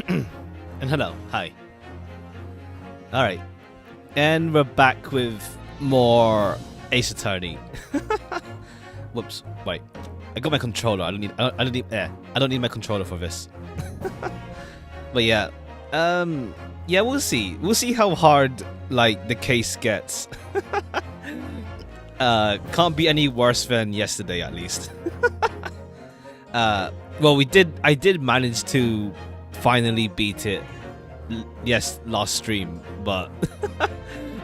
And hello, hi. Alright. And we're back with more Ace Attorney. Whoops, wait. I got my controller. I don't need my controller for this. But yeah. Yeah, we'll see. We'll see how hard like the case gets. Can't be any worse than yesterday at least. Well, I did manage to finally beat it. Yes, last stream, but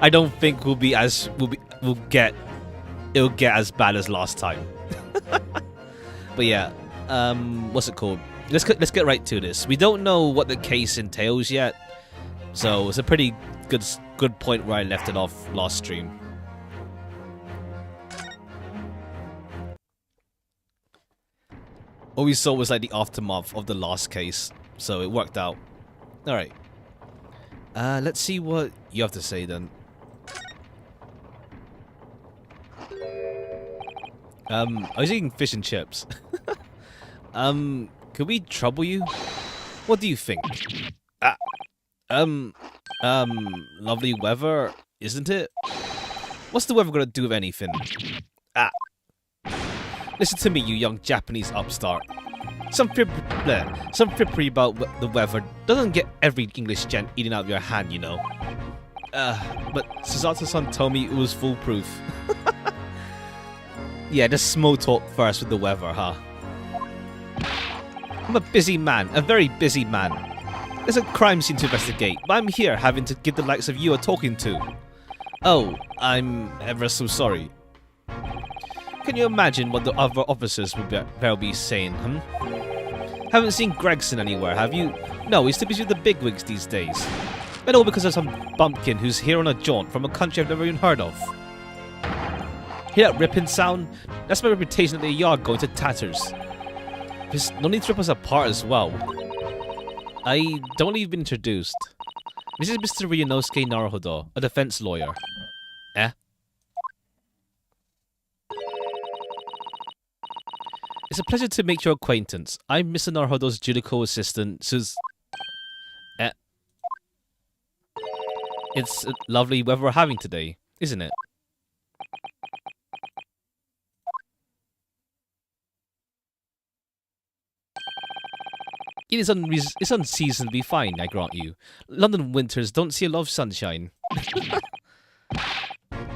I don't think it'll get as bad as last time. But yeah, what's it called? Let's get right to this. We don't know what the case entails yet, so it's a pretty good point where I left it off last stream. What we saw was like the aftermath of the last case, so it worked out. All right. Let's see what you have to say then. I was eating fish and chips. Could we trouble you? What do you think? Lovely weather, isn't it? What's the weather gonna do with anything? Listen to me, you young Japanese upstart. Some frippery about the weather doesn't get every English gent eating out of your hand, you know. But Susato-san told me it was foolproof. Yeah, just small talk first with the weather, huh? I'm a busy man, a very busy man. There's a crime scene to investigate, but I'm here having to give the likes of you a talking to. Oh, I'm ever so sorry. Can you imagine what the other officers will be saying, Haven't seen Gregson anywhere, have you? No, he's too busy with the bigwigs these days. And all because of some bumpkin who's here on a jaunt from a country I've never even heard of. Hear that ripping sound? That's my reputation at the yard going to tatters. There's no need to rip us apart as well. I don't need to be introduced. This is Mr. Ryunosuke Naruhodo, a defense lawyer. Eh? It's a pleasure to make your acquaintance. I'm Mr. Naruhodo's judicial assistant, It's a lovely weather we're having today, isn't it? It's unseasonably fine, I grant you. London winters don't see a lot of sunshine.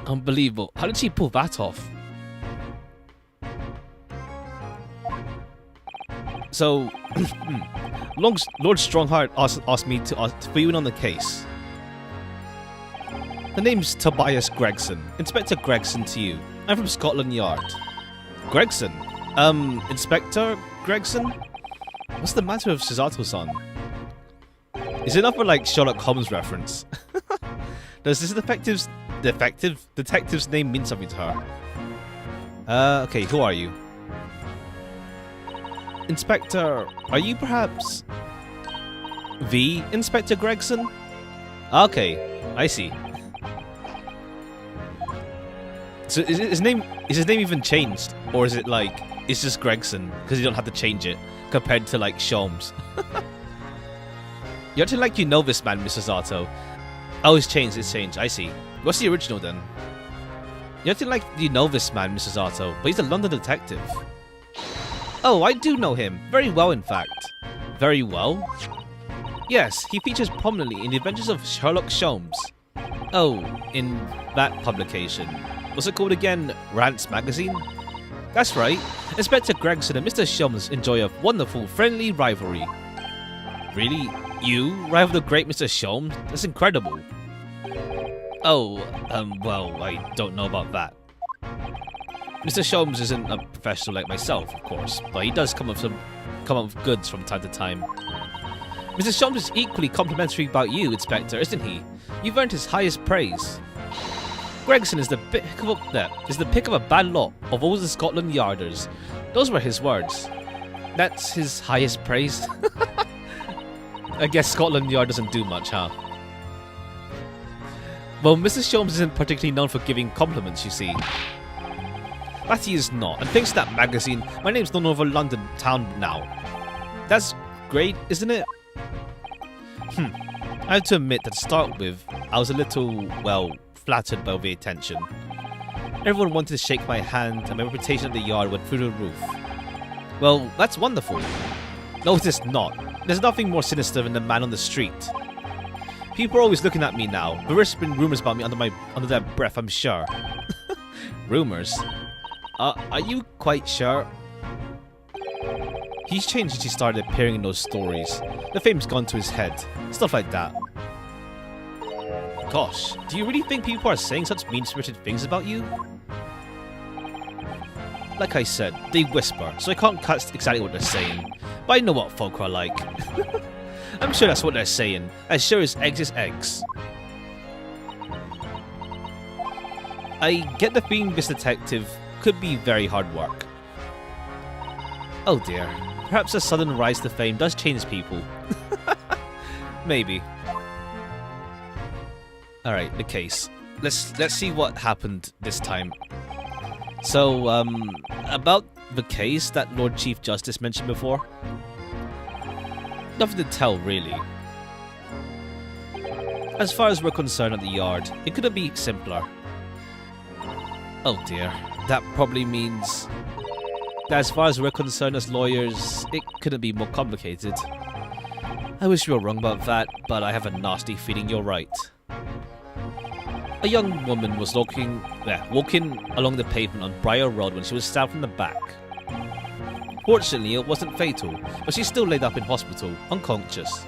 Unbelievable. How did she pull that off? So, Lord Strongheart asked me to fill you in on the case. The name's Tobias Gregson. Inspector Gregson to you. I'm from Scotland Yard. Gregson? Inspector Gregson? What's the matter with Susato-san? Is it another, like, Sherlock Holmes reference? Does this detective's name mean something to her? Okay, who are you? Inspector, are you perhaps the Inspector Gregson? Okay, I see. So is his name even changed, or is it like it's just Gregson because you don't have to change it compared to like Sholmes? You acting like you know this man, Mr. Zato. Oh, it's changed. I see. What's the original then? You acting like you know this man, Mr. Zato, but he's a London detective. Oh, I do know him. Very well, in fact. Very well? Yes, he features prominently in the adventures of Sherlock Sholmes. Oh, in that publication. What's it called again? Rants Magazine? That's right. Inspector Gregson and Mr. Sholmes enjoy a wonderful, friendly rivalry. Really? You rival the great Mr. Sholmes? That's incredible. Oh, well, I don't know about that. Mr. Sholmes isn't a professional like myself, of course, but he does come up with goods from time to time. Mr. Sholmes is equally complimentary about you, Inspector, isn't he? You've earned his highest praise. Gregson is the pick of a bad lot of all the Scotland Yarders. Those were his words. That's his highest praise? I guess Scotland Yard doesn't do much, huh? Well, Mr. Sholmes isn't particularly known for giving compliments, you see. That he is not, and thanks to that magazine, my name's known over London town now. That's great, isn't it? I have to admit that to start with, I was a little, well, flattered by the attention. Everyone wanted to shake my hand and my reputation at the yard went through the roof. Well, that's wonderful. No, it is not. There's nothing more sinister than the man on the street. People are always looking at me now. There have been rumors about me under their breath, I'm sure. Rumors? Are you quite sure? He's changed since he started appearing in those stories. The fame's gone to his head. Stuff like that. Gosh, do you really think people are saying such mean-spirited things about you? Like I said, they whisper, so I can't catch exactly what they're saying. But I know what folk are like. I'm sure that's what they're saying. As sure as eggs is eggs. I get the feeling this detective could be very hard work. Oh dear. Perhaps a sudden rise to fame does change people. Maybe. Alright, the case. Let's see what happened this time. So, about the case that Lord Chief Justice mentioned before. Nothing to tell, really. As far as we're concerned at the yard, it couldn't be simpler. Oh dear. That probably means that as far as we're concerned as lawyers, it couldn't be more complicated. I wish you were wrong about that, but I have a nasty feeling you're right. A young woman was walking along the pavement on Briar Road when she was stabbed from the back. Fortunately, it wasn't fatal, but she's still laid up in hospital, unconscious.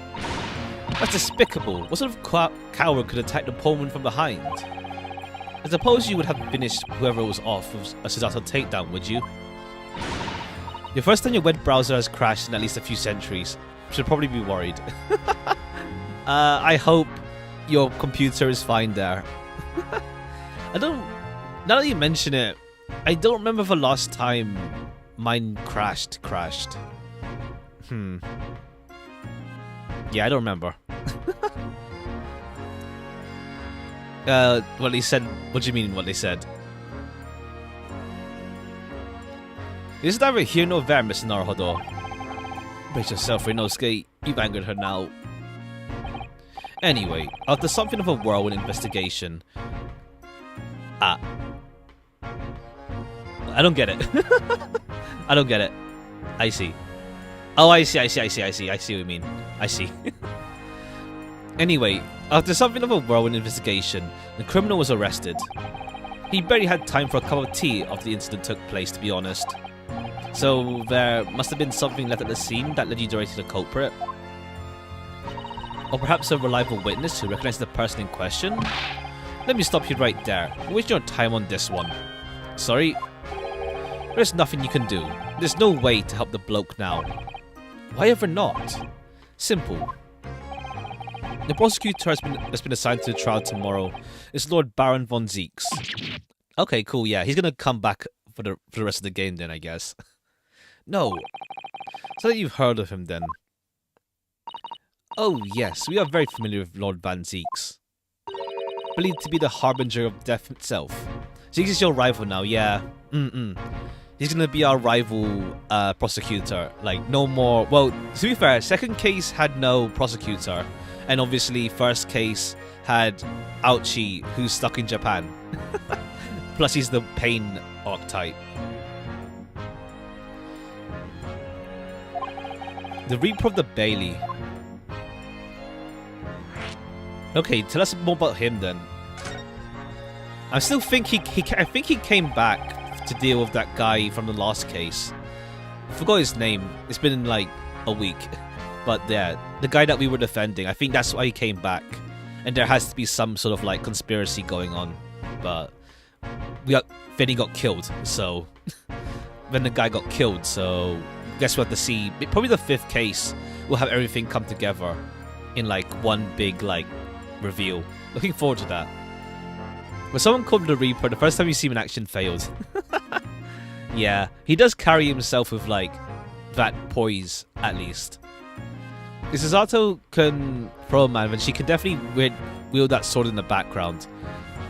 That's despicable. What sort of coward could attack the poor woman from behind? I suppose you would have finished whoever was off with a Suzato takedown, would you? Your first on your web browser has crashed in at least a few centuries. Should probably be worried. I hope your computer is fine there. Now that you mention it, I don't remember the last time mine crashed. Yeah, I don't remember. What he said. What do you mean? What they said? Is neither here nor there, Mr. Naruhodo. Brace yourself, Rinosuke. You've angered her now. Anyway, after something of a whirlwind investigation. I don't get it. I don't get it. I see. Oh, I see. I see what you mean. I see. Anyway, after something of a whirlwind investigation, the criminal was arrested. He barely had time for a cup of tea after the incident took place, to be honest. So there must have been something left at the scene that led you directly to the culprit. Or perhaps a reliable witness who recognized the person in question? Let me stop you right there. Waste your time on this one. Sorry? There's nothing you can do. There's no way to help the bloke now. Why ever not? Simple. The prosecutor has been assigned to the trial tomorrow. It's Lord Baron von Zeeks. Okay, cool, yeah. He's gonna come back for the rest of the game then, I guess. No. So that you've heard of him then. Oh yes, we are very familiar with Lord Van Zeeks. Believed to be the harbinger of death itself. Zeeks is your rival now, yeah. He's gonna be our rival prosecutor. Like, no more... Well, to be fair, second case had no prosecutor. And obviously, first case had Ouchi, who's stuck in Japan. Plus, he's the pain archetype. The Reaper of the Bailey. Okay, tell us more about him then. I still think I think he came back to deal with that guy from the last case. I forgot his name. It's been like a week. But yeah, the guy that we were defending, I think that's why he came back. And there has to be some sort of like conspiracy going on. But Finny got killed, so then the guy got killed, so guess we'll have to see. Probably the fifth case will have everything come together in like one big like reveal. Looking forward to that. When someone called the Reaper, the first time you see him in action failed. Yeah, he does carry himself with like that poise at least. If Suzato can throw a man, then she can definitely wield that sword in the background.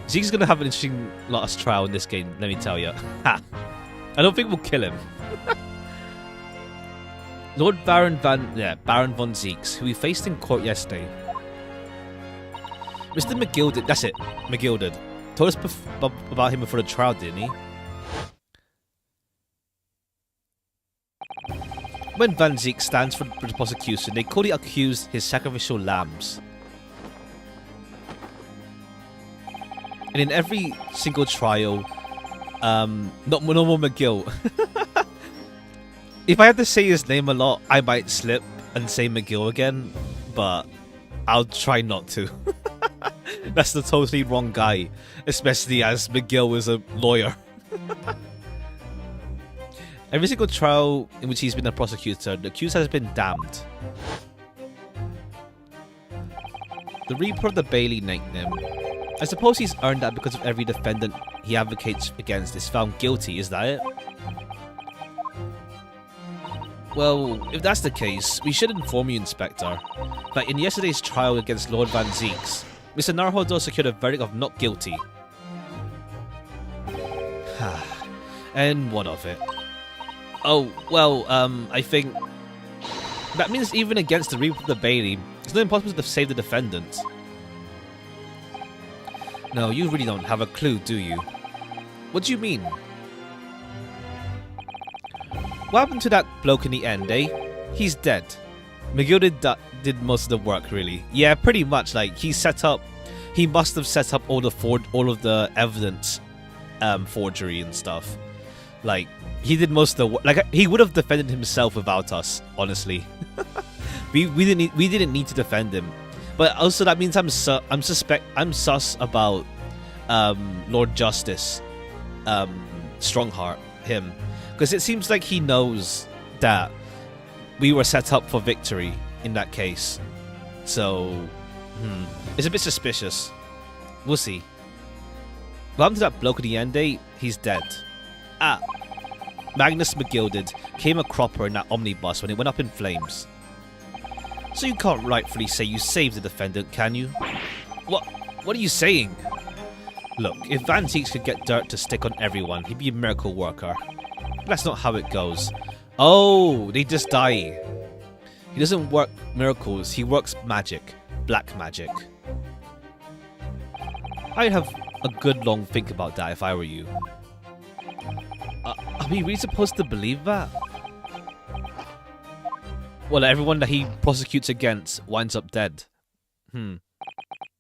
She's gonna have an interesting last trial in this game, let me tell you. Ha! I don't think we'll kill him. Lord Baron von Zeeks, who we faced in court yesterday. Mr. McGill did. That's it. McGill did. Told us about him before the trial, didn't he? When Van Ziek stands for the prosecution, they call the accused his sacrificial lambs. And in every single trial, not more McGill. If I had to say his name a lot, I might slip and say McGill again, but I'll try not to. That's the totally wrong guy, especially as McGill is a lawyer. Every single trial in which he's been a prosecutor, the accused has been damned. The Reaper of the Bailey nickname. I suppose he's earned that because of every defendant he advocates against is found guilty, is that it? Well, if that's the case, we should inform you, Inspector, that in yesterday's trial against Lord Van Zieks, Mr. Naruhodo secured a verdict of not guilty. And what of it? Oh, well, I think that means even against the Reaper of the Bailey, it's not impossible to save the defendant. No, you really don't have a clue, do you? What do you mean? What happened to that bloke in the end, eh? He's dead. McGill did most of the work, really. Yeah, pretty much. Like, he must have set up all of the evidence, forgery and stuff. Like, he did most of the work. Like, he would have defended himself without us, honestly. we didn't need to defend him. But also that means I'm sus about Lord Justice, Strongheart, him, because it seems like he knows that we were set up for victory in that case. So, it's a bit suspicious. We'll see. What happened to that bloke at the end, eh? He's dead. Magnus McGilded came a cropper in that omnibus when it went up in flames. So you can't rightfully say you saved the defendant, can you? What are you saying? Look, if Van Zieks could get dirt to stick on everyone, he'd be a miracle worker. But that's not how it goes. Oh, they just die. He doesn't work miracles, he works magic. Black magic. I'd have a good long think about that if I were you. Are we really supposed to believe that? Well, everyone that he prosecutes against winds up dead.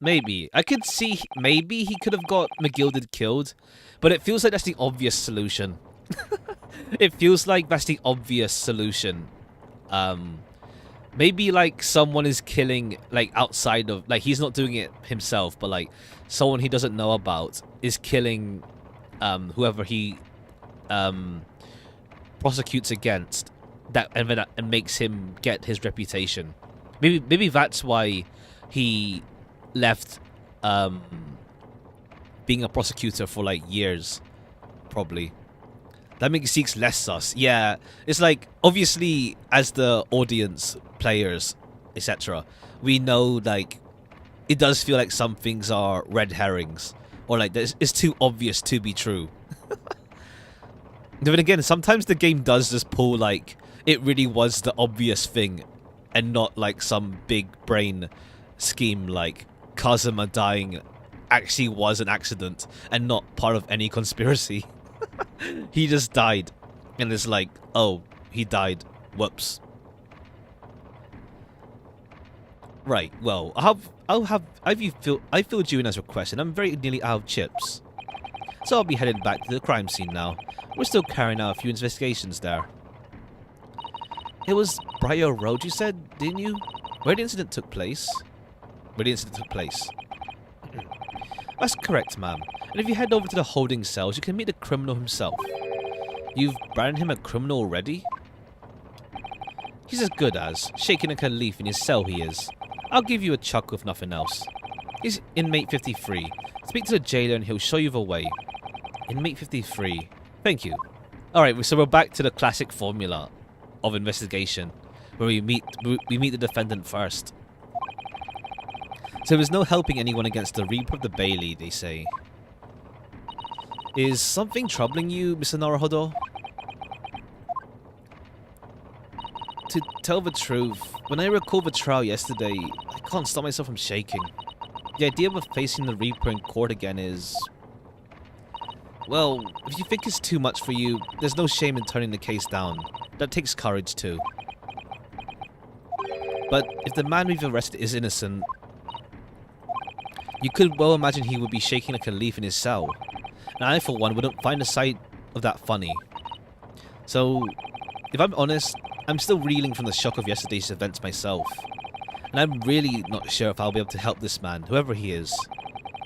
Maybe. I could see maybe he could have got McGilded killed, but it feels like that's the obvious solution. It feels like that's the obvious solution. Maybe like someone is killing like outside of, like he's not doing it himself, but like someone he doesn't know about is killing whoever he prosecutes against, that and makes him get his reputation. Maybe that's why he left being a prosecutor for like years, probably. That makes Zeke's less sus. Yeah, it's like, obviously, as the audience, players, etc., we know, like, it does feel like some things are red herrings. Or, like, it's too obvious to be true. Then again, sometimes the game does just pull, like, it really was the obvious thing, and not, like, some big brain scheme, like, Kazuma dying actually was an accident, and not part of any conspiracy. He just died, and it's like, oh, he died. Whoops. Right. Well, I filled you in as requested. I'm very nearly out of chips, so I'll be headed back to the crime scene now. We're still carrying out a few investigations there. It was Briar Road, you said, didn't you? Where the incident took place? That's correct, ma'am. And if you head over to the holding cells, you can meet the criminal himself. You've branded him a criminal already? He's as good as. Shaking like a leaf in his cell he is. I'll give you a chuck if nothing else. He's inmate 53. Speak to the jailer and he'll show you the way. Inmate 53. Thank you. Alright, so we're back to the classic formula of investigation, where we meet the defendant first. So there's no helping anyone against the Reaper of the Bailey, they say. Is something troubling you, Mr. Naruhodo? To tell the truth, when I recall the trial yesterday, I can't stop myself from shaking. The idea of facing the Reaper in court again is... Well, if you think it's too much for you, there's no shame in turning the case down. That takes courage too. But if the man we've arrested is innocent, you could well imagine he would be shaking like a leaf in his cell. And I, for one, wouldn't find the sight of that funny. So, if I'm honest, I'm still reeling from the shock of yesterday's events myself. And I'm really not sure if I'll be able to help this man, whoever he is.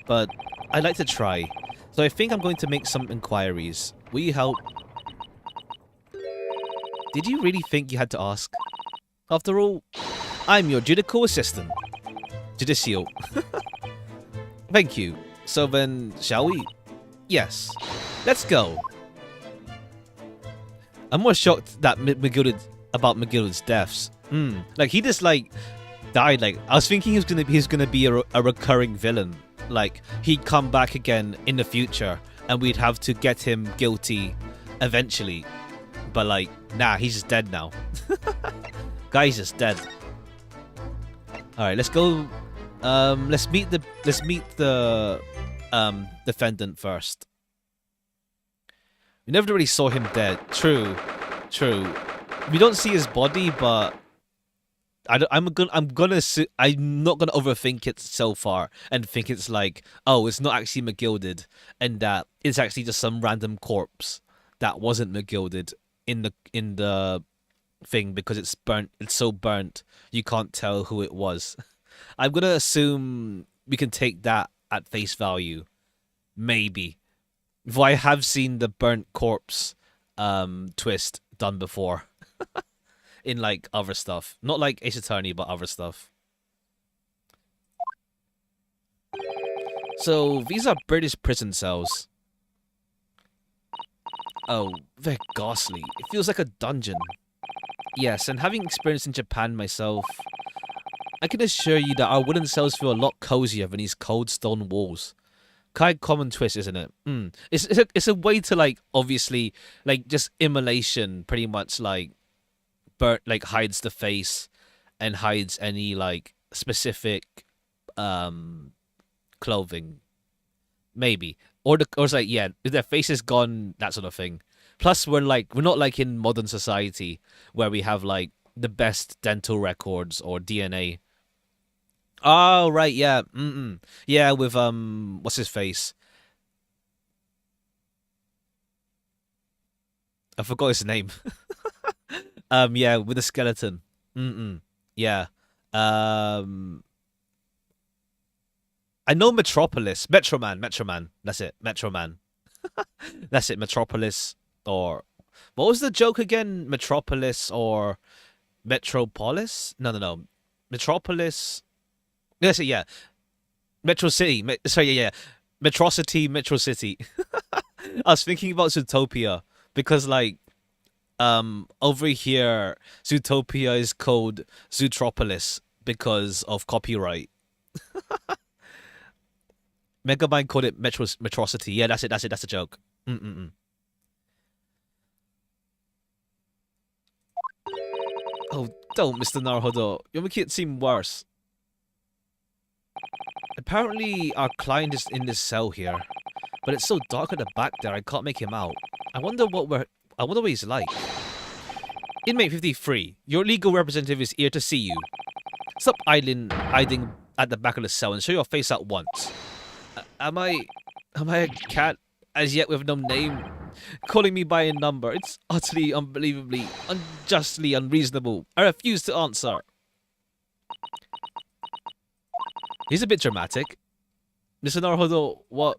But I'd like to try. So I think I'm going to make some inquiries. Will you help? Did you really think you had to ask? After all, I'm your judicial assistant. Judicial. Thank you. So then, shall we? Yes. Let's go. I'm more shocked that about McGillard's deaths. Like, he just, like, died. Like, I was thinking he was gonna be a recurring villain. Like, he'd come back again in the future, and we'd have to get him guilty eventually. But, like, nah, he's just dead now. Guy's just dead. Alright, let's go. Let's meet the defendant first. We never really saw him dead. True. We don't see his body, but I'm not gonna overthink it so far and think it's like, oh, it's not actually McGilded, and that it's actually just some random corpse that wasn't McGilded in the thing because it's burnt. It's so burnt you can't tell who it was. I'm gonna assume we can take that at face value, maybe. Though I have seen the burnt corpse twist done before. In, like, other stuff. Not like Ace Attorney, but other stuff. So, these are British prison cells. Oh, they're ghastly. It feels like a dungeon. Yes, and having experience in Japan myself, I can assure you that our wooden cells feel a lot cozier than these cold stone walls. Kind of common twist, isn't it? It's a way to, like, obviously, like, just immolation pretty much, like, hides the face and hides any, like, specific clothing, maybe, or it's like, yeah, if their face is gone, that sort of thing. Plus, we're not like in modern society where we have, like, the best dental records or DNA. Oh right, yeah, yeah, with what's his face? I forgot his name. Yeah, with the skeleton. Yeah. I know Metropolis. Metroman. That's it. Metroman. That's it. Metropolis. Or what was the joke again? Metropolis or Metropolis? No. Metropolis. That's it, yeah. Metro City. Yeah. Metrocity, Metro City. I was thinking about Zootopia because, like, over here, Zootopia is called Zootropolis because of copyright. Megamind called it Metrocity. Yeah, that's it. That's a joke. Oh, don't, Mr. Naruhodo. You're making it seem worse. Apparently, our client is in this cell here, but it's so dark at the back there, I can't make him out. I wonder what he's like. Inmate 53, your legal representative is here to see you. Stop hiding at the back of the cell and show your face at once. Am I a cat as yet with no name? Calling me by a number, it's utterly, unbelievably, unjustly unreasonable. I refuse to answer. He's a bit dramatic. Mr. Naruhodo, what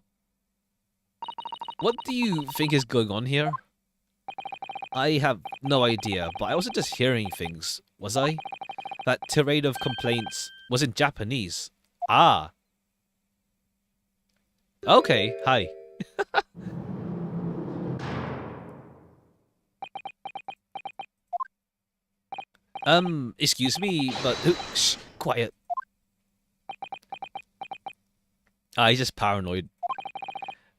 do you think is going on here? I have no idea, but I wasn't just hearing things, was I? That tirade of complaints was in Japanese. Ah. Okay, hi. Excuse me, but shh, quiet. He's just paranoid.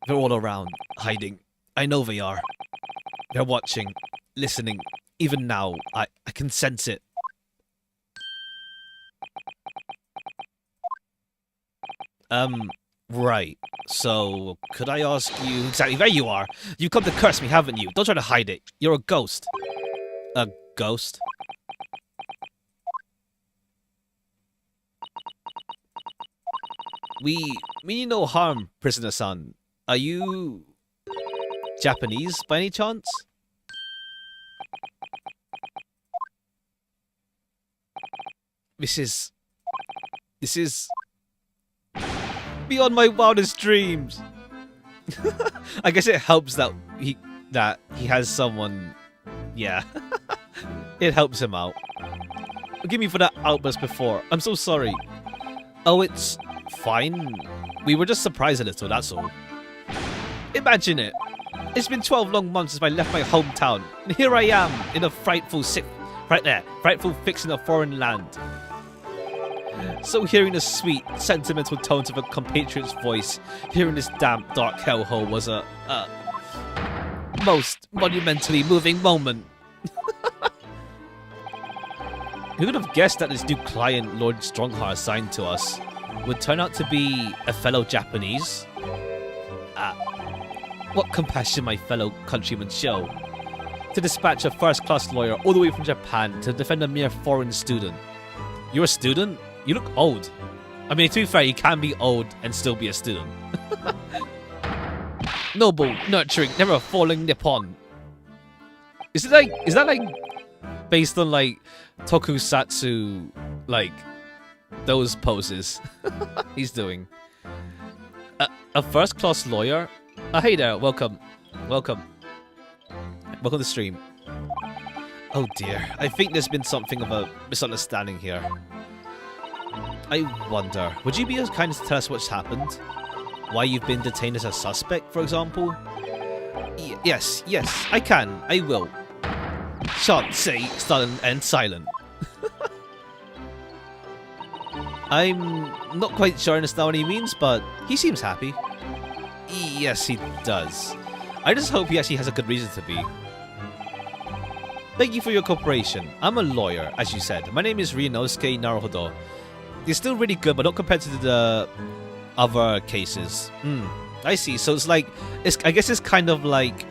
They're all around, hiding. I know they are. They're watching, listening. Even now, I can sense it. Right. So, could I ask you... Exactly, there you are! You've come to curse me, haven't you? Don't try to hide it. You're a ghost. A ghost? We mean you no harm, prisoner-san. Are you... Japanese, by any chance? This is... beyond my wildest dreams. I guess it helps that he has someone. Yeah, it helps him out. Forgive me for that outburst before. I'm so sorry. Oh, it's fine. We were just surprised a little, that's all. Imagine it. It's been 12 long months since I left my hometown, and here I am in a frightful fix in a foreign land. So hearing the sweet, sentimental tones of a compatriot's voice, hearing this damp, dark hellhole was a most monumentally moving moment. Who would have guessed that this new client Lord Strongheart assigned to us would turn out to be a fellow Japanese? What compassion my fellow countrymen show. To dispatch a first-class lawyer all the way from Japan to defend a mere foreign student. You're a student? You look old. I mean, to be fair, you can be old and still be a student. Noble, nurturing, never falling Nippon. Is that like based on like tokusatsu, like those poses he's doing? A first-class lawyer? Hey there, welcome to the stream. Oh dear, I think there's been something of a misunderstanding here. I wonder, would you be as kind as to tell us what's happened? Why you've been detained as a suspect, for example? Yes, I can, I will. Shan't say sullen and silent. I'm not quite sure I understand what he means, but he seems happy. Yes, he does. I just hope he actually has a good reason to be. Thank you for your cooperation. I'm a lawyer, as you said. My name is Ryunosuke Naruhodo. You're still really good, but not compared to the other cases. I see. So it's like, I guess it's kind of like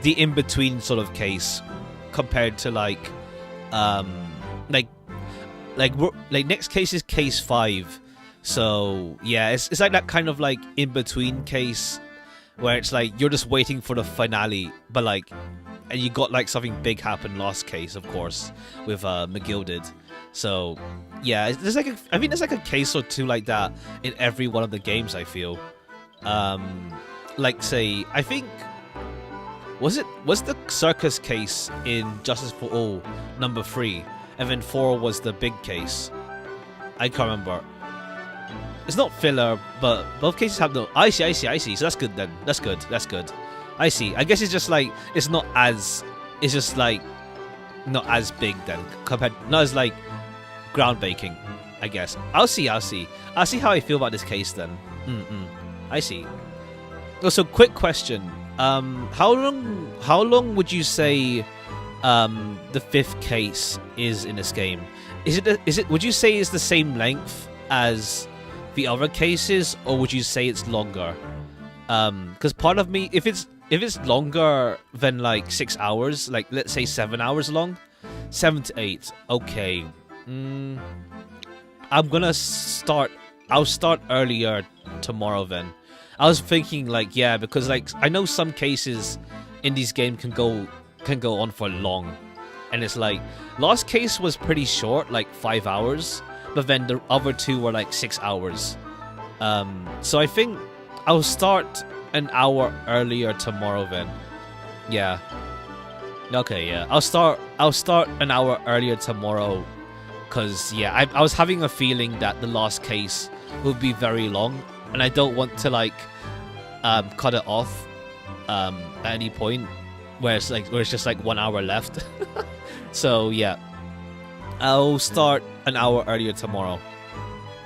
the in-between sort of case compared to like next case is case 5. So yeah, it's like that kind of like in-between case where it's like you're just waiting for the finale, but like, and you got like something big happen last case, of course, with McGilded. So yeah, there's like I think there's like a case or two like that in every one of the games, I feel. Like say, I think was the circus case in Justice for All number 3, and then 4 was the big case. I can't remember. It's not filler, but both cases have no. I see. So that's good then. That's good. I see. I guess it's just like it's not as. It's just like not as big then compared. Not as like groundbreaking, I guess. I'll see how I feel about this case then. I see. Also, quick question. How long would you say the 5th case is in this game? Is it would you say it's the same length as the other cases, or would you say it's longer? Because part of me, if it's longer than like 6 hours, like let's say 7 hours long, 7 to 8, okay. I'll start earlier tomorrow then. I was thinking like, yeah, because like I know some cases in these games can go on for long, and it's like last case was pretty short, like 5 hours, but then the other 2 were like 6 hours. So I think I'll start an hour earlier tomorrow then. Yeah. Okay, yeah. I'll start an hour earlier tomorrow, cause yeah, I was having a feeling that the last case would be very long, and I don't want to like cut it off at any point where it's just like 1 hour left. So yeah, I'll start an hour earlier tomorrow.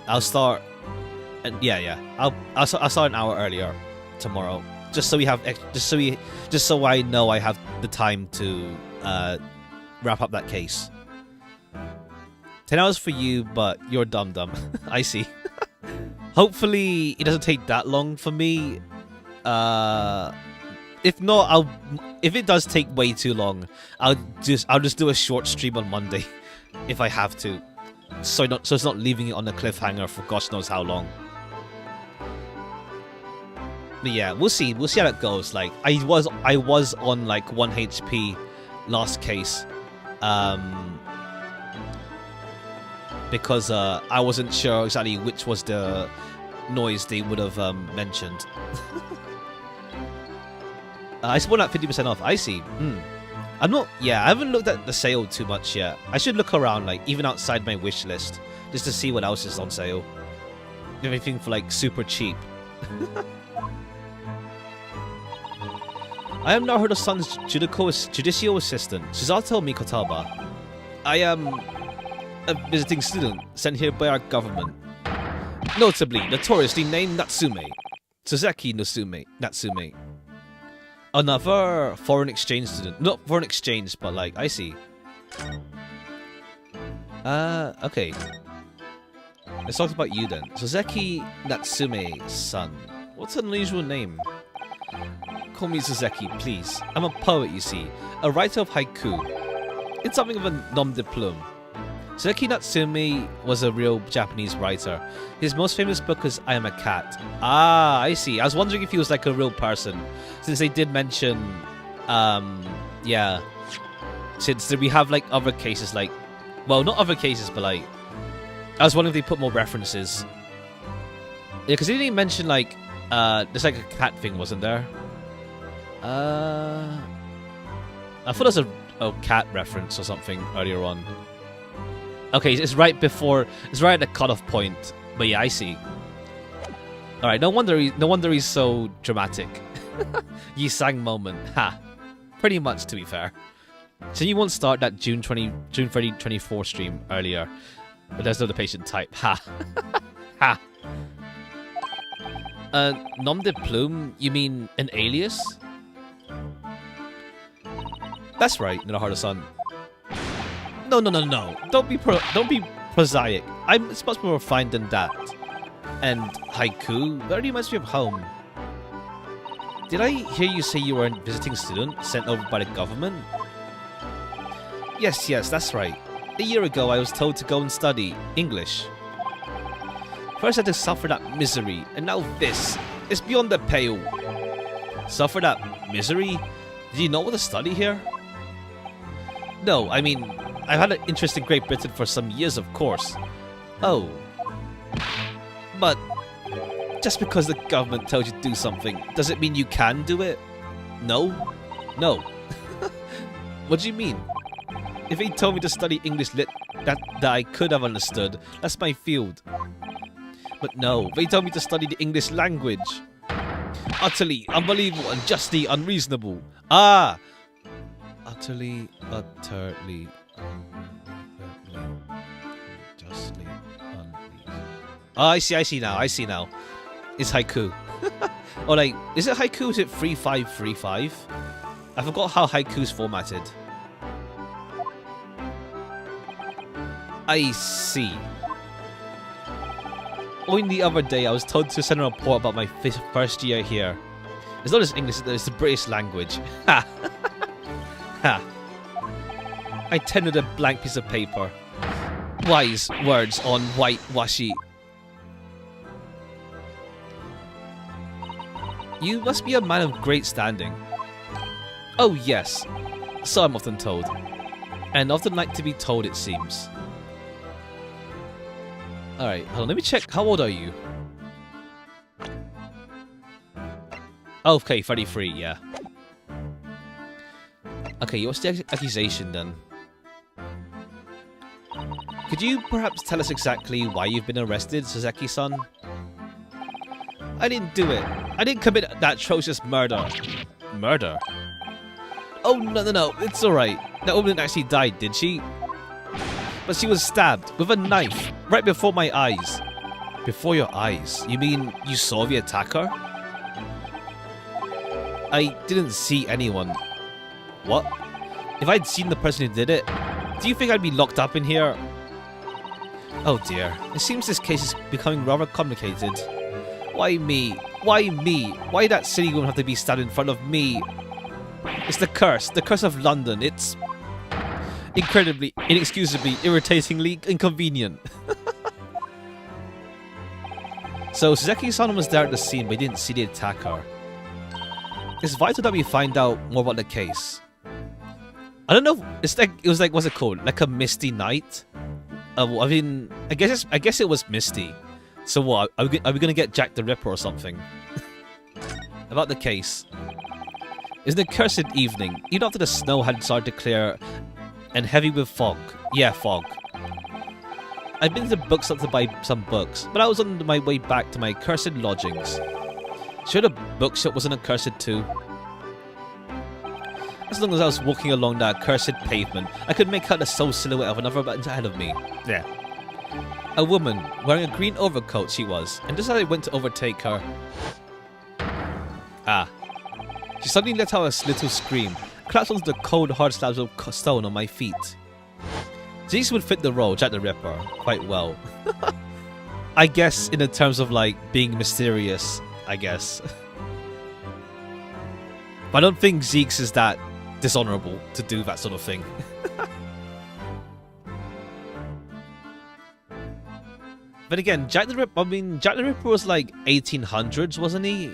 I'll start an hour earlier tomorrow, just so I know I have the time to wrap up that case. 10 hours for you, but you're dumb. I see. Hopefully, it doesn't take that long for me. If not, if it does take way too long, I'll just do a short stream on Monday, if I have to. So it's not leaving it on a cliffhanger for gosh knows how long. But yeah, we'll see. We'll see how it goes. Like I was on like 1 HP last case, because I wasn't sure exactly which was the noise they would have mentioned. I spawned at 50% off. I see. I'm not. Yeah, I haven't looked at the sale too much yet. I should look around, like even outside my wish list, just to see what else is on sale. Everything for like super cheap. I am now Naruto-san's judicial assistant, Shizato Mikotaba. I am a visiting student sent here by our government. Notably, notoriously named Natsume. Suzeki Natsume. Another foreign exchange student. Not foreign exchange, but like, I see. Okay. Let's talk about you then. Suzeki Natsume-san. What's an unusual name? Call me Suzeki, please. I'm a poet, you see. A writer of haiku. It's something of a nom de plume. Suzeki Natsume was a real Japanese writer. His most famous book is I Am a Cat. Ah, I see. I was wondering if he was like a real person, since they did mention, yeah. Since we have like other cases, like, well, not other cases, but like, I was wondering if they put more references. Yeah, because they didn't mention like, there's like a cat thing, wasn't there? I thought there was a cat reference or something earlier on. Okay, it's right before, it's right at the cutoff point. But yeah, I see. All right, no wonder he's so dramatic. Yi Sang moment, ha. Pretty much, to be fair. So you won't start that June 30, 24 stream earlier, but there's no the patient type, ha. Ha. Nom de plume? You mean an alias? That's right, Naruto-san. No. Don't be prosaic. It's much more refined than that. And haiku? That reminds me of home. Did I hear you say you were a visiting student sent over by the government? Yes, that's right. A year ago, I was told to go and study English. First, I had to suffer that misery, and now this. It's beyond the pale. Suffer that misery? Did you know what to study here? No, I mean, I've had an interest in Great Britain for some years, of course. Oh. But just because the government tells you to do something, does it mean you can do it? No. What do you mean? If he told me to study English lit, that I could have understood. That's my field. But no, they told me to study the English language. Utterly unbelievable and justly unreasonable. Ah! Utterly justly unreasonable. Oh, I see now. It's haiku. Or like, is it haiku? Is it 3535? I forgot how haiku's formatted. I see. Only the other day I was told to send a report about my first year here. It's not just English, it's the British language. Ha! Ha! I tendered a blank piece of paper. Wise words on white washi. You must be a man of great standing. Oh yes, so I'm often told. And often like to be told, it seems. Alright, hold on, let me check. How old are you? Okay, 33, yeah. Okay, what's the accusation then? Could you perhaps tell us exactly why you've been arrested, Suzeki-san? I didn't do it. I didn't commit that atrocious murder. Murder? Oh, no. It's alright. That woman actually died, did she? But she was stabbed with a knife right before my eyes. Before your eyes? You mean you saw the attacker? I didn't see anyone. What? If I'd seen the person who did it, do you think I'd be locked up in here? Oh dear, it seems this case is becoming rather complicated. Why me? Why me? Why that silly woman have to be stabbed in front of me? It's the curse of London. It's incredibly, inexcusably, irritatingly inconvenient. So Suzeki-san was there at the scene, but he didn't see the attacker. It's vital that we find out more about the case. I don't know. It's like it was like, what's it called? Like a misty night. I mean, I guess it was misty. So what? Are we gonna get Jack the Ripper or something? About the case. It's an accursed evening, even after the snow had started to clear, and heavy with fog. Yeah, fog. I'd been to the bookshop to buy some books, but I was on my way back to my accursed lodgings. Sure, the bookshop wasn't accursed too. As long as I was walking along that accursed pavement, I could make out the sole silhouette of another man ahead of me. Yeah. A woman, wearing a green overcoat she was, and just as I went to overtake her... She suddenly let out a little scream, collapsed onto the cold, hard slabs of stone on my feet. These would fit the role, Jack the Ripper, quite well. I guess in the terms of like being mysterious, I guess. But I don't think Zeke's is that dishonorable to do that sort of thing. But again, Jack the Ripper was like 1800s, wasn't he?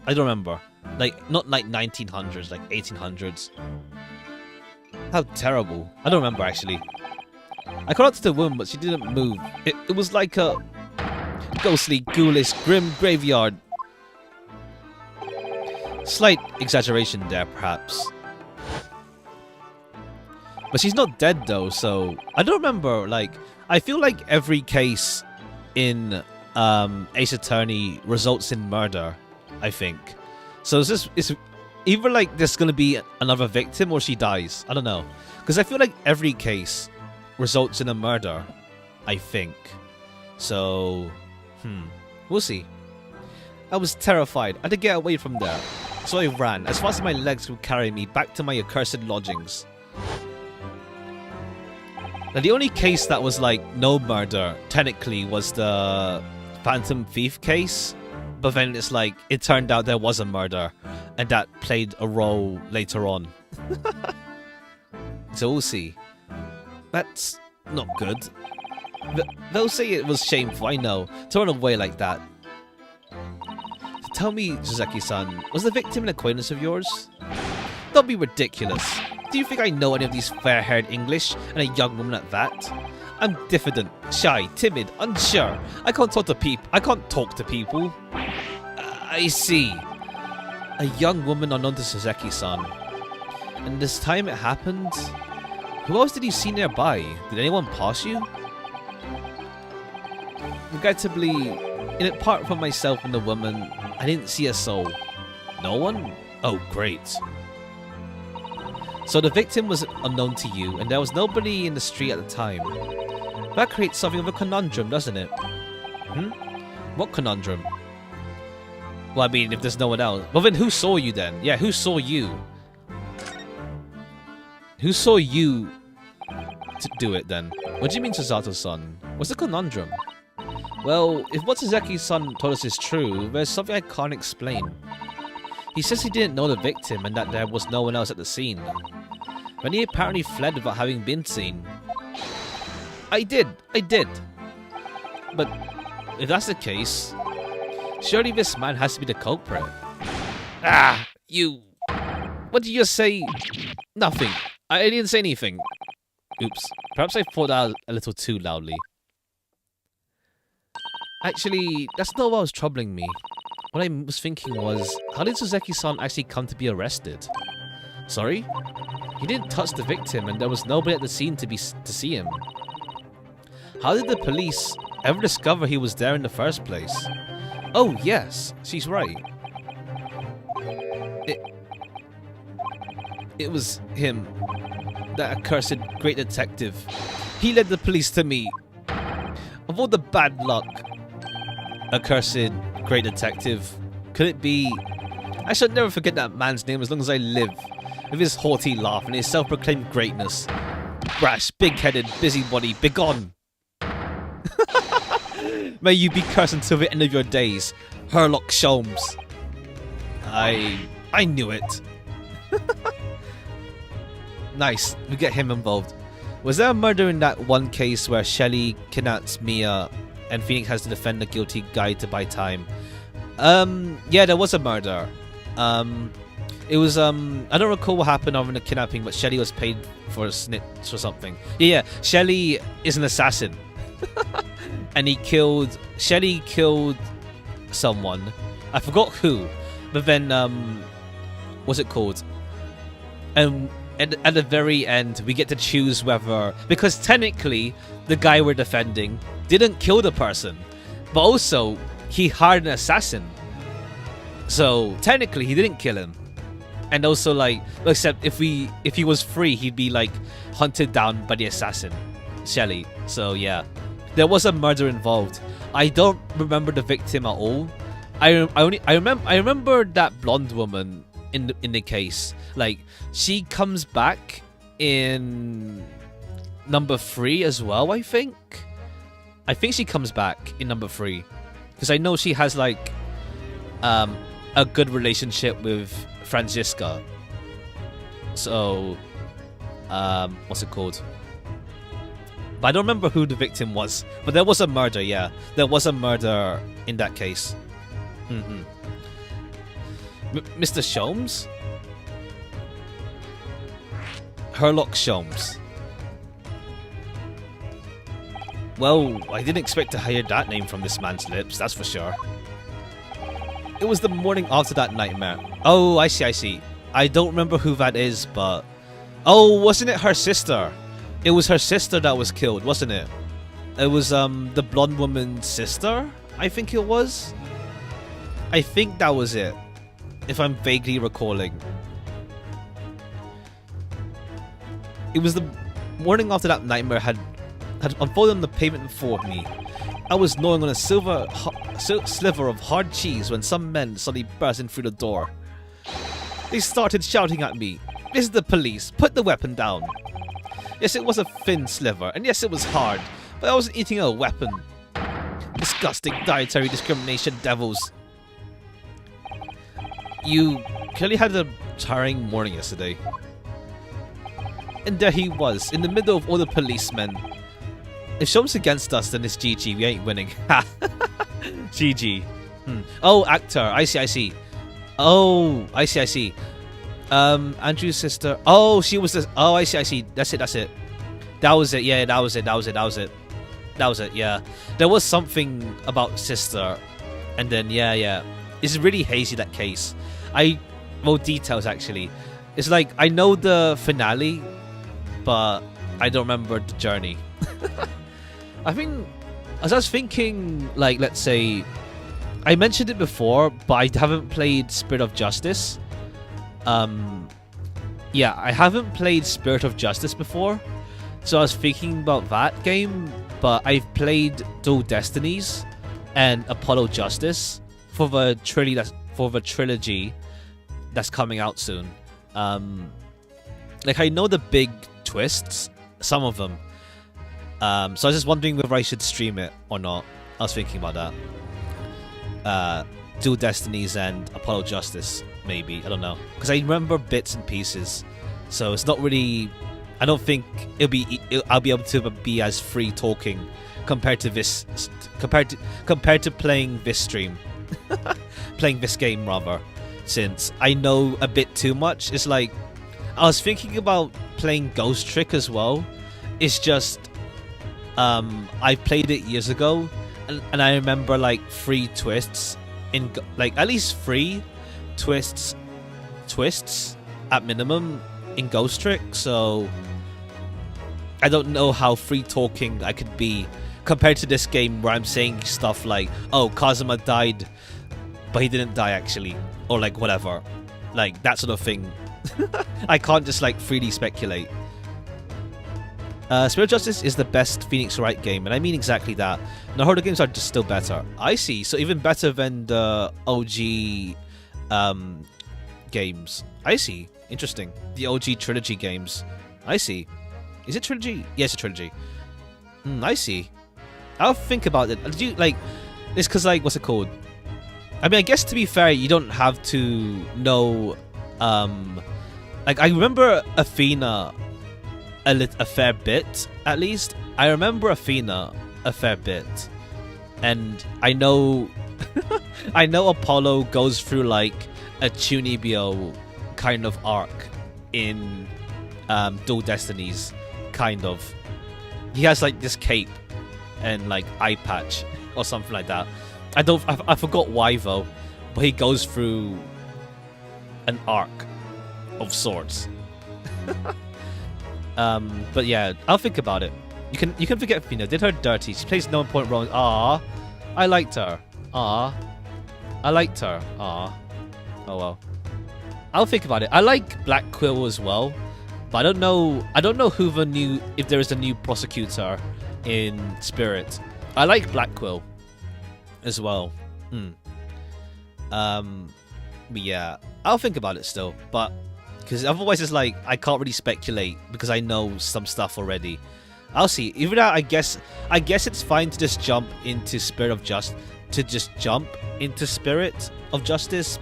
I don't remember. Like, not like 1900s, like 1800s. How terrible. I don't remember, actually. I called out to the woman, but she didn't move. It was like a ghostly, ghoulish, grim graveyard. Slight exaggeration there, perhaps. But she's not dead, though, so... I don't remember, like... I feel like every case in Ace Attorney results in murder, I think. So it's either like there's gonna be another victim or she dies. I don't know, because I feel like every case results in a murder. I think. So, we'll see. I was terrified. I had to get away from there, so I ran as fast as my legs could carry me back to my accursed lodgings. Now, the only case that was like no murder technically was the Phantom Thief case. But then it's like, it turned out there was a murder, and that played a role later on. So we'll see. That's not good. They'll say it was shameful, I know, to run away like that. So tell me, Joseki-san, was the victim an acquaintance of yours? Don't be ridiculous. Do you think I know any of these fair-haired English, and a young woman at that? I'm diffident, shy, timid, unsure. I can't talk to people. I see. A young woman unknown to Suzeki-san. And this time it happened? Who else did you see nearby? Did anyone pass you? Regrettably, apart from myself and the woman, I didn't see a soul. No one? Oh, great. So the victim was unknown to you, and there was nobody in the street at the time. That creates something of a conundrum, doesn't it? What conundrum? Well, I mean, if there's no one else. Well, then who saw you then? Yeah, who saw you? Who saw you to do it then? What do you mean, Susato-san? What's the conundrum? Well, if what Suzeki-san told us is true, there's something I can't explain. He says he didn't know the victim and that there was no one else at the scene. Then he apparently fled without having been seen. I did. But if that's the case, surely this man has to be the culprit. You... What did you just say? Nothing. I didn't say anything. Oops. Perhaps I thought out a little too loudly. Actually, that's not what was troubling me. What I was thinking was, how did Suzeki-san actually come to be arrested? Sorry? He didn't touch the victim and there was nobody at the scene to see him. How did the police ever discover he was there in the first place? Oh yes, she's right. It was him. That accursed great detective. He led the police to me. Of all the bad luck. Accursed great detective. Could it be... I shall never forget that man's name as long as I live. With his haughty laugh and his self-proclaimed greatness. Brash, big-headed, busybody, begone! May you be cursed until the end of your days, Herlock Sholmes. I knew it. Nice, we get him involved. Was there a murder in that one case where Shelly kidnaps Mia and Phoenix has to defend the guilty guy to buy time? Yeah, there was a murder. It was I don't recall what happened over the kidnapping, but Shelly was paid for a snitch or something. Yeah, Shelly is an assassin. And Shelly killed someone. I forgot who. But then what's it called? At the very end, we get to choose whether, because technically the guy we're defending didn't kill the person, but also he hired an assassin. So technically he didn't kill him. And also, like, except if he was free, he'd be like hunted down by the assassin, Shelly. So yeah, there was a murder involved. I don't remember the victim at all. I remember that blonde woman in the case. Like, she comes back in number 3 as well. I think she comes back in number 3 because I know she has like a good relationship with Franziska. So what's it called? But I don't remember who the victim was. But there was a murder. Yeah, there was a murder in that case. Mr. Sholmes? Herlock Sholmes. Well, I didn't expect to hear that name from this man's lips, that's for sure. It was the morning after that nightmare. Oh, I see. I don't remember who that is, but... Oh, wasn't it her sister? It was her sister that was killed, wasn't it? It was the blonde woman's sister, I think it was. I think that was it, if I'm vaguely recalling. It was the morning after that nightmare had unfolded on the pavement before me. I was gnawing on a sliver of hard cheese when some men suddenly burst in through the door. They started shouting at me, "This is the police, put the weapon down." Yes, it was a thin sliver, and yes, it was hard, but I wasn't eating a weapon. Disgusting dietary discrimination devils. You clearly had a tiring morning yesterday. And there he was, in the middle of all the policemen. If Sholmes against us, then it's GG. We ain't winning. GG. Oh, actor. I see. Oh, I see. Andrew's sister. Oh, she was the... Oh, I see. That's it. That was it. Yeah, that was it. Yeah. There was something about sister. And then, yeah. It's really hazy, that case. Well, details, actually. It's like, I know the finale, but I don't remember the journey. I think, as I was thinking, like, let's say, I mentioned it before, but I haven't played Spirit of Justice. Yeah, I haven't played Spirit of Justice before, so I was thinking about that game, but I've played Dual Destinies and Apollo Justice for the trilogy that's coming out soon. Like, I know the big twists, some of them. So I was just wondering whether I should stream it or not. I was thinking about that. Dual Destinies and Apollo Justice, maybe. I don't know. Because I remember bits and pieces. So it's not really... I don't think I'll be able to be as free talking compared to this... Compared to playing this stream. Playing this game, rather. Since I know a bit too much. It's like... I was thinking about playing Ghost Trick as well. It's just... I played it years ago, and I remember like 3 twists in like at least 3 twists at minimum in Ghost Trick. So I don't know how free talking I could be compared to this game where I'm saying stuff like, "Oh, Kazuma died, but he didn't die actually," or like whatever, like that sort of thing. I can't just like freely speculate. Spirit of Justice is the best Phoenix Wright game, and I mean exactly that. The horror games are just still better. I see, so even better than the OG games. I see, interesting. The OG trilogy games. I see. Is it trilogy? Yes, it's a trilogy. I see. I'll think about it. Do you like? It's because like what's it called? I mean, I guess to be fair, you don't have to know. Like I remember Athena a fair bit, at least. I remember Athena a fair bit, and I know, I know Apollo goes through like a Chunibyo kind of arc in Dual Destinies, kind of. He has like this cape and like eye patch or something like that. I forgot why though, but he goes through an arc of sorts. But yeah, I'll think about it. You can forget Fina. Did her dirty. She plays no important role. Ah, I liked her. Ah, I liked her. Ah, oh well. I'll think about it. I like Black Quill as well, but I don't know who the new, if there is a new prosecutor in Spirit. I like Black Quill as well. But yeah, I'll think about it still. But because otherwise it's like I can't really speculate because I know some stuff already. I'll see. Even though I guess it's fine to just jump into Spirit of Justice,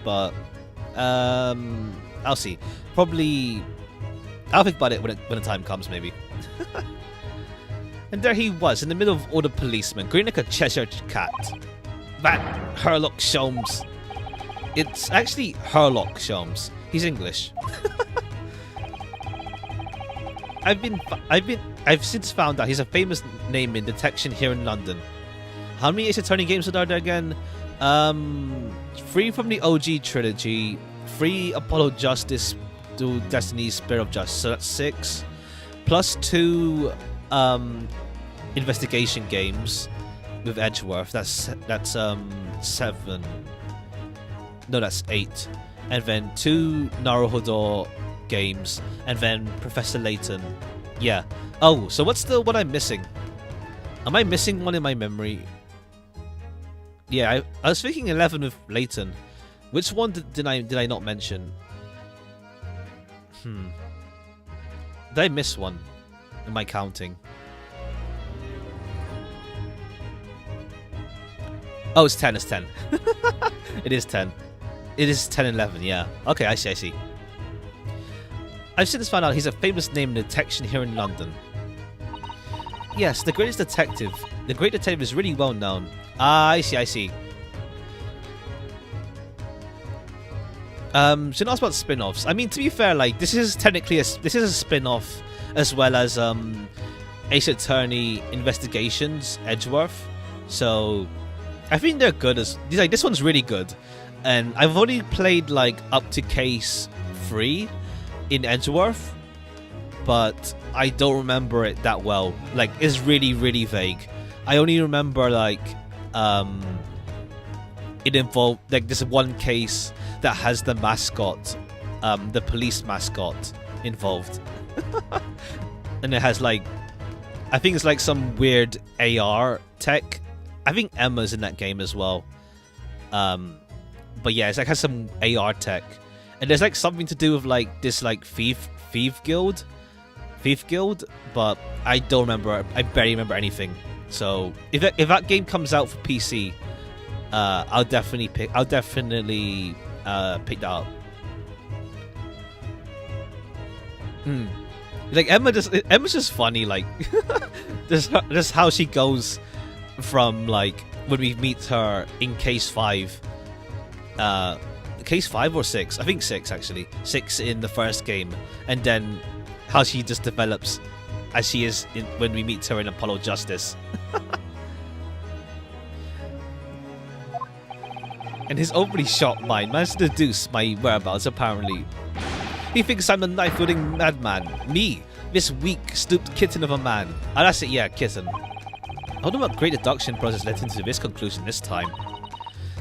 but I'll see. Probably I'll think about it when the time comes, maybe. And there he was in the middle of all the policemen, grinning like a Cheshire cat. That Herlock Sholmes. It's actually Herlock Sholmes. He's English. I've since found out he's a famous name in detection here in London. How many Ace Attorney games are there again? 3 from the OG trilogy, 3 Apollo Justice, Dual Destiny, Spirit of Justice. So that's 6, plus 2 investigation games with Edgeworth. That's 7. No, that's 8. And then 2 Naruhodo games, and then Professor Layton. Yeah. Oh, so what's the one I'm missing? Am I missing one in my memory? Yeah, I was thinking 11 with Layton. Which one did I not mention? Did I miss one? Am I counting? Oh, it's 10. It's 10. It is 10. It is 10 and 11. Yeah. Okay, I see. I've since found out he's a famous name in detection here in London. Yes, the greatest detective. The great detective is really well known. Ah, I see. Should ask about spin-offs. I mean, to be fair, like this is technically a spin-off as well as Ace Attorney Investigations Edgeworth. So I think they're good as like this one's really good. And I've only played like up to case 3 in Edgeworth, but I don't remember it that well. Like it's really, really vague. I only remember like it involved like this one case that has the mascot, the police mascot involved. And it has like, I think it's like some weird AR tech. I think Emma's in that game as well. But yeah, it's like has some AR tech. And there's like something to do with like this like thief guild, but I don't remember. I barely remember anything. So if that game comes out for PC, I'll definitely pick that up. Like Emma's just funny. Like just how she goes from like when we meet her in case 5. Case 5 or 6? I think 6 actually. 6 in the first game, and then how she just develops as she is when we meet her in Apollo Justice. And his overly sharp mind managed to deduce my whereabouts. Apparently, he thinks I'm a knife-wielding madman. Me, this weak, stooped kitten of a man. Ah, that's it. Yeah, kitten. I wonder what great deduction process led into this conclusion this time.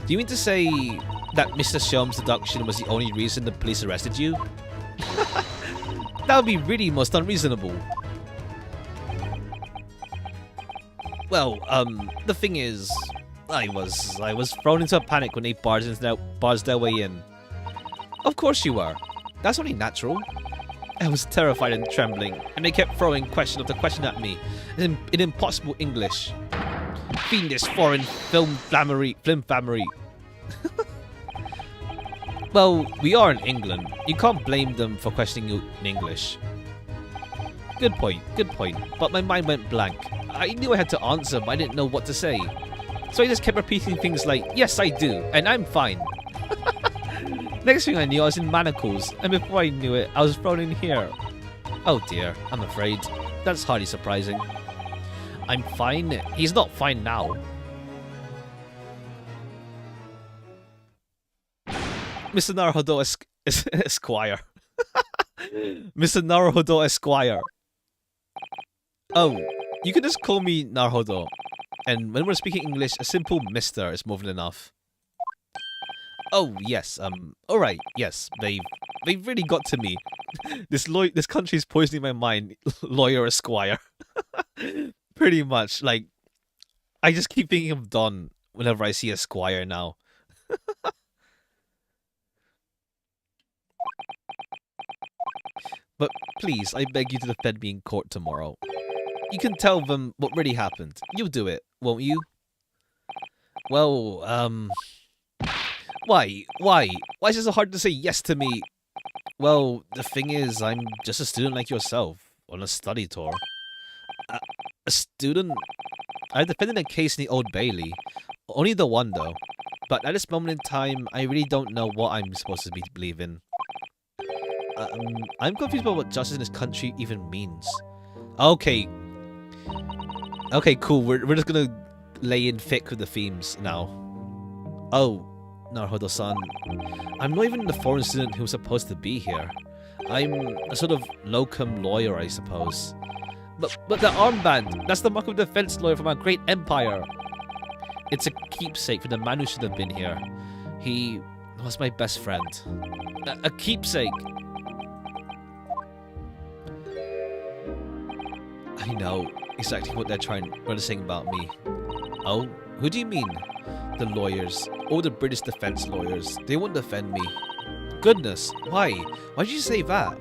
Do you mean to say that Mr. Sholmes' deduction was the only reason the police arrested you? That would be really most unreasonable. Well, the thing is, I was thrown into a panic when they barged their way in. Of course you were. That's only natural. I was terrified and trembling, and they kept throwing question after question at me in impossible English. Fiendish foreign film flammery. Well, we are in England. You can't blame them for questioning you in English. Good point, but my mind went blank. I knew I had to answer, but I didn't know what to say. So I just kept repeating things like, yes I do, and I'm fine. Next thing I knew, I was in manacles, and before I knew it, I was thrown in here. Oh dear, I'm afraid. That's hardly surprising. I'm fine? He's not fine now. Mr. Naruhodo Esquire. Mr. Naruhodo Esquire. Oh, you can just call me Naruhodo. And when we're speaking English, a simple Mr. is more than enough. Oh, yes, alright, yes, they've really got to me. This country's poisoning my mind, Lawyer Esquire. Pretty much, like, I just keep thinking of Don whenever I see Esquire now. But please, I beg you to defend me in court tomorrow. You can tell them what really happened. You'll do it, won't you? Well, Why? Why is it so hard to say yes to me? Well, the thing is, I'm just a student like yourself, on a study tour. A student? I defended a case in the Old Bailey. Only the one, though. But at this moment in time, I really don't know what I'm supposed to be believing. I'm confused about what justice in this country even means. Okay. Okay, cool. We're just gonna lay in thick with the themes now. Oh, Naruhodo-san. I'm not even the foreign student who's supposed to be here. I'm a sort of locum lawyer, I suppose. But the armband! That's the mark of defense lawyer from our great empire! It's a keepsake for the man who should have been here. He was my best friend. A keepsake! I know exactly what they're saying about me. Oh? Who do you mean? The lawyers. All the British defense lawyers. They won't defend me. Goodness, why? Why did you say that?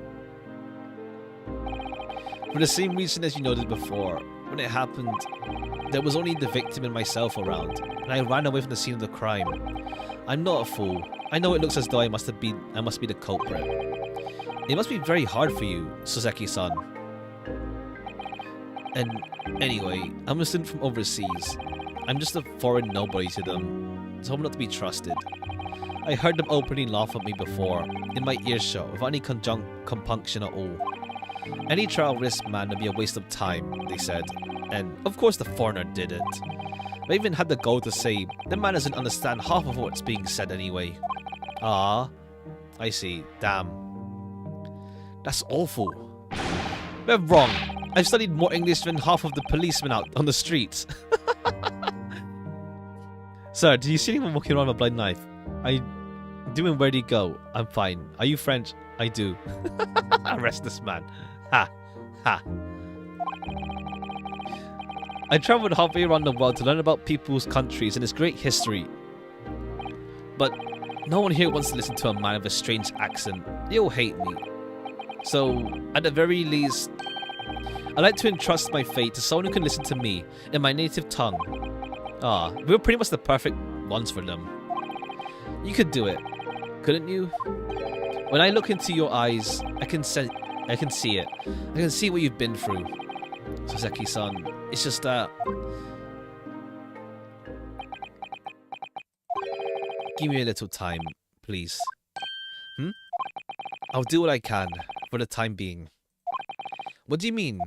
For the same reason as you noted before. When it happened, there was only the victim and myself around, and I ran away from the scene of the crime. I'm not a fool. I know it looks as though I must be the culprit. It must be very hard for you, Soseki-san. And anyway, I'm a student from overseas. I'm just a foreign nobody to them, so I'm not to be trusted. I heard them openly laugh at me before, in my earshot, without any compunction at all. Any trial risk, man, would be a waste of time, they said. And of course the foreigner did it. I even had the gall to say, the man doesn't understand half of what's being said anyway. Ah, I see, damn. That's awful. They're wrong. I've studied more English than half of the policemen out on the streets. Sir, do you see anyone walking around with a blind knife? Doing where do you go? I'm fine. Are you French? I do. Arrest this man. Ha. Ha. I travelled halfway around the world to learn about people's countries and its great history. But no one here wants to listen to a man with a strange accent. They all hate me. So, at the very least, I'd like to entrust my fate to someone who can listen to me in my native tongue. Ah, we were pretty much the perfect ones for them. You could do it, couldn't you? When I look into your eyes, I can see it. I can see what you've been through, Soseki-san. It's just that... Give me a little time, please. I'll do what I can, for the time being. What do you mean?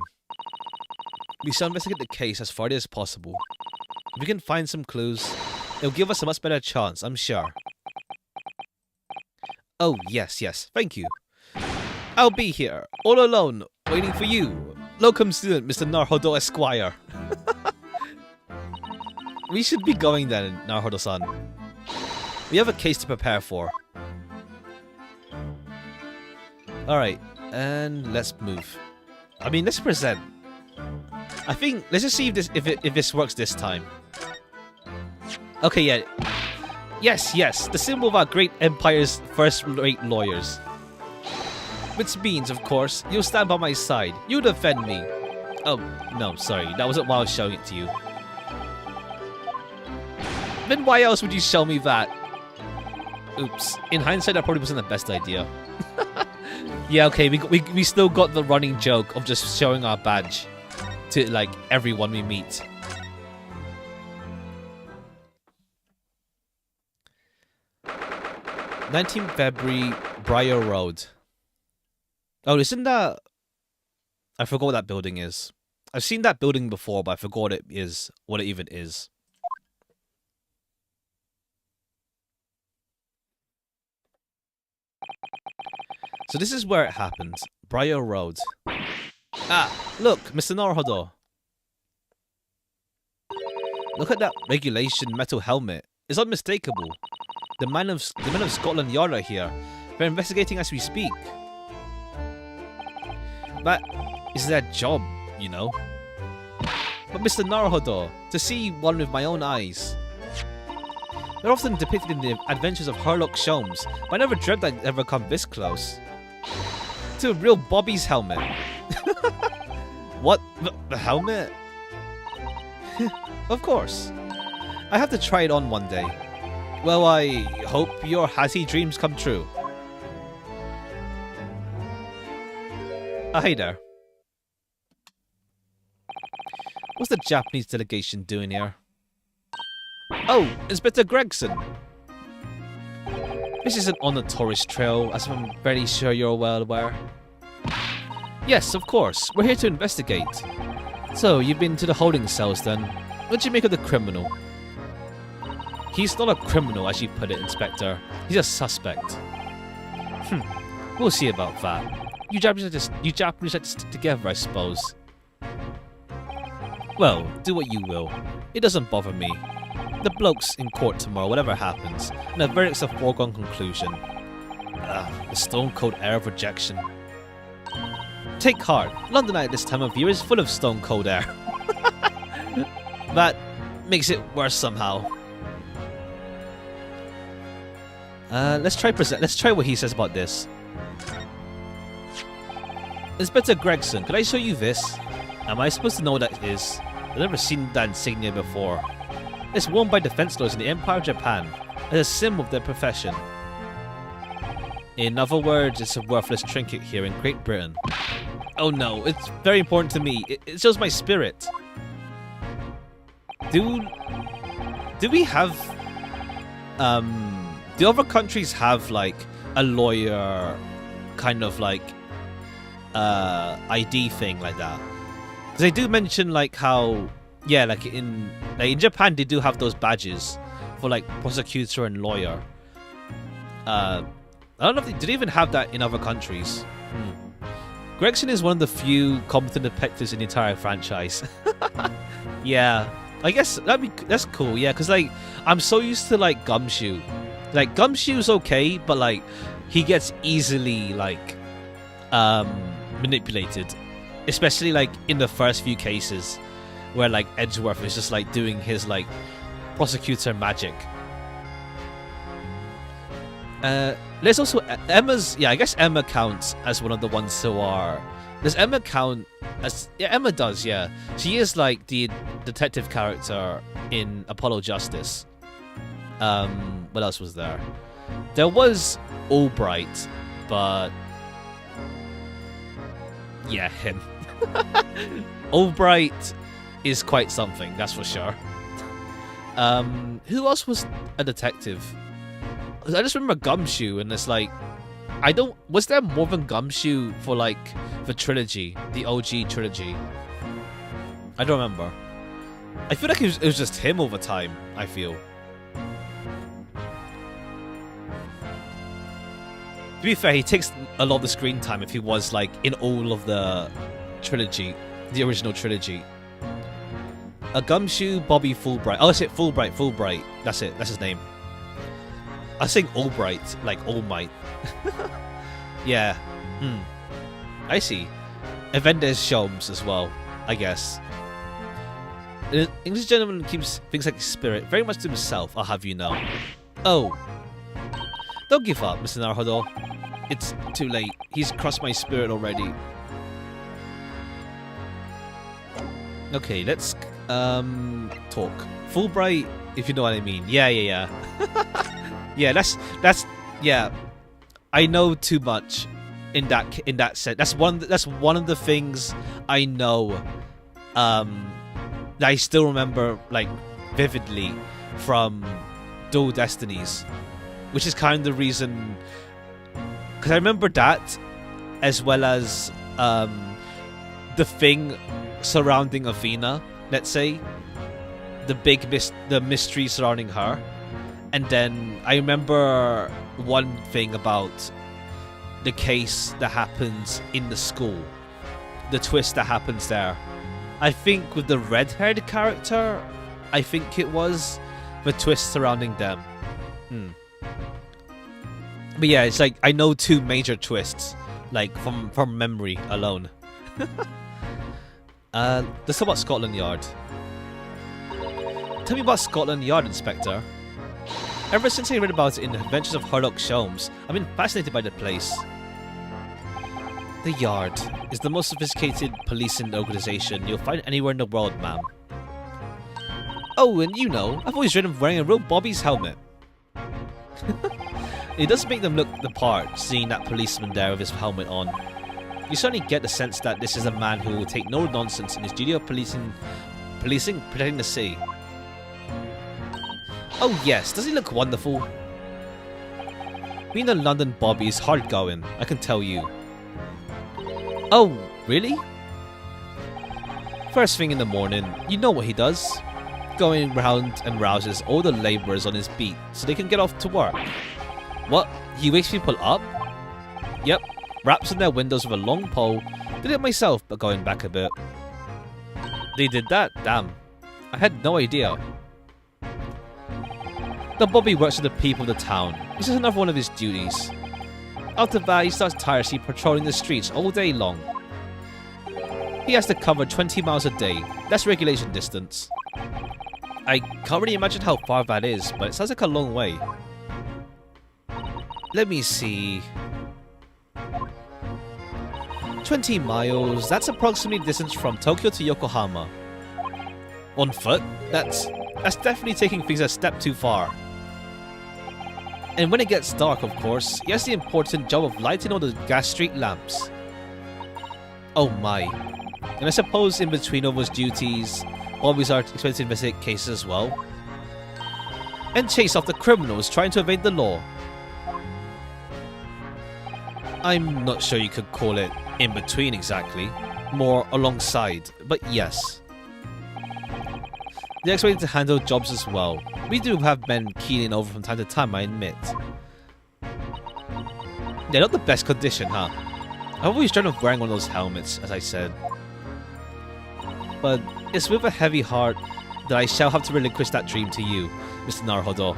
We shall investigate the case as far as possible. If we can find some clues, it'll give us a much better chance, I'm sure. Oh, yes, thank you. I'll be here, all alone, waiting for you, locum student Mr. Naruhodo Esquire. We should be going then, Naruhodo-san. We have a case to prepare for. Alright, and let's move. I mean, let's present. I think, let's just see if this works this time. Okay, yeah. Yes, the symbol of our great empire's first-rate lawyers. Which means, of course, you'll stand by my side. You'll defend me. Oh, no, sorry. That wasn't why I was showing it to you. Then why else would you show me that? Oops. In hindsight, that probably wasn't the best idea. Yeah, okay, we still got the running joke of just showing our badge to, like, everyone we meet. "19th February, Briar Road." Oh, isn't that... I forgot what that building is. I've seen that building before, but I forgot what it is. What it even is. So this is where it happened. Briar Road. Ah, look, Mr. Naruhodo. Look at that regulation metal helmet. It's unmistakable. The men of Scotland Yard are here. They're investigating as we speak. That is their job, you know. But Mr. Naruhodo, to see one with my own eyes. They're often depicted in the adventures of Herlock Sholmes, but I never dreamt I'd ever come this close. To a real Bobby's helmet. What? The helmet? Of course. I have to try it on one day. Well, I hope your hazy dreams come true. Hey there. What's the Japanese delegation doing here? Oh, Inspector Gregson. This isn't on the tourist trail, as I'm very sure you're well aware. Yes, of course. We're here to investigate. So, you've been to the holding cells then. What'd you make of the criminal? He's not a criminal, as you put it, Inspector. He's a suspect. We'll see about that. You Japanese like to stick together, I suppose. Well, do what you will. It doesn't bother me. The bloke's in court tomorrow, whatever happens, and the verdict's a foregone conclusion. The stone-cold air of rejection. Take heart. London at this time of year is full of stone-cold air. That makes it worse somehow. Let's try what he says about this. Inspector Gregson, could I show you this? Am I supposed to know what that is? I've never seen that insignia before. It's worn by defense lawyers in the Empire of Japan as a symbol of their profession. In other words, it's a worthless trinket here in Great Britain. Oh no, it's very important to me. It shows my spirit. Do we have... do other countries have, like, a lawyer kind of, like, ID thing like that? Because they do mention, like, how... Yeah, like in Japan, they do have those badges for, like, prosecutor and lawyer. I don't know if do they even have that in other countries. Gregson is one of the few competent detectives in the entire franchise. Yeah, I guess that's cool. Yeah, because like I'm so used to like Gumshoe. Like Gumshoe's okay, but like he gets easily like manipulated, especially like in the first few cases where like Edgeworth is just like doing his like prosecutor magic. There's also Emma's. Yeah, I guess Emma counts as one of the ones who are. Does Emma count as? Yeah, Emma does. Yeah, she is like the detective character in Apollo Justice. What else was there? There was Albright, but yeah, him. Albright is quite something, that's for sure. Who else was a detective? I just remember Gumshoe, and it's like, I don't. Was there more than Gumshoe for like the trilogy, the OG trilogy? I don't remember. I feel like it was just him over time. I feel. To be fair, he takes a lot of the screen time if he was like in all of the trilogy, the original trilogy. A Gumshoe, Bobby Fulbright. Oh, that's it, Fulbright. That's it. That's his name. I was saying Albright, like All Might. Yeah. I see. Evendes Sholmes as well, I guess. An English gentleman keeps things like his spirit very much to himself, I'll have you know. Oh. Don't give up, Mr. Naruhodo. It's too late. He's crossed my spirit already. Okay, let's talk. Fulbright if you know what I mean. Yeah. Yeah, yeah. I know too much in that sense. That's one of the things I know that I still remember like vividly from Dual Destinies, which is kind of the reason, because I remember that as well as the thing surrounding Athena, let's say, the mystery surrounding her. And then I remember one thing about the case that happens in the school, the twist that happens there. I think with the red-haired character, I think it was the twist surrounding them. But yeah, it's like I know two major twists, like from memory alone. Let's talk about Scotland Yard. Tell me about Scotland Yard, Inspector. Ever since I read about it in The Adventures of Sherlock Holmes, I've been fascinated by the place. The Yard is the most sophisticated policing organization you'll find anywhere in the world, ma'am. Oh, and you know, I've always dreamed of wearing a real Bobby's helmet. It does make them look the part, seeing that policeman there with his helmet on. You certainly get the sense that this is a man who will take no nonsense in his duty of protecting the city. Oh yes, does he look wonderful? Being a London Bobby is hard going, I can tell you. Oh, really? First thing in the morning, you know what he does. Going round and rouses all the labourers on his beat so they can get off to work. What? He wakes people up? Yep, raps on their windows with a long pole. Did it myself, but going back a bit. They did that? Damn. I had no idea. The Bobby works with the people of the town. This is another one of his duties. After that, he starts tirelessly patrolling the streets all day long. He has to cover 20 miles a day. That's regulation distance. I can't really imagine how far that is, but it sounds like a long way. Let me see. 20 miles, that's approximately the distance from Tokyo to Yokohama. On foot? That's definitely taking things a step too far. And when it gets dark, of course, he has the important job of lighting all the gas street lamps. Oh my. And I suppose in between all those duties, Bobbies are expected to investigate cases as well. And chase off the criminals trying to evade the law. I'm not sure you could call it in between exactly. More alongside, but yes. They're expected to handle jobs as well. We do have men keening over from time to time, I admit. They're not the best condition, huh? I've always dreamt of wearing one of those helmets, as I said. But it's with a heavy heart that I shall have to relinquish that dream to you, Mr. Naruhodo.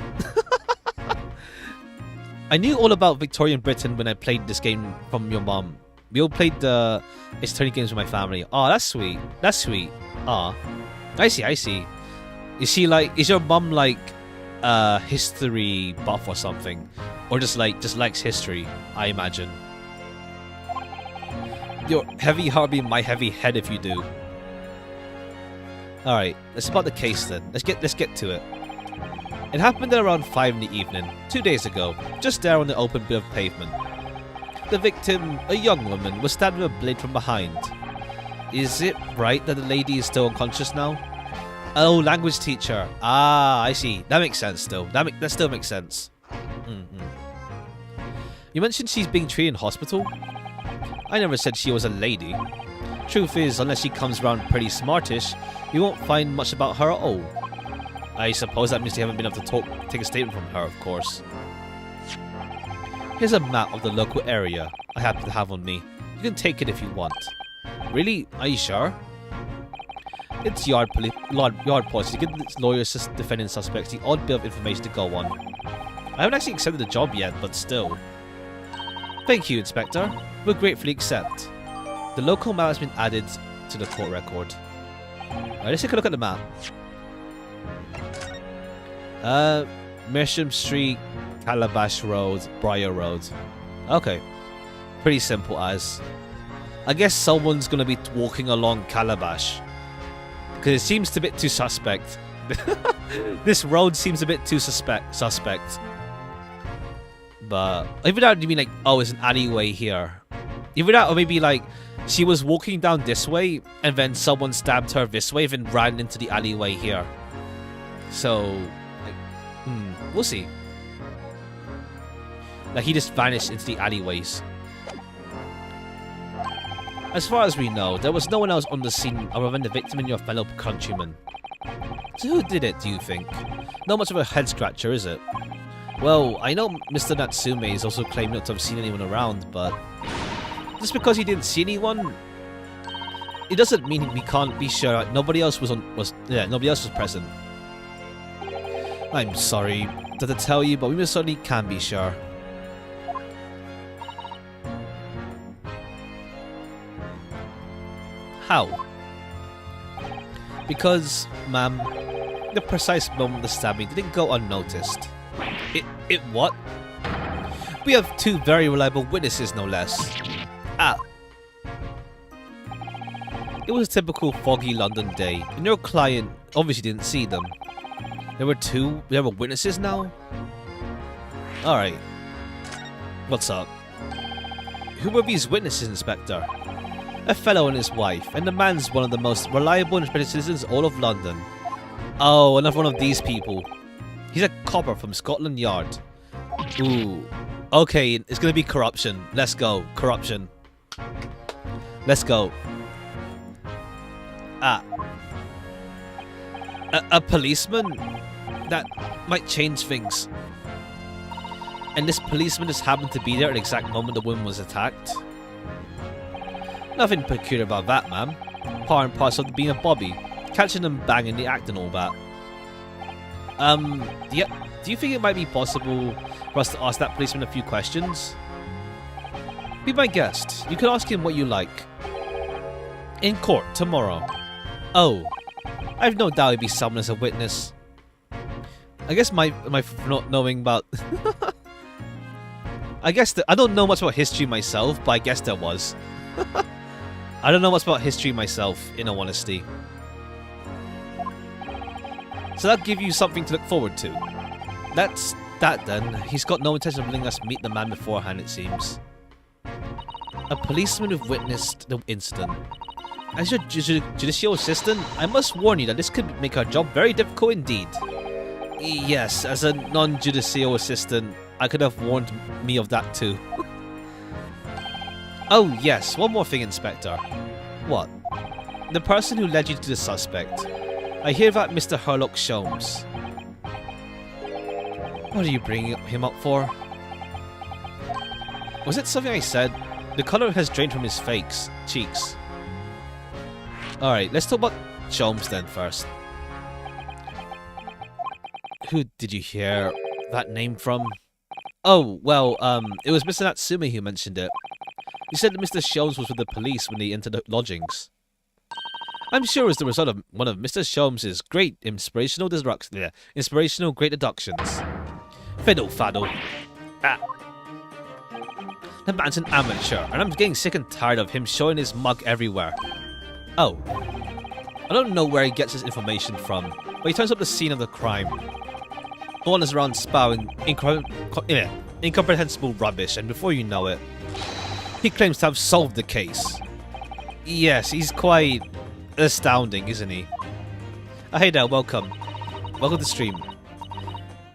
I knew all about Victorian Britain when I played this game from your mom. We all played the Ace Attorney games with my family. Oh, that's sweet. That's sweet. Ah, I see. Is she like? Is your mum like history buff or something, or just likes history? I imagine. Your heavy heart be my heavy head if you do. All right, let's about the case then. Let's get to it. It happened at around 5 in the evening, 2 days ago, just there on the open bit of pavement. The victim, a young woman, was stabbed with a blade from behind. Is it right that the lady is still unconscious now? Oh, language teacher. Ah, I see. That makes sense still. That still makes sense. You mentioned she's being treated in hospital? I never said she was a lady. Truth is, unless she comes around pretty smartish, you won't find much about her at all. I suppose that means you haven't been able to take a statement from her, of course. Here's a map of the local area I happen to have on me. You can take it if you want. Really? Are you sure? It's yard policy to give its lawyers defending suspects the odd bit of information to go on. I haven't actually accepted the job yet, but still. Thank you, Inspector. We'll gratefully accept. The local map has been added to the court record. Alright, let's take a look at the map. Mersham Street, Calabash Road, Briar Road. Okay. Pretty simple as. I guess someone's gonna be walking along Calabash. Because it seems a bit too suspect This road seems a bit too suspect. But either that, you mean like, oh, it's an alleyway here. Either that, or maybe like she was walking down this way and then someone stabbed her this way and then ran into the alleyway here. So, like, we'll see. Like, he just vanished into the alleyways. As far as we know, there was no one else on the scene other than the victim and your fellow countrymen. So who did it, do you think? Not much of a head-scratcher, is it? Well, I know Mr. Natsume is also claiming not to have seen anyone around, but just because he didn't see anyone, it doesn't mean we can't be sure nobody else was present. I'm sorry to tell you, but we most certainly can be sure. How? Because, ma'am, the precise moment of the stabbing didn't go unnoticed. It what? We have two very reliable witnesses, no less. Ah. It was a typical foggy London day, and your client obviously didn't see them. There were witnesses now? Alright. What's up? Who were these witnesses, Inspector? A fellow and his wife, and the man's one of the most reliable and respected citizens in all of London. Oh, another one of these people. He's a copper from Scotland Yard. Ooh. Okay, it's gonna be corruption. Let's go. Corruption. Let's go. Ah. A policeman? That might change things. And this policeman just happened to be there at the exact moment the woman was attacked? Nothing peculiar about that, ma'am. Part and parcel of being a bobby. Catching them banging the act and all that. Do you think it might be possible for us to ask that policeman a few questions? Be my guest. You can ask him what you like. In court, tomorrow. Oh. I've no doubt he'd be summoned as a witness. I guess my not knowing about... I don't know much about history myself, but I guess there was. I don't know much about history myself, in all honesty. So that'll give you something to look forward to. That's that then. He's got no intention of letting us meet the man beforehand, it seems. A policeman who witnessed the incident. As your judicial assistant, I must warn you that this could make our job very difficult indeed. Yes, as a non-judicial assistant, I could have warned me of that too. Oh yes, one more thing, Inspector. What? The person who led you to the suspect. I hear about Mr. Herlock Sholmes. What are you bringing him up for? Was it something I said? The colour has drained from his cheeks. Alright, let's talk about Sholmes then first. Who did you hear that name from? Oh, well, it was Mr. Natsume who mentioned it. He said that Mr. Sholmes was with the police when they entered the lodgings. I'm sure it's the result of one of Mr. Sholmes' great inspirational great deductions. Fiddle faddle. Ah. The man's an amateur, and I'm getting sick and tired of him showing his mug everywhere. Oh. I don't know where he gets his information from, but he turns up the scene of the crime. Wanders around spouting incomprehensible rubbish, and before you know it, he claims to have solved the case. Yes, he's quite astounding, isn't he? Oh, hey there, welcome. Welcome to the stream.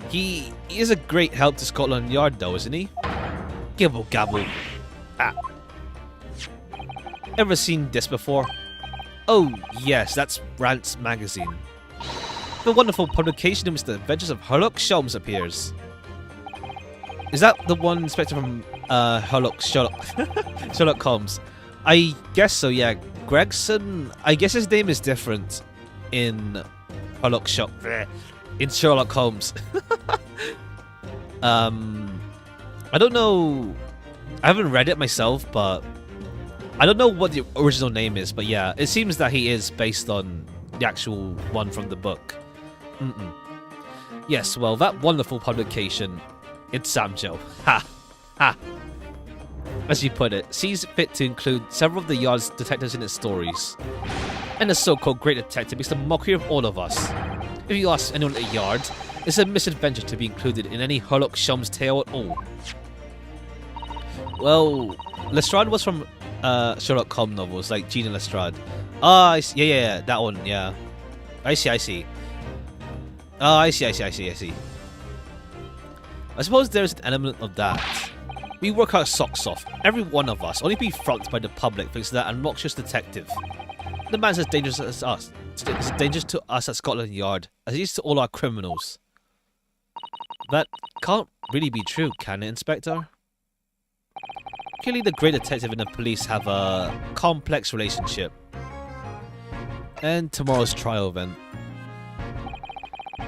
He is a great help to Scotland Yard though, isn't he? Gibble gabble. Ah. Ever seen this before? Oh, yes, that's Rant's magazine. The wonderful publication in which the adventures of Herlock Sholmes appears. Is that the one Inspector from Sherlock Holmes? I guess so, yeah. Gregson, I guess his name is different in Sherlock Holmes. I don't know. I haven't read it myself, but I don't know what the original name is. But yeah, it seems that he is based on the actual one from the book. Yes, well, that wonderful publication, it's Samjo. Ha! Ha! As you put it, sees fit to include several of the Yard's detectives in its stories. And the so-called great detective makes a mockery of all of us. If you ask anyone at Yard, it's a misadventure to be included in any Sherlock Holmes tale at all. Well, Lestrade was from Sherlock Holmes novels, like Jean and Lestrade. Ah, yeah, that one, yeah. I see. Oh, I see. I suppose there's an element of that. We work our socks off, every one of us, only to be frogged by the public thanks to that obnoxious detective. The man's as dangerous as us. It's dangerous to us at Scotland Yard, as he is to all our criminals. That can't really be true, can it, Inspector? Clearly the great detective and the police have a complex relationship. And tomorrow's trial then.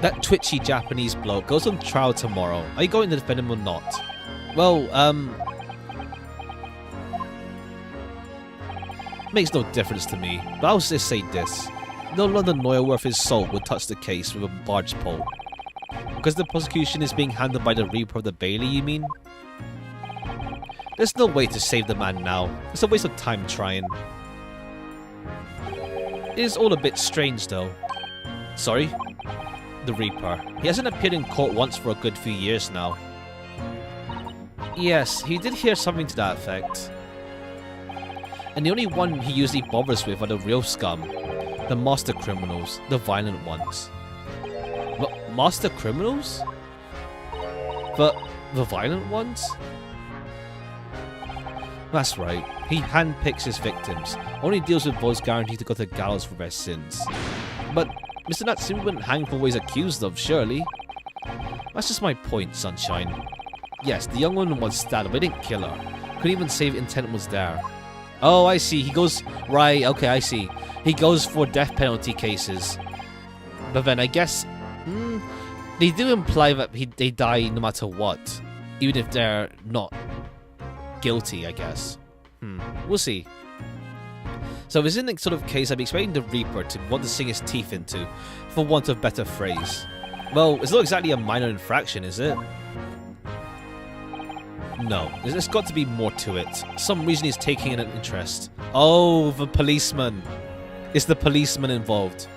That twitchy Japanese bloke goes on trial tomorrow. Are you going to defend him or not? Well, makes no difference to me, but I'll just say this. No London lawyer worth his salt would touch the case with a barge pole. Because the prosecution is being handled by the Reaper of the Bailey, you mean? There's no way to save the man now. It's a waste of time trying. It is all a bit strange though. Sorry? The Reaper. He hasn't appeared in court once for a good few years now. Yes, he did hear something to that effect. And the only one he usually bothers with are the real scum. The master criminals. The violent ones. Master criminals? The violent ones? That's right. He handpicks his victims. Only deals with those guaranteed to go to the gallows for their sins. But Mr. Natsumi wouldn't hang for what he's accused of, surely. That's just my point, Sunshine. Yes, the young woman was stabbed, but they didn't kill her. Couldn't even say if intent was there. Oh, I see. He goes... Right, okay, I see. He goes for death penalty cases. But then I guess... they do imply that they die no matter what. Even if they're not guilty, I guess. We'll see. So if it's in the sort of case, I'd be expecting the Reaper to want to sink his teeth into, for want of a better phrase. Well, it's not exactly a minor infraction, is it? No, there's got to be more to it. Some reason he's taking an interest. Oh, the policeman. It's the policeman involved.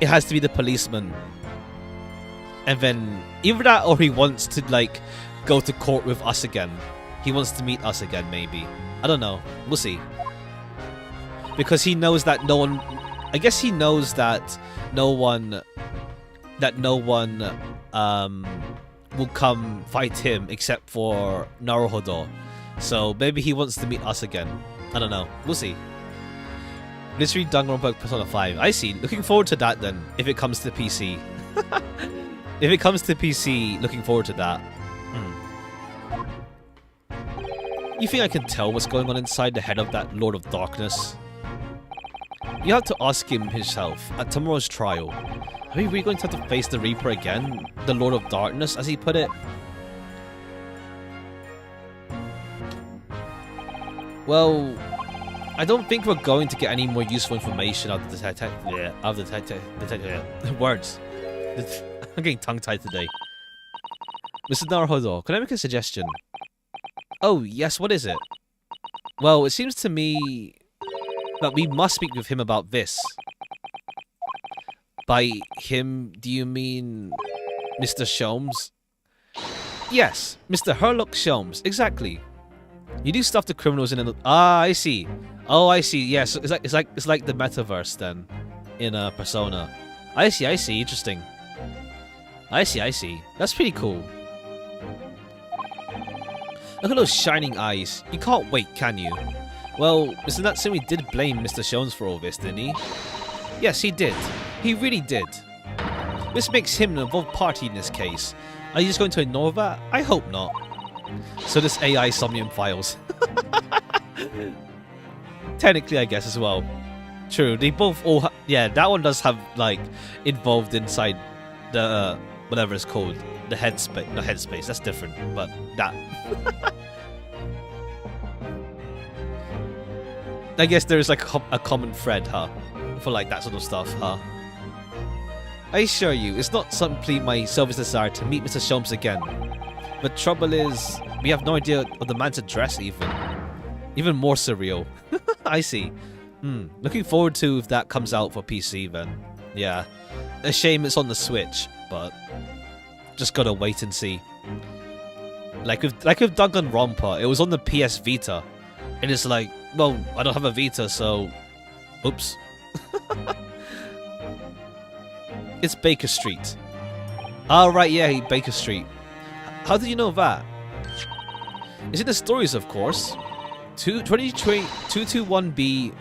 It has to be the policeman. And then, either that or he wants to, like, go to court with us again. He wants to meet us again, maybe. I don't know. We'll see. Because he knows that no one... I guess he knows that no one... will come fight him except for Naruhodo. So maybe he wants to meet us again. I don't know. We'll see. Literally Danganronpa Persona 5. I see. Looking forward to that then, if it comes to PC. If it comes to PC, looking forward to that. You think I can tell what's going on inside the head of that Lord of Darkness? You have to ask him himself at tomorrow's trial. Are we really going to have to face the Reaper again? The Lord of Darkness, as he put it? Well, I don't think we're going to get any more useful information out of the detective. Words. I'm getting tongue-tied today. Mr. Naruhodo, can I make a suggestion? Oh, yes, what is it? Well, it seems to me that we must speak with him about this. By him, do you mean Mr. Sholmes? Yes, Mr. Sherlock Sholmes, exactly. You do stuff to criminals in an... Ah, I see. Oh, I see. Yes, it's like the metaverse then, in Persona. I see. Interesting. I see. That's pretty cool. Look at those shining eyes. You can't wait, can you? Well, Mr. Natsumi did blame Mr. Sholmes for all this, didn't he? Yes, he did. He really did. This makes him an involved party in this case. Are you just going to ignore that? I hope not. So this AI Somnium Files. Technically, I guess, as well. True, they both all... yeah, that one does have, like, involved inside the... whatever it's called. The headspace. No, headspace. That's different. But that. I guess there is, like, a common thread, huh? For, like, that sort of stuff, huh? I assure you, it's not simply my selfish desire to meet Mr. Sholmes again. The trouble is, we have no idea of the man's address, even. Even more surreal. I see. Looking forward to if that comes out for PC, then. Yeah. A shame it's on the Switch, but just gotta wait and see. Like with Danganronpa, it was on the PS Vita, and it's like, well, I don't have a Vita, so, oops. It's Baker Street. Oh right, yeah, Baker Street. How did you know that? It's in the stories, of course. 221B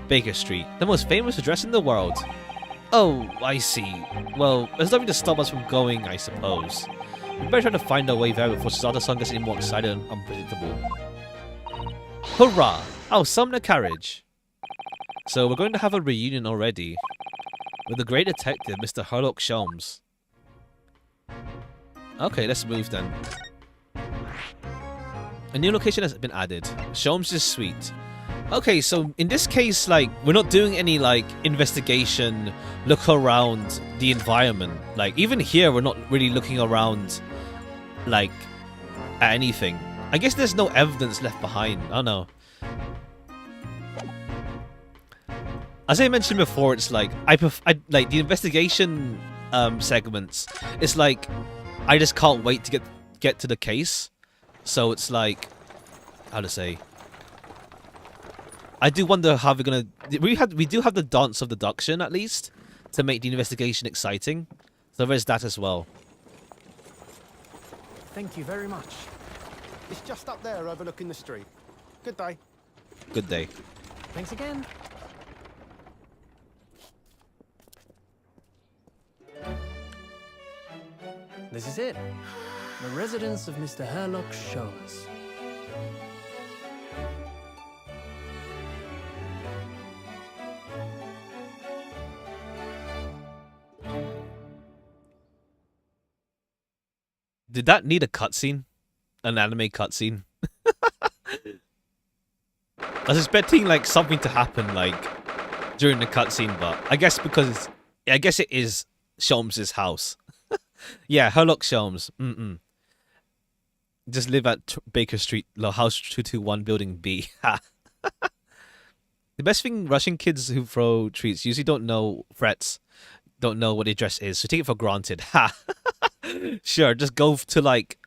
Baker Street, the most famous address in the world. Oh, I see. Well, there's nothing to stop us from going, I suppose. We better try to find our way there before Suzato-san gets any more excited and unpredictable. Hurrah! I'll summon a carriage. So we're going to have a reunion already with the great detective, Mr. Herlock Sholmes. Okay, let's move then. A new location has been added. Sholmes' suite. Okay, so in this case, like, we're not doing any, like, investigation, look around the environment. Like, even here, we're not really looking around, like, at anything. I guess there's no evidence left behind. I don't know. As I mentioned before, it's like, I like, the investigation segments, it's like, I just can't wait to get to the case. So it's like, how to say... I do wonder how we're gonna... We do have the dance of deduction, at least, to make the investigation exciting. So there's that as well. Thank you very much. It's just up there overlooking the street. Good day. Good day. Thanks again. This is it. The residence of Mr. Herlock Sholmes. Did that need a cutscene? An anime cutscene? I was expecting like something to happen like during the cutscene, but I guess because I guess it is Sholmes' house. Yeah, Herlock Sholmes. Just live at Baker Street, house 221, building B. The best thing, Russian kids who throw treats usually don't know threats, don't know what the address is, so take it for granted. Ha. Sure, just go to like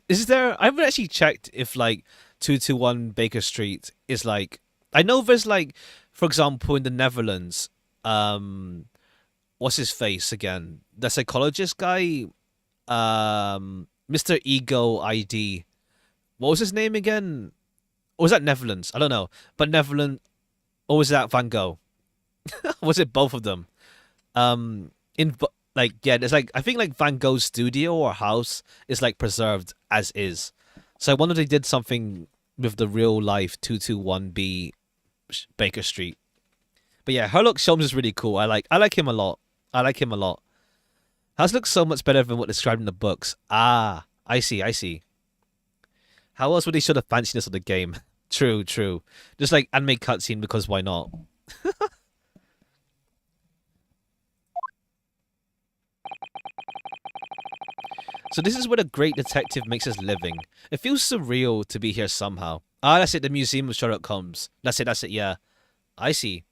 is there, I haven't actually checked if like 221 Baker Street is like, I know there's like, for example, in the Netherlands, what's his face again? The psychologist guy, Mr. Ego ID. What was his name again? Or was that Netherlands? I don't know. But Netherlands, or was that Van Gogh? Was it both of them? Like, yeah, there's like, I think like Van Gogh's studio or house is like preserved as is. So I wonder if they did something with the real life 221B Baker Street. But yeah, Herlock Sholmes is really cool. I like him a lot. I like him a lot. House looks so much better than what described in the books. Ah, I see. How else would they show the fanciness of the game? True. Just like anime cutscene, because why not? So this is where the great detective makes his living. It feels surreal to be here somehow. Ah, that's it, the Museum of Sherlock Holmes. That's it, yeah. I see.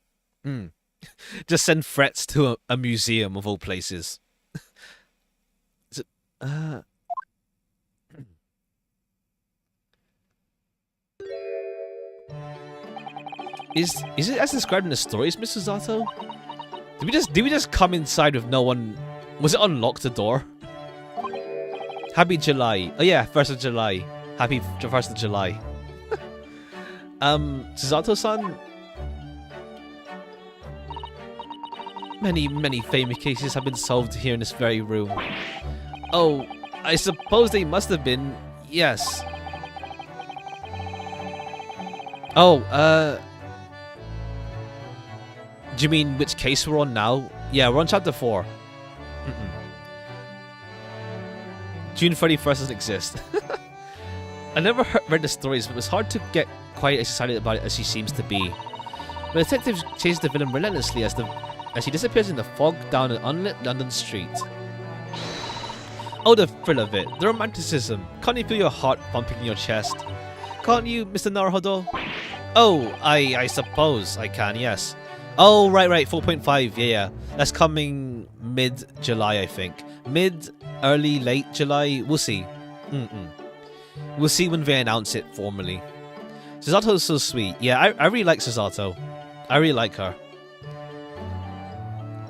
Just send threats to a museum of all places. Is it, Is it as described in the stories, Mr. Zato? Did we just come inside with no one? Was it unlocked the door? Happy July. Oh yeah, 1st of July. Happy 1st of July. Suzato-san. Many famous cases have been solved here in this very room. Oh, I suppose they must have been. Yes. Oh, do you mean which case we're on now? Yeah, we're on chapter 4. June 31st doesn't exist. I never read the stories, but it was hard to get quite as excited about it as she seems to be. The detective chases the villain relentlessly as he disappears in the fog down an unlit London street. Oh, the thrill of it. The romanticism. Can't you feel your heart pumping in your chest? Can't you, Mr. Naruhodo? Oh, I suppose I can, yes. Oh, right, 4.5, yeah. That's coming mid-July, I think. Early, late July. We'll see. We'll see when they announce it formally. Susato is so sweet. Yeah, I really like Susato. I really like her.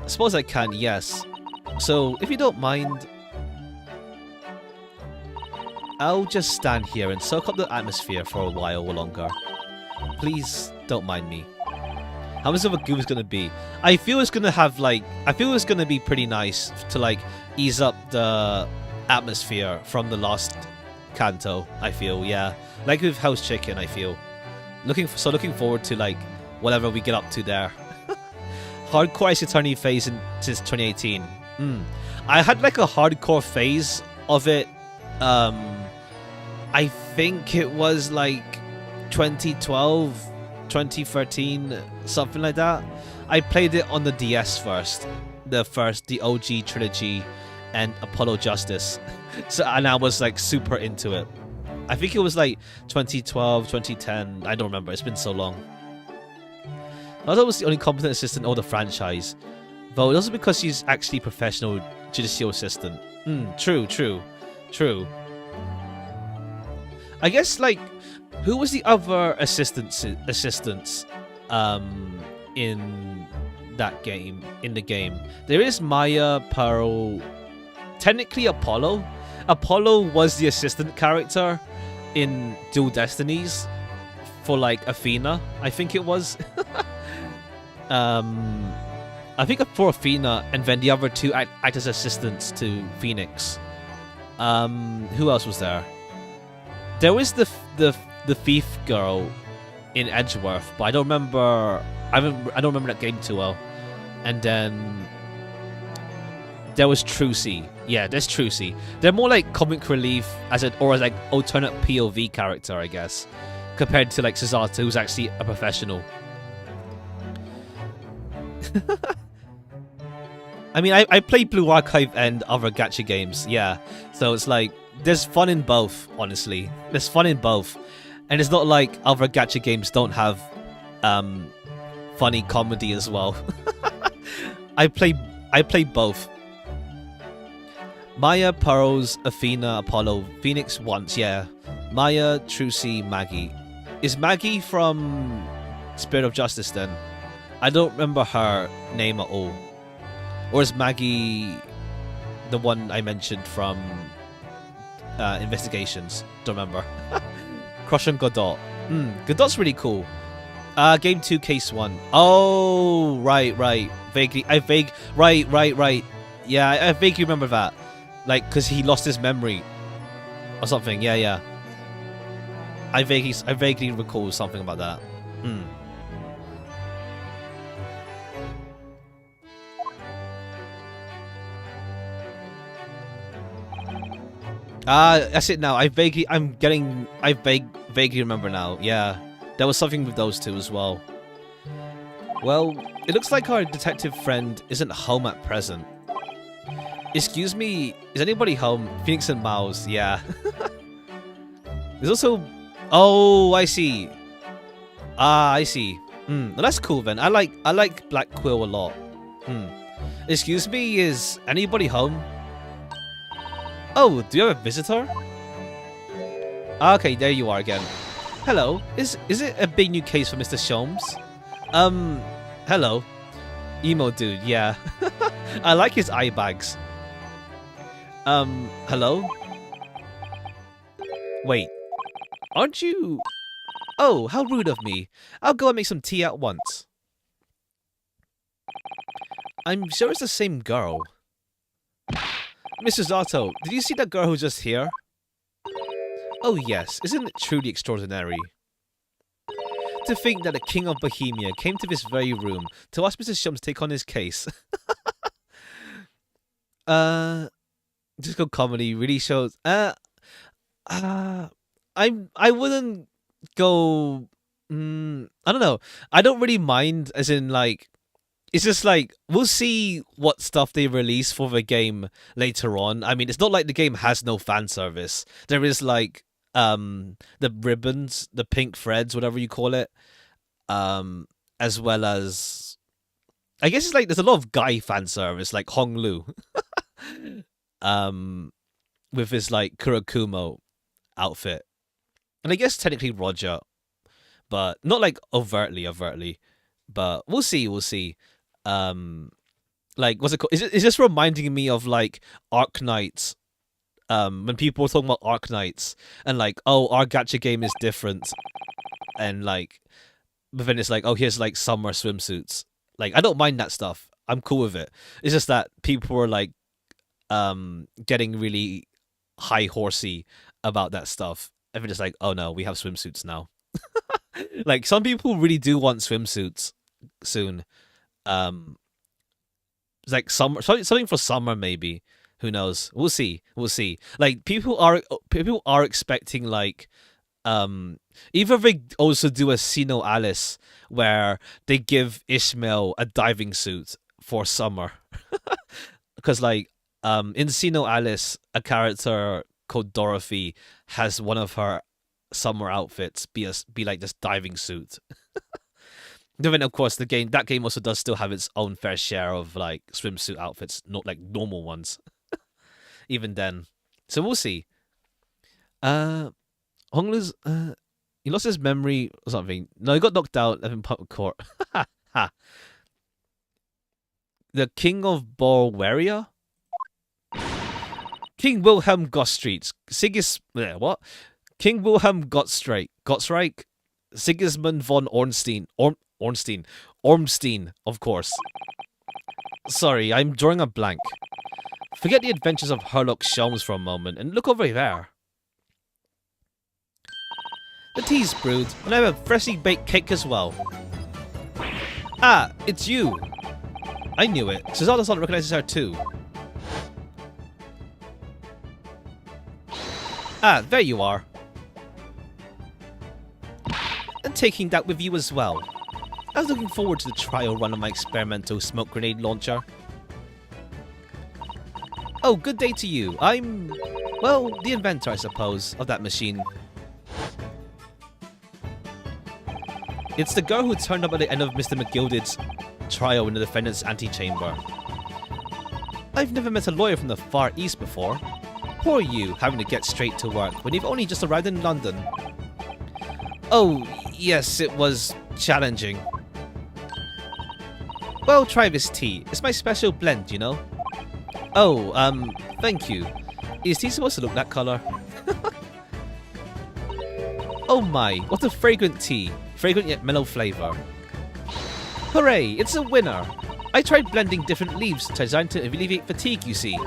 I suppose I can, yes. So, if you don't mind, I'll just stand here and soak up the atmosphere for a while longer. Please don't mind me. How much of a goof is gonna be? I feel it's gonna have like, I feel it's gonna be pretty nice to like ease up the atmosphere from the last Kanto. I feel, yeah, like with House Chicken. I feel looking forward to like whatever we get up to there. Hardcore Ice Attorney phase since 2018. I had like a hardcore phase of it. I think it was like 2012, 2013, something like that. I played it on the DS first, the OG trilogy, and Apollo Justice. So, and I was like super into it. I think it was like 2012, 2010. I don't remember. It's been so long. Naruto was the only competent assistant in all the franchise, though it also because she's actually in judicial assistant. True. I guess like, who was the other assistants in that game? In the game, there is Maya, Pearl, technically Apollo. Apollo was the assistant character in Dual Destinies for like Athena, I think it was. I think for Athena, and then the other two act as assistants to Phoenix. Who else was there? There was the thief girl in Edgeworth, but I don't remember. I don't remember that game too well. And then there was Trucy. Yeah, there's Trucy. They're more like comic relief as like alternate POV character, I guess, compared to like Susato, who's actually a professional. I mean, I play Blue Archive and other gacha games, yeah. So it's like, there's fun in both, honestly. There's fun in both. And it's not like other gacha games don't have funny comedy as well. I play both. Maya, Pearls, Athena, Apollo, Phoenix once, yeah. Maya, Trucy, Maggie. Is Maggie from Spirit of Justice then? I don't remember her name at all. Or is Maggie the one I mentioned from Investigations? Don't remember. Crush on Godot. Godot's really cool. Game 2, Case 1. Oh, right. Vaguely. Right. Yeah, I vaguely remember that. Like, because he lost his memory. Or something. Yeah. I vaguely recall something about that. That's it now. I vaguely remember now. Yeah, there was something with those two as well. Well, it looks like our detective friend isn't home at present. Excuse me, is anybody home? Phoenix and Mouse, yeah. There's also... Oh, I see. I see. Well, that's cool then. I like Black Quill a lot. Excuse me, is anybody home? Oh, do you have a visitor? Okay, there you are again. Hello. Is it a big new case for Mr. Sholmes? Hello. Emo dude, yeah. I like his eye bags. Hello? Wait. Aren't you... Oh, how rude of me. I'll go and make some tea at once. I'm sure it's the same girl. Mr. Zato, did you see that girl who's just here? Oh yes, isn't it truly extraordinary? To think that the King of Bohemia came to this very room to ask Mr. Shum to take on his case. Just go comedy really shows. I wouldn't go. I don't know. I don't really mind, as in like. It's just like, we'll see what stuff they release for the game later on. I mean, it's not like the game has no fan service. There is like the ribbons, the pink threads, whatever you call it, as well as I guess it's like there's a lot of guy fan service, like Hong Lu, with his like Kurakumo outfit, and I guess technically Roger, but not like overtly. But we'll see. Like what's it called? Is this reminding me of like Arknights? When people were talking about Arknights and like, oh, our gacha game is different, and like, but then it's like, oh, here's like summer swimsuits. Like, I don't mind that stuff. I'm cool with it. It's just that people were like, getting really high horsey about that stuff. And then it's like, oh no, we have swimsuits now. Like, some people really do want swimsuits soon. It's like summer, something for summer maybe. Who knows? We'll see. Like, people are expecting like, either they also do a Sino Alice where they give Ishmael a diving suit for summer, because like, in Sino Alice, a character called Dorothy has one of her summer outfits be like this diving suit. Then of course that game also does still have its own fair share of like swimsuit outfits, not like normal ones. Even then, so we'll see. Honglu's he lost his memory or something. No, he got knocked out in public court. The King of Bulgaria, King Wilhelm Gotstreet, what? King Wilhelm Gottsreich, Sigismund von Ormstein, of course. Sorry, I'm drawing a blank. Forget the adventures of Herlock Sholmes for a moment and look over there. The tea's brewed, and I have a freshly baked cake as well. Ah, it's you. I knew it. Suzato-san recognizes her too. Ah, there you are. And taking that with you as well. I was looking forward to the trial run of my experimental smoke grenade launcher. Oh, good day to you. I'm, well, the inventor, I suppose, of that machine. It's the girl who turned up at the end of Mr. McGilded's trial in the defendant's antechamber. I've never met a lawyer from the Far East before. Poor you, having to get straight to work when you've only just arrived in London. Oh, yes, it was challenging. Well, try this tea. It's my special blend, you know. Oh, thank you. Is tea supposed to look that color? Oh my, what a fragrant tea. Fragrant yet mellow flavor. Hooray, it's a winner. I tried blending different leaves designed to alleviate fatigue, you see.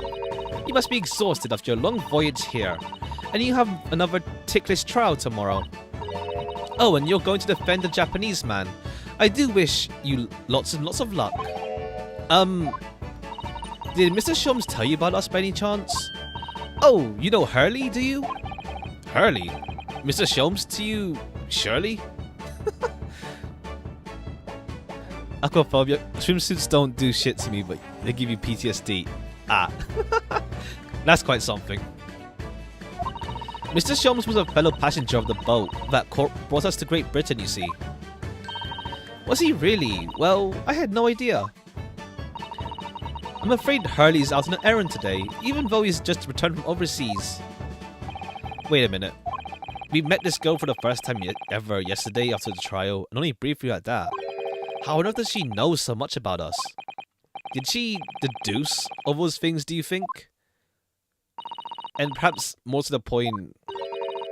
You must be exhausted after your long voyage here. And you have another ticklish trial tomorrow. Oh, and you're going to defend the Japanese man. I do wish you lots and lots of luck. Did Mr. Sholmes tell you about us by any chance? Oh, you know Hurley, do you? Hurley? Mr. Sholmes to you, Shirley? Aquaphobia. Swimsuits don't do shit to me, but they give you PTSD. Ah. That's quite something. Mr. Sholmes was a fellow passenger of the boat that brought us to Great Britain, you see. Was he really? Well, I had no idea. I'm afraid Hurley's out on an errand today, even though he's just returned from overseas. Wait a minute. We met this girl for the first time ever yesterday after the trial, and only briefly at that. How on earth does she know so much about us? Did she deduce all those things, do you think? And perhaps more to the point,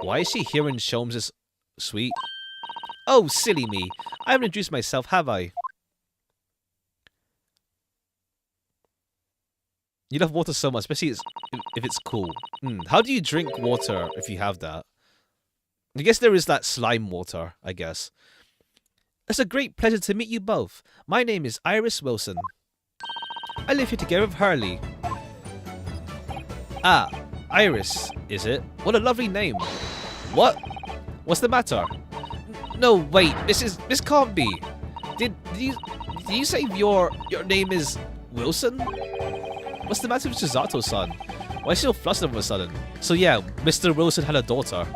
why is she here in Sholmes' suite? Oh, silly me. I haven't introduced myself, have I? You love water so much, especially if it's cool. How do you drink water if you have that? I guess there is that slime water, I guess. It's a great pleasure to meet you both. My name is Iris Wilson. I live here together with Hurley. Ah, Iris, is it? What a lovely name. What? What's the matter? No, wait, this can't be. Did you say your name is Wilson? What's the matter with Chisato-san? Why is she so flustered all of a sudden? So yeah, Mr. Wilson had a daughter.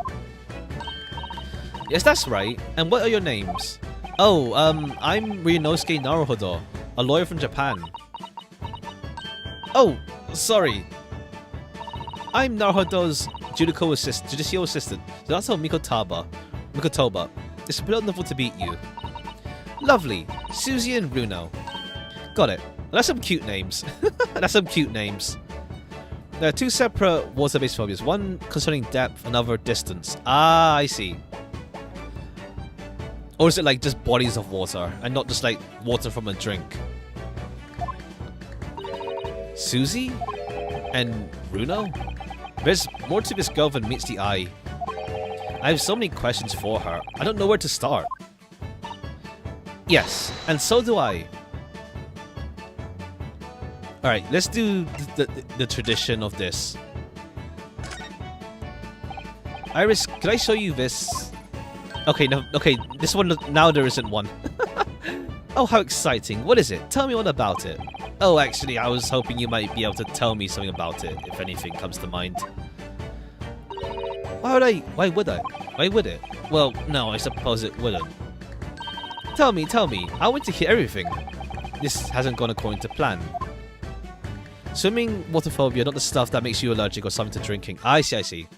Yes, that's right. And what are your names? Oh, I'm Ryunosuke Naruhodo. A lawyer from Japan. Oh, sorry. I'm Naruhodo's judicial assistant, Zato Mikotoba. It's wonderful to meet you. Lovely. Susie and Bruno. Got it. That's some cute names. That's some cute names. There are two separate water-based phobias. One concerning depth, another distance. Ah, I see. Or is it like just bodies of water and not just like water from a drink? Susie? And Bruno? There's more to this girl than meets the eye. I have so many questions for her. I don't know where to start. Yes, and so do I. Alright, let's do the tradition of this. Iris, can I show you this? Okay, no, okay, this one, now there isn't one. Oh, how exciting. What is it? Tell me all about it. Oh, actually, I was hoping you might be able to tell me something about it, if anything comes to mind. Why would I? Why would I? Why would it? Well, no, I suppose it wouldn't. Tell me, I want to hear everything. This hasn't gone according to plan. Swimming, water phobia, not the stuff that makes you allergic or something to drinking. I see.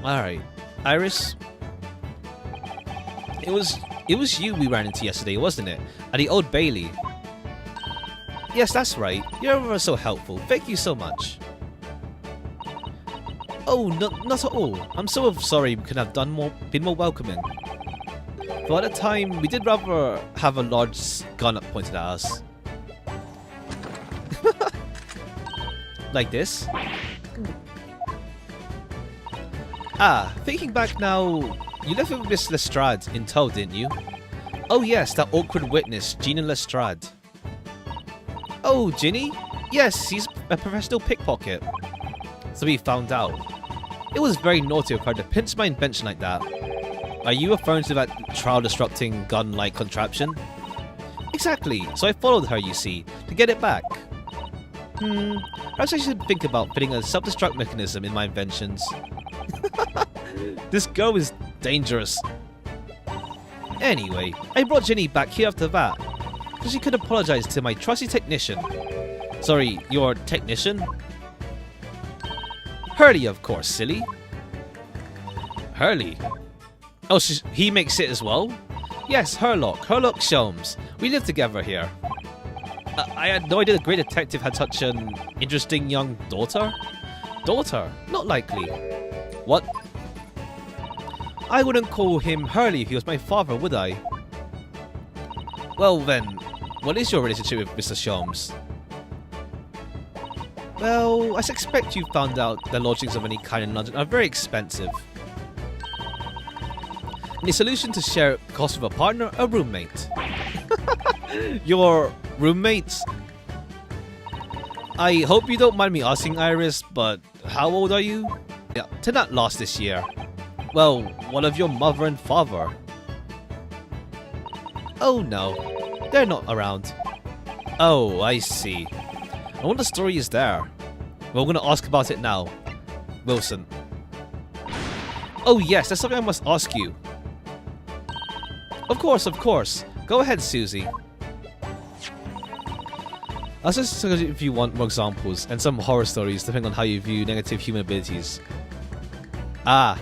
Alright. Iris? It was you we ran into yesterday, wasn't it? At the Old Bailey. Yes, that's right. You're ever so helpful. Thank you so much. Oh, not at all. I'm so sorry we could have been more welcoming. But at the time, we did rather have a large gun pointed at us. Like this. Ah, thinking back now, you left with Miss Lestrade in tow, didn't you? Oh yes, that awkward witness, Gina Lestrade. Oh, Ginny? Yes, he's a professional pickpocket. So we found out. It was very naughty of her to pinch my invention like that. Are you referring to that trial-disrupting gun-like contraption? Exactly, so I followed her, you see, to get it back. Perhaps I should think about fitting a self-destruct mechanism in my inventions. This girl is dangerous. Anyway, I brought Ginny back here after that, so she could apologize to my trusty technician. Sorry, your technician? Hurley, of course, silly. Hurley? Oh, he makes it as well? Yes, Herlock Sholmes. We live together here. I had no idea the great detective had such an interesting young daughter. Daughter? Not likely. What? I wouldn't call him Hurley if he was my father, would I? Well then, what is your relationship with Mr. Sholmes? Well, I suspect you found out the lodgings of any kind in London are very expensive. Any solution to share cost with a partner, a roommate? Your roommates? I hope you don't mind me asking, Iris, but how old are you? Yeah, 10 at last this year. Well, what of your mother and father? Oh no, they're not around. Oh, I see. I wonder the story is there. Well, we're gonna ask about it now. Wilson. Oh yes, there's something I must ask you. Of course. Go ahead, Susie. I'll just tell you if you want more examples and some horror stories depending on how you view negative human abilities. Ah.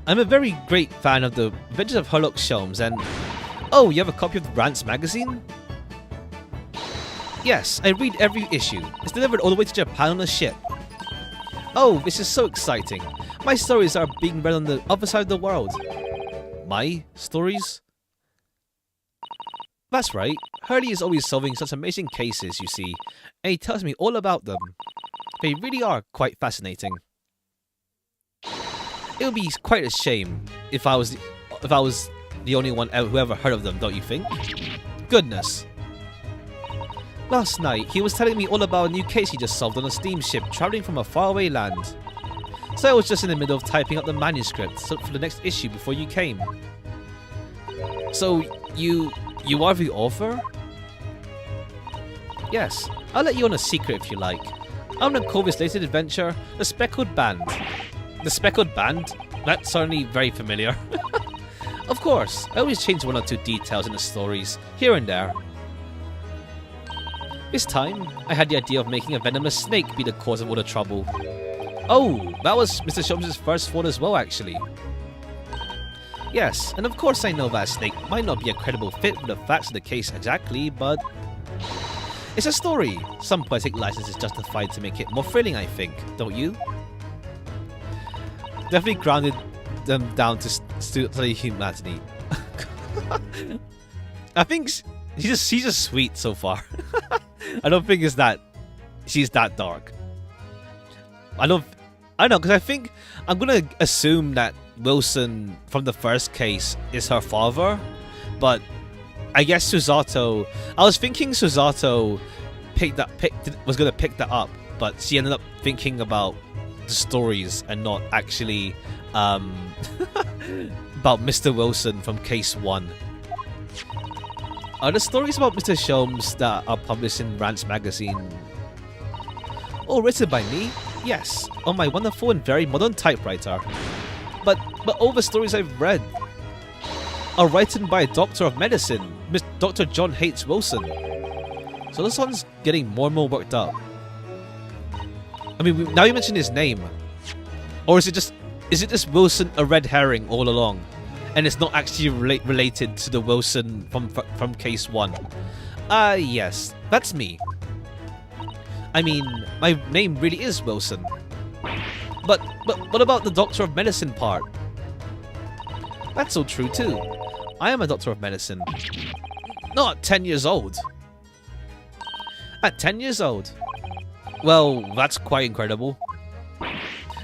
I'm a very great fan of the Adventures of Herlock Sholmes and... Oh, you have a copy of Rant's magazine? Yes, I read every issue. It's delivered all the way to Japan on a ship. Oh, this is so exciting. My stories are being read on the other side of the world. My stories? That's right. Hurley is always solving such amazing cases, you see, and he tells me all about them. They really are quite fascinating. It would be quite a shame if I was the only one who ever heard of them, don't you think? Goodness. Last night, he was telling me all about a new case he just solved on a steamship traveling from a faraway land. So I was just in the middle of typing up the manuscript for the next issue before you came. So, you are the author? Yes, I'll let you on a secret if you like. I'm gonna call this latest adventure The Speckled Band. The speckled band? That's certainly very familiar. Of course, I always change one or two details in the stories, here and there. This time, I had the idea of making a venomous snake be the cause of all the trouble. Oh, that was Mr. Sholmes' first thought as well, actually. Yes, and of course I know that a snake might not be a credible fit for the facts of the case exactly, but... it's a story. Some poetic license is justified to make it more thrilling, I think, don't you? Definitely grounded them down to study humanity. I think she's just sweet so far. I don't think she's that dark. I don't know, because I think I'm gonna assume that Wilson from the first case is her father, but I guess Susato. I was thinking Susato was gonna pick that up, but she ended up thinking about the stories and not actually about Mr. Wilson from case 1. Are the stories about Mr. Sholmes that are published in Rant's magazine all written by me? Yes, on my wonderful and very modern typewriter. But all the stories I've read are written by a doctor of medicine, Dr. John H. Wilson. So this one's getting more and more worked up. I mean, now you mention his name, or is it just Wilson a red herring all along, and it's not actually related to the Wilson from case 1? Yes, that's me. I mean, my name really is Wilson. But what about the Doctor of Medicine part? That's so true too. I am a Doctor of Medicine. Not at 10 years old. At 10 years old? Well, that's quite incredible.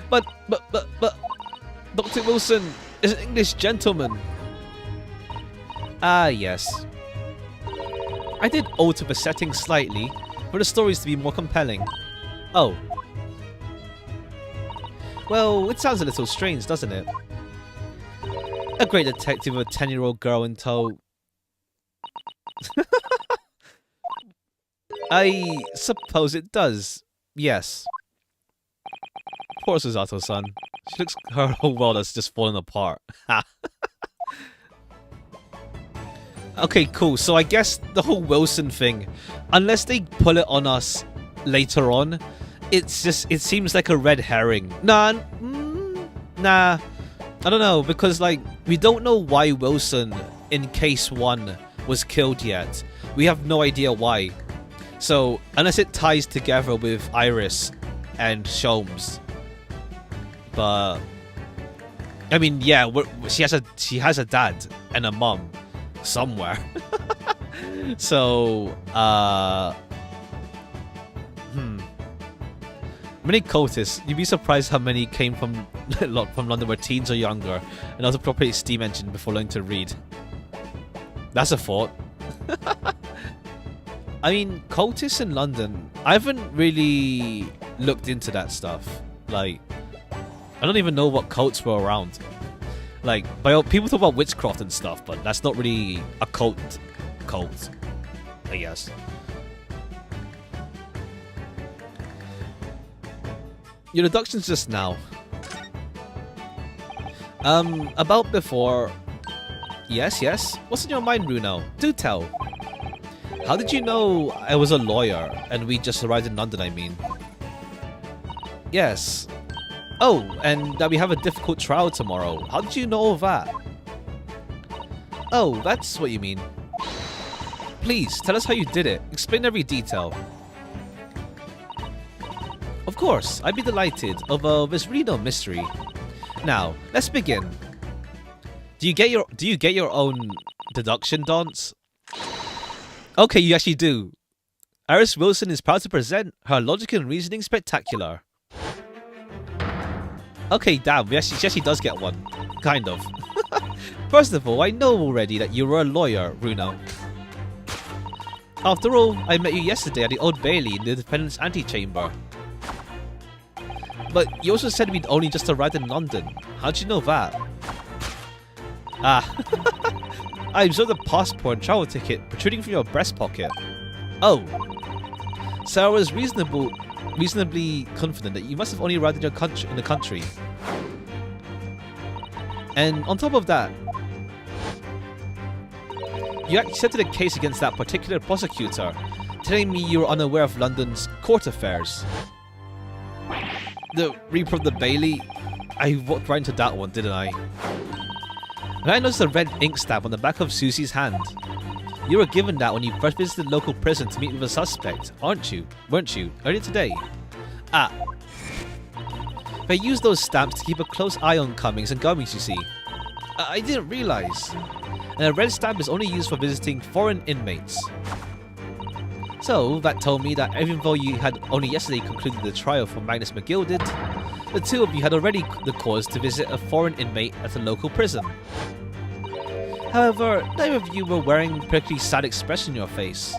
But Dr. Wilson is an English gentleman. Ah, yes. I did alter the setting slightly for the stories to be more compelling. Oh. Well, it sounds a little strange, doesn't it? A great detective with a 10-year-old girl in tow. I suppose it does. Yes. Poor Susato-san. She looks her whole world has just fallen apart. Okay, cool. So I guess the whole Wilson thing, unless they pull it on us later on, it seems like a red herring. Nah. I don't know, because like we don't know why Wilson in case 1 was killed yet. We have no idea why. So unless it ties together with Iris and Sholmes, but I mean, yeah, she has a dad and a mom somewhere. So many cultists. You'd be surprised how many came from London were teens or younger, and also properly steam engine before learning to read. That's a thought. I mean, cultists in London, I haven't really looked into that stuff. Like, I don't even know what cults were around. Like, people talk about witchcraft and stuff, but that's not really a cult, I guess. Your deductions just now. About before. Yes. What's in your mind, Runo? Do tell. How did you know I was a lawyer and we just arrived in London, I mean? Yes. Oh, and that we have a difficult trial tomorrow. How did you know all that? Oh, that's what you mean. Please, tell us how you did it. Explain every detail. Of course, I'd be delighted, although there's really no mystery. Now, let's begin. Do you get your own deduction dance? Okay, you actually do. Iris Wilson is proud to present her logic and reasoning spectacular. Okay, damn, she actually does get one. Kind of. First of all, I know already that you were a lawyer, Runo. After all, I met you yesterday at the Old Bailey in the defendant's antechamber. But you also said we'd only just arrived in London. How'd you know that? I observed a passport and travel ticket protruding from your breast pocket. Oh. So I was reasonably confident that you must have only arrived in the country. And on top of that, you accepted a case against that particular prosecutor, telling me you were unaware of London's court affairs. The Reaper of the Bailey? I walked right into that one, didn't I? And I noticed a red ink stab on the back of Susie's hand. You were given that when you first visited the local prison to meet with a suspect, weren't you, earlier today? Ah. I used those stamps to keep a close eye on comings and goings, you see. I didn't realise. And a red stamp is only used for visiting foreign inmates. So, that told me that even though you had only yesterday concluded the trial for Magnus McGilded, the two of you had already the cause to visit a foreign inmate at a local prison. However, neither of you were wearing a particularly sad expression on your face,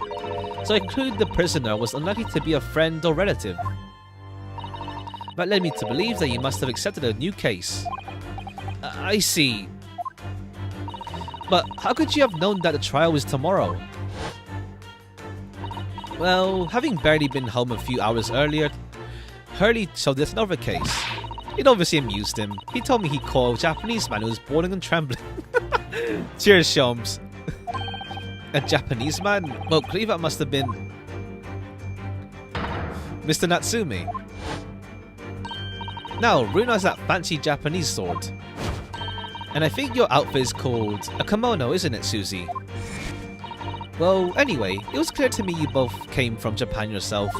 so I concluded the prisoner was unlikely to be a friend or relative. That led me to believe that you must have accepted a new case. I see. But how could you have known that the trial was tomorrow? Well, having barely been home a few hours earlier, Hurley showed us another case. It obviously amused him. He told me he called a Japanese man who was boiling and trembling. Cheers, Sholmes. A Japanese man? Well, clearly that must have been Mr. Natsumi. Now, Runa has that fancy Japanese sword. And I think your outfit is called a kimono, isn't it, Susie? Well, anyway, it was clear to me you both came from Japan yourself.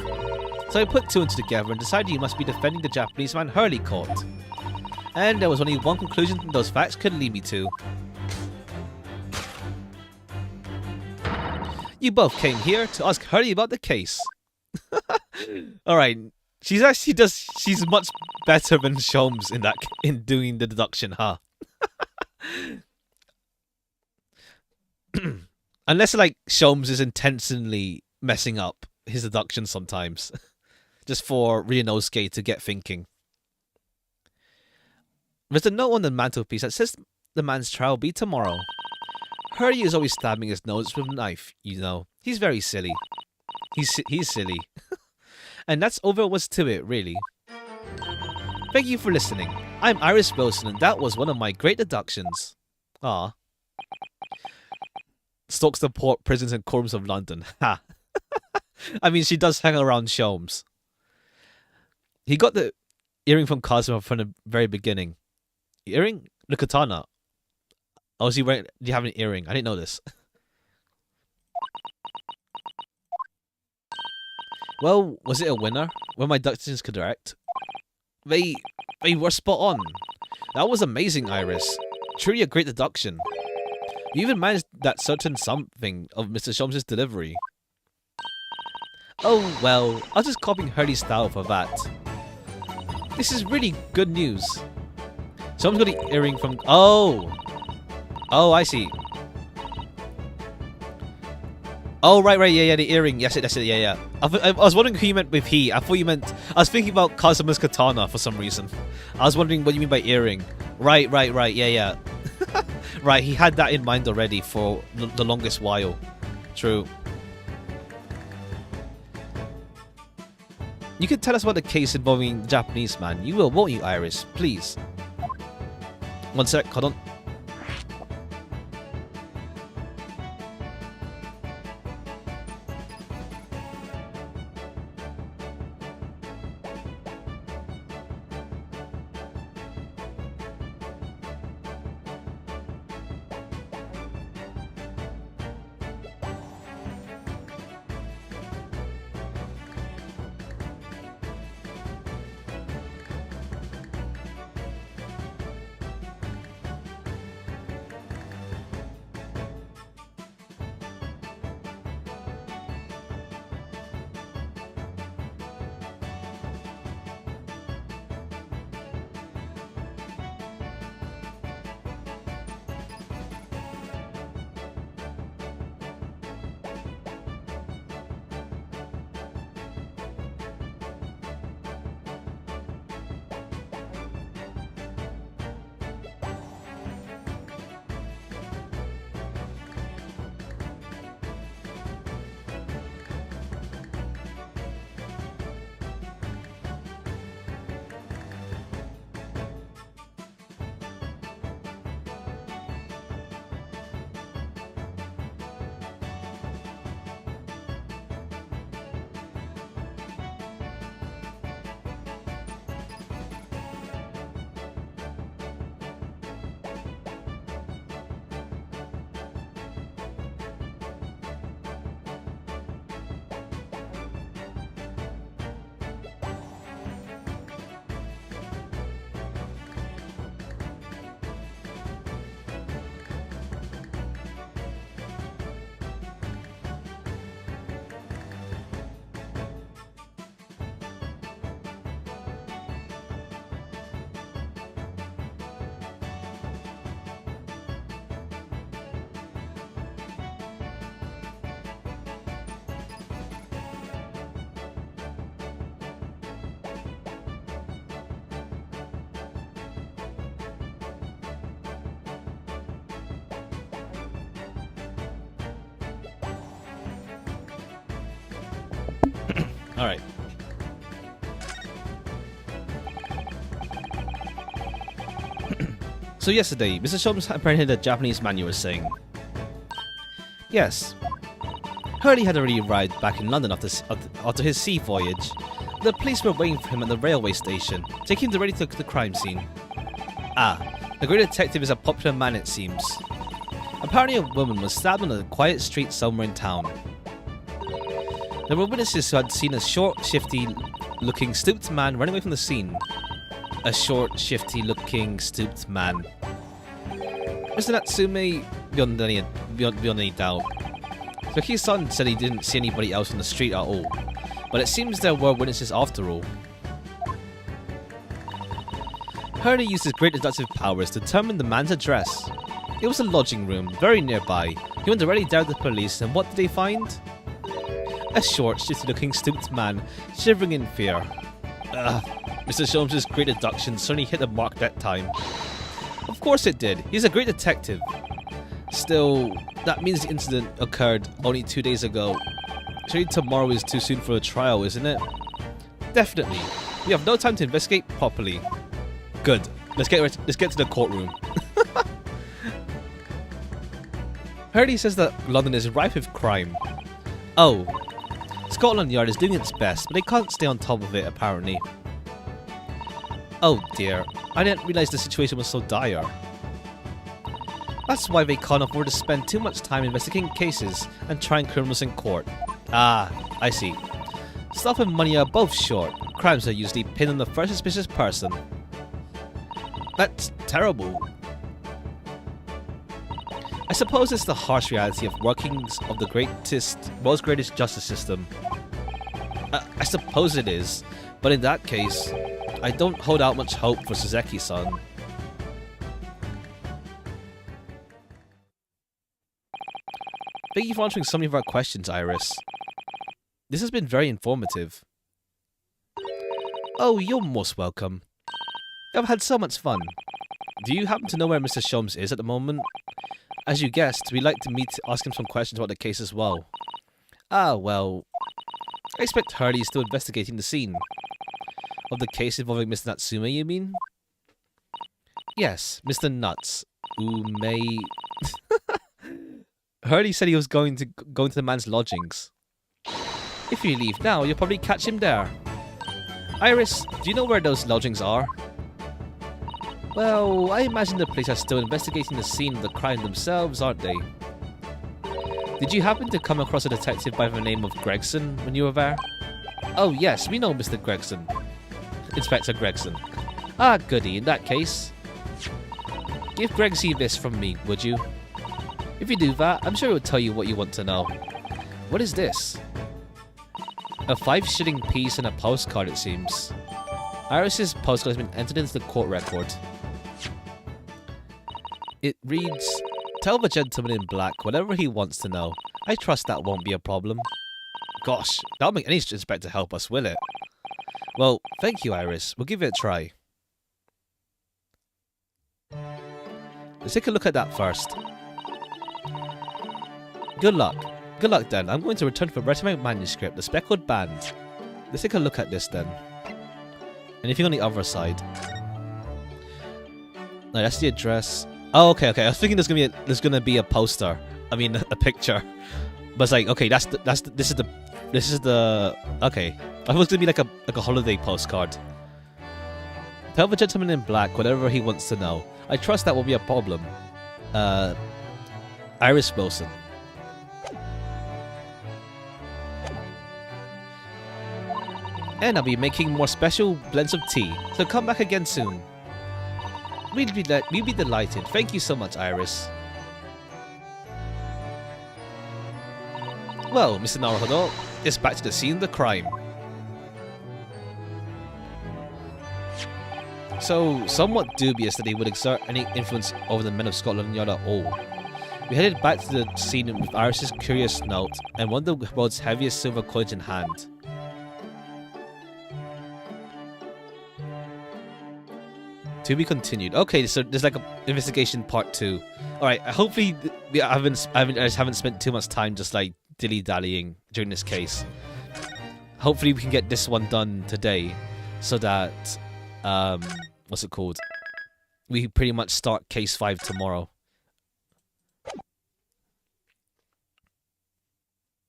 So I put two and two together and decided you must be defending the Japanese man Hurley caught. And there was only one conclusion those facts could lead me to. You both came here to ask Hurley about the case. Alright, she's much better than Sholmes in doing the deduction, huh? Unless like Sholmes is intentionally messing up his deduction sometimes. Just for Ryunosuke to get thinking. There's a note on the mantelpiece that says the man's trial will be tomorrow. Hurley is always stabbing his nose with a knife, you know. He's very silly. He's silly. And that's all there was to it, really. Thank you for listening. I'm Iris Wilson, and that was one of my great deductions. Ah. Stalks the port prisons and courtrooms of London. Ha. I mean, she does hang around Sholmes. He got the earring from Kazuma from the very beginning. Earring? The katana. Oh, is he wearing... Do you have an earring? I didn't know this. Well, was it a winner? Were my deductions correct? They were spot on. That was amazing, Iris. Truly a great deduction. You even managed that certain something of Mr. Sholmes' delivery. Oh, well, I was just copying Hurley's style for that. This is really good news. Someone's got the earring from... Oh! Oh, I see. Oh, right, yeah, the earring. Yes, that's it, yeah. I was wondering who you meant with he. I thought you meant... I was thinking about Kazuma's katana for some reason. I was wondering what you mean by earring. Right, yeah. Right, he had that in mind already for the longest while. True. You can tell us about the case involving the Japanese man. You will, won't you, Iris? Please. One sec, hold on. Alright. So yesterday, Mr. Sholmes apparently the Japanese man you were saying. Yes. Hurley had already arrived back in London after his sea voyage. The police were waiting for him at the railway station, taking him directly to the crime scene. Ah, the great detective is a popular man, it seems. Apparently a woman was stabbed on a quiet street somewhere in town. There were witnesses who had seen a short, shifty-looking, stooped man running away from the scene. A short, shifty-looking, stooped man. Mr. Natsume, beyond any doubt. Toki-san said he didn't see anybody else on the street at all, but it seems there were witnesses after all. Hurley used his great deductive powers to determine the man's address. It was a lodging room, very nearby. He went directly down to the police, and what did they find? A short, shifty-looking, stooped man, shivering in fear. Mr. Sholmes' great deduction certainly hit the mark that time. Of course it did. He's a great detective. Still, that means the incident occurred only 2 days ago. Surely tomorrow is too soon for a trial, isn't it? Definitely. We have no time to investigate properly. Good. Let's get to the courtroom. Hurley says that London is rife with crime. Oh. Scotland Yard is doing its best, but they can't stay on top of it, apparently. Oh dear. I didn't realise the situation was so dire. That's why they can't afford to spend too much time investigating cases and trying criminals in court. Ah, I see. Stuff and money are both short. Crimes are usually pinned on the first suspicious person. That's terrible. I suppose it's the harsh reality of workings of the world's greatest justice system. I suppose it is, but in that case, I don't hold out much hope for Suzeki-san. Thank you for answering so many of our questions, Iris. This has been very informative. Oh, you're most welcome. I've had so much fun. Do you happen to know where Mr. Sholmes is at the moment? As you guessed, we'd like to ask him some questions about the case as well. Ah, well... I expect Hurley is still investigating the scene. Of the case involving Mr. Natsume, you mean? Yes, Mr. Nuts. Ume... Hurley said he was going to the man's lodgings. If you leave now, you'll probably catch him there. Iris, do you know where those lodgings are? Well, I imagine the police are still investigating the scene of the crime themselves, aren't they? Did you happen to come across a detective by the name of Gregson when you were there? Oh yes, we know Mr. Gregson. Inspector Gregson. Ah, goody, in that case. Give Gregsy this from me, would you? If you do that, I'm sure it will tell you what you want to know. What is this? A 5-shilling piece and a postcard, it seems. Iris's postcard has been entered into the court record. It reads, "Tell the gentleman in black whatever he wants to know. I trust that won't be a problem." Gosh, that'll make any inspector help us, will it? Well, thank you, Iris. We'll give it a try. Let's take a look at that first. Good luck. Good luck then. I'm going to return for the rest of my manuscript, The Speckled Band. Let's take a look at this then. Anything on the other side? No, that's the address. Oh, okay. I was thinking there's gonna be a poster. I mean, a picture. But it's like, okay, this is the. Okay, I thought it was gonna be like a holiday postcard. Tell the gentleman in black whatever he wants to know. I trust that won't be a problem. Iris Wilson. And I'll be making more special blends of tea, so come back again soon. We'd be delighted. Thank you so much, Iris. Well, Mr. Naruhodo, it's back to the scene of the crime. So, somewhat dubious that he would exert any influence over the men of Scotland Yard at all. We headed back to the scene with Iris's curious note and one of the world's heaviest silver coins in hand. To be continued. Okay, so there's like a investigation part 2. All right. Hopefully, I just haven't spent too much time just like dilly-dallying during this case. hopefully we can get this one done today, so that what's it called? We pretty much start case 5 tomorrow.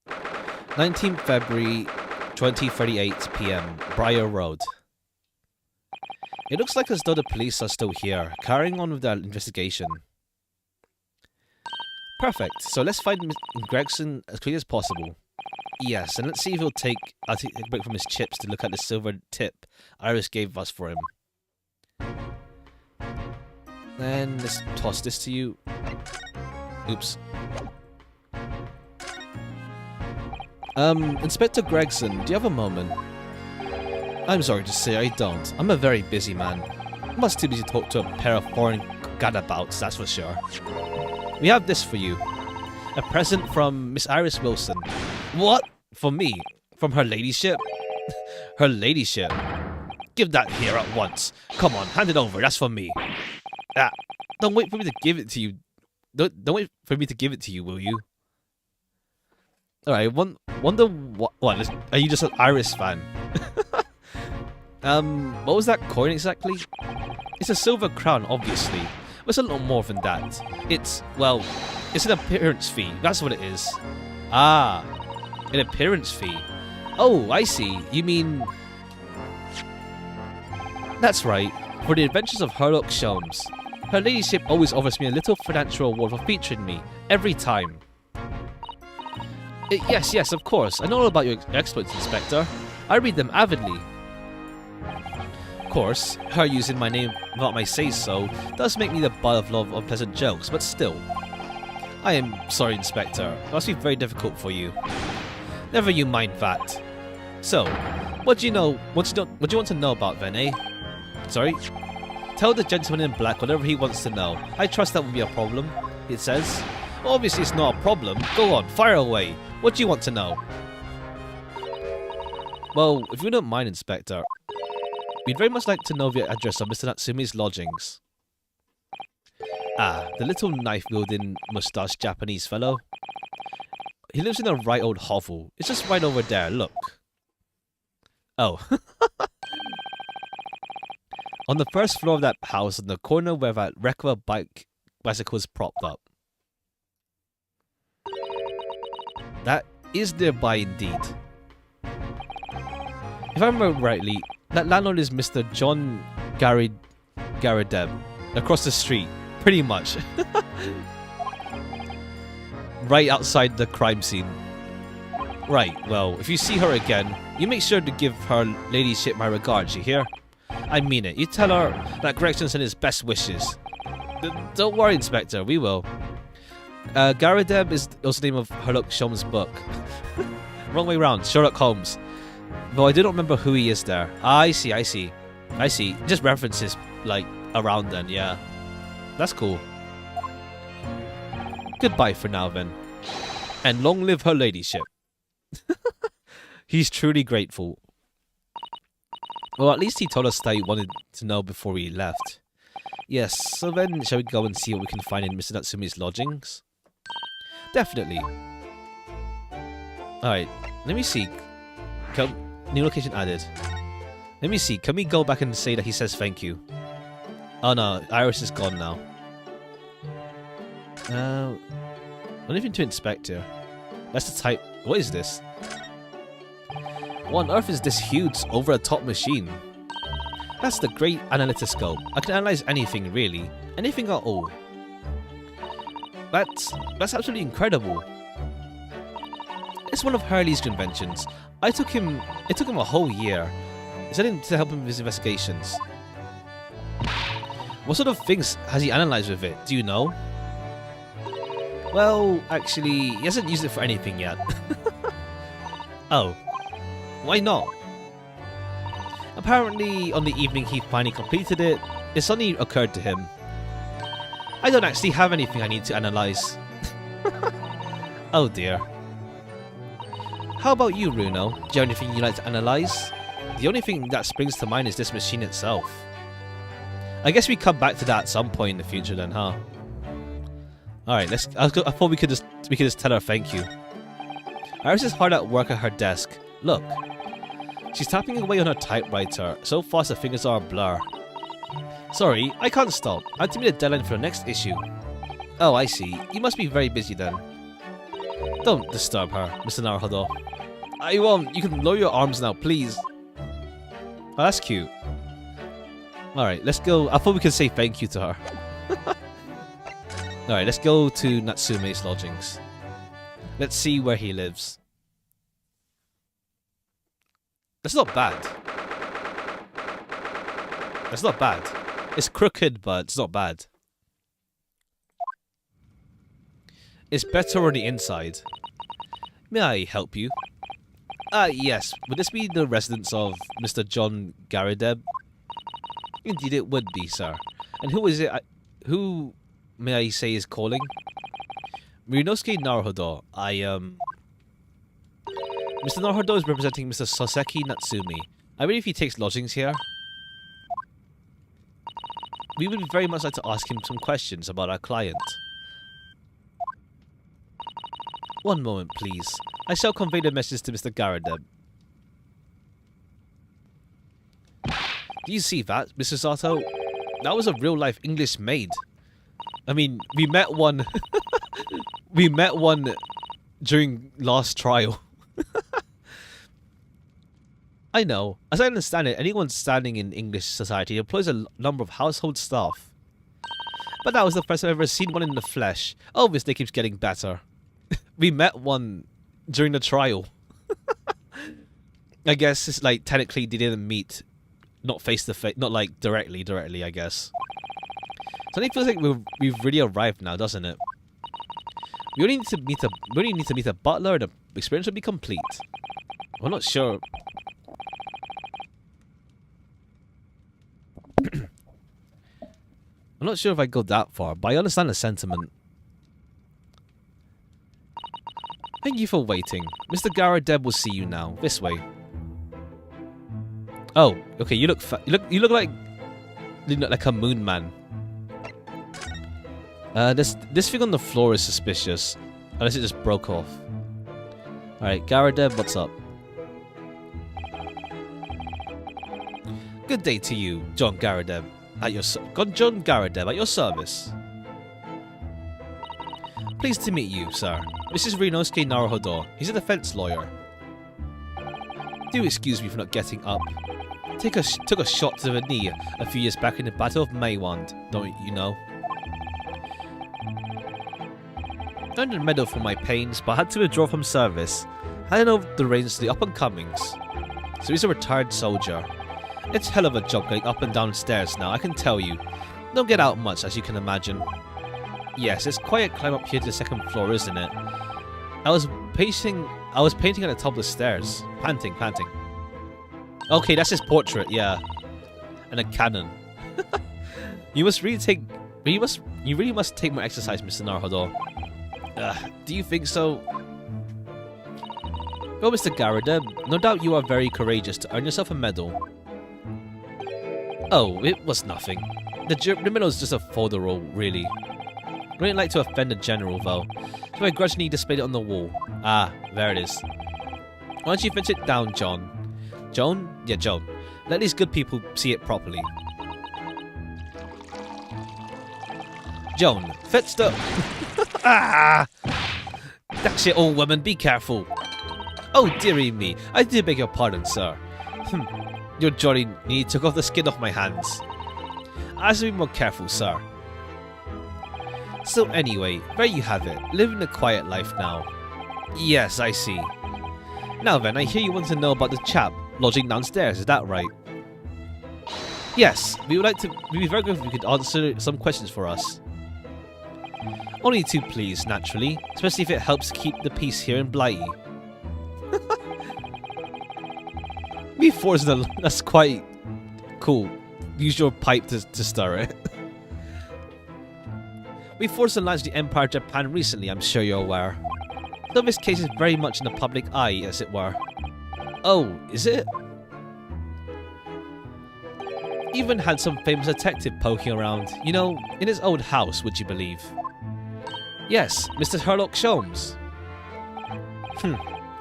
19th February, 20:38 p.m. Briar Road. It looks like as though the police are still here, carrying on with their investigation. Perfect. So let's find Gregson as quickly as possible. Yes, and let's see if I'll take a break from his chips to look at the silver tip Iris gave us for him. Then let's toss this to you. Oops. Inspector Gregson, do you have a moment? I'm sorry to say I don't. I'm a very busy man. I'm not too busy to talk to a pair of foreign gadabouts, that's for sure. We have this for you. A present from Miss Iris Wilson. What? For me? From her ladyship? Her ladyship? Give that here at once. Come on, hand it over. That's for me. Ah, don't wait for me to give it to you. Don't wait for me to give it to you, will you? Alright, wonder what are you just an Iris fan? What was that coin exactly? It's a silver crown, obviously. But it's a little more than that. It's an appearance fee. That's what it is. Ah, an appearance fee. Oh, I see. You mean... That's right. For the adventures of Herlock Sholmes. Her ladyship always offers me a little financial reward for featuring me. Every time. Yes, of course. I know all about your exploits, Inspector. I read them avidly. Of course, her using my name without my say-so does make me the butt of a lot of unpleasant jokes, but still. I am sorry, Inspector. It must be very difficult for you. Never you mind that. So, what do you want to know about then, eh? Sorry? Tell the gentleman in black whatever he wants to know. I trust that won't be a problem, it says. Well, obviously it's not a problem. Go on, fire away. What do you want to know? Well, if you don't mind, Inspector, we'd very much like to know the address of Mr. Natsume's lodgings. Ah, the little knife-wielding moustache Japanese fellow. He lives in a right old hovel. It's just right over there, look. Oh. On the first floor of that house, in the corner where that wreck of a bicycle is propped up. That is nearby indeed. If I remember rightly, that landlord is Mr. John Garadeb, across the street, pretty much. Right outside the crime scene. Right, well, if you see her again, you make sure to give her ladyship my regards, you hear? I mean it. You tell her that Gregson sent his best wishes. Don't worry, Inspector, we will. Garadeb is also the name of Herlock Sholmes' book. Wrong way round, Sherlock Holmes. Though I do not remember who he is there. I see. Just references, like, around then, yeah. That's cool. Goodbye for now, then. And long live her ladyship. He's truly grateful. Well, at least he told us that he wanted to know before we left. Yes, so then shall we go and see what we can find in Mr. Natsume's lodgings? Definitely. Alright, let me see. New location added. Let me see, can we go back and say that he says thank you? Oh no, Iris is gone now. Anything to inspect here? That's the type. What is this? What on earth is this huge, over-the-top machine? That's the great analytoscope. I can analyze anything, really. Anything at all. That's absolutely incredible. It's one of Hurley's inventions. It took him a whole year. Is that to help him with his investigations? What sort of things has he analyzed with it? Do you know? Well, actually, he hasn't used it for anything yet. Oh. Why not? Apparently, on the evening he finally completed it, it suddenly occurred to him. I don't actually have anything I need to analyze. Oh dear. How about you, Runo? Do you have anything you'd like to analyze? The only thing that springs to mind is this machine itself. I guess we come back to that at some point in the future then, huh? Alright, I thought we could just tell her thank you. Iris is hard at work at her desk. Look. She's tapping away on her typewriter, so fast her fingers are a blur. Sorry, I can't stop. I have to meet a deadline for the next issue. Oh, I see. You must be very busy then. Don't disturb her, Mr. Naruhodo. I won't. You can lower your arms now, please. Oh, that's cute. Alright, let's go. I thought we could say thank you to her. Alright, let's go to Natsume's lodgings. Let's see where he lives. That's not bad. That's not bad. It's crooked, but it's not bad. It's better on the inside. May I help you? Yes. Would this be the residence of Mr. John Garadeb? Indeed it would be, sir. And who is it? Who, may I say, is calling? Murinosuke Naruhodo. Mr. Naruhodo is representing Mr. Soseki Natsume. I believe he takes lodgings here. We would very much like to ask him some questions about our client. One moment, please. I shall convey the message to Mr. Garadeb. Do you see that, Mr. Sato? That was a real-life English maid. I mean, we met one... we met one during last trial. I know. As I understand it, anyone standing in English society employs a number of household staff. But that was the first time I've ever seen one in the flesh. Oh, this day keeps getting better. We met one during the trial. I guess it's like technically they didn't meet, not face to face, not like directly, I guess. So it feels like we've really arrived now, doesn't it? We only need to meet a butler, and the experience will be complete. I'm not sure. I'm not sure if I go that far, but I understand the sentiment. Thank you for waiting. Mr. Garadeb will see you now. This way. Oh, okay. You look like a moon man. This thing on the floor is suspicious, unless it just broke off. All right, Garadeb, what's up? Good day to you, John Garadeb. John Garadeb at your service. Pleased to meet you, sir. This is Ryunosuke Naruhodo. He's a defense lawyer. Do excuse me for not getting up. Took a shot to the knee a few years back in the Battle of Maywand, don't you know? Earned a medal for my pains, but had to withdraw from service. Handing over the reins to the up-and-comings. So he's a retired soldier. It's hell of a job going up and down stairs now, I can tell you. Don't get out much, as you can imagine. Yes, it's quite a climb up here to the second floor, isn't it? I was painting at the top of the stairs. Panting. Okay, that's his portrait, yeah. And a cannon. You really must take more exercise, Mr. Naruhodo. Do you think so? Oh, Mr. Garadeb, no doubt you are very courageous to earn yourself a medal. Oh, it was nothing. The medal is just a folderol, really. I wouldn't like to offend the general, though, so I grudgingly displayed it on the wall. Ah, there it is. Why don't you fetch it down, John? Joan? Yeah, Joan. Let these good people see it properly. Joan, fetch the... Ah! That's it, old woman, be careful. Oh, dearie me, I do beg your pardon, sir. Your jolly knee took off the skin off my hands. I should be more careful, sir. So anyway, there you have it, living a quiet life now. Yes, I see. Now then, I hear you want to know about the chap lodging downstairs, is that right? Yes, we'd be very good if you could answer some questions for us. Only two, please, naturally, especially if it helps keep the peace here in Blighty. That's quite cool. Use your pipe to stir it. We forced the launch the Empire of Japan recently, I'm sure you're aware. Though this case is very much in the public eye, as it were. Oh, is it? Even had some famous detective poking around, you know, in his old house, would you believe? Yes, Mr. Sherlock Sholmes.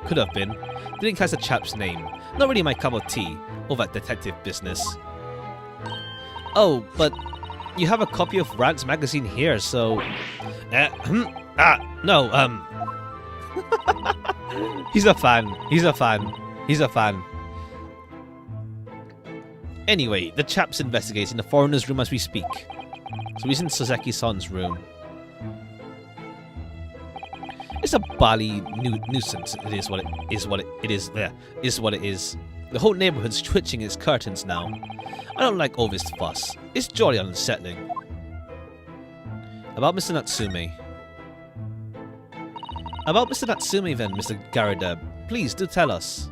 Could have been. Didn't catch the chap's name. Not really my cup of tea. All that detective business. Oh, but you have a copy of Rant's magazine here, so... no, He's a fan. He's a fan. He's a fan. Anyway, the chap's investigating the foreigner's room as we speak. So he's in Soseki-san's room. It's a bally nuisance. It is what it is. The whole neighborhood's twitching its curtains now. I don't like all this fuss. It's jolly unsettling. About Mr. Natsume. About Mr. Natsume then, Mr. Garida. Please do tell us.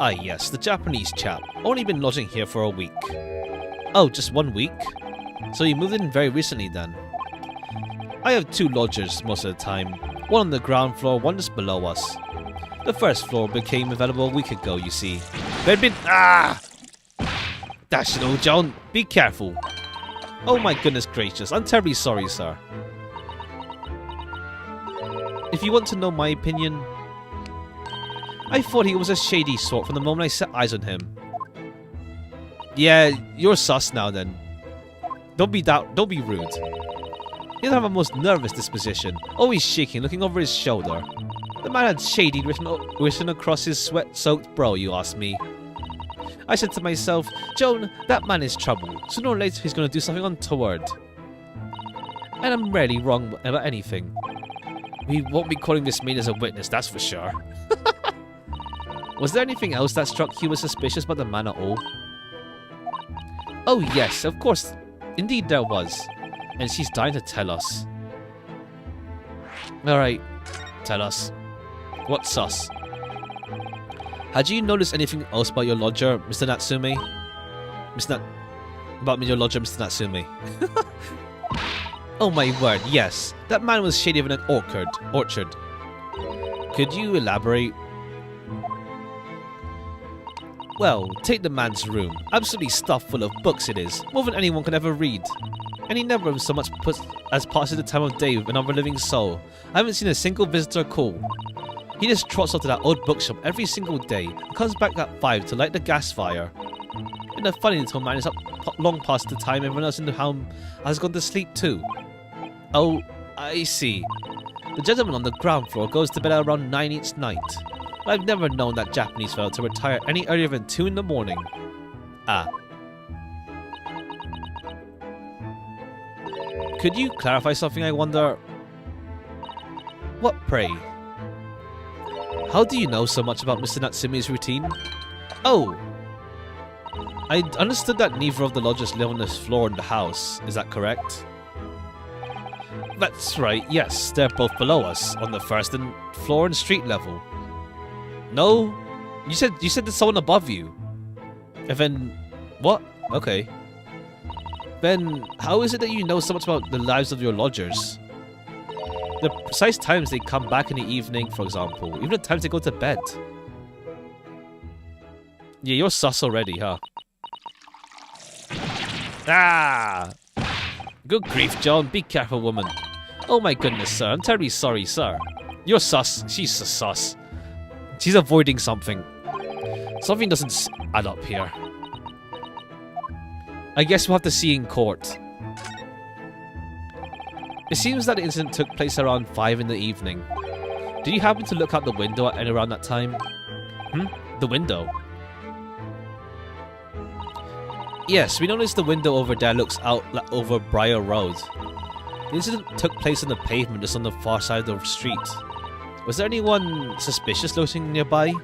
Ah yes, the Japanese chap. Only been lodging here for a week. Oh, just 1 week? So you moved in very recently then? I have 2 lodgers most of the time. One on the ground floor, one just below us. The first floor became available a week ago, you see. There'd been... Dash it all, John. Be careful. Oh my goodness gracious. I'm terribly sorry, sir. If you want to know my opinion... I thought he was a shady sort from the moment I set eyes on him. Yeah, you're sus now then. Don't be rude. He doesn't have a most nervous disposition, always shaking, looking over his shoulder. The man had shady written across his sweat-soaked brow, you ask me. I said to myself, Joan, that man is trouble. Sooner or later he's going to do something untoward. And I'm rarely wrong about anything. We won't be calling this man as a witness, that's for sure. Was there anything else that struck you as suspicious about the man at all? Oh yes, of course. Indeed there was. And she's dying to tell us. Alright, tell us. What's sus? Had you noticed anything else about your lodger, Mr. Natsume? Your lodger, Mr. Natsume. Oh my word, yes. That man was shady of an orchard. Could you elaborate? Well, take the man's room. Absolutely stuffed full of books it is. More than anyone can ever read. And he never so much as passes the time of day with another living soul. I haven't seen a single visitor call. He just trots off to that old bookshop every single day and comes back at 5 to light the gas fire. And the funny little man is up long past the time everyone else in the home has gone to sleep too. Oh, I see. The gentleman on the ground floor goes to bed at around 9 each night. I've never known that Japanese fellow to retire any earlier than 2 in the morning. Ah. Could you clarify something, I wonder? What, pray? How do you know so much about Mr. Natsume's routine? Oh! I understood that neither of the lodgers live on this floor in the house. Is that correct? That's right, yes. They're both below us, on the first floor and street level. No? You said there's someone above you. And then... What? Okay. Then, how is it that you know so much about the lives of your lodgers? The precise times they come back in the evening, for example. Even the times they go to bed. Yeah, you're sus already, huh? Ah! Good grief, John. Be careful, woman. Oh my goodness, sir. I'm terribly sorry, sir. You're sus. She's sus. She's avoiding something. Something doesn't add up here. I guess we'll have to see in court. It seems that the incident took place around 5 in the evening. Did you happen to look out the window at around that time? The window? Yes, we noticed the window over there looks out over Briar Road. The incident took place on the pavement just on the far side of the street. Was there anyone suspicious lurking nearby?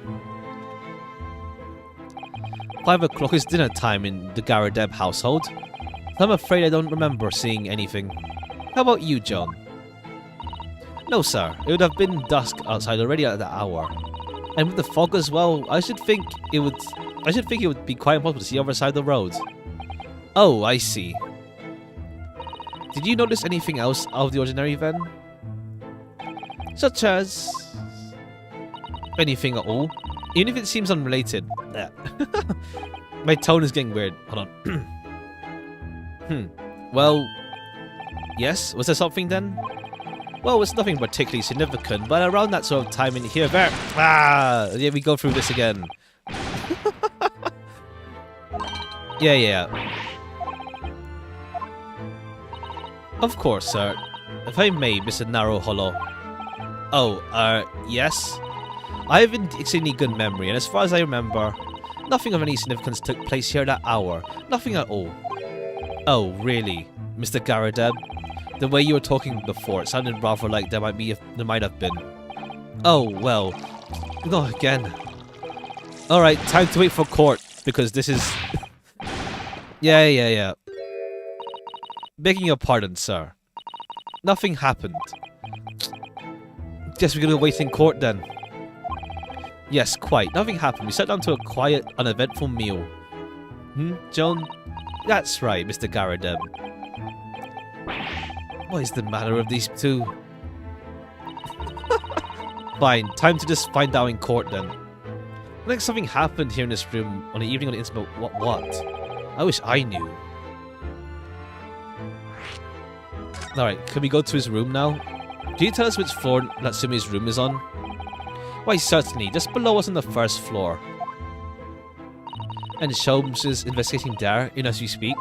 5 o'clock is dinner time in the Garadeb household. I'm afraid I don't remember seeing anything. How about you, John? No, sir. It would have been dusk outside already at that hour. And with the fog as well, I should think it would be quite impossible to see the other side of the road. Oh, I see. Did you notice anything else out of the ordinary then? Such as... anything at all? Even if it seems unrelated. My tone is getting weird. Hold on. Well... yes? Was there something then? Well, it's nothing particularly significant, but around that sort of time in here, there. Ah, yeah, we go through this again. Yeah. Of course, sir. If I may, Mr. Narrow Hollow. Oh, yes? I have an extremely good memory, and as far as I remember, nothing of any significance took place here that hour. Nothing at all. Oh, really? Mr. Garadeb? The way you were talking before, it sounded rather like there might have been. Oh, well. No, again. Alright, time to wait for court, because this is... Yeah. Begging your pardon, sir. Nothing happened. Guess we're gonna wait in court then. Yes, quite. Nothing happened. We sat down to a quiet, uneventful meal. Joan? That's right, Mr. Garadeb. What is the matter with these two? Fine, time to just find out in court then. I think something happened here in this room on the evening of the incident. What? I wish I knew. Alright, can we go to his room now? Can you tell us which floor Natsume's room is on? Why, certainly, just below us on the first floor. And Sholmes is investigating there, in as we speak?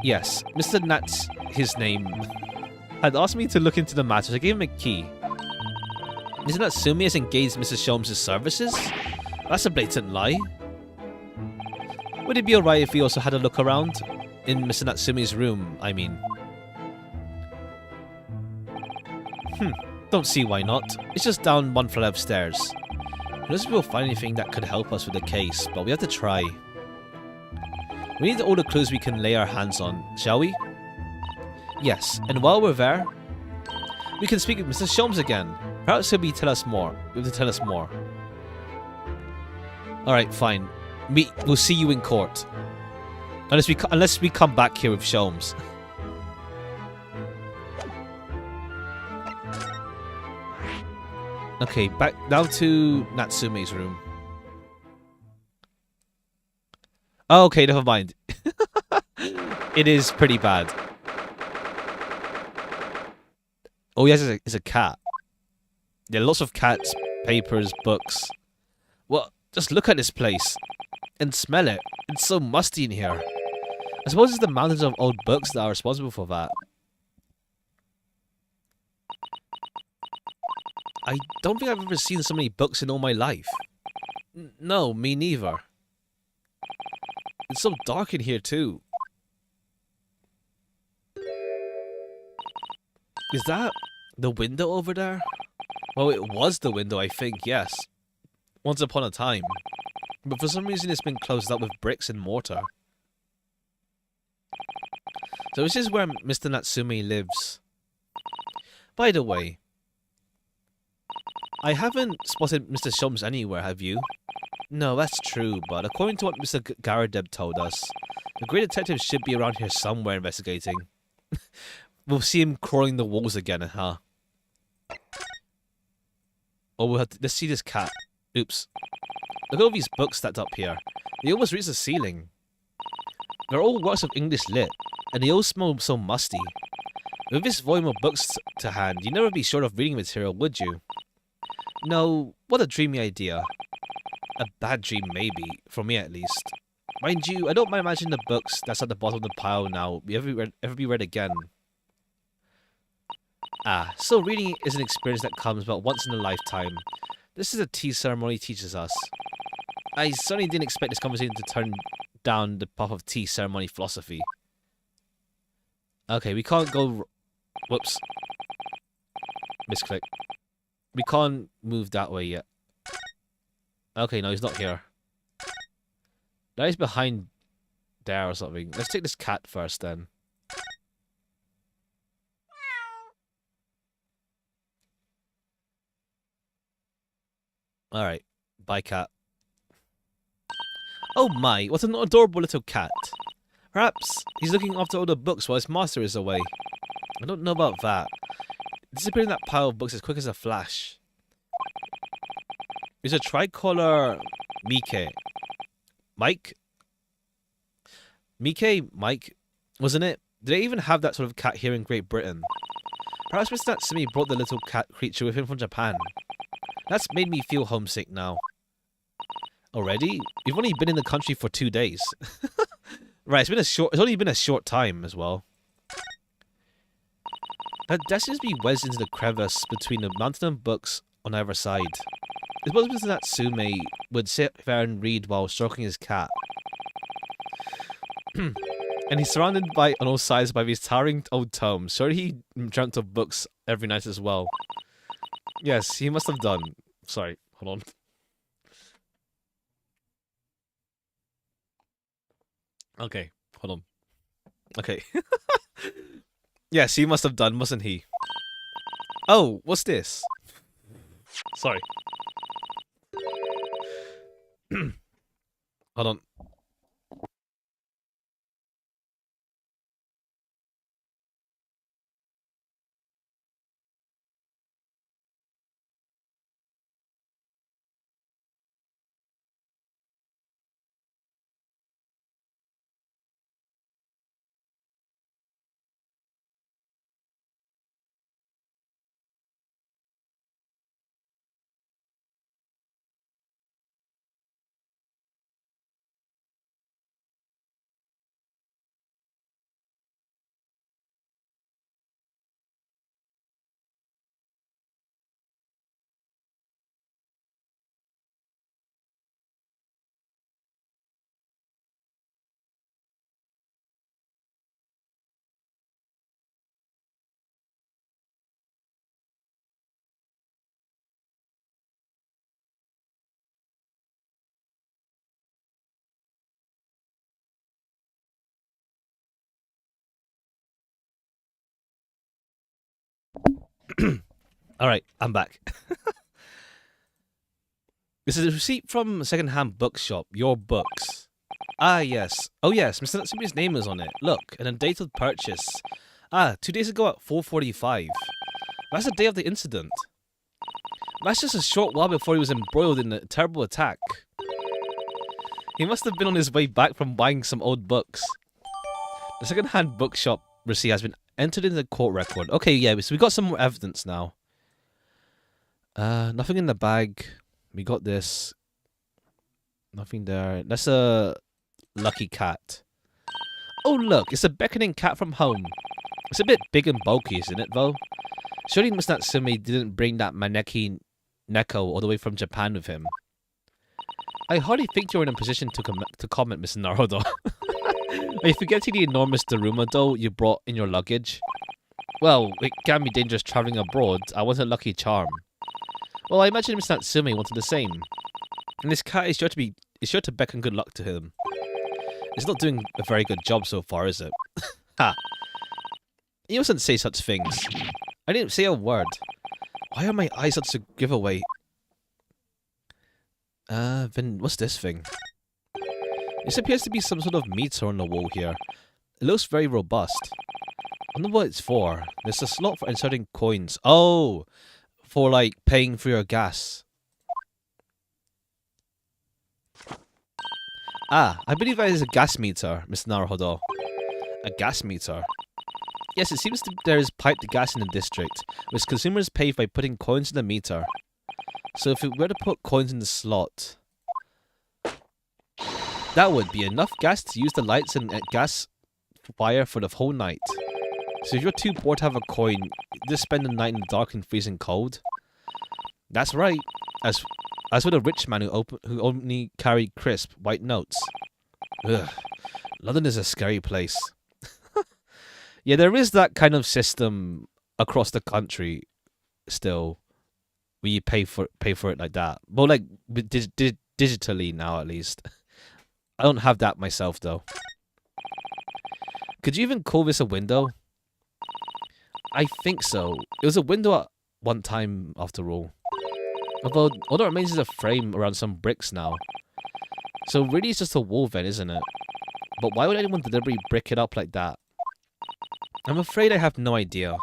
Yes, Mr. Nats, his name, had asked me to look into the matter, so I gave him a key. Mr. Natsume has engaged Mrs. Sholmes' services? That's a blatant lie. Would it be alright if we also had a look around? In Mr. Natsume's room, I mean. Don't see why not. It's just down one flight upstairs. Unless we'll find anything that could help us with the case, but we have to try. We need all the clues we can lay our hands on, shall we? Yes, and while we're there, we can speak with Mr. Sholmes again. Perhaps he'll tell us more. Alright, fine. We'll see you in court. Unless we come back here with Sholmes. Okay, back down to Natsume's room. Oh, okay, never mind. It is pretty bad. Oh, yes, it's a cat. Yeah, lots of cats, papers, books. Well, just look at this place. And smell it. It's so musty in here. I suppose it's the mountains of old books that are responsible for that. I don't think I've ever seen so many books in all my life. No, me neither. It's so dark in here too. Is that the window over there? Well, it was the window, I think, yes. Once upon a time. But for some reason it's been closed up with bricks and mortar. So this is where Mr. Natsume lives. By the way, I haven't spotted Mr. Sholmes anywhere, have you? No, that's true, but according to what Mr. Garadeb told us, the great detective should be around here somewhere investigating. We'll see him crawling the walls again, huh? Or we'll have to, let's see this cat. Oops. Look at all these books stacked up here. They almost reach the ceiling. They're all works of English lit, and they all smell so musty. With this volume of books to hand, you'd never be short of reading material, would you? No, what a dreamy idea. A bad dream, maybe, for me at least. Mind you, I don't mind imagining the books that's at the bottom of the pile now ever be read again. Ah, so reading is an experience that comes about once in a lifetime. This is a tea ceremony teaches us. I certainly didn't expect this conversation to turn down the path of tea ceremony philosophy. Okay, we can't go... Whoops. Misclick. We can't move that way yet. Okay, no, he's not here. Now he's behind there or something. Let's take this cat first then. Alright, bye cat. Oh my, what an adorable little cat. Perhaps he's looking after all the books while his master is away. I don't know about that. Disappearing that pile of books as quick as a flash. There's a tricolor Mike. Mike? Mike? Mike? Wasn't it? Did they even have that sort of cat here in Great Britain? Perhaps Mr. Natsumi brought the little cat creature with him from Japan. That's made me feel homesick now. Already? We've only been in the country for 2 days. Right, it's only been a short time as well. That destinies be wedged into the crevice between the mountain and books on either side. I suppose Mr. Natsume would sit there and read while stroking his cat. And he's surrounded by on all sides by these towering old tomes. Sure, he dreamt of books every night as well. Yes, he must have done. Sorry, hold on. Okay, hold on. Okay. Yes, he must have done, mustn't he? Oh, what's this? Sorry. Hold on. Alright, I'm back. This is a receipt from a second-hand bookshop, Your Books. Ah, yes. Oh, yes, Mr. Natsumi's name is on it. Look, an undated purchase. Ah, 2 days ago at 4:45. That's the day of the incident. That's just a short while before he was embroiled in a terrible attack. He must have been on his way back from buying some old books. The second-hand bookshop receipt has been entered in the court record. Okay, yeah, so we got some more evidence now. Nothing in the bag. We got this. Nothing there. That's a lucky cat. Oh, look, it's a beckoning cat from home. It's a bit big and bulky, isn't it, though? Surely Mr. Natsume didn't bring that Maneki Neko all the way from Japan with him. I hardly think you're in a position to comment, Mr. Naruto. Are you forgetting the enormous Daruma doll you brought in your luggage? Well, it can be dangerous travelling abroad. I want a lucky charm. Well, I imagine Mr. Natsume wanted the same. And this cat is sure to beckon good luck to him. It's not doing a very good job so far, is it? Ha! You mustn't say such things. I didn't say a word. Why are my eyes such a giveaway? Then what's this thing? This appears to be some sort of meter on the wall here. It looks very robust. I wonder what it's for. There's a slot for inserting coins. Oh! For, like, paying for your gas. Ah, I believe that is a gas meter, Mr. Naruhodo. A gas meter? Yes, it seems there is piped gas in the district, which consumers pay by putting coins in the meter. So if we were to put coins in the slot, that would be enough gas to use the lights and gas fire for the whole night. So if you're too bored to have a coin, just spend the night in the dark and freezing cold. That's right. As with a rich man who only carried crisp white notes. Ugh. London is a scary place. Yeah, there is that kind of system across the country still, where you pay for it like that. Well, like digitally now, at least. I don't have that myself though. Could you even call this a window? I think so. It was a window at one time, after all. Although, all that remains is a frame around some bricks now. So really it's just a wall then, isn't it? But why would anyone deliberately brick it up like that? I'm afraid I have no idea.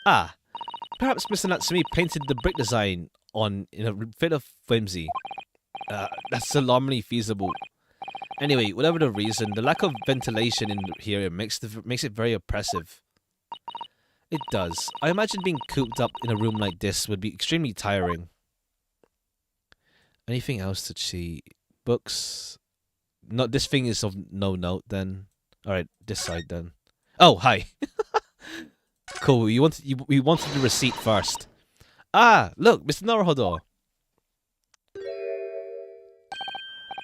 Ah, perhaps Mr. Natsume painted the brick design on in a fit of whimsy. That's alarmingly feasible. Anyway, whatever the reason, the lack of ventilation in here makes it very oppressive. It does. I imagine being cooped up in a room like this would be extremely tiring. Anything else to see? Books? No, this thing is of no note then. Alright, this side then. Oh, hi. Cool, we wanted the receipt first. Ah, look, Mr. Naruhodo.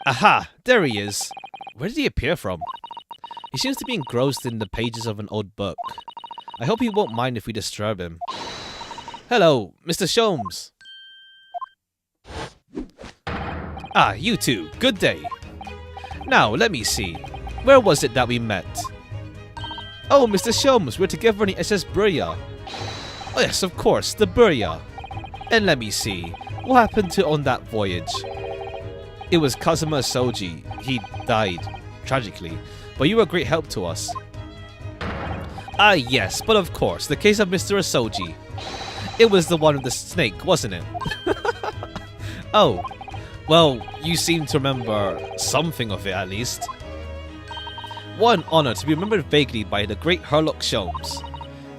Aha, there he is. Where did he appear from? He seems to be engrossed in the pages of an old book. I hope he won't mind if we disturb him. Hello, Mr. Sholmes. Ah, you two. Good day. Now, let me see. Where was it that we met? Oh, Mr. Sholmes, we're together on the SS Burya. Oh yes, of course, the Burya. And let me see. What happened to on that voyage? It was Kazuma Soji. He died, tragically. But you were a great help to us. Ah, yes, but of course, the case of Mr. Asoji. It was the one with the snake, wasn't it? Oh, well, you seem to remember something of it, at least. What an honor to be remembered vaguely by the great Herlock Sholmes.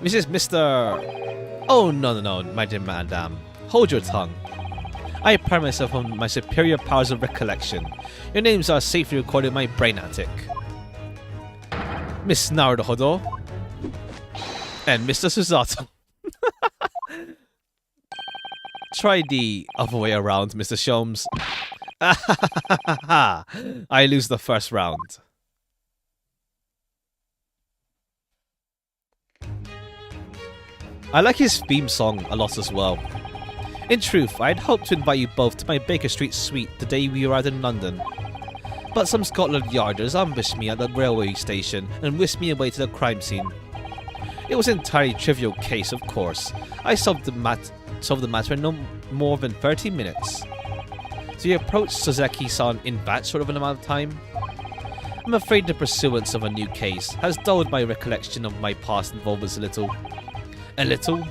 Mr. Oh, no, my dear madam. Hold your tongue. I pride myself on my superior powers of recollection. Your names are safely recorded in my brain attic. Miss Naruhodo. And Mr. Susato. Try the other way around, Mr. Sholmes. I lose the first round. I like his theme song a lot as well. In truth, I had hoped to invite you both to my Baker Street suite the day we arrived in London. But some Scotland Yarders ambushed me at the railway station and whisked me away to the crime scene. It was an entirely trivial case, of course. I solved the matter in no more than 30 minutes. So you approached Soseki-san in that sort of an amount of time? I'm afraid the pursuance of a new case has dulled my recollection of my past involvements a little. A little?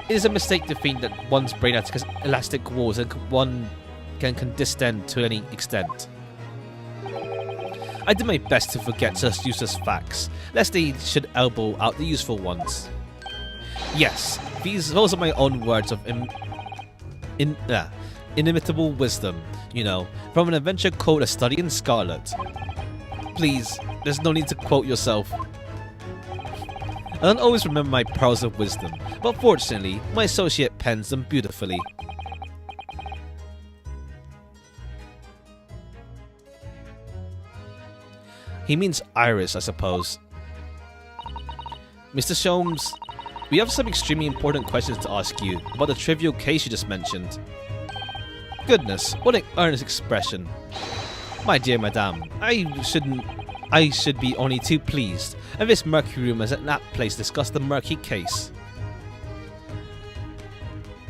It is a mistake to think that one's brain has elastic walls and one can distend to any extent. I did my best to forget such useless facts, lest they should elbow out the useful ones. Yes, those are my own words of inimitable wisdom, you know, from an adventure called A Study in Scarlet. Please, there's no need to quote yourself. I don't always remember my pearls of wisdom, but fortunately, my associate pens them beautifully. He means Iris, I suppose. Mr. Sholmes, we have some extremely important questions to ask you about the trivial case you just mentioned. Goodness, what an earnest expression. My dear madame, I should be only too pleased, and this murky room is an apt place to discuss the murky case.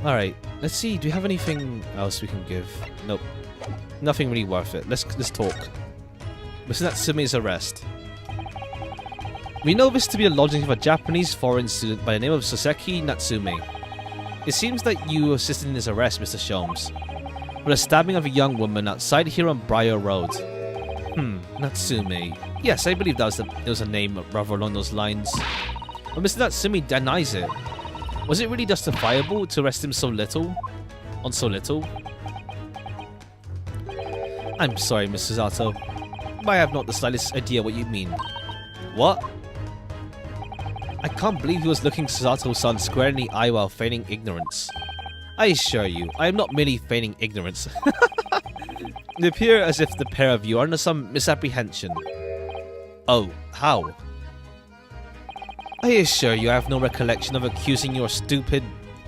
Alright, let's see, do we have anything else we can give? Nope. Nothing really worth it. Let's talk. Mr. Natsume's arrest. We know this to be the lodging of a Japanese foreign student by the name of Soseki Natsume. It seems that you assisted in his arrest, Mr. Sholmes, with a stabbing of a young woman outside here on Briar Road. Natsume. Yes, I believe it was a name rather along those lines. But Mr. Natsume denies it. Was it really justifiable to arrest him so little? On so little? I'm sorry, Mr. Zato. I have not the slightest idea what you mean. What? I can't believe he was looking Susato-san square in the eye while feigning ignorance. I assure you, I am not merely feigning ignorance. It appears as if the pair of you are under some misapprehension. Oh, how? I assure you I have no recollection of accusing your stupid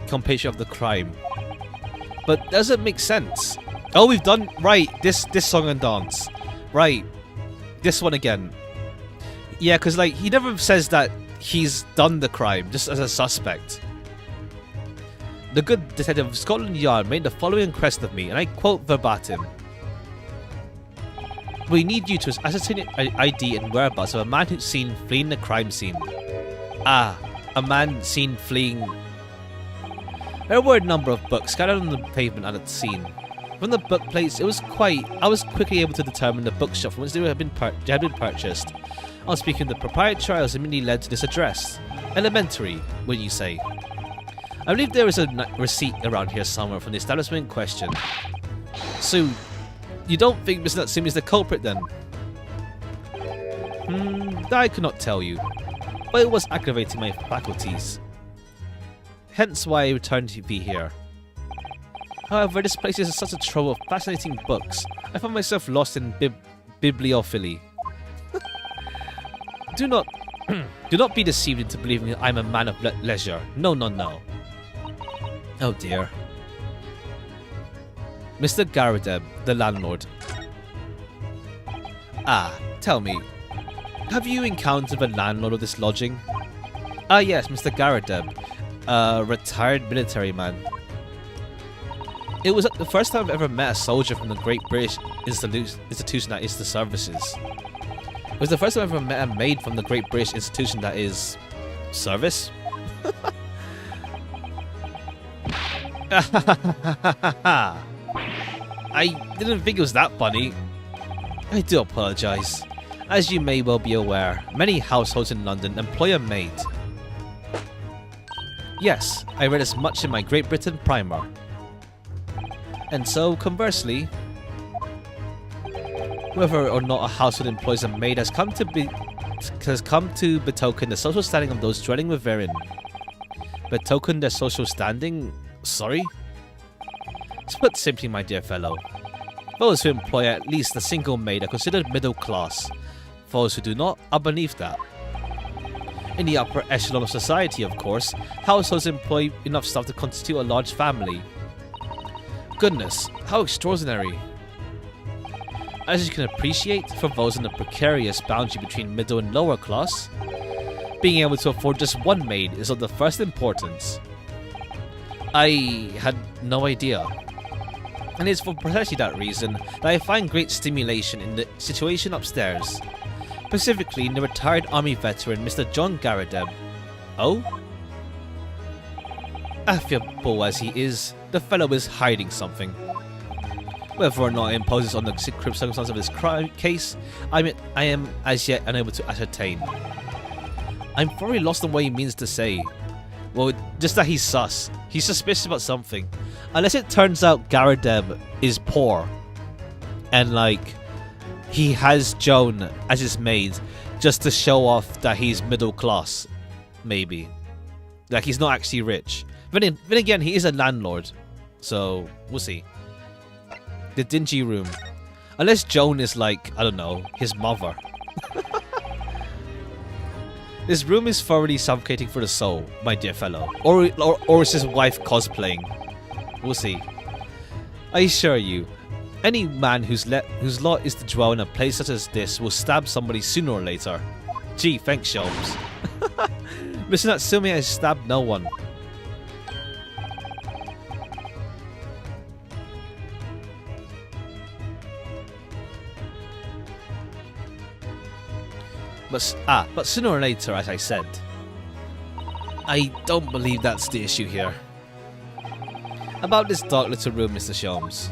compatriot of the crime. But does it make sense? Oh, we've done... Right, this song and dance. Right. This one again. Yeah, because like he never says that he's done the crime, just as a suspect. The good detective of Scotland Yard made the following request of me, and I quote verbatim. We need you to ascertain ID and whereabouts of a man who's seen fleeing the crime scene. Ah, a man seen fleeing. There were a number of books scattered on the pavement at the scene. From the book plates, I was quickly able to determine the bookshop from which they had been purchased. On speaking of the proprietor, I was immediately led to this address. Elementary, would you say? I believe there is a receipt around here somewhere from the establishment in question. So, you don't think Mr. Natsumi is the culprit then? That I could not tell you, but it was aggravating my faculties. Hence why I returned to be here. However, this place is such a trove of fascinating books. I found myself lost in bibliophily. Do not be deceived into believing that I'm a man of leisure. No, no, no. Oh dear. Mr. Garadeb, the landlord. Ah, tell me, have you encountered the landlord of this lodging? Ah yes, Mr. Garadeb, a retired military man. It was the first time I've ever met a soldier from the Great British institution that is the services. It was the first time I've ever met a maid from the Great British institution that is... service? I didn't think it was that funny. I do apologise. As you may well be aware, many households in London employ a maid. Yes, I read as much in my Great Britain primer. And so, conversely, whether or not a household employs a maid has come to betoken the social standing of those dwelling within. Betoken their social standing? Sorry? To put simply, my dear fellow, those who employ at least a single maid are considered middle class. Those who do not are beneath that. In the upper echelon of society, of course, households employ enough staff to constitute a large family. Goodness, how extraordinary. As you can appreciate, for those in the precarious boundary between middle and lower class, being able to afford just one maid is of the first importance. I had no idea. And it's for precisely that reason that I find great stimulation in the situation upstairs. Specifically in the retired army veteran Mr. John Garadeb. Oh? Affable as he is, the fellow is hiding something. Whether or not it imposes on the circumstance of his case, I am as yet unable to ascertain. I'm thoroughly lost on what he means to say. Well, just that he's sus. He's suspicious about something. Unless it turns out Garadeb is poor. And like, he has Joan as his maid just to show off that he's middle class. Maybe. Like, he's not actually rich. Then again, he is a landlord. So, we'll see. The dingy room. Unless Joan is like, I don't know, his mother. This room is thoroughly suffocating for the soul, my dear fellow. Or is his wife cosplaying? We'll see. I assure you, any man whose lot is to dwell in a place such as this will stab somebody sooner or later. Gee, thanks, Sholmes. Mr. Natsumi has stabbed no one. But sooner or later, as I said. I don't believe that's the issue here. About this dark little room, Mr. Sholmes.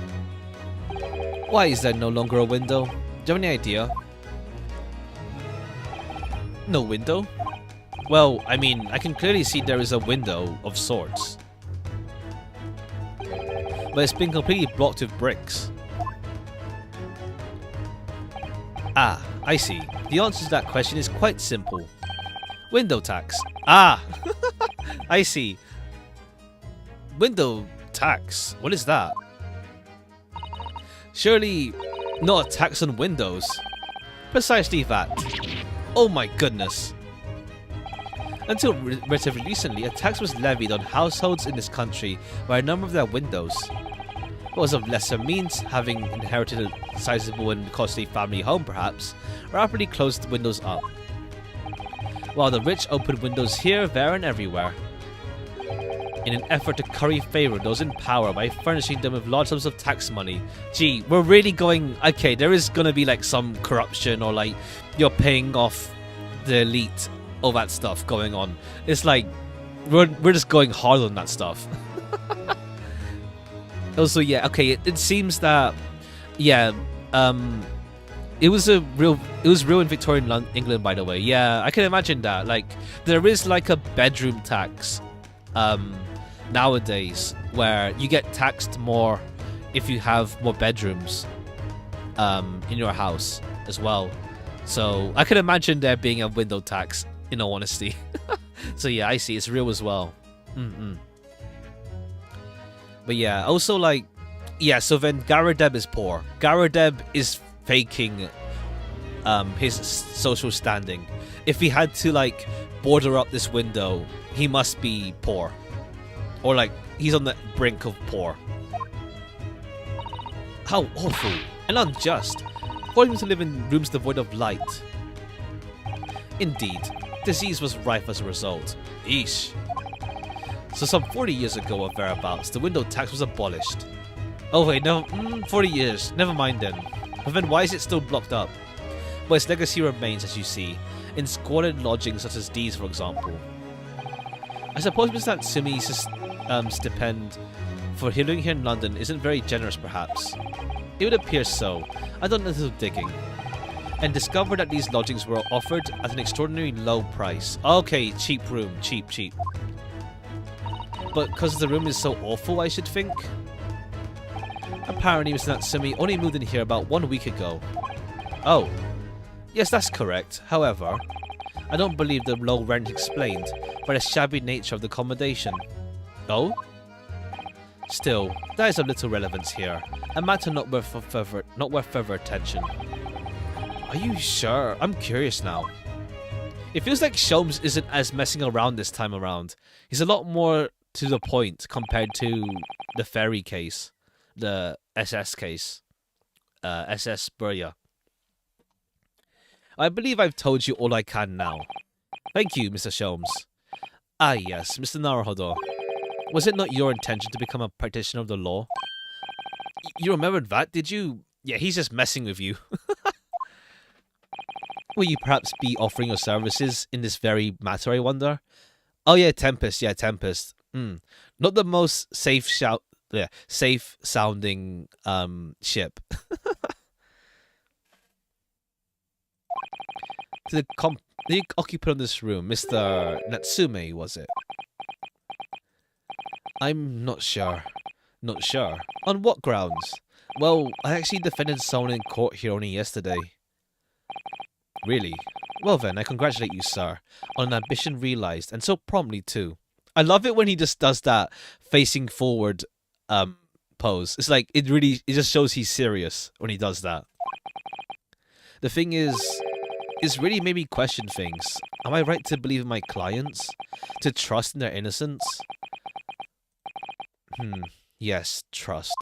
Why is there no longer a window? Do you have any idea? No window? Well, I mean, I can clearly see there is a window of sorts. But it's been completely blocked with bricks. Ah, I see. The answer to that question is quite simple. Window tax. Ah! I see. Window tax? What is that? Surely not a tax on windows. Precisely that. Oh my goodness. Until relatively recently, a tax was levied on households in this country by a number of their windows. Those of lesser means, having inherited a sizable and costly family home perhaps, rapidly closed the windows up. While the rich opened windows here, there and everywhere. In an effort to curry favour those in power by furnishing them with large sums of tax money. Gee, we're really going... Okay, there is gonna be like some corruption or like you're paying off the elite, all that stuff going on. It's like, we're just going hard on that stuff. Also, yeah, okay, it seems that, yeah, It was real in Victorian England, by the way. Yeah, I can imagine that. Like, there is like a bedroom tax nowadays where you get taxed more if you have more bedrooms in your house as well. So I can imagine there being a window tax, in all honesty. So yeah, I see. It's real as well. But yeah, also like, yeah, so then Garadeb is poor. Garadeb is faking his social standing. If he had to like border up this window, he must be poor. Or like, he's on the brink of poor. How awful and unjust. For him to live in rooms devoid of light. Indeed, disease was rife as a result. Eesh. So some 40 years ago or thereabouts, the window tax was abolished. Oh wait, no, 40 years, never mind then. But then why is it still blocked up? Well, its legacy remains, as you see, in squalid lodgings such as these, for example. I suppose Mr. Natsumi's stipend for living here in London isn't very generous, perhaps. It would appear so. I done a little digging, and discovered that these lodgings were offered at an extraordinarily low price. Okay, cheap room, cheap. But because the room is so awful, I should think? Apparently, Mr. Natsumi only moved in here about 1 week ago. Oh. Yes, that's correct. However, I don't believe the low rent explained by the shabby nature of the accommodation. Oh? Still, that is of little relevance here. A matter not worth further attention. Are you sure? I'm curious now. It feels like Sholmes isn't as messing around this time around. He's a lot more to the point compared to the ferry case. The SS case. SS Burya. I believe I've told you all I can now. Thank you, Mr. Sholmes. Ah yes, Mr. Naruhodo. Was it not your intention to become a practitioner of the law? You remembered that, did you? Yeah, he's just messing with you. Will you perhaps be offering your services in this very matter, I wonder? Oh yeah, Tempest. Yeah, Tempest. Not the most safe sounding ship. The occupant of this room, Mr. Natsume, was it? I'm not sure. Not sure. On what grounds? Well, I actually defended someone in court here only yesterday. Really? Well then, I congratulate you, sir, on an ambition realized, and so promptly too. I love it when he just does that facing forward pose. It's like, it just shows he's serious when he does that. The thing is, it's really made me question things. Am I right to believe in my clients? To trust in their innocence? Yes, trust.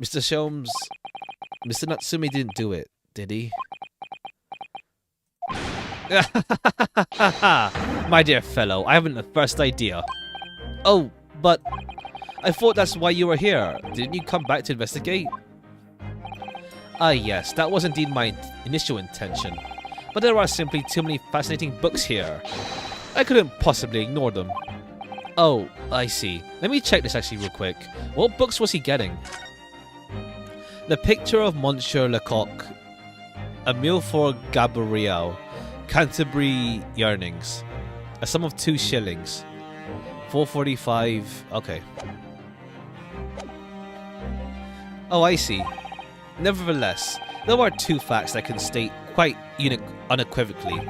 Mr. Sholmes, Mr. Natsume didn't do it, did he? My dear fellow, I haven't the first idea. Oh, but I thought that's why you were here. Didn't you come back to investigate? Ah yes, that was indeed my initial intention. But there are simply too many fascinating books here. I couldn't possibly ignore them. Oh, I see. Let me check this actually real quick. What books was he getting? The Picture of Monsieur Lecoq, A Meal for Gabrielle, Canterbury Yearnings, a sum of 2 shillings, 4.45. Okay. Oh, I see. Nevertheless, there are 2 facts that can state quite unequivocally.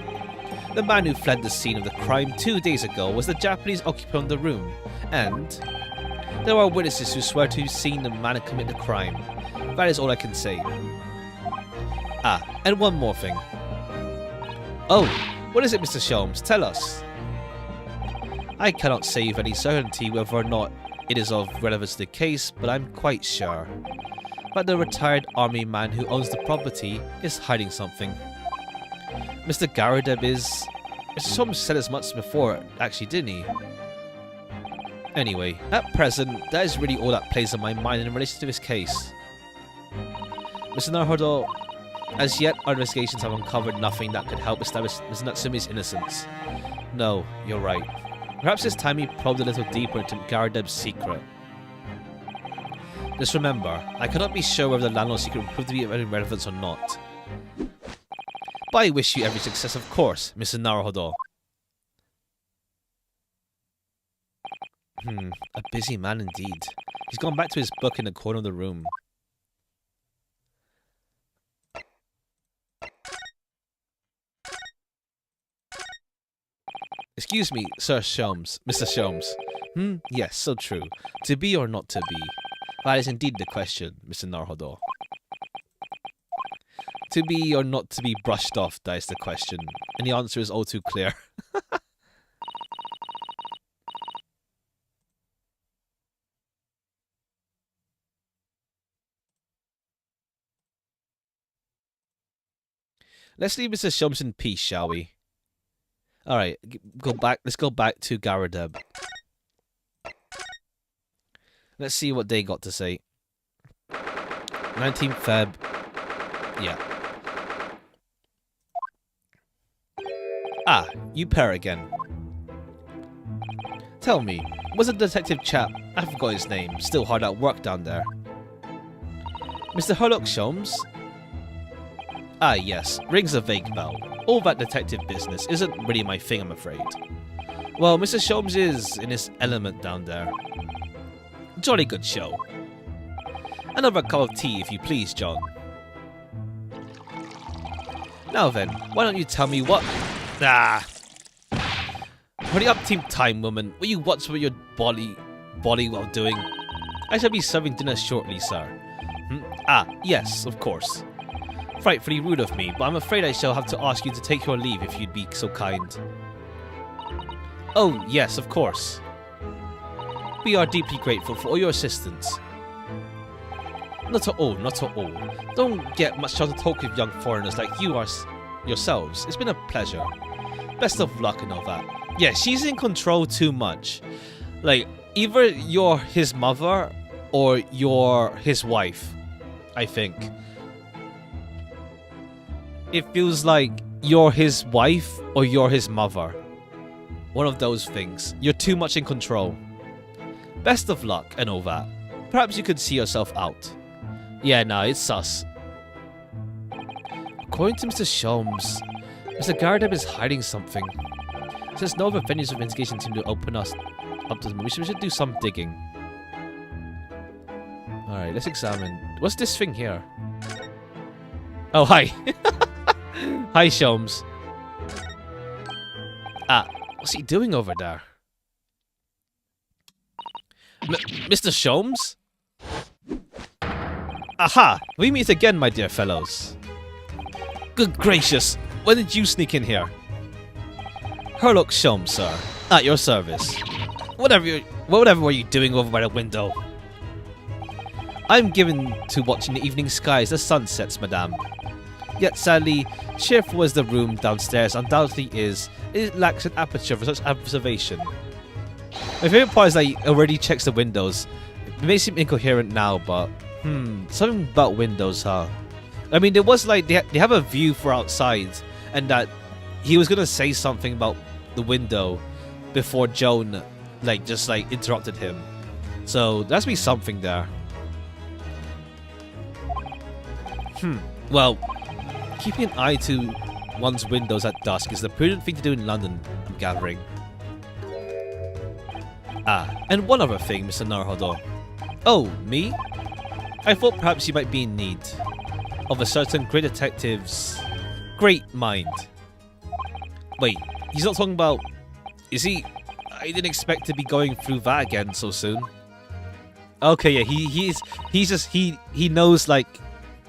The man who fled the scene of the crime 2 days ago was the Japanese occupant of the room, and there are witnesses who swear to have seen the man commit the crime. That is all I can say. Ah, and one more thing. Oh, what is it, Mr. Sholmes? Tell us. I cannot say with any certainty whether or not it is of relevance to the case, but I'm quite sure that the retired army man who owns the property is hiding something. Mr. Garadeb is... Mr. Sholmes said as much before, actually, didn't he? Anyway, at present, that is really all that plays on my mind in relation to this case. Mr. Naruhodo, as yet, our investigations have uncovered nothing that could help establish Mr. Natsume's innocence. No, you're right. Perhaps it's time we probed a little deeper into Garadeb's secret. Just remember, I cannot be sure whether the landlord's secret will prove to be of any relevance or not. But I wish you every success, of course, Mr. Naruhodo. A busy man indeed. He's gone back to his book in the corner of the room. Excuse me, Sir Sholmes. Mr. Sholmes. Yes, so true. To be or not to be? That is indeed the question, Mr. Naruhodo. To be or not to be brushed off, that is the question. And the answer is all too clear. Let's leave Mr. Sholmes in peace, shall we? Alright, let's go back to Garadeb. Let's see what they got to say. 19th Feb. Yeah. Ah, you pair again. Tell me, was the detective chap, I forgot his name, still hard at work down there? Mr. Herlock Sholmes? Ah, yes, rings a vague bell. All that detective business isn't really my thing, I'm afraid. Well, Mr. Sholmes is in his element down there. Jolly good show. Another cup of tea, if you please, John. Now then, why don't you tell me what... Ah! Hurry up, team time, woman. Will you watch with your body while doing? I shall be serving dinner shortly, sir. Ah, yes, of course. Frightfully rude of me, but I'm afraid I shall have to ask you to take your leave if you'd be so kind. Oh, yes, of course. We are deeply grateful for all your assistance. Not at all, not at all. Don't get much chance to talk with young foreigners like you are yourselves. It's been a pleasure. Best of luck and all that. Yeah, she's in control too much. Like, either you're his mother or you're his wife, I think. It feels like you're his wife or you're his mother. One of those things. You're too much in control. Best of luck and all that. Perhaps you could see yourself out. Yeah, nah, it's sus. According to Mr. Sholmes, Mr. Garadeb is hiding something. Since no other venues of investigation seem to open us up to them, we should do some digging. Alright, let's examine. What's this thing here? Oh, hi. Hi, Sholmes. Ah, what's he doing over there? Mr. Sholmes? Aha! We meet again, my dear fellows. Good gracious! When did you sneak in here? Herlock Sholmes, sir. At your service. Whatever were you doing over by the window? I'm given to watching the evening sky as the sun sets, madame. Yet sadly, cheerful as the room downstairs undoubtedly is, it lacks an aperture for such observation. My favourite part is that he already checks the windows. It may seem incoherent now, but something about windows, huh? I mean, there was like, they have a view for outside, and that he was gonna say something about the window before Joan, just interrupted him. So, there has to be something there. Well, keeping an eye to one's windows at dusk is the prudent thing to do in London, I'm gathering. Ah, and one other thing, Mr. Naruhodo. Oh, me? I thought perhaps you might be in need of a certain great detective's great mind. Wait, he's not talking about... Is he... I didn't expect to be going through that again so soon. Okay, yeah, he knows,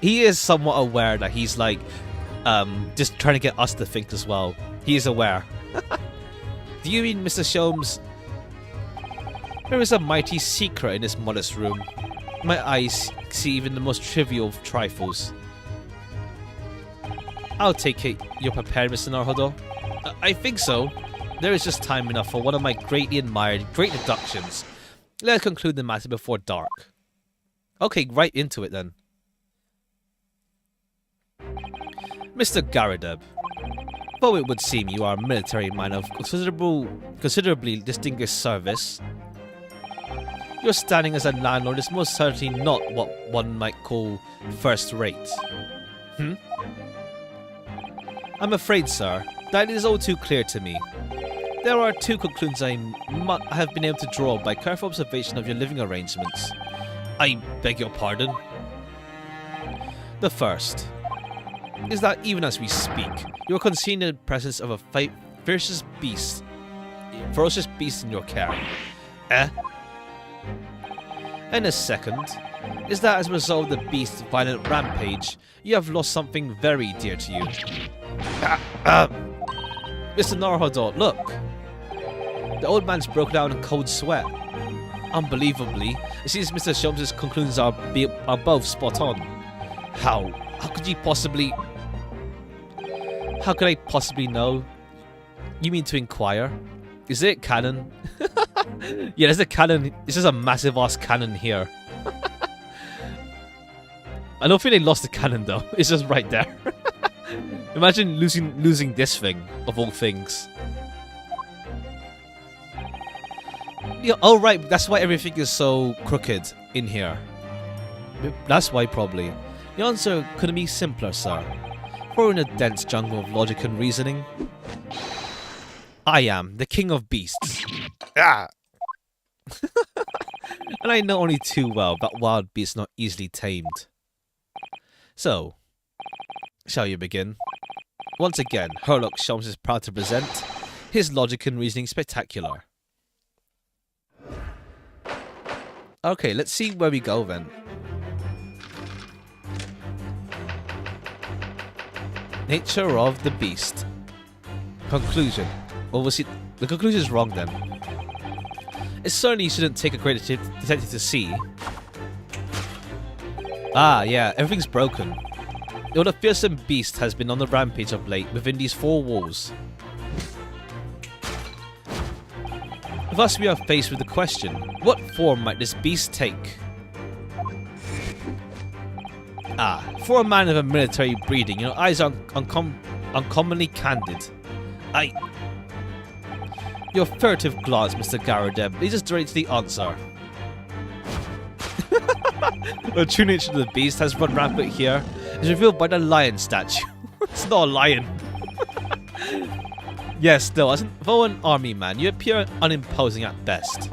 he is somewhat aware that he's, just trying to get us to think as well. He is aware. Do you mean, Mr. Sholmes? There is a mighty secret in this modest room. My eyes see even the most trivial of trifles. I'll take it you're prepared, Mr. Naruhodo. I think so. There is just time enough for one of my greatly admired great deductions. Let's conclude the matter before dark. Okay, right into it then. Mr. Garadeb, though it would seem you are a military man of considerably distinguished service, Your standing as a landlord is most certainly not what one might call first rate. I'm afraid, sir, that is all too clear to me. There are two conclusions I have been able to draw by careful observation of your living arrangements. I beg your pardon? The first is that even as we speak, you are concealing the presence of a ferocious beast in your care. And the second is that as a result of the beast's violent rampage, you have lost something very dear to you. Mr. Naruhodo, look! The old man's broke down in cold sweat. Unbelievably, it seems Mr. Sholmes' conclusions are both spot on. How could you possibly... How could I possibly know? You mean to inquire? Is it canon? Yeah, there's a cannon. This is a massive ass cannon here. I don't think they lost the cannon though. It's just right there. Imagine losing this thing of all things. Yeah, oh right, that's why everything is so crooked in here. That's why probably. The answer couldn't be simpler, sir. We're in a dense jungle of logic and reasoning. I am the king of beasts. And I know only too well that wild beasts not easily tamed. So, shall you begin? Once again, Herlock Sholmes is proud to present his logic and reasoning spectacular. Okay, let's see where we go then. Nature of the beast. Conclusion. Well, we'll see. The conclusion is wrong then. It certainly shouldn't take a great detective to see. Ah, yeah, everything's broken. The fearsome beast has been on the rampage of late within these four walls. Thus we are faced with the question, what form might this beast take? Ah, for a man of a military breeding, your eyes are uncommonly candid. Your furtive glance, Mr. Garadeb, leads us directly to the answer. The true nature of the beast has run rampant here, is revealed by the lion statue. It's not a lion. Yes, still, though an army man, you appear unimposing at best.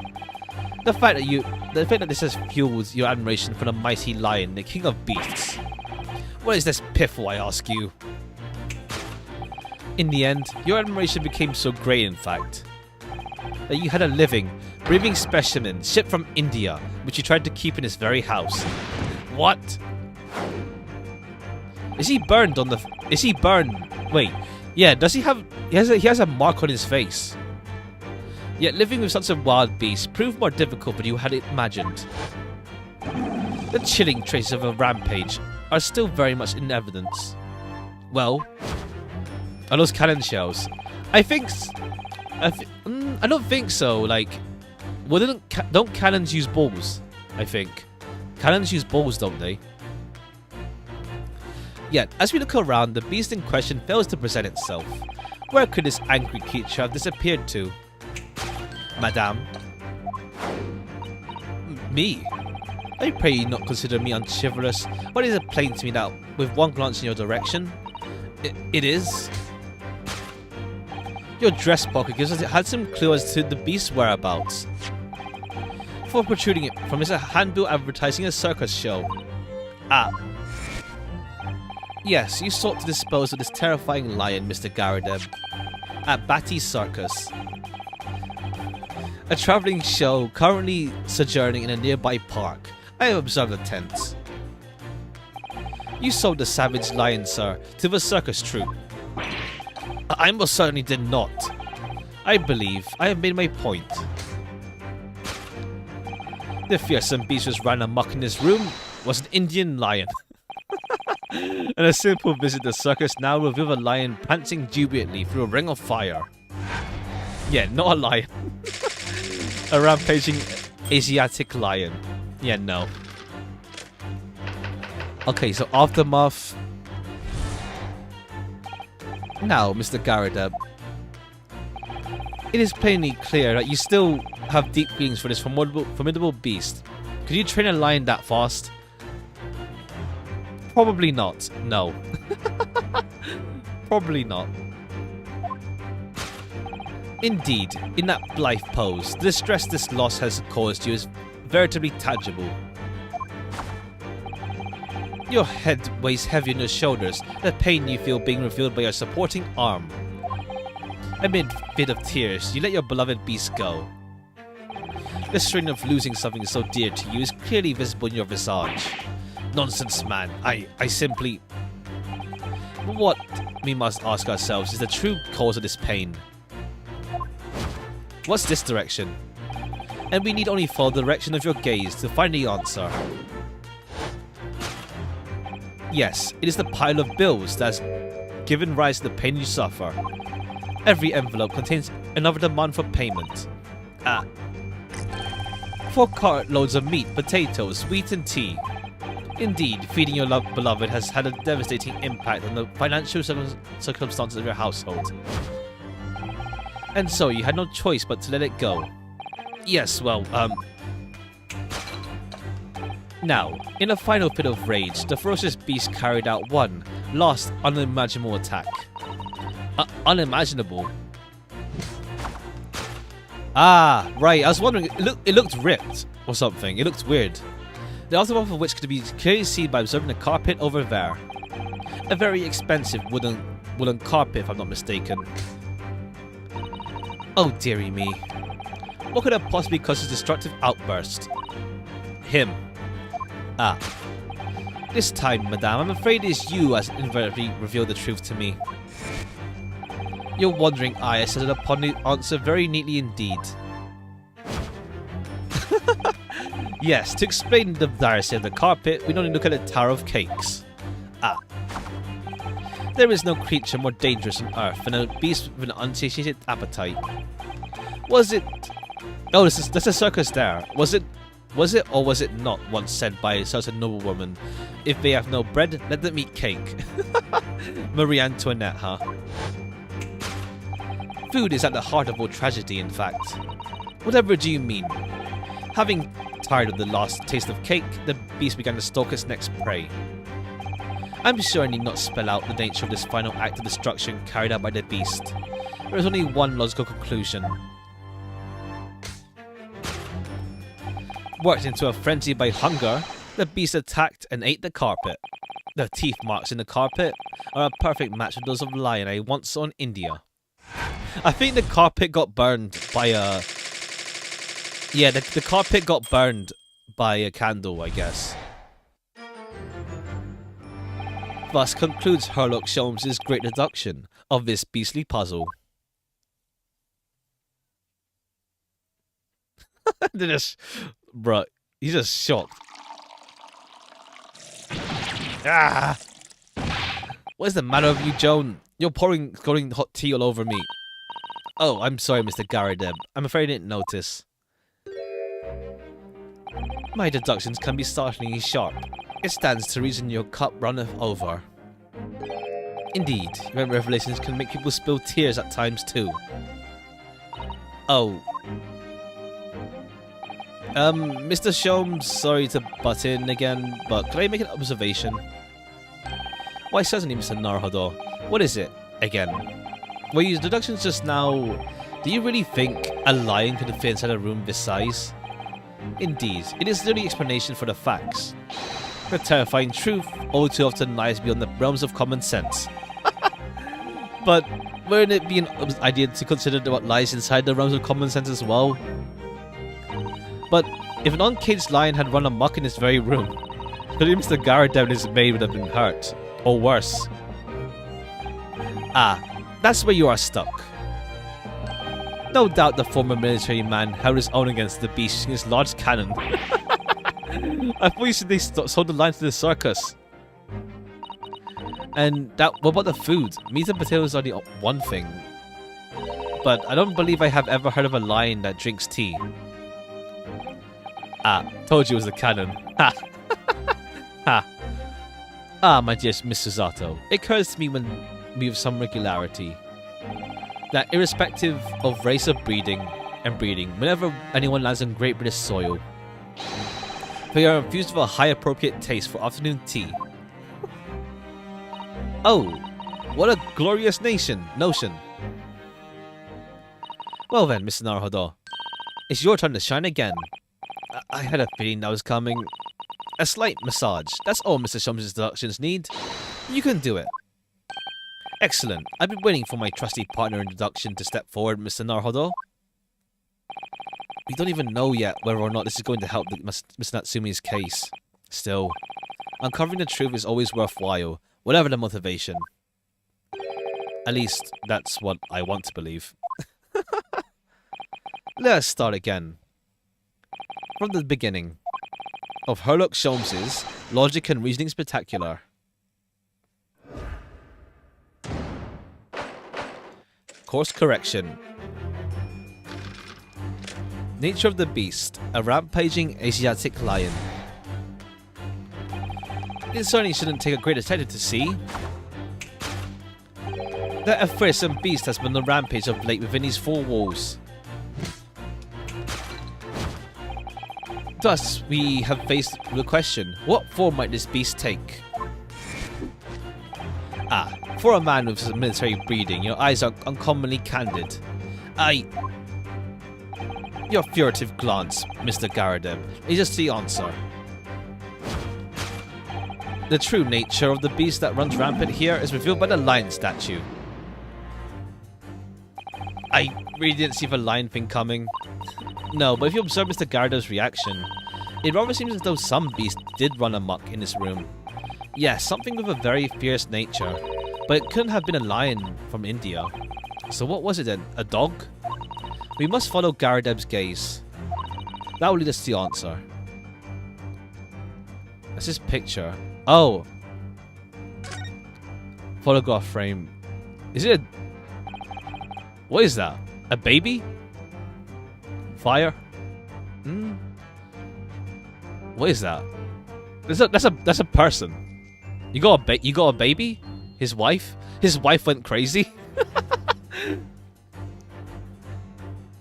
The fact that this has fueled your admiration for the mighty lion, the king of beasts. What is this piffle, I ask you? In the end, your admiration became so great, in fact, that you had a living, breathing specimen shipped from India, which you tried to keep in his very house. What? Is he burned on the... Is he burned? Wait. Yeah, does he have... He has a mark on his face. Yet living with such a wild beast proved more difficult than you had imagined. The chilling traces of a rampage are still very much in evidence. Well, are those cannon shells? I don't think so. Like, well, don't cannons use balls? I think cannons use balls, don't they? Yet, as we look around, the beast in question fails to present itself. Where could this angry creature have disappeared to? Madame? Me? I pray you not consider me unchivalrous, but it is plain to me that, with one glance in your direction, it is. Your dress pocket gives us a handsome clue as to the beast's whereabouts. For protruding from is a handbill advertising a circus show. Ah. Yes, you sought to dispose of this terrifying lion, Mr. Garadeb, at Batty's Circus, a travelling show currently sojourning in a nearby park. I have observed the tents. You sold the savage lion, sir, to the circus troupe. I most certainly did not. I believe I have made my point. The fearsome beast was ran amok in this room was an Indian lion. And a simple visit to the circus now revealed a lion prancing jubilantly through a ring of fire. Yeah, not a lion. A rampaging Asiatic lion. Yeah, no. Okay, so aftermath. Now, Mr. Garadeb, It is plainly clear that you still have deep feelings for this formidable beast. Could you train a lion that fast? Probably not. No. Probably not. Indeed, in that blithe pose, the distress this loss has caused you is veritably tangible. Your head weighs heavy on your shoulders, the pain you feel being revealed by your supporting arm. Amid a fit of tears, you let your beloved beast go. The strain of losing something so dear to you is clearly visible in your visage. Nonsense, man. I simply... What we must ask ourselves is the true cause of this pain. What's this direction? And we need only follow the direction of your gaze to find the answer. Yes, it is the pile of bills that's given rise to the pain you suffer. Every envelope contains another demand for payment. 4 cartloads of meat, potatoes, wheat and tea. Indeed, feeding your beloved has had a devastating impact on the financial circumstances of your household. And so you had no choice but to let it go. Yes, well, Now, in a final fit of rage, the ferocious beast carried out one last unimaginable attack. Unimaginable? Ah, right, I was wondering, it looked ripped or something, it looked weird. The aftermath of which could be clearly seen by observing the carpet over there. A very expensive woolen carpet, if I'm not mistaken. Oh dearie me. What could have possibly caused this destructive outburst? Him. This time, madame, I'm afraid it is you who has inadvertently revealed the truth to me. Your wandering eye has settled upon the answer very neatly indeed. Yes, to explain the dire state of the carpet, we only look at a tower of cakes. There is no creature more dangerous on earth than a beast with an unsatiated appetite. Was it... Oh, there's a circus there. Was it or was it not once said by a certain noblewoman, if they have no bread, let them eat cake? Marie Antoinette, huh? Food is at the heart of all tragedy, in fact. Whatever do you mean? Having tired of the last taste of cake, the beast began to stalk its next prey. I'm sure I need not spell out the nature of this final act of destruction carried out by the beast. There is only one logical conclusion. Worked into a frenzy by hunger, the beast attacked and ate the carpet. The teeth marks in the carpet are a perfect match with those of the lion I once saw in India. I think the carpet got burned by a... Yeah, the carpet got burned by a candle, I guess. Thus concludes Sherlock Holmes' great deduction of this beastly puzzle. Bruh, he's just shocked. What is the matter with you, Joan? You're pouring scalding hot tea all over me. Oh, I'm sorry, Mr. Garrideb. I'm afraid I didn't notice. My deductions can be startlingly sharp. It stands to reason your cup runneth over. Indeed, your revelations can make people spill tears at times too. Oh. Mr. Sholmes, sorry to butt in again, but can I make an observation? Why certainly, Mr. Narhador. What is it, again? Well, your deductions just now... Do you really think a lion could fit inside a room this size? Indeed, it is the only explanation for the facts. The terrifying truth all too often lies beyond the realms of common sense. But wouldn't it be an idea to consider what lies inside the realms of common sense as well? But if an uncaged lion had run amok in this very room, could Mr. Garrideb and his maid would have been hurt, or worse. Ah, that's where you are stuck. No doubt the former military man held his own against the beast using his large cannon. I thought you said they sold the line to the circus. And what about the food? Meat and potatoes are the one thing. But I don't believe I have ever heard of a lion that drinks tea. Ah, told you it was a cannon. Ha! Ha! Ah, my dear Mr. Zato, it occurs to me with some regularity that irrespective of race of breeding and breeding, whenever anyone lands on Great British soil, they are infused with a high appropriate taste for afternoon tea. Oh, what a glorious notion. Well then, Mr. Naruhodo, it's your turn to shine again. I had a feeling that was coming. A slight massage. That's all Mr. Sholmes' introductions need. You can do it. Excellent. I've been waiting for my trusty partner introduction to step forward, Mr. Naruhodo. We don't even know yet whether or not this is going to help Mr. Natsumi's case. Still, uncovering the truth is always worthwhile, whatever the motivation. At least, that's what I want to believe. Let's start again. From the beginning. Of Herlock Sholmes's Logic and Reasoning Spectacular. Course correction. Nature of the beast, a rampaging Asiatic lion. It certainly shouldn't take a great detective to see that a fearsome beast has been on the rampage of late within these four walls. Thus, we have faced the question, what form might this beast take? Ah, for a man with military breeding, your eyes are uncommonly candid. Your furtive glance, Mr. Garadeb, is just the answer. The true nature of the beast that runs rampant here is revealed by the lion statue. I really didn't see the lion thing coming. No, but if you observe Mr. Garadeb's reaction, it rather seems as though some beast did run amok in this room. Yes, something with a very fierce nature, but it couldn't have been a lion from India. So what was it then? A dog? We must follow Garadeb's gaze. That will lead us to the answer. That's his picture. Oh! Photograph frame. Is it a... What is that? A baby? Fire? What is that? That's a person. You got a baby? His wife? His wife went crazy?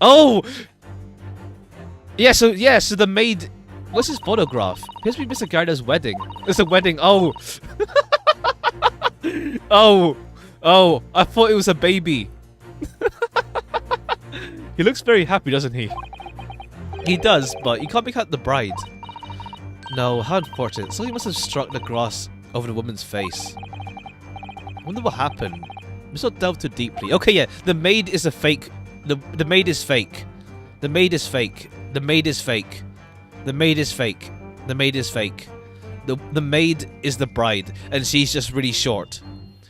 Oh! Yeah, so the maid... What's his photograph? Appears to be Mr. Garadeb's wedding. It's a wedding. Oh! Oh! I thought it was a baby. He looks very happy, doesn't he? He does, but you can't make out the bride. No, how unfortunate. Something must have struck the grass over the woman's face. I wonder what happened. Let's not delve too deeply. Okay, yeah, the maid is a fake. The maid is fake. The maid is fake. The maid is fake. The maid is fake. The maid is fake. The maid is the bride, and she's just really short.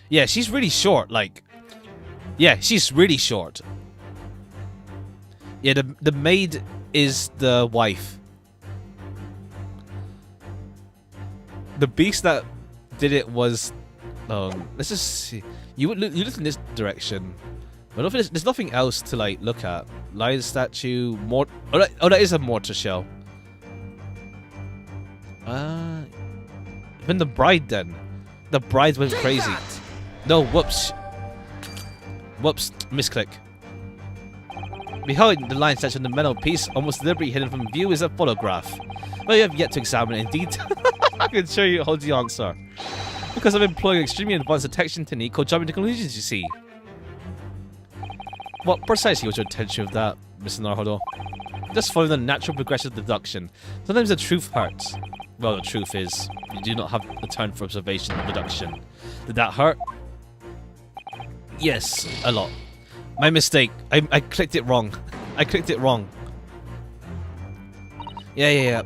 Yeah, she's really short, like... Yeah, she's really short. Yeah, the maid is the wife. The beast that did it was... let's just see. You look in this direction. But there's nothing else to like look at. Lion statue, that is a mortar shell. Then the bride then. The bride went crazy. No, whoops. Whoops, misclick. Behind the lion statue on the metal piece, almost deliberately hidden from view, is a photograph. But you have yet to examine it in detail. I can show you hold the answer. Because I'm employing an extremely advanced detection technique called jumping to conclusions, you see. What precisely was your intention of that, Mr. Naruhodo? Just follow the natural progression of deduction. Sometimes the truth hurts. Well, the truth is, you do not have the time for observation and deduction. Did that hurt? Yes, a lot. My mistake. I clicked it wrong. I clicked it wrong. Yeah.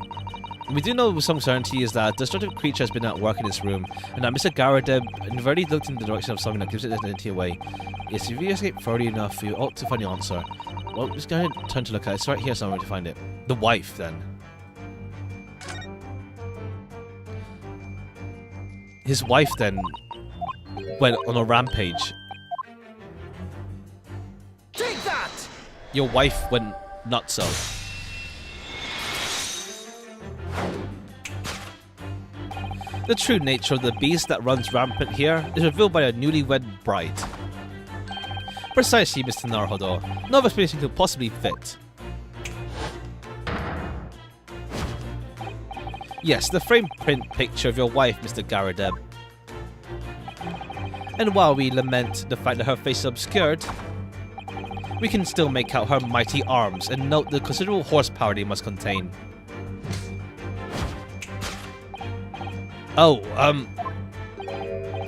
We do know with some certainty is that a destructive creature has been at work in this room, and that Mr. Garadeb already looked in the direction of something that gives it identity away. Yes, if you escape further enough, you ought to find the answer. Well, just go ahead and turn to look at it. It's right here somewhere to find it. The wife, then. His wife, then, went on a rampage. Take that! Your wife went nutso. The true nature of the beast that runs rampant here is revealed by a newlywed bride. Precisely, Mr. Naruhodo. No explanation could possibly fit. Yes, the frame print picture of your wife, Mr. Garadeb. And while we lament the fact that her face is obscured, we can still make out her mighty arms and note the considerable horsepower they must contain. Oh,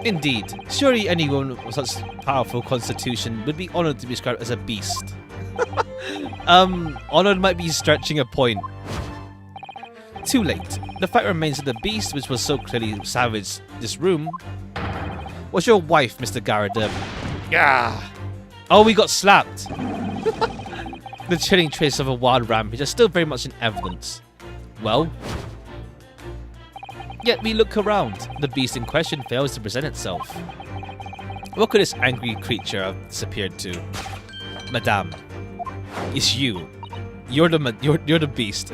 indeed. Surely anyone with such powerful constitution would be honored to be described as a beast. Honored might be stretching a point. Too late. The fact remains that the beast, which was so clearly savaged this room, was your wife, Mr. Garadeb. Yeah. Oh, we got slapped. The chilling trace of a wild rampage are still very much in evidence. Well, yet we look around. The beast in question fails to present itself. What could this angry creature have disappeared to? Madame, it's you. You're the beast.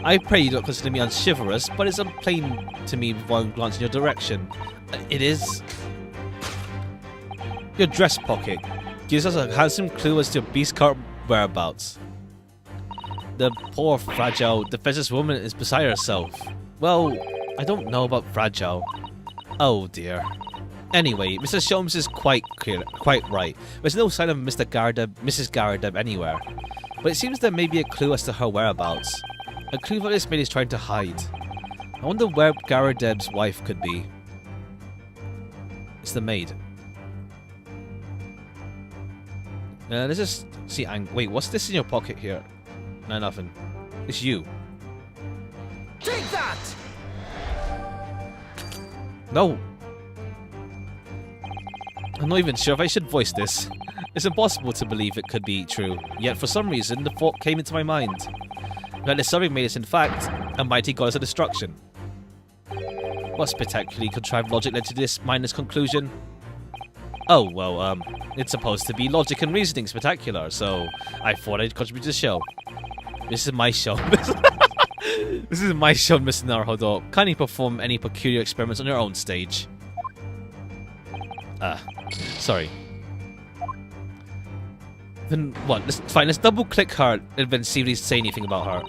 I pray you don't consider me unchivalrous, but it's plain to me with one glance in your direction. It is. Your dress pocket gives us a handsome clue as to your beast cart whereabouts. The poor, fragile, defenseless woman is beside herself. Well, I don't know about fragile. Oh dear. Anyway, Mr. Sholmes is quite right. There's no sign of Mrs. Garadeb anywhere. But it seems there may be a clue as to her whereabouts. A clue that this maid is trying to hide. I wonder where Garadeb's wife could be. It's the maid. Let's just see. Wait, what's this in your pocket here? No, nothing. It's you. Take that! No. I'm not even sure if I should voice this. It's impossible to believe it could be true. Yet for some reason, the thought came into my mind. That the serving maid is in fact a mighty goddess of destruction. What spectacularly contrived logic led to this mindless conclusion? Oh, well, it's supposed to be logic and reasoning spectacular, so I thought I'd contribute to the show. This is my show. This is my show, Mr. Naruhodo. Kindly perform any peculiar experiments on your own stage. Sorry. Then what? Let's double click her and then see if they say anything about her.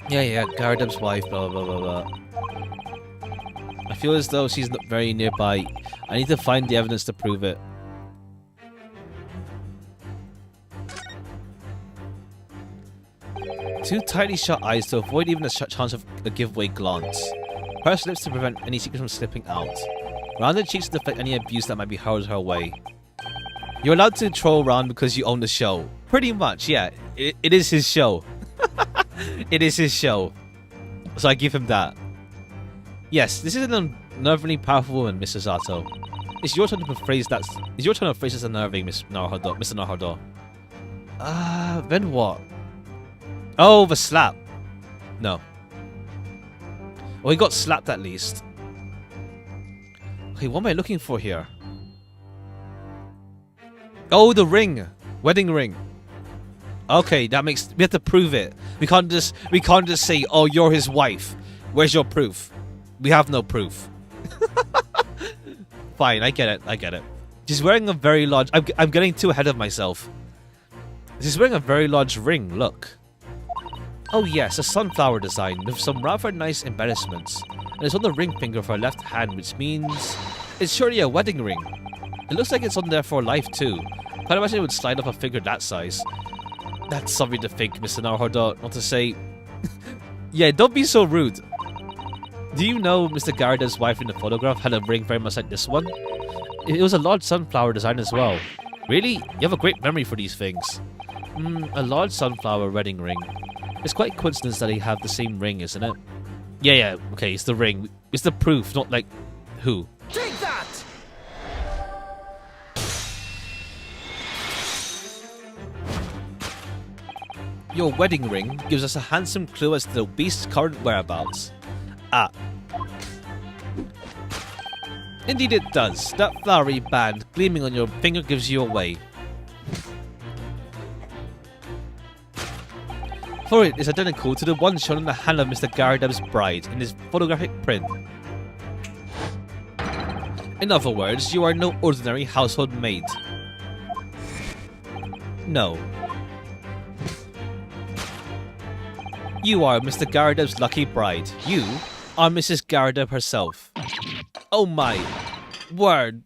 Yeah, Garadeb's wife, blah blah blah blah. I feel as though she's not very nearby. I need to find the evidence to prove it. Two tightly shut eyes to avoid even a chance of a giveaway glance. Pursed lips to prevent any secrets from slipping out. Rounded cheeks to deflect any abuse that might be hurled her way. You're allowed to troll around because you own the show. Pretty much, yeah. It is his show. It is his show. So I give him that. Yes, this is an unnervingly powerful woman, Mr. Zato. It's your turn to phrase that. It's your turn to phrase this unnerving, Mr. Naruhodo. Then what? Oh, the slap. No. Well, he got slapped at least. Okay, what am I looking for here? Oh, the ring. Wedding ring. Okay, that makes... We have to prove it. We can't just say, oh, you're his wife. Where's your proof? We have no proof. Fine, I get it. She's wearing a very large... I'm getting too ahead of myself. She's wearing a very large ring, look. Oh yes, a sunflower design with some rather nice embellishments. And it's on the ring finger of her left hand, which means... It's surely a wedding ring. It looks like it's on there for life too. Can't imagine it would slide off a figure that size. That's something to think, Mr. Naruhodo, not to say... Yeah, don't be so rude. Do you know Mr. Garadeb's wife in the photograph had a ring very much like this one? It was a large sunflower design as well. Really? You have a great memory for these things. A large sunflower wedding ring. It's quite a coincidence that they have the same ring, isn't it? Yeah, okay, it's the ring. It's the proof, not like... Who? Take that! Your wedding ring gives us a handsome clue as to the beast's current whereabouts. Indeed it does. That flowery band gleaming on your finger gives you away. For it is identical to the one shown in the hand of Mr. Garadeb's bride in his photographic print. In other words, you are no ordinary household maid. No. You are Mr. Garadeb's lucky bride. You are Mrs. Garadeb herself. Oh my word.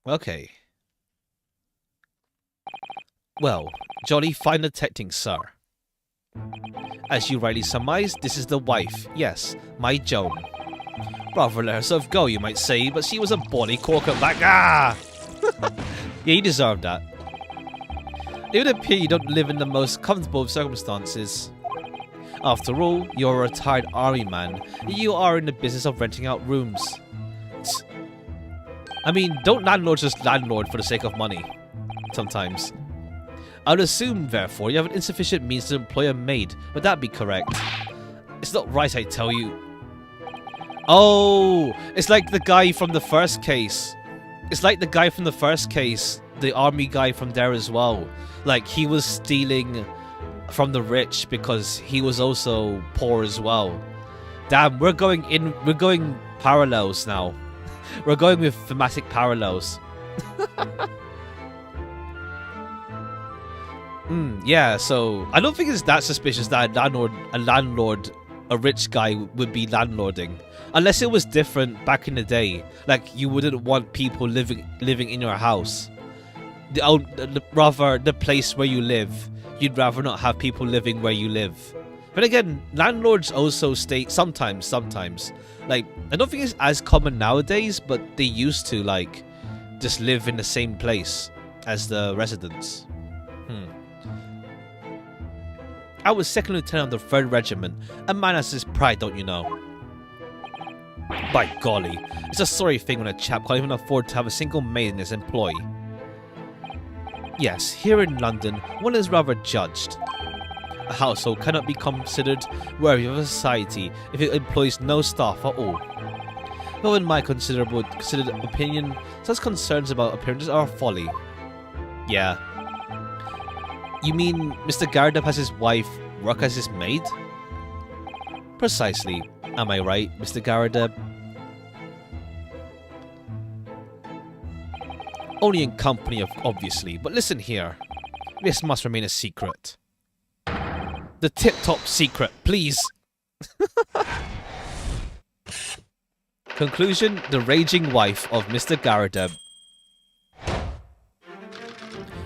Okay. Well, jolly fine detecting, sir. As you rightly surmised, this is the wife. Yes, my Joan. Rather let herself go, you might say, but she was a bonny corker back. Ah! Yeah, you deserve that. It would appear you don't live in the most comfortable of circumstances. After all, you're a retired army man. You are in the business of renting out rooms. I mean, don't landlords just landlord for the sake of money? Sometimes. I would assume, therefore, you have an insufficient means to employ a maid. Would that be correct? It's not right, I tell you. Oh, it's like the guy from the first case. It's like the guy from the first case. The army guy from there as well. Like, he was stealing from the rich because he was also poor as well. Damn, we're going parallels now. We're going with thematic parallels. Yeah, so I don't think it's that suspicious that a rich guy would be landlording. Unless it was different back in the day. Like, you wouldn't want people living in your house. Rather, the place where you live. You'd rather not have people living where you live. But again, landlords also stay sometimes. Like, I don't think it's as common nowadays, but they used to, like, just live in the same place as the residents. I was second lieutenant of the 3rd Regiment. A man has his pride, don't you know? By golly, it's a sorry thing when a chap can't even afford to have a single maid in his employ. Yes, here in London, one is rather judged. A household cannot be considered worthy of a society if it employs no staff at all. Though in my considered opinion, such concerns about appearances are folly. Yeah. You mean Mr. Garadeb has his wife work as his maid? Precisely. Am I right, Mr. Garadeb? Only in company, obviously, but listen here. This must remain a secret. The tip-top secret, please. Conclusion, the raging wife of Mr. Garadeb.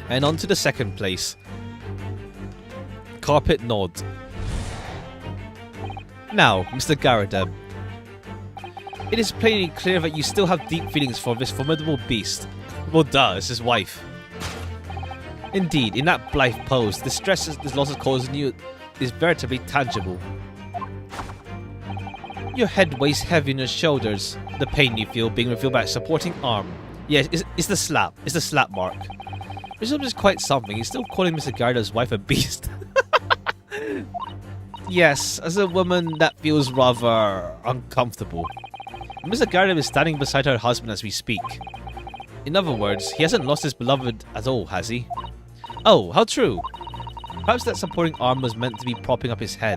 And on to the second place. Carpet nod. Now, Mr. Garadeb. It is plainly clear that you still have deep feelings for this formidable beast. Well, duh, it's his wife. Indeed, in that blithe pose, the stress this loss is causing you is veritably tangible. Your head weighs heavy on your shoulders. The pain you feel being revealed by a supporting arm. Yes, it's the slap. It's the slap mark. Which is quite something. He's still calling Mr. Garadeb's wife a beast. Yes, as a woman, that feels rather uncomfortable. Mr. Garadeb is standing beside her husband as we speak. In other words, he hasn't lost his beloved at all, has he? Oh, how true. Perhaps that supporting arm was meant to be propping up his head.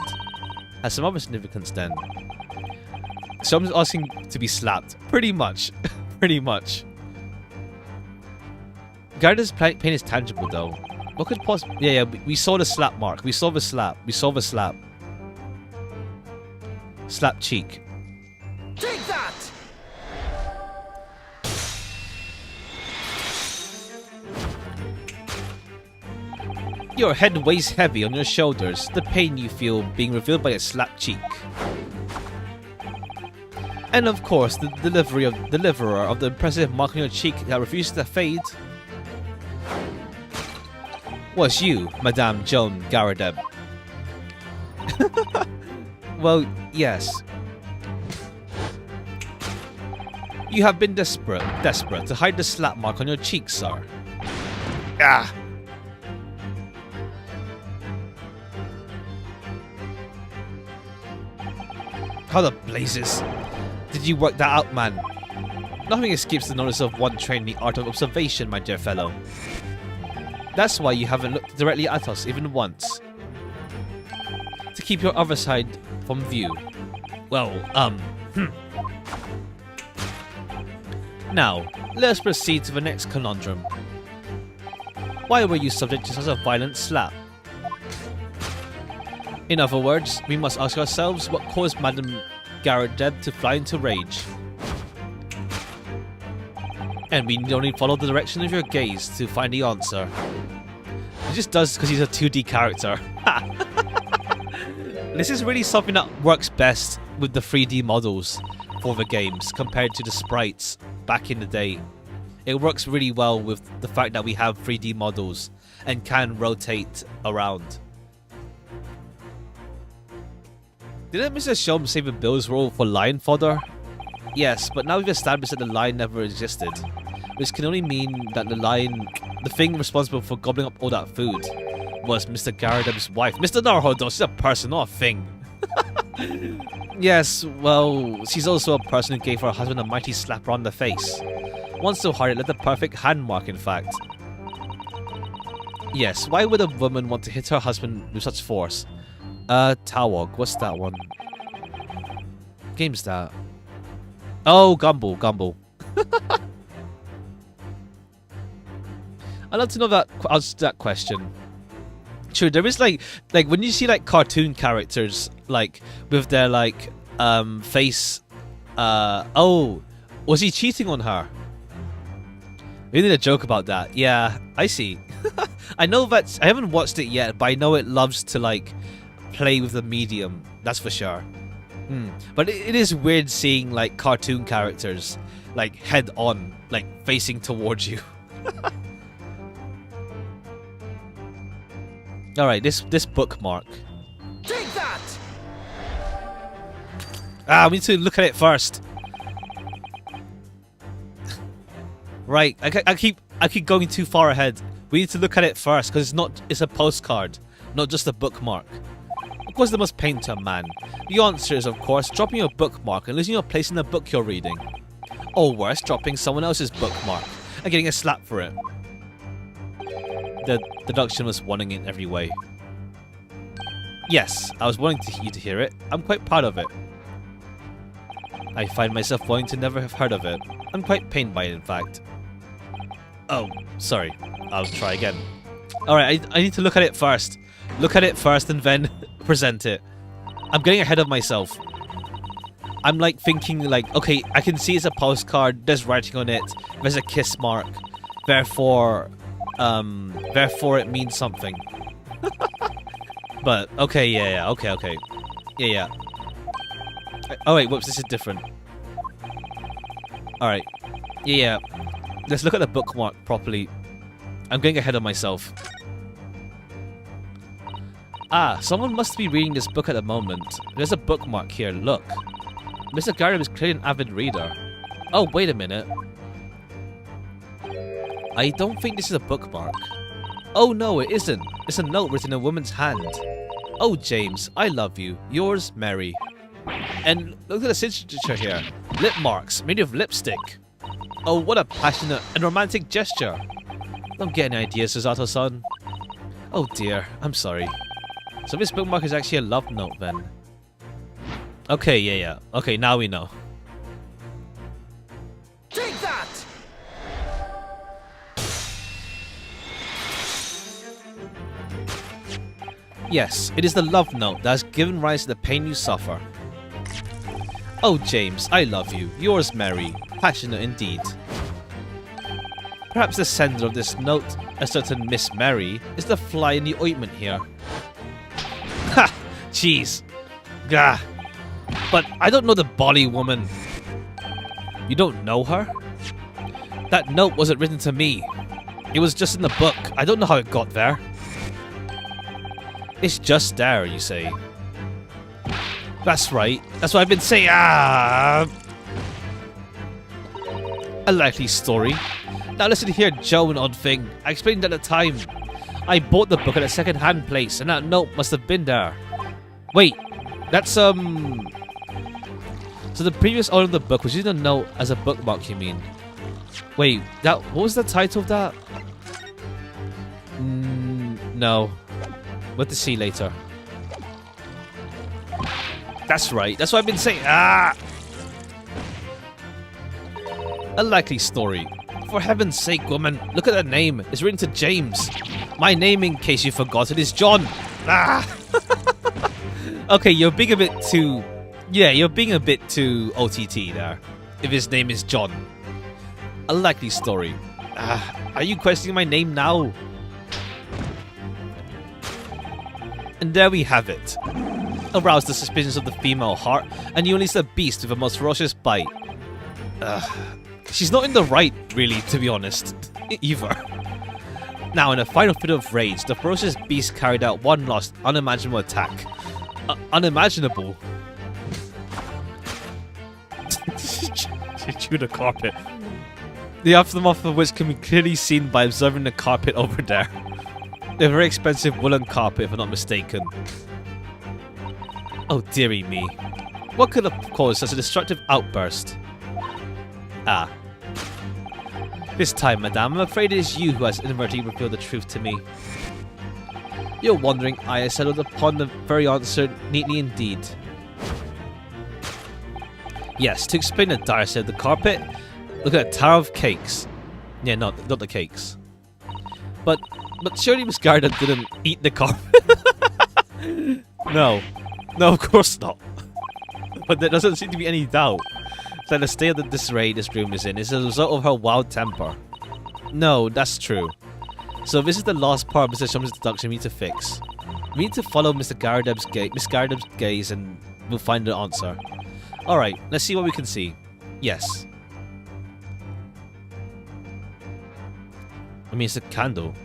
Has some other significance then. So I'm just asking to be slapped. Pretty much. Pretty much. Garadeb's pain is tangible though. What could possibly... Yeah, we saw the slap mark. We saw the slap. We saw the slap. Slap cheek. Take that! Your head weighs heavy on your shoulders, the pain you feel being revealed by a slap cheek. And of course, the deliverer of the impressive mark on your cheek that refuses to fade was you, Madame Joan Garadeb. Well, yes. You have been desperate to hide the slap mark on your cheek, sir. Ah! How the blazes did you work that out, man? Nothing escapes the notice of one trained in the art of observation, my dear fellow. That's why you haven't looked directly at us even once. To keep your other side from view. Well, Now, let us proceed to the next conundrum. Why were you subject to such a violent slap? In other words, we must ask ourselves what caused Madame Garrett to fly into rage. And we need only follow the direction of your gaze to find the answer. He just does because he's a 2D character. This is really something that works best with the 3D models for the games compared to the sprites back in the day. It works really well with the fact that we have 3D models and can rotate around. Didn't Mr. Shom say the bills were all for lion fodder? Yes, but now we've established that the lion never existed, which can only mean that the thing responsible for gobbling up all that food, was Mr. Garadem's wife. Mr. Naruhodo, she's a person, not a thing. Yes, well, she's also a person who gave her husband a mighty slap around the face. One so hard it left a perfect hand mark, in fact. Yes, why would a woman want to hit her husband with such force? Tawog, what's that one? Game's that? Oh, Gumball. I'd love to know that answer to that question. True, there is like when you see like cartoon characters like with their like face. Oh, was he cheating on her? We need a joke about that. Yeah, I see. I know that I haven't watched it yet, but I know it loves to like play with the medium. That's for sure. But it is weird seeing like cartoon characters like head on, like facing towards you. All right, this bookmark. Take that! We need to look at it first. Right, I keep going too far ahead. We need to look at it first because it's a postcard, not just a bookmark. Of course, they must paint to a man. The answer is, of course, dropping your bookmark and losing your place in the book you're reading. Or worse, dropping someone else's bookmark and getting a slap for it. The deduction was wanting in every way. Yes, I was wanting you to hear it. I'm quite proud of it. I find myself wanting to never have heard of it. I'm quite pained by it, in fact. Oh, sorry. I'll try again. Alright, I need to look at it first. Look at it first and then present it. I'm getting ahead of myself. I'm like thinking like, okay, I can see it's a postcard. There's writing on it. There's a kiss mark. Therefore it means something. But okay, yeah, okay. Yeah. Oh wait, whoops, this is different. Alright. Yeah. Let's look at the bookmark properly. I'm getting ahead of myself. Ah, someone must be reading this book at the moment. There's a bookmark here, look. Mr. Garib is clearly an avid reader. Oh, wait a minute. I don't think this is a bookmark. Oh no, it isn't. It's a note written in a woman's hand. Oh, James, I love you. Yours, Mary. And look at the signature here. Lip marks, made of lipstick. Oh, what a passionate and romantic gesture. Don't get any ideas, Susato-san. Oh dear, I'm sorry. So this bookmark is actually a love note then. Okay, yeah. Okay, now we know. Take that! Yes, it is the love note that has given rise to the pain you suffer. Oh, James, I love you. Yours, Mary. Passionate indeed. Perhaps the sender of this note, a certain Miss Mary, is the fly in the ointment here. Ha! Jeez. Gah. But I don't know the Bolly woman. You don't know her? That note wasn't written to me. It was just in the book. I don't know how it got there. It's just there, you say. That's right. That's what I've been saying. Ah! A likely story. Now listen here, Joe, an odd thing. I explained at the time. I bought the book at a second-hand place, and that note must have been there. Wait, that's So the previous owner of the book was using a note as a bookmark, you mean? Wait, what was the title of that? No. We'll have to see later. That's right. That's what I've been saying. Ah! A likely story. For heaven's sake, woman, look at the name. It's written to James. My name, in case you forgot, it is John. Ah! Okay, you're being a bit too... Yeah, you're being a bit too OTT there. If his name is John. A likely story. Are you questioning my name now? And there we have it. Arouse the suspicions of the female heart, and you unleash a beast with a most ferocious bite. She's not in the right, really, to be honest, either. Now, in a final fit of rage, the ferocious beast carried out one last, unimaginable attack. Unimaginable? She chewed a carpet. The aftermath of which can be clearly seen by observing the carpet over there. A very expensive woolen carpet, if I'm not mistaken. Oh, dearie me. What could have caused such a destructive outburst? This time, madame, I'm afraid it is you who has inadvertently revealed the truth to me. Your wandering eye has settled upon the very answer neatly indeed. Yes, to explain the dire state of the carpet, look at a tower of cakes. Yeah, not the cakes. But surely Miss Garda didn't eat the carpet. No, of course not. But there doesn't seem to be any doubt that the state of the disarray this room is in is a result of her wild temper. No, that's true. So this is the last part of Mr. Shum's introduction we need to fix. We need to follow Miss Garab's gaze and we'll find the answer. Alright, let's see what we can see. Yes. I mean, it's a candle.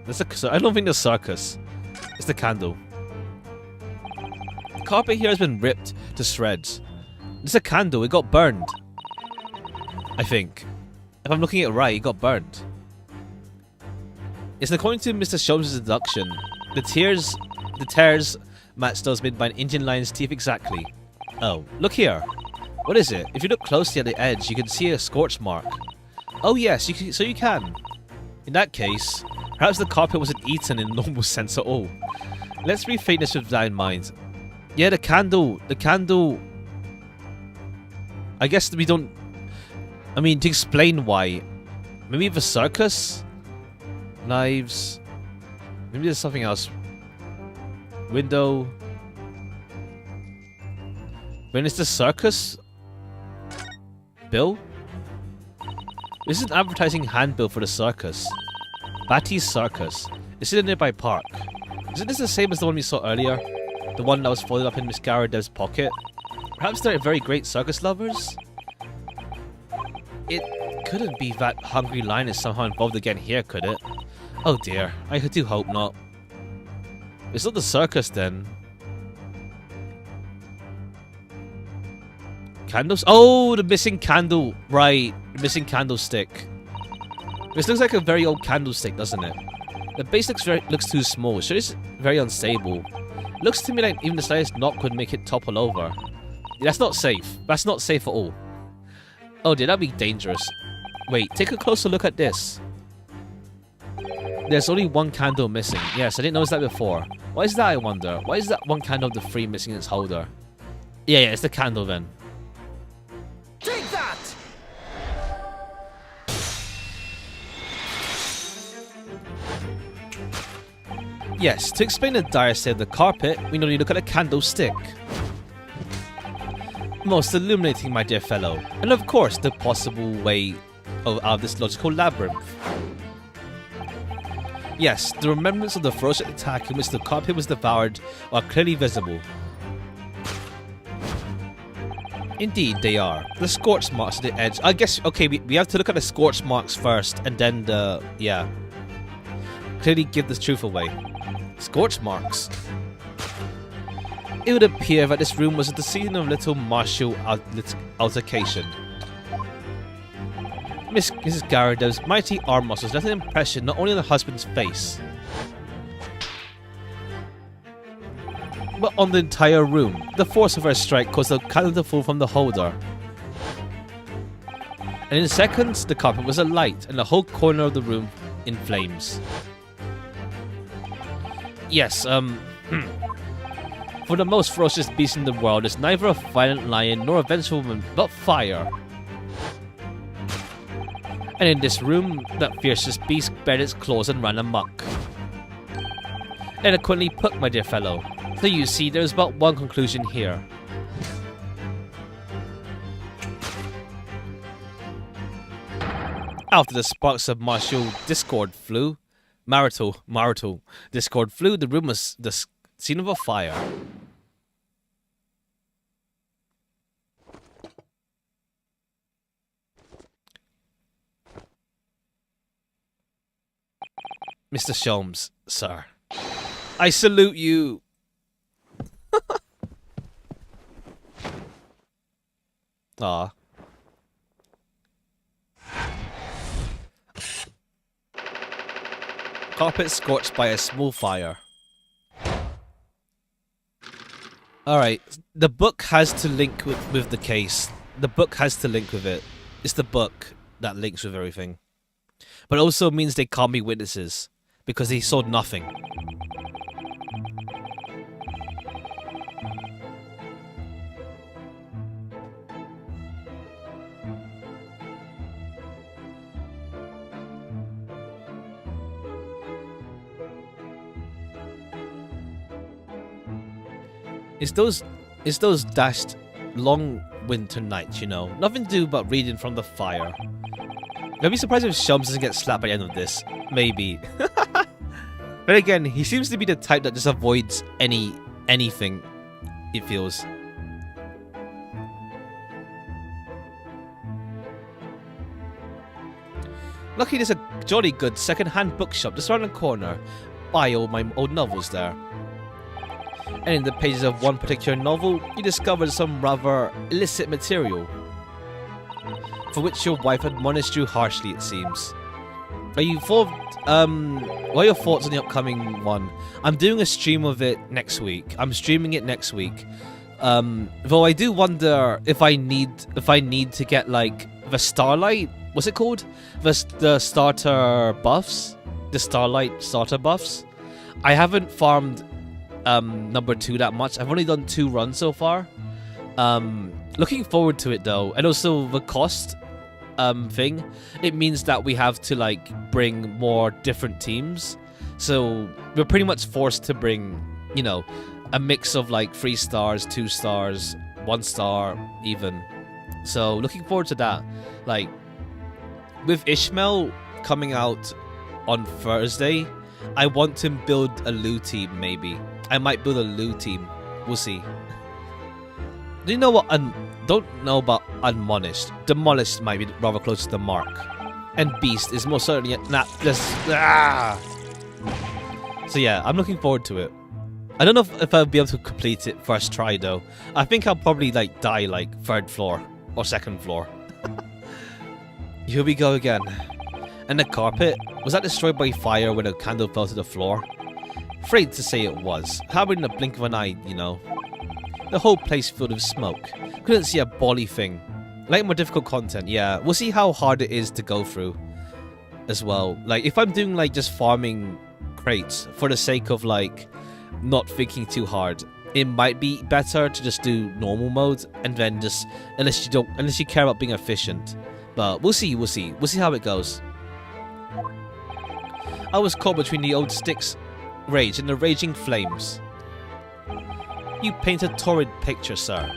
I don't think the circus. It's the candle. The carpet here has been ripped to shreds. It's a candle. It got burned. I think. If I'm looking at it right, it got burned. It's according to Mr. Sholmes' deduction. The tears match those made by an Indian lion's teeth exactly. Oh, look here. What is it? If you look closely at the edge, you can see a scorch mark. Oh yes, you can. In that case, perhaps the carpet wasn't eaten in normal sense at all. Let's reframe this with that in mind. Yeah, the candle. I guess we don't... I mean, to explain why. Maybe the circus? Knives. Maybe there's something else. Window. When is the circus? Bill? This is an advertising handbill for the circus. Batty's Circus. It's in a nearby park. Isn't this the same as the one we saw earlier? The one that was folded up in Miss Garadev's pocket? Perhaps they're very great circus lovers? It couldn't be that Hungry Lion is somehow involved again here, could it? Oh dear, I do hope not. It's not the circus then. Candles? Oh, the missing candle. Right, the missing candlestick. This looks like a very old candlestick, doesn't it? The base looks too small, so it's very unstable. Looks to me like even the slightest knock would make it topple over. That's not safe. That's not safe at all. Oh dear, that'd be dangerous. Wait, take a closer look at this. There's only one candle missing. Yes, I didn't notice that before. Why is that, I wonder? Why is that one candle of the three missing in its holder? Yeah, it's the candle then. Take that! Yes, to explain the dire state of the carpet, we need to look at a candlestick. Most illuminating, my dear fellow. And of course, the possible way out of this logical labyrinth. Yes, the remembrance of the ferocious attack in which the carpet was devoured are clearly visible. Indeed, they are. The scorch marks at the edge. I guess, okay, we have to look at the scorch marks first, and then the, yeah. Clearly give the truth away. Scorch marks. It would appear that this room was at the scene of little martial altercation. Mrs. Garadev's mighty arm muscles left an impression not only on her husband's face, but on the entire room. The force of her strike caused the candle to fall from the holder. And in seconds, the carpet was alight and the whole corner of the room in flames. Yes, For the most ferocious beast in the world is neither a violent lion nor a vengeful woman, but fire. And in this room, that fiercest beast bared its claws and ran amok. Eloquently put, my dear fellow. So you see, there is but one conclusion here. After the sparks of marital discord flew, the room was the scene of a fire. Mr. Sholmes, sir. I salute you. Ah. Carpet scorched by a small fire. Alright, the book has to link with the case. The book has to link with it. It's the book that links with everything. But it also means they can't be witnesses, because they saw nothing. It's those dashed long winter nights, you know. Nothing to do but reading from the fire. I'd be surprised if Shums doesn't get slapped by the end of this. Maybe. But again, he seems to be the type that just avoids anything, it feels. Lucky there's a jolly good second-hand bookshop just around the corner. Buy all my old novels there. And in the pages of one particular novel, you discovered some rather illicit material, for which your wife admonished you harshly, it seems. What are your thoughts on the upcoming one? I'm doing a stream of it next week. I'm streaming it next week. Though I do wonder if I need to get like the Starlight. What's it called? The starter buffs. The Starlight starter buffs. I haven't farmed number 2 that much. I've only done 2 runs so far. Looking forward to it though, and also the cost thing. It means that we have to like bring more different teams, so we're pretty much forced to bring, you know, a mix of like 3 stars, 2 stars, 1 star even. So looking forward to that. Like with Ishmael coming out on Thursday, I want to build a Lou team. Maybe I might build a Lou team. We'll see. Do you know what? Don't know about Unmonished. Demolished might be rather close to the mark, and Beast is most certainly not just. So yeah, I'm looking forward to it. I don't know if I'll be able to complete it first try though. I think I'll probably like die like 3rd floor or 2nd floor. Here we go again. And the carpet, was that destroyed by fire when a candle fell to the floor? Afraid to say it was. However, in the blink of an eye, you know. The whole place filled with smoke. Couldn't see a bally thing. Like more difficult content, yeah. We'll see how hard it is to go through as well. Like if I'm doing like just farming crates for the sake of like not thinking too hard, it might be better to just do normal mode and then just unless you care about being efficient. But we'll see how it goes. I was caught between the old Styx rage and the raging flames. You paint a torrid picture, sir.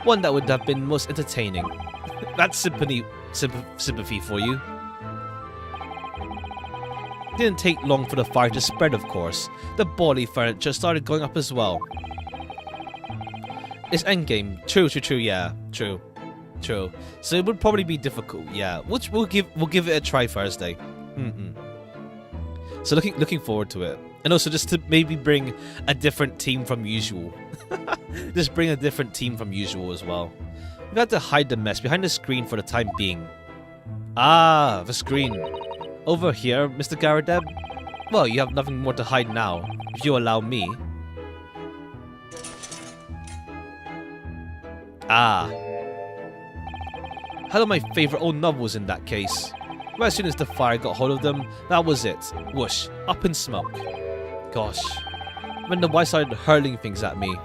One that would have been most entertaining. That's sympathy for you. Didn't take long for the fire to spread, of course. The bally furniture started going up as well. It's endgame. True, yeah. True. So it would probably be difficult, yeah. Which we'll give it a try Thursday. So looking forward to it. And also just to maybe bring a different team from usual. Just bring a different team from usual as well. We've had to hide the mess behind the screen for the time being. Ah, the screen. Over here, Mr. Garadeb? Well, you have nothing more to hide now, if you allow me. Ah. Had all my favourite old novels in that case. Well, as soon as the fire got hold of them, that was it. Whoosh, up in smoke. Gosh. When the wife started hurling things at me,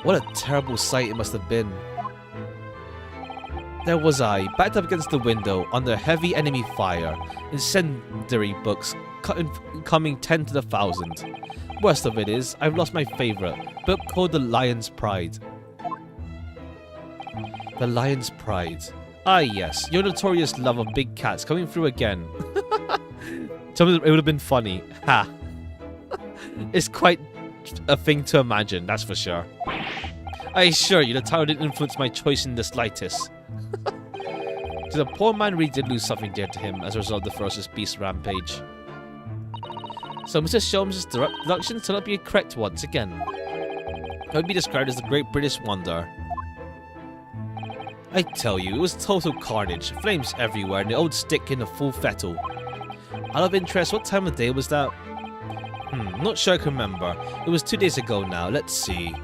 What a terrible sight it must have been. There was I, backed up against the window, under heavy enemy fire, incendiary books coming 10 to the 1,000. Worst of it is, I've lost my favourite, book called The Lion's Pride. The Lion's Pride. Ah yes, your notorious love of big cats coming through again. It would have been funny. Ha! It's quite a thing to imagine, that's for sure. I assure you, the title didn't influence my choice in the slightest. So the poor man really did lose something dear to him as a result of the ferocious beast rampage. So Mr. Sholmes' deductions turned out to be correct once again. It would be described as the Great British Wonder. I tell you, it was total carnage, flames everywhere, and the old stick in a full fettle. Out of interest, what time of day was that? Not sure I can remember. It was 2 days ago now, let's see.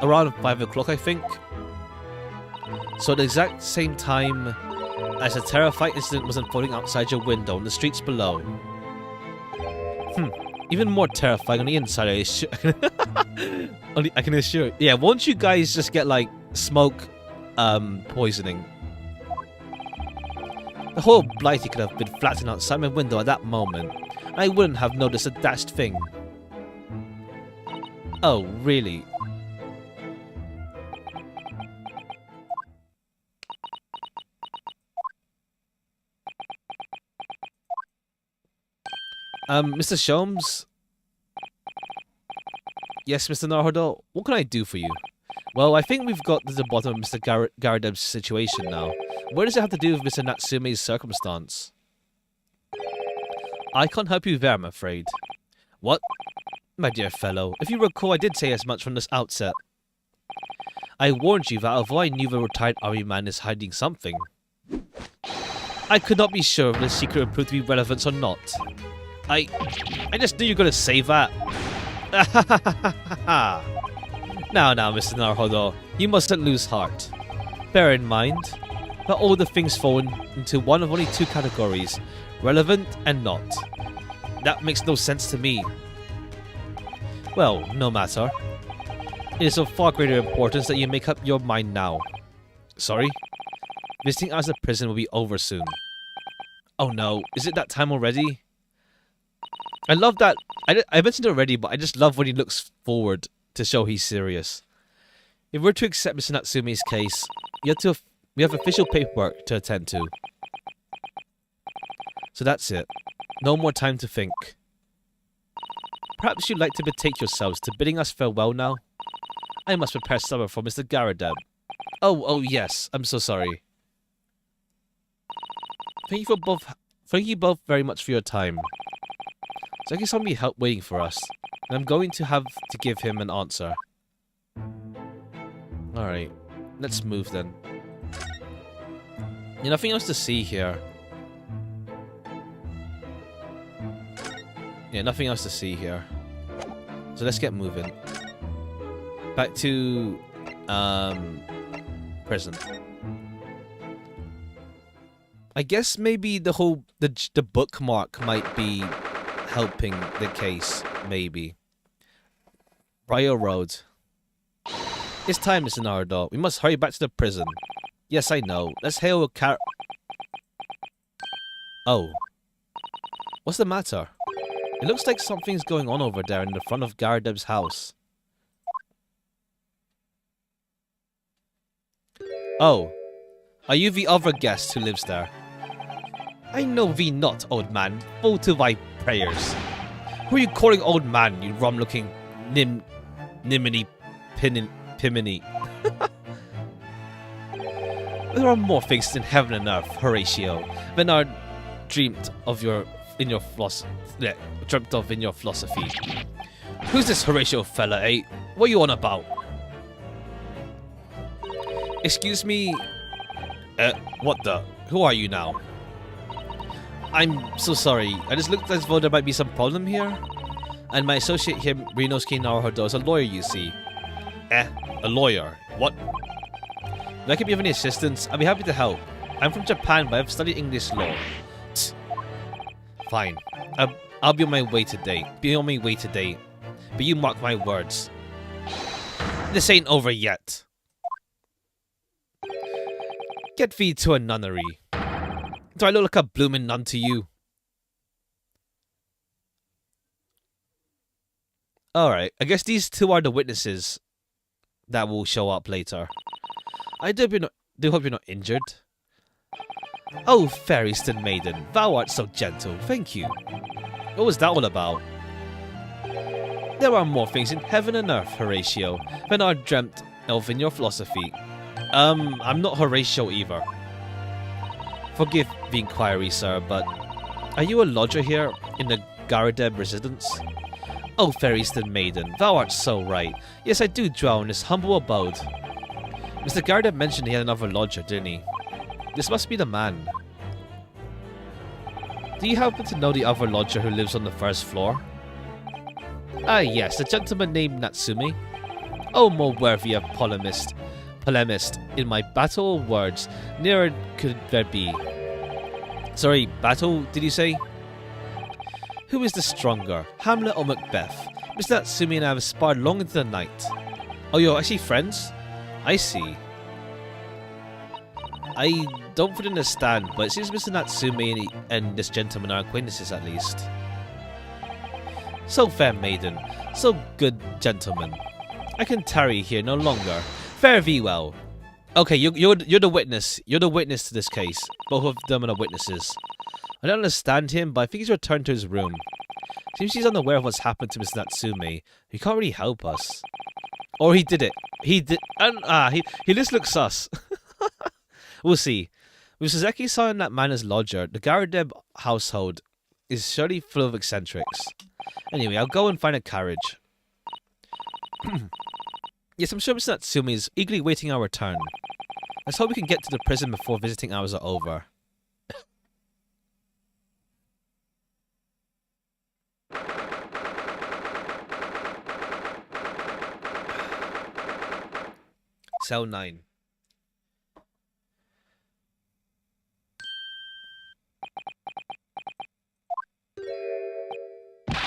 Around 5 o'clock, I think. So at the exact same time as a terrifying incident was unfolding outside your window in the streets below. Even more terrifying on the inside, I can assure you. Yeah, won't you guys just get, like, smoke poisoning? The whole Blighty could have been flattened outside my window at that moment, and I wouldn't have noticed a dashed thing. Oh, really? Mr. Sholmes? Yes, Mr. Naruhodo, what can I do for you? Well, I think we've got to the bottom of Mr. Garadeb's situation now. What does it have to do with Mr. Natsume's circumstance? I can't help you there, I'm afraid. What? My dear fellow, if you recall, I did say as much from the outset. I warned you that although I knew the retired army man is hiding something, I could not be sure if the secret would prove to be relevant or not. I just knew you were going to say that. Now, Mr. Naruhodo, you mustn't lose heart. Bear in mind that all the things fall into one of only two categories, relevant and not. That makes no sense to me. Well, no matter. It is of far greater importance that you make up your mind now. Sorry? Visiting us at prison will be over soon. Oh no, is it that time already? I love that. I mentioned it already, but I just love when he looks forward to show he's serious. If we're to accept Mr. Natsume's case, we have official paperwork to attend to. So that's it. No more time to think. Perhaps you'd like to betake yourselves to bidding us farewell now? I must prepare supper for Mr. Garadeb. Oh yes, I'm so sorry. Thank you both very much for your time. So I guess somebody help waiting for us, and I'm going to have to give him an answer. Alright, let's move then. Nothing else to see here. Yeah, nothing else to see here. So let's get moving. Back to prison. I guess maybe the bookmark might be helping the case, maybe. Briar Road. It's time, Mr. Naruhodo. We must hurry back to the prison. Yes, I know. Let's hail a Oh. What's the matter? It looks like something's going on over there in the front of Garadeb's house. Oh. Are you the other guest who lives there? I know thee not, old man. Full to thy prayers. Who are you calling old man, you rum-looking nimini pimini? There are more things in heaven and earth, Horatio, than are dreamt of in your philosophy. Who's this Horatio fella, eh? What are you on about? Excuse me? What the? Who are you now? I'm so sorry. I just looked as though there might be some problem here. And my associate here, Rinosuke Naruhodo, is a lawyer, you see. A lawyer? What? If I can be of any assistance, I'll be happy to help. I'm from Japan, but I've studied English law. Fine. I'll be on my way today. But you mark my words. This ain't over yet. Get thee to a nunnery. Do I look like a bloomin' nun to you? Alright, I guess these two are the witnesses that will show up later. I do hope you're not injured. Oh, Ferriston maiden, thou art so gentle, thank you. What was that all about? There are more things in heaven and earth, Horatio, than are dreamt of in your philosophy. I'm not Horatio either. Forgive the inquiry, sir, but are you a lodger here in the Garadeb residence? Oh, Ferriston maiden, thou art so right. Yes, I do dwell in this humble abode. Mr. Garadeb mentioned he had another lodger, didn't he? This must be the man. Do you happen to know the other lodger who lives on the first floor? Ah, yes, a gentleman named Natsume. Oh, more worthy of polemist in my battle of words, nearer could there be. Sorry, battle, did you say? Who is the stronger, Hamlet or Macbeth? Mr. Natsume and I have sparred long into the night. Oh, you're actually friends? I see. I don't fully understand, but it seems Mr. Natsume and this gentleman are acquaintances at least. So fair maiden, so good gentleman. I can tarry here no longer. Fare thee well. Okay, you're the witness. You're the witness to this case. Both of them are the witnesses. I don't understand him, but I think he's returned to his room. Seems he's unaware of what's happened to Mr. Natsume. He can't really help us. Or he did it. He did. He just looks sus. We'll see. With Suzeki signing that man as lodger, the Garadeb household is surely full of eccentrics. Anyway, I'll go and find a carriage. Yes, I'm sure Mr. Natsume is eagerly waiting our return. Let's hope we can get to the prison before visiting hours are over. Cell 9.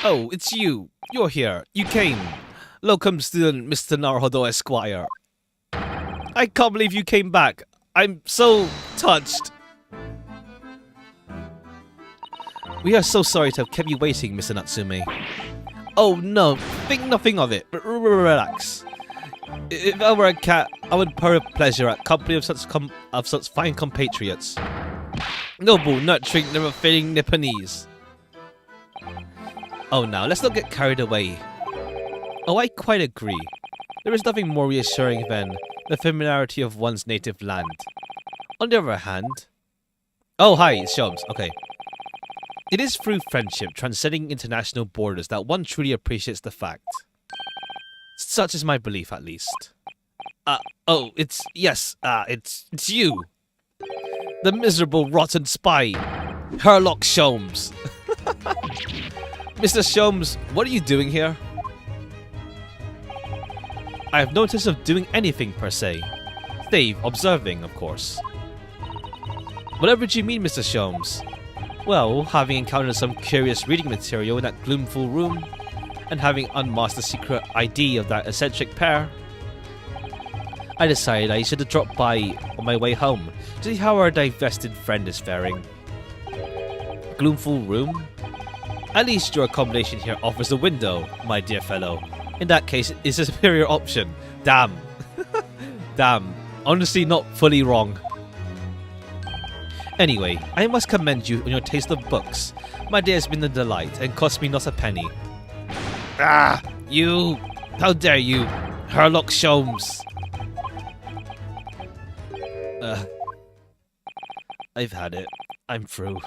Oh, it's you. You're here. You came. Locum student Mr. Naruhodo Esquire. I can't believe you came back. I'm so touched. We are so sorry to have kept you waiting, Mr. Natsume. Oh no, think nothing of it. Relax. If I were a cat, I would purr with pleasure at company of such fine compatriots. Noble, nurturing, never failing Nipponese. Oh, now let's not get carried away. Oh, I quite agree. There is nothing more reassuring than the familiarity of one's native land. On the other hand... Oh, hi, it's Shomes. Okay. It is through friendship transcending international borders that one truly appreciates the fact. Such is my belief, at least. It's you. The miserable, rotten spy, Herlock Sholmes. Mr. Sholmes, what are you doing here? I have no intention of doing anything per se. Save observing, of course. Whatever do you mean, Mr. Sholmes? Well, having encountered some curious reading material in that gloomful room, and having unmasked the secret ID of that eccentric pair, I decided I should drop by on my way home to see how our divested friend is faring. Gloomful room? At least your accommodation here offers a window, my dear fellow. In that case, it's a superior option. Damn. Damn. Honestly, not fully wrong. Anyway, I must commend you on your taste of books. My day has been a delight and cost me not a penny. Ah! You! How dare you! Herlock Sholmes! I've had it. I'm through.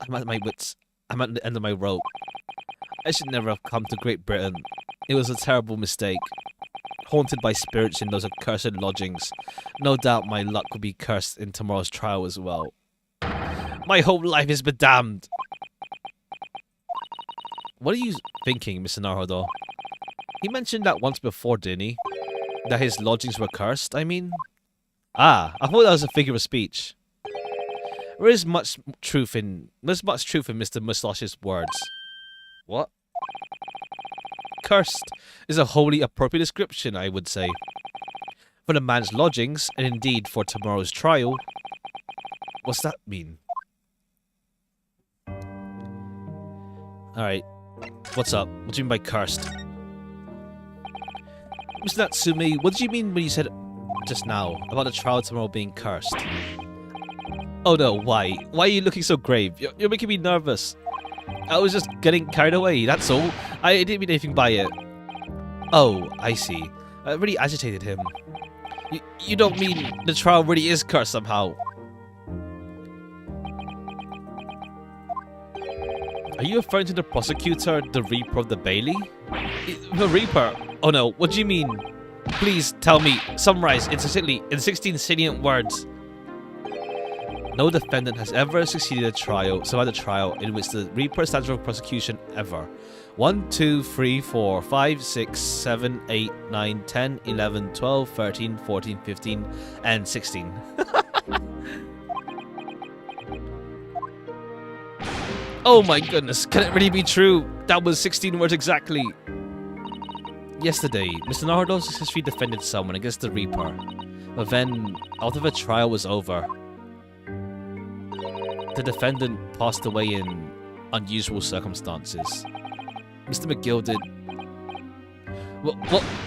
I'm at my wits. I'm at the end of my rope. I should never have come to Great Britain. It was a terrible mistake. Haunted by spirits in those accursed lodgings. No doubt my luck will be cursed in tomorrow's trial as well. My whole life is bedamned! What are you thinking, Mr. Naruhodo? He mentioned that once before, didn't he? That his lodgings were cursed, I mean? Ah, I thought that was a figure of speech. There is much truth in Mr. Mustache's words. What? Cursed is a wholly appropriate description, I would say. For the man's lodgings, and indeed for tomorrow's trial. What's that mean? Alright. What's up? What do you mean by cursed? Mr. Natsumi, what did you mean when you said just now about the trial tomorrow being cursed? Oh no, why? Why are you looking so grave? You're making me nervous. I was just getting carried away, that's all. I didn't mean anything by it. Oh, I see. It really agitated him. You don't mean the trial really is cursed somehow? Are you referring to the prosecutor, the Reaper of the Bailey? The Reaper? Oh no, what do you mean? Please tell me, summarize in 16 salient words. No defendant has ever succeeded survived a trial in which the Reaper stands for prosecution ever. 1, 2, 3, 4, 5, 6, 7, 8, 9, 10, 11, 12, 13, 14, 15, and 16. Oh my goodness, can it really be true? That was 16 words exactly. Yesterday, Mr. Naruto successfully defended someone against the Reaper. But then, after the trial was over, the defendant passed away in unusual circumstances. Mr. McGill did...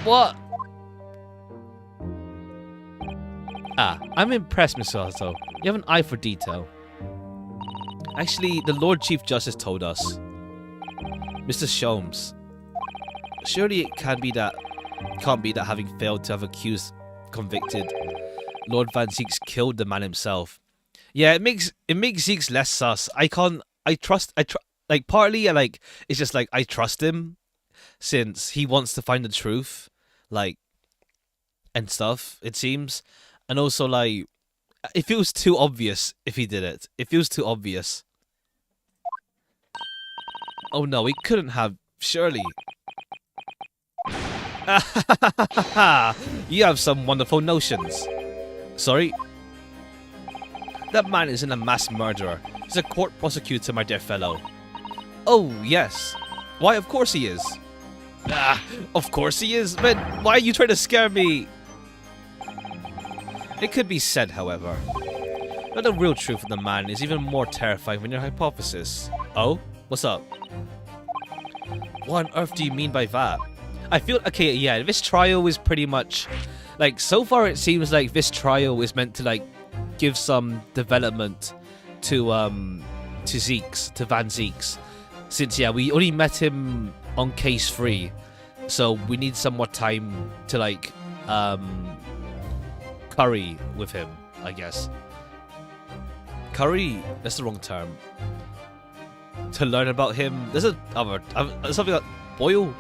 What? Ah, I'm impressed, Mr. Naruto. You have an eye for detail. Actually, the Lord Chief Justice told us. Mr. Sholmes. Surely it can't be that having failed to have accused, convicted, Lord Van Zeeks killed the man himself. Yeah, it makes Zeeks less sus. Partly it's just like I trust him since he wants to find the truth, like, and stuff, it seems. And also, like, it feels too obvious if he did it. It feels too obvious. Oh no, he couldn't have, surely. You have some wonderful notions. Sorry? That man isn't a mass murderer. He's a court prosecutor, my dear fellow. Oh, yes. Why, of course he is. Of course he is. But why are you trying to scare me? It could be said, however, that the real truth of the man is even more terrifying than your hypothesis. Oh? What's up? What on earth do you mean by that? I feel... Okay, yeah, this trial is pretty much... Like, so far it seems like this trial is meant to, like, give some development to Zeeks, to Van Zeeks. Since, yeah, we only met him on case 3. So we need some more time to, like, curry with him, I guess. Curry? That's the wrong term. To learn about him. There's something like boil?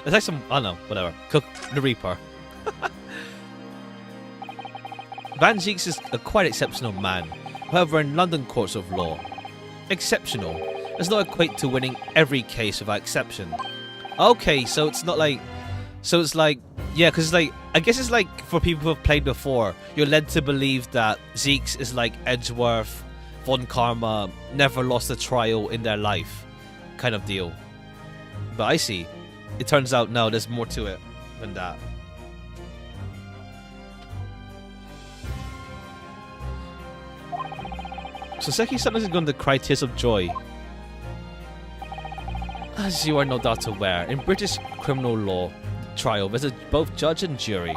It's like some, I don't know, whatever. Cook the Reaper. Van Zeeks is a quite exceptional man. However, in London courts of law, exceptional does not equate to winning every case without exception. Okay, so it's not like... So it's like... Yeah, because it's like... I guess it's like for people who have played before, you're led to believe that Zeeks is like Edgeworth, Von Karma, never lost a trial in their life kind of deal. But I see. It turns out, no, there's more to it than that. Soseki sometimes is going to cry tears of joy. As you are no doubt aware, in British criminal law trial, there's both judge and jury.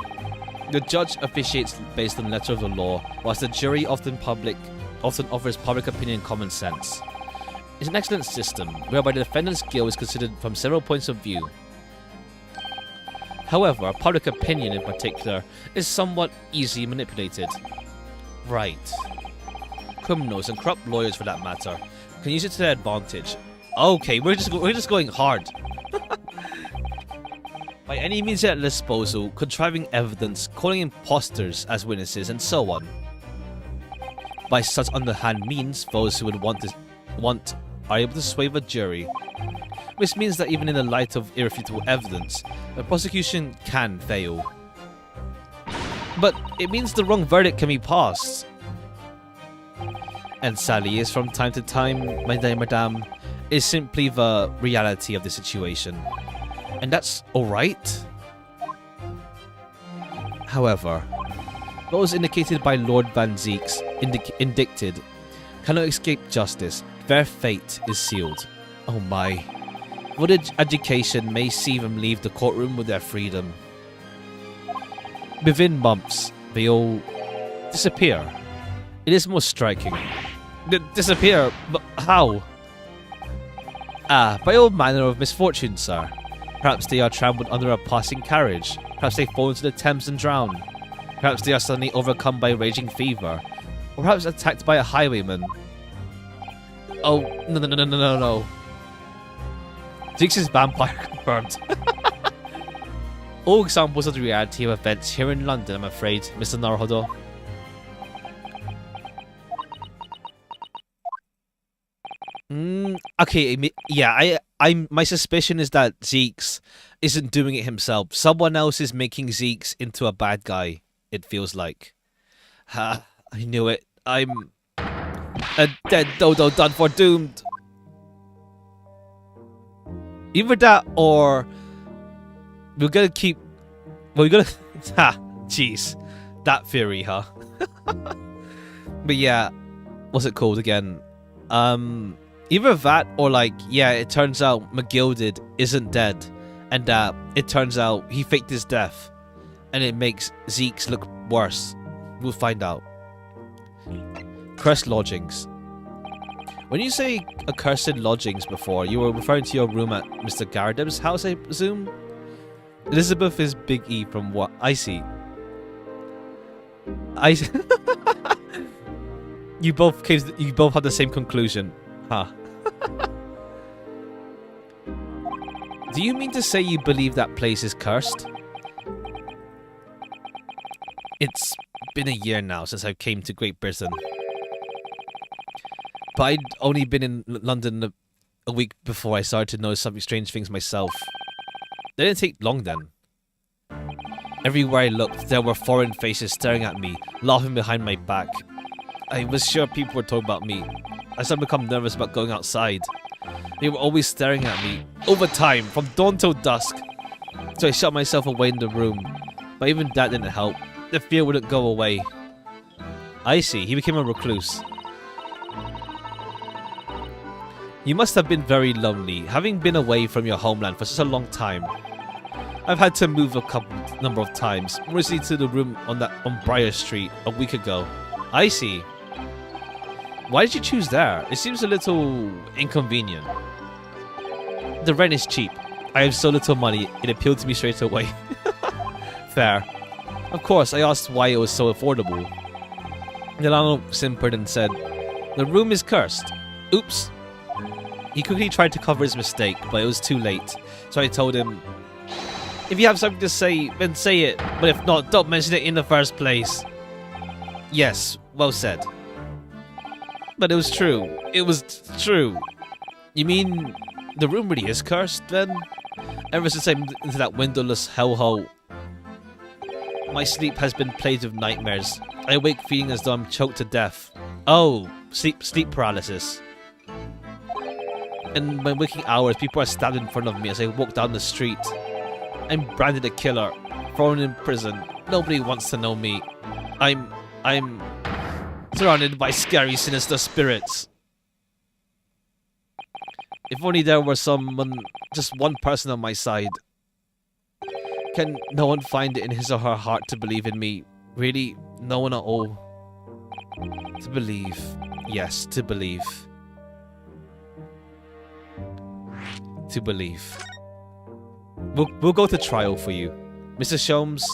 The judge officiates based on the letter of the law, whilst the jury often offers public opinion and common sense. It's an excellent system, whereby the defendant's guilt is considered from several points of view. However, public opinion in particular is somewhat easily manipulated. Right. Criminals and corrupt lawyers, for that matter, can use it to their advantage. Okay, we're just going hard. By any means at their disposal, contriving evidence, calling imposters as witnesses, and so on. By such underhand means, those who would want are able to sway the jury. Which means that even in the light of irrefutable evidence, the prosecution can fail. But it means the wrong verdict can be passed. And sadly is from time to time, my dear madame, is simply the reality of the situation. And that's alright. However, those indicated by Lord Van Zeeks indicted cannot escape justice. Their fate is sealed. Oh my. Footage education may see them leave the courtroom with their freedom. Within months, they all disappear. It is more striking. Disappear? But how? Ah, by all manner of misfortune, sir. Perhaps they are trampled under a passing carriage. Perhaps they fall into the Thames and drown. Perhaps they are suddenly overcome by raging fever. Or perhaps attacked by a highwayman. Oh, no. Zeeks' vampire confirmed. All examples of the reality of events here in London, I'm afraid, Mr. Naruhodo. Okay, yeah, my suspicion is that Zeeks isn't doing it himself. Someone else is making Zeeks into a bad guy, it feels like. I knew it. I'm a dead dodo done for doomed. Either that or we're gonna keep... Well, we're gonna... Ha! Jeez. That theory, huh? But yeah, what's it called again? Either that or like, yeah, it turns out McGilded isn't dead. And it turns out he faked his death. And it makes Zeeks look worse. We'll find out. Cursed lodgings. When you say accursed lodgings before, you were referring to your room at Mr. Garadeb's house, I presume? Elizabeth is Big E from what I see. You both had the same conclusion. Huh. Do you mean to say you believe that place is cursed? It's been a year now since I came to Great Britain. But I'd only been in London a week before I started to notice some strange things myself. They didn't take long then. Everywhere I looked, there were foreign faces staring at me, laughing behind my back. I was sure people were talking about me. I started to become nervous about going outside. They were always staring at me, over time, from dawn till dusk. So I shut myself away in the room. But even that didn't help. The fear wouldn't go away. I see, he became a recluse. You must have been very lonely, having been away from your homeland for such a long time. I've had to move a number of times, mostly to the room on Briar Street a week ago. I see. Why did you choose there? It seems a little inconvenient. The rent is cheap. I have so little money, it appealed to me straight away. Fair. Of course, I asked why it was so affordable. Delano simpered and said, "The room is cursed." Oops. He quickly tried to cover his mistake, but it was too late. So I told him, "If you have something to say, then say it. But if not, don't mention it in the first place." Yes, well said. But it was true. It was true. You mean the room really is cursed, then? Ever since I moved into that windowless hellhole, my sleep has been plagued with nightmares. I awake feeling as though I'm choked to death. Oh, sleep paralysis. In my waking hours, people are stabbed in front of me as I walk down the street. I'm branded a killer, thrown in prison. Nobody wants to know me. I'm surrounded by scary, sinister spirits. If only there were just one person on my side. Can no one find it in his or her heart to believe in me? Really, no one at all. To believe. Yes, to believe. To believe. We'll go to trial for you. Mr. Sholmes?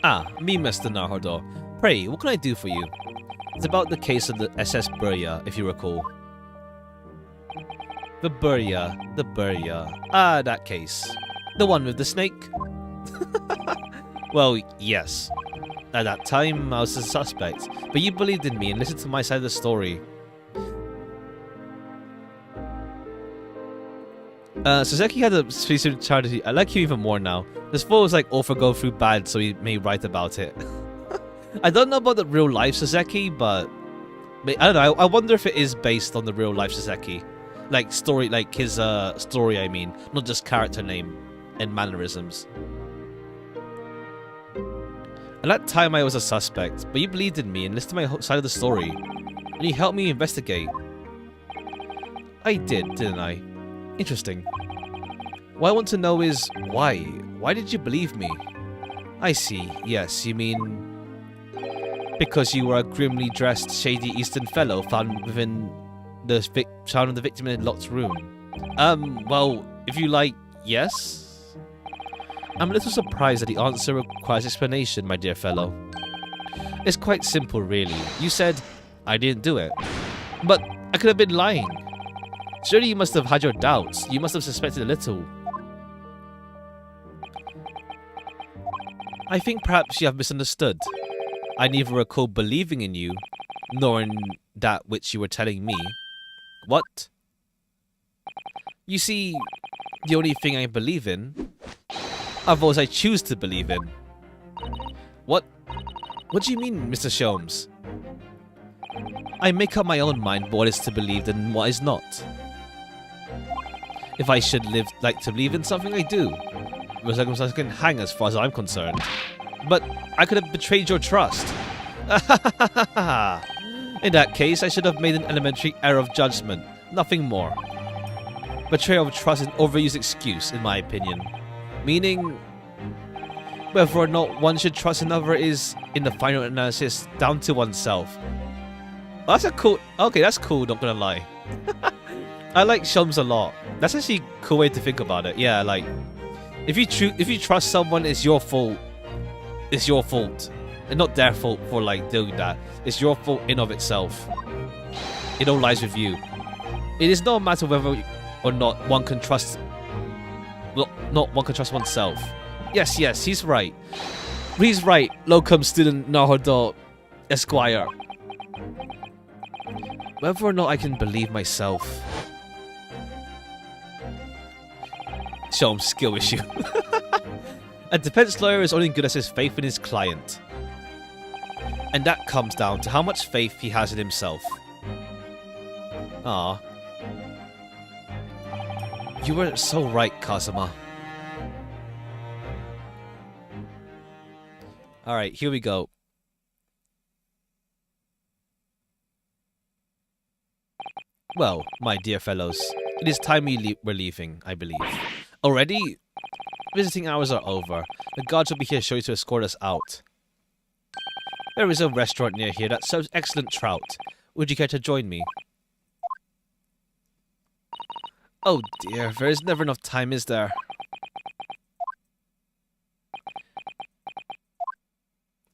Ah, me, Mr. Naruhodo. Pray, what can I do for you? It's about the case of the SS Burya, if you recall. The Burya. Ah, that case. The one with the snake? Well, yes. At that time, I was a suspect, but you believed in me and listened to my side of the story. Soseki had a specific charity. I like you even more now. This fool is like all for go through bad, so he may write about it. I don't know about the real life Soseki, but I don't know. I wonder if it is based on the real life Soseki. Like story, like his story, I mean. Not just character name and mannerisms. At that time I was a suspect, but you believed in me and listened to my side of the story. And you helped me investigate. I did, didn't I? Interesting. What I want to know is, why? Why did you believe me? I see. Yes, you mean... because you were a grimly dressed, shady Eastern fellow found within the victim in a locked room. Well, if you like, yes? I'm a little surprised that the answer requires explanation, my dear fellow. It's quite simple, really. You said, I didn't do it. But I could have been lying. Surely you must have had your doubts. You must have suspected a little. I think perhaps you have misunderstood. I neither recall believing in you, nor in that which you were telling me. What? You see, the only thing I believe in are those I choose to believe in. What? What do you mean, Mr. Sholmes? I make up my own mind what is to believe and what is not. If I should like to believe in something, I do. The circumstances can hang as far as I'm concerned. But I could have betrayed your trust. In that case, I should have made an elementary error of judgment. Nothing more. Betrayal of trust is an overused excuse, in my opinion. Meaning, whether or not one should trust another is, in the final analysis, down to oneself. That's a cool... Okay, that's cool, not gonna lie. I like Sholmes a lot. That's actually a cool way to think about it. Yeah, like... If you trust someone, it's your fault. It's your fault. And not their fault for, like, doing that. It's your fault in of itself. It all lies with you. It is no matter whether or not one can trust... Well, not one can trust oneself. Yes, yes, he's right. He's right, locum student Naruto Esquire. Whether or not I can believe myself... Sholmes' skill issue. A defense lawyer is only good as his faith in his client. And that comes down to how much faith he has in himself. Ah, you were so right, Kazuma. Alright, here we go. Well, my dear fellows, it is time we're leaving, I believe. Already? Visiting hours are over. The guards will be here shortly to escort us out. There is a restaurant near here that serves excellent trout. Would you care to join me? Oh dear, there is never enough time, is there?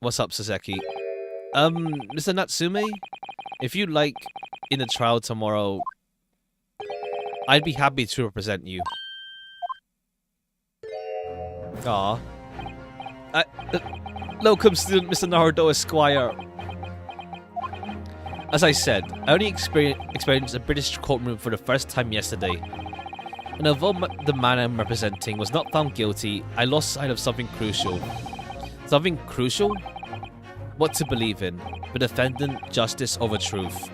What's up, Saseki? Mr. Natsume? If you like, in the trial tomorrow, I'd be happy to represent you. Aw. Locum student Mr. Naruto Esquire. As I said, I only experienced a British courtroom for the first time yesterday. And although the man I'm representing was not found guilty, I lost sight of something crucial. Something crucial? What to believe in. The defendant, justice over truth.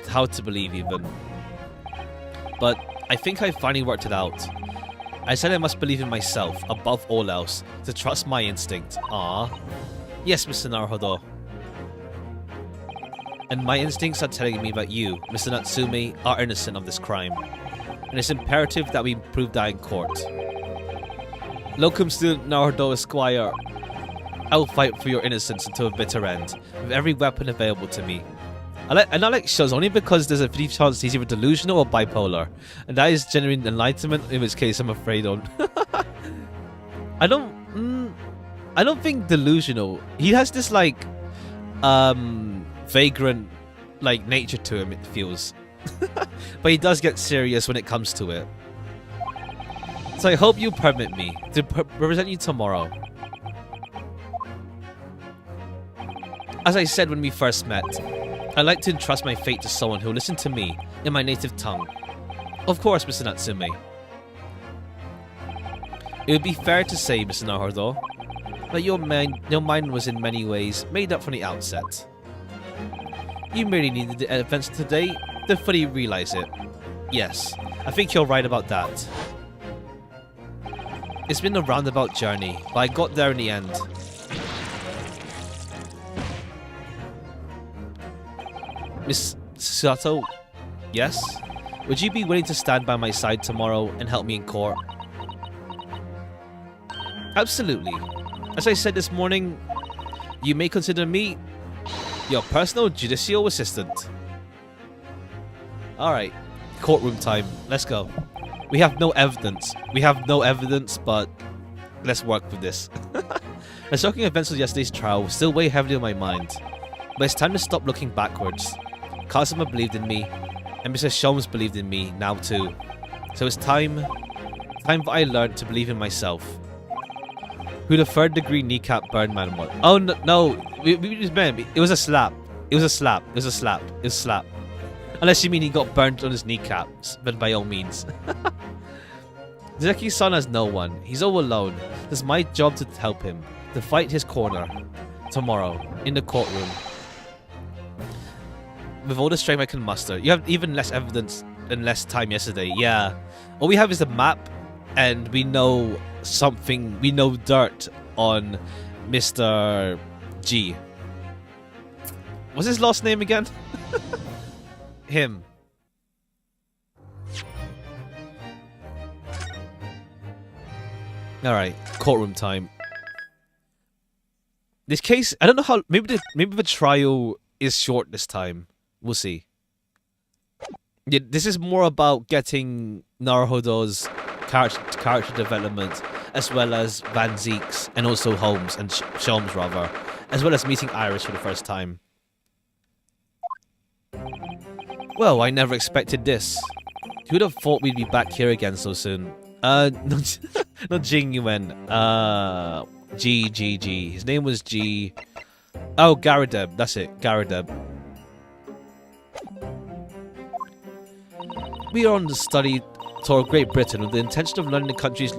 How to believe even. But I think I finally worked it out. I said I must believe in myself, above all else, to trust my instinct. Ah, yes, Mr. Naruhodo. And my instincts are telling me that you, Mr. Natsume, are innocent of this crime. And it's imperative that we prove that in court. Locum student Naruhodo Esquire, I will fight for your innocence until a bitter end, with every weapon available to me. And I like shows only because there's a 50 chance he's either delusional or bipolar. And that is genuine enlightenment, in which case I'm afraid on. I don't think delusional. He has this like vagrant like nature to him, it feels. But he does get serious when it comes to it. So I hope you permit me to represent you tomorrow. As I said when we first met, I'd like to entrust my fate to someone who will listen to me in my native tongue. Of course, Mr. Natsume. It would be fair to say, Mr. Naruhodo, that your mind was in many ways made up from the outset. You merely needed the events of today to fully realize it. Yes, I think you're right about that. It's been a roundabout journey, but I got there in the end. Miss Sato, yes? Would you be willing to stand by my side tomorrow and help me in court? Absolutely. As I said this morning, you may consider me your personal judicial assistant. Alright, courtroom time. Let's go. We have no evidence. But let's work with this. The shocking events of yesterday's trial still weigh heavily on my mind. But it's time to stop looking backwards. Customer believed in me, and Mr. Sholmes believed in me now too. So it's time that I learned to believe in myself. Who the third degree kneecap burn man was? Oh no, it was a slap. It was a slap. Unless you mean he got burnt on his kneecaps, then by all means. Zeki's-san has no one. He's all alone. It's my job to help him, to fight his corner. Tomorrow, in the courtroom. With all the strength I can muster. You have even less evidence and less time yesterday. Yeah. All we have is a map, and we know something. We know dirt on Mr. G. What's his last name again? Him. Alright, courtroom time. This case, I don't know how, maybe the trial is short this time. We'll see. Yeah, this is more about getting Naruhodo's character development, as well as Van Zeek's, and also Holmes, and Sholmes rather, as well as meeting Iris for the first time. Well, I never expected this. Who'd have thought we'd be back here again so soon? Not Jing Yuan. G. His name was G. Oh, Garadeb. That's it. Garadeb. We are on the study tour of Great Britain with the intention of learning the country's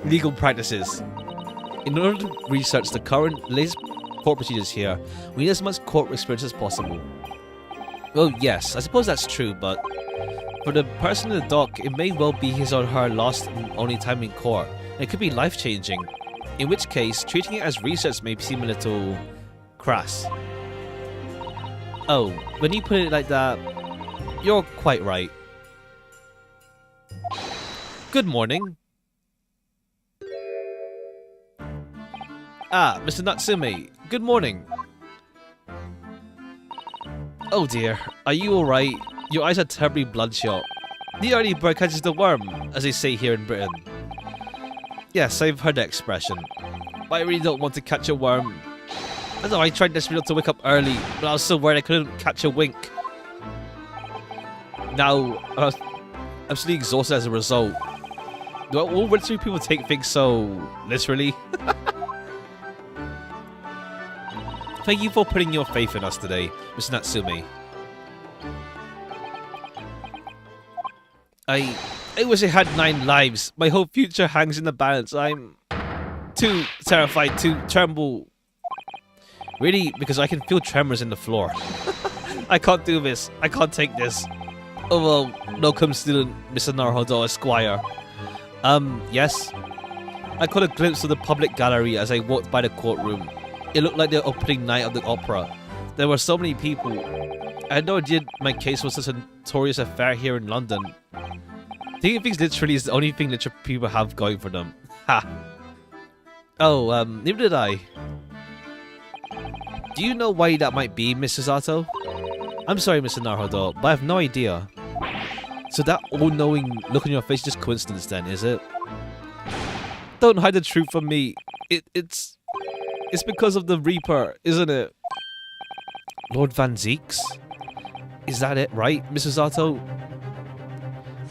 legal practices. In order to research the current latest court procedures here, we need as much court experience as possible. Well, yes, I suppose that's true, but for the person in the dock, it may well be his or her last and only time in court. And it could be life-changing. In which case, treating it as research may seem a little crass. Oh, when you put it like that, you're quite right. Good morning. Ah, Mr. Natsume, good morning. Oh dear, are you alright? Your eyes are terribly bloodshot. The early bird catches the worm, as they say here in Britain. Yes, I've heard that expression. But I really don't want to catch a worm. I know I tried desperately not to wake up early, but I was so worried I couldn't catch a wink. Now, I'm absolutely exhausted as a result. Do all literally people take things so literally? Thank you for putting your faith in us today, Mr. Natsume. I wish I had 9 lives. My whole future hangs in the balance. I'm too terrified to tremble. Really, because I can feel tremors in the floor. I can't do this. I can't take this. Oh well, welcome student, Mr. Naruhodo Esquire. Yes? I caught a glimpse of the public gallery as I walked by the courtroom. It looked like the opening night of the opera. There were so many people. I had no idea my case was such a notorious affair here in London. Taking things literally is the only thing literally people have going for them. Ha! Oh, neither did I. Do you know why that might be, Mrs. Zato? I'm sorry, Mr. Naruhodo, but I have no idea. So that all-knowing look on your face is just coincidence then, is it? Don't hide the truth from me. It's because of the Reaper, isn't it? Lord Van Zeeks? Is that it, right, Mrs. Zato?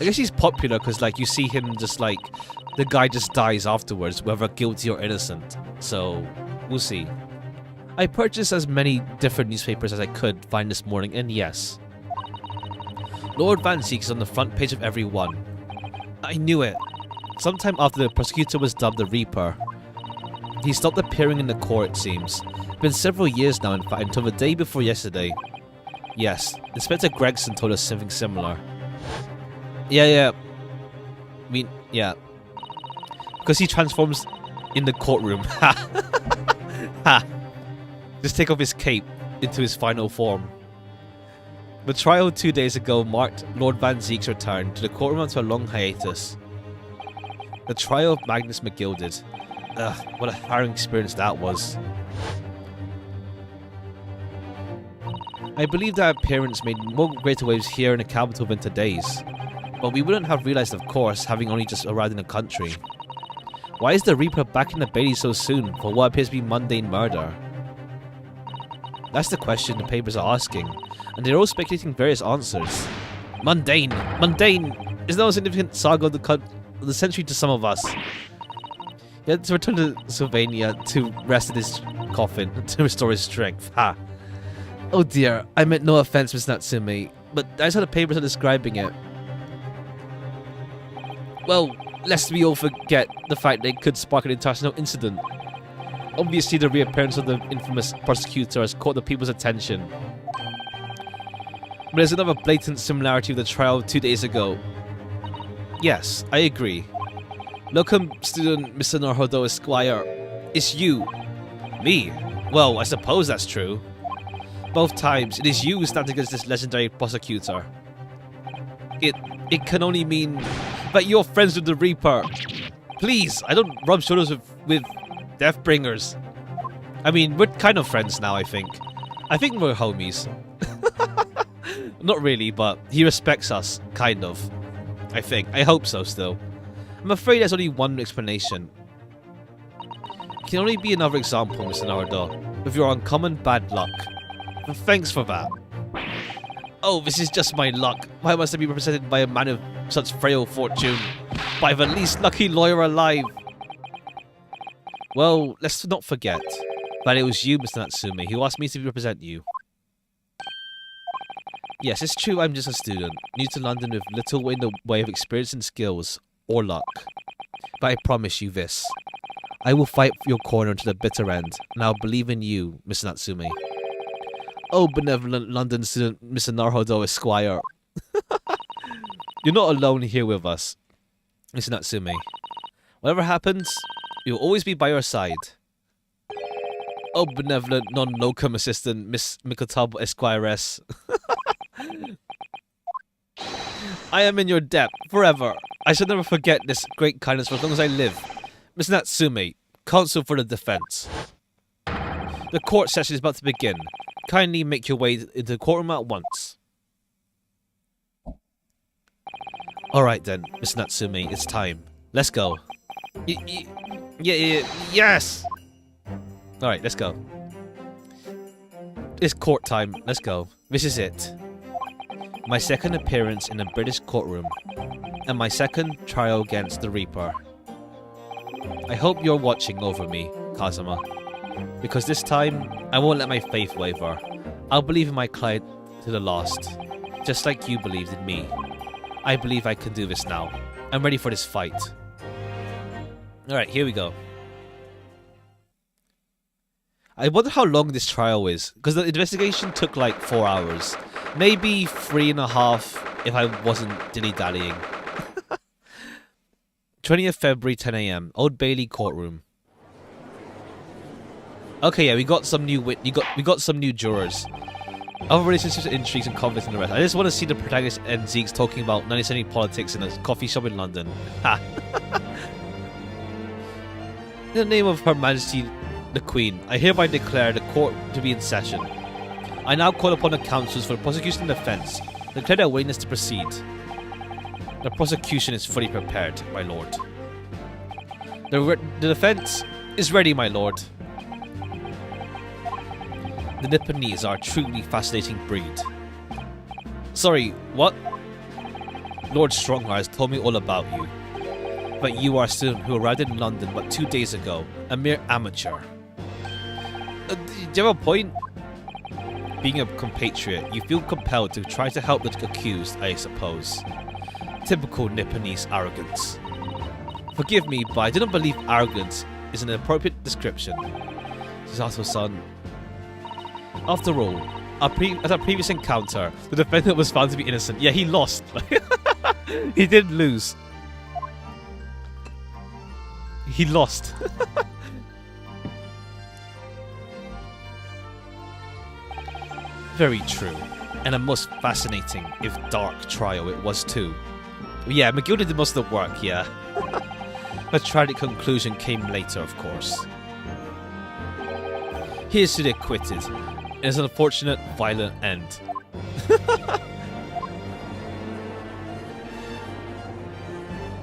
I guess he's popular because, like, you see him just, like, the guy just dies afterwards, whether guilty or innocent. So, we'll see. I purchased as many different newspapers as I could find this morning, and yes. Lord Van Zeeks is on the front page of every one. I knew it. Sometime after the prosecutor was dubbed the Reaper, he stopped appearing in the court, it seems. It's been several years now, in fact, until the day before yesterday. Yes, Inspector Gregson told us something similar. Yeah. I mean, yeah. Because he transforms in the courtroom. Ha! Just take off his cape into his final form. The trial 2 days ago marked Lord Van Zeek's return to the courtroom after a long hiatus. The trial of Magnus McGilded. Ugh, what a harrowing experience that was. I believe that our parents made more greater waves here in the capital than today's. But we wouldn't have realized, of course, having only just arrived in the country. Why is the Reaper back in the Bailey so soon for what appears to be mundane murder? That's the question the papers are asking, and they're all speculating various answers. Mundane! Mundane! Is not a significant saga of the century to some of us. He had to return to Sylvania to rest in his coffin to restore his strength. Ha! Oh dear, I meant no offense, Miss Natsume, but that's how the papers are describing it. Well, lest we all forget the fact that it could spark an international incident. Obviously, the reappearance of the infamous prosecutor has caught the people's attention. But there's another blatant similarity with the trial 2 days ago. Yes, I agree. Locum student Mr. Naruhodo Esquire, it's you. Me? Well, I suppose that's true. Both times, it is you who stand against this legendary prosecutor. It can only mean that you're friends with the Reaper. Please, I don't rub shoulders with Deathbringers. I mean, we're kind of friends now, I think. I think we're homies. Not really, but he respects us, kind of. I think. I hope so, still. I'm afraid there's only one explanation. It can only be another example, Mr. Naruto, of your uncommon bad luck. And thanks for that. Oh, this is just my luck. Why must I be represented by a man of such frail fortune? By the least lucky lawyer alive. Well, let's not forget that it was you, Mr. Natsume, who asked me to represent you. Yes, it's true I'm just a student, new to London with little in the way of experience and skills, or luck. But I promise you this. I will fight for your corner to the bitter end, and I'll believe in you, Mr. Natsume. Oh, benevolent London student, Mr. Naruhodo Esquire. You're not alone here with us, Mr. Natsume. Whatever happens, you'll always be by your side. Oh, benevolent non-locum assistant, Miss Mikotabo Esquiress. I am in your debt, forever. I shall never forget this great kindness for as long as I live. Miss Natsume, counsel for the defense. The court session is about to begin. Kindly make your way into the courtroom at once. Alright then, Miss Natsume, it's time. Let's go. Yes! Alright, let's go. It's court time. Let's go. This is it. My second appearance in a British courtroom. And my second trial against the Reaper. I hope you're watching over me, Kazuma. Because this time, I won't let my faith waver. I'll believe in my client to the last. Just like you believed in me. I believe I can do this now. I'm ready for this fight. Alright, here we go. I wonder how long this trial is, because the investigation took like 4 hours. Maybe 3.5 if I wasn't dilly-dallying. 20th February, 10 AM, Old Bailey courtroom. Okay, yeah, we got some new we got some new jurors. Other relationships, intrigues, and conflicts in the rest. I just want to see the protagonist and Zeeks talking about 19th century politics in a coffee shop in London. Ha! In the name of Her Majesty the Queen, I hereby declare the court to be in session. I now call upon the counsels for the prosecution and defense to declare their willingness to proceed. The prosecution is fully prepared, my lord. The defense is ready, my lord. The Nipponese are a truly fascinating breed. Sorry, what? Lord Strongheart has told me all about you. But you are a student who arrived in London but 2 days ago, a mere amateur. Do you have a point? Being a compatriot, you feel compelled to try to help the accused, I suppose. Typical Nipponese arrogance. Forgive me, but I didn't believe arrogance is an appropriate description. Sato-san. After all, At a previous encounter, the defendant was found to be innocent. Yeah, he lost. He didn't lose. He lost. Very true. And a most fascinating, if dark, trial it was too. Yeah, McGill did most of the work, yeah. A tragic conclusion came later, of course. Here's to the acquitted. It's an unfortunate, violent end.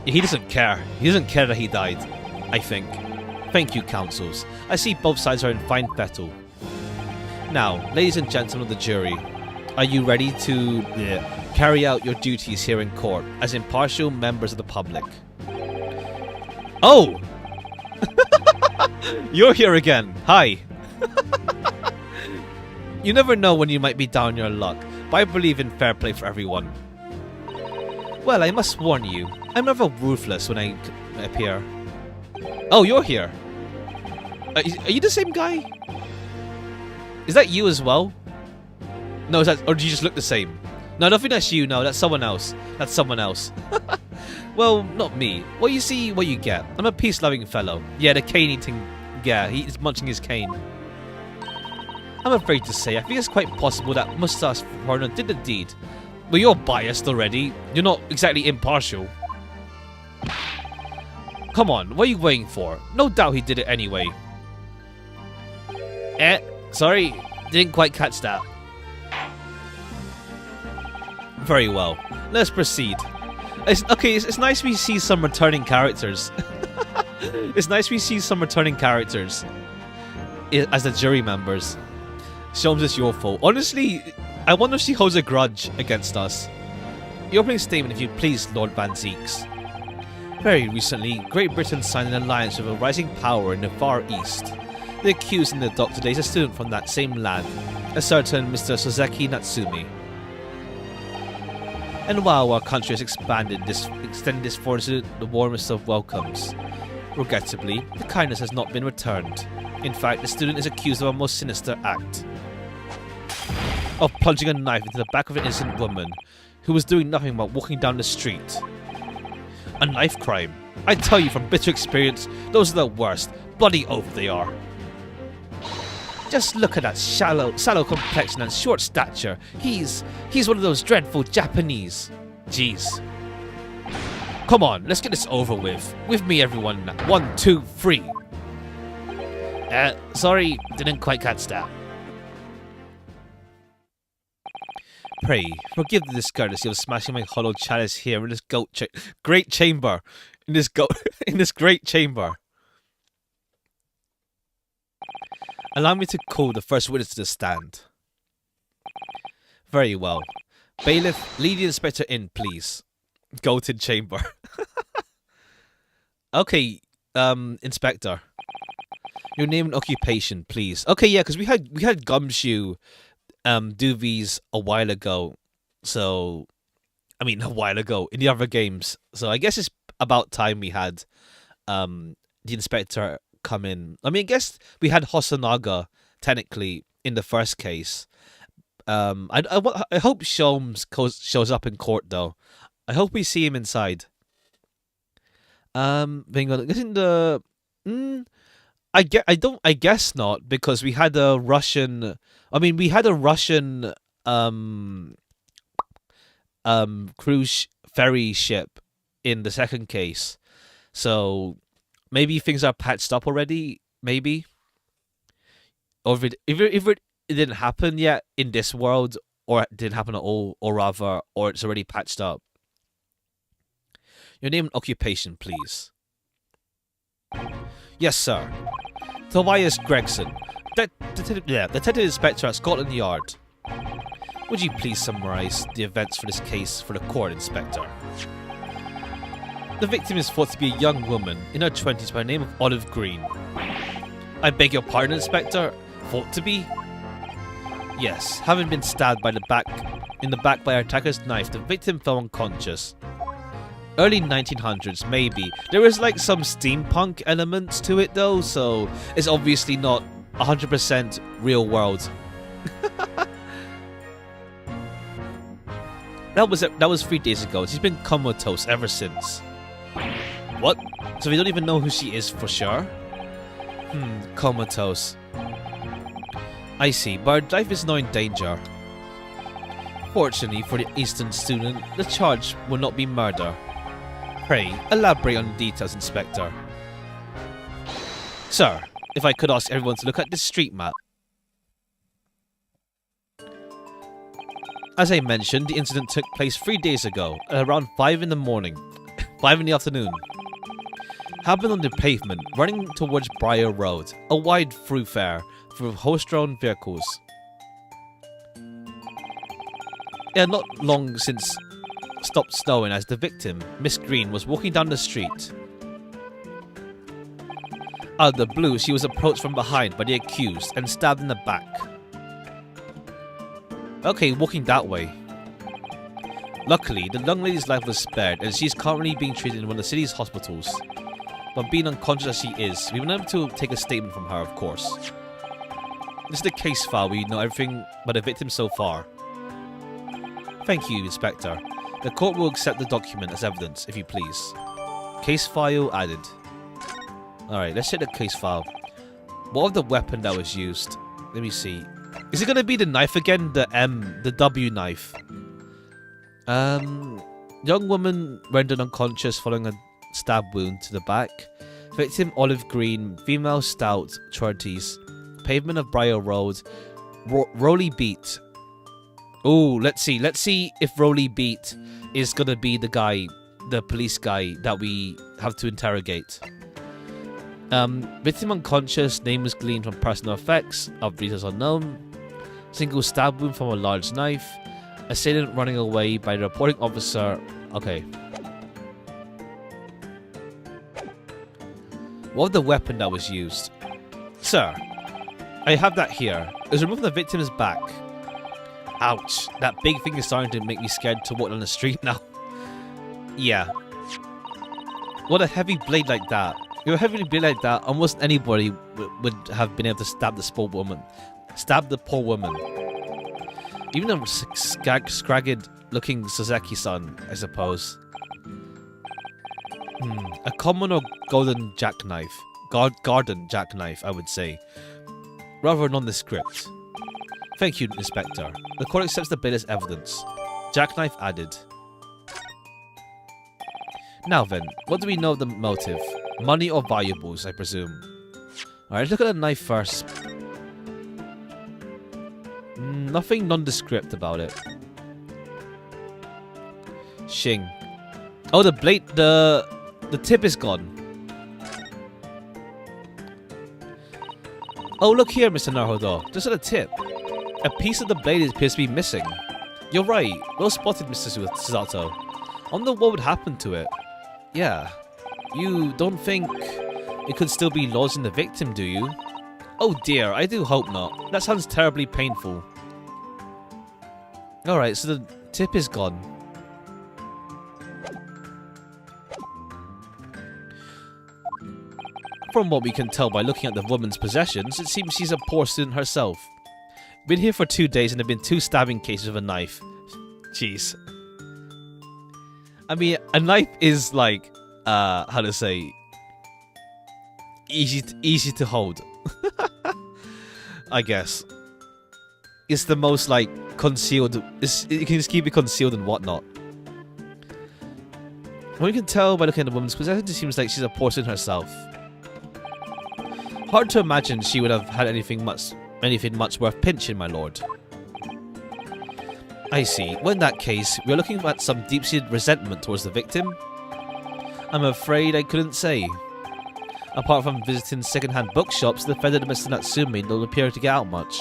He doesn't care. He doesn't care that he died, I think. Thank you, counsels. I see both sides are in fine fettle. Now, ladies and gentlemen of the jury, are you ready to carry out your duties here in court as impartial members of the public? Oh! You're here again. Hi. You never know when you might be down your luck, but I believe in fair play for everyone. Well, I must warn you, I'm never ruthless when I appear. Oh, you're here. Are you the same guy? Is that you as well? No, is that, or do you just look the same? No, I don't think that's you. No, that's someone else. That's someone else. Well, not me. Well, you see what you get. I'm a peace-loving fellow. Yeah, the cane-eating. Yeah, he's munching his cane. I'm afraid to say, I think it's quite possible that Mustache Foreigner did the deed. But you're biased already. You're not exactly impartial. Come on, what are you waiting for? No doubt he did it anyway. Sorry, didn't quite catch that. Very well, let's proceed. It's nice we see some returning characters. It's nice we see some returning characters as the jury members. Sholmes, it's your fault. Honestly, I wonder if she holds a grudge against us. Your opening statement, if you please, Lord Van Zeeks. Very recently, Great Britain signed an alliance with a rising power in the Far East. The accused in the dock today is a student from that same land, a certain Mr. Soseki Natsumi. And while our country has extended this foreign student the warmest of welcomes, regrettably, the kindness has not been returned. In fact, the student is accused of a most sinister act. Of plunging a knife into the back of an innocent woman, who was doing nothing but walking down the street. A knife crime. I tell you from bitter experience, those are the worst. Bloody oath they are. Just look at that sallow complexion and short stature. He's one of those dreadful Japanese. Jeez. Come on, let's get this over with. With me, everyone. 1, 2, 3. Sorry, didn't quite catch that. Pray, forgive the discourtesy of smashing my hollow chalice here in this great chamber. In this great chamber. Allow me to call the first witness to the stand. Very well. Bailiff, lead the inspector in, please. Goated chamber. Okay, inspector. Your name and occupation, please. Okay, yeah, because we had Gumshoe do these a while ago. So, I mean, a while ago in the other games. So I guess it's about time we had the inspector come in. I mean, I guess we had Hosonaga technically in the first case. I hope Sholmes shows up in court though. I hope we see him inside. Getting the I guess not, because we had a Russian. I mean, we had a Russian cruise ferry ship in the second case, so maybe things are patched up already. Maybe, or if it didn't happen yet in this world, or it didn't happen at all, or rather, or it's already patched up. Your name and occupation, please. Yes, sir. Tobias Gregson, Detective Inspector at Scotland Yard. Would you please summarize the events for this case for the court, Inspector? The victim is thought to be a young woman in her 20s by the name of Olive Green. I beg your pardon, Inspector? Thought to be? Yes, having been stabbed in the back by her attacker's knife, the victim fell unconscious. Early 1900s, maybe. There is like some steampunk elements to it though, so it's obviously not 100% real world. That was 3 days ago. She's been comatose ever since. What? So we don't even know who she is for sure? Comatose. I see, but her life is now in danger. Fortunately for the Eastern student, the charge will not be murder. Pray, elaborate on the details, Inspector. Sir, if I could ask everyone to look at this street map. As I mentioned, the incident took place 3 days ago, at around 5 in the morning. 5 in the afternoon. Happened on the pavement, running towards Briar Road, a wide thoroughfare for horse-drawn vehicles. It had not long since stopped snowing as the victim, Miss Green, was walking down the street. Out of the blue, she was approached from behind by the accused and stabbed in the back. Okay, walking that way. Luckily, the young lady's life was spared and she's currently being treated in one of the city's hospitals. But being unconscious as she is, we've been able to take a statement from her, of course. This is the case file where you know everything but the victim so far. Thank you, Inspector. The court will accept the document as evidence, if you please. Case file added. Alright, let's check the case file. What of the weapon that was used? Let me see. Is it going to be the knife again? The W knife. Young woman rendered unconscious following a stab wound to the back. Victim olive green, female stout, 30s. Pavement of Briar Road. Rolly Beat. Oh, let's see. Let's see if Rolly Beat is going to be the guy, the police guy that we have to interrogate. Victim unconscious, name was gleaned from personal effects, of details unknown. Single stab wound from a large knife. Assailant running away by the reporting officer. Okay. What of the weapon that was used? Sir, I have that here. It was removed from the victim's back. Ouch. That big thing is starting to make me scared to walk on the street now. Yeah. What a heavy blade like that. With a heavy blade like that, almost anybody would have been able to stab this poor woman. Stab the poor woman. Even a scragged looking Suzaki-san, I suppose. A common or golden jackknife. Garden jackknife, I would say. Rather nondescript. Thank you, Inspector. The court accepts the blade as evidence. Jackknife added. Now then, what do we know of the motive? Money or valuables, I presume. Alright, let's look at the knife first. Nothing nondescript about it. Shing. Oh, the blade, the tip is gone. Oh, look here, Mr. Naruhodo. Just at the tip. A piece of the blade appears to be missing. You're right. Well spotted, Mr. Suzato. I wonder what would happen to it. Yeah. You don't think it could still be lodged in the victim, do you? Oh dear, I do hope not. That sounds terribly painful. Alright, so the tip is gone. From what we can tell by looking at the woman's possessions, it seems she's a poor student herself. Been here for 2 days and there have been 2 stabbing cases with a knife. Jeez. I mean, a knife is like, how to say, easy to hold. I guess. It's the most like concealed. You can just keep it concealed and whatnot. What you can tell by looking at the woman's possessions, it seems like she's a poor student herself. Hard to imagine she would have had anything much worth pinching, my lord. I see. Well, in that case, we're looking at some deep-seated resentment towards the victim. I'm afraid I couldn't say. Apart from visiting second-hand bookshops, the defendant of Mr. Natsumi don't appear to get out much.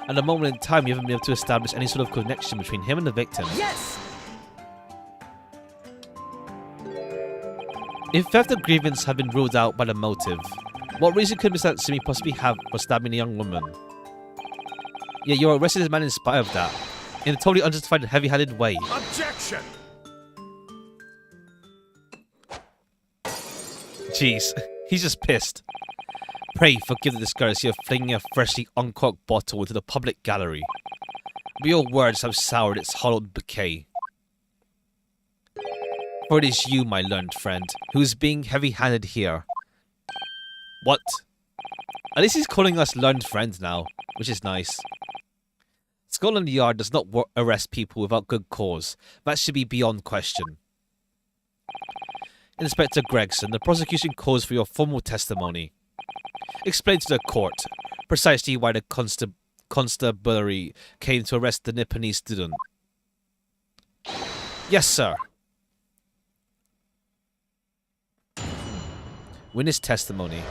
At the moment in time, you haven't been able to establish any sort of connection between him and the victim. Yes! If theft of grievance had been ruled out by the motive, what reason could Mr. Natsumi possibly have for stabbing a young woman? Yeah, you arrested this man in spite of that. In a totally unjustified and heavy-handed way. Objection! Jeez, he's just pissed. Pray forgive the discourtesy of flinging a freshly uncorked bottle into the public gallery. But your words have soured its hollowed bouquet. For it is you, my learned friend, who is being heavy-handed here. What? At least he's calling us learned friends now, which is nice. Scotland Yard does not arrest people without good cause. That should be beyond question. Inspector Gregson, the prosecution calls for your formal testimony. Explain to the court precisely why the constabulary came to arrest the Nipponese student. Yes, sir. Witness testimony.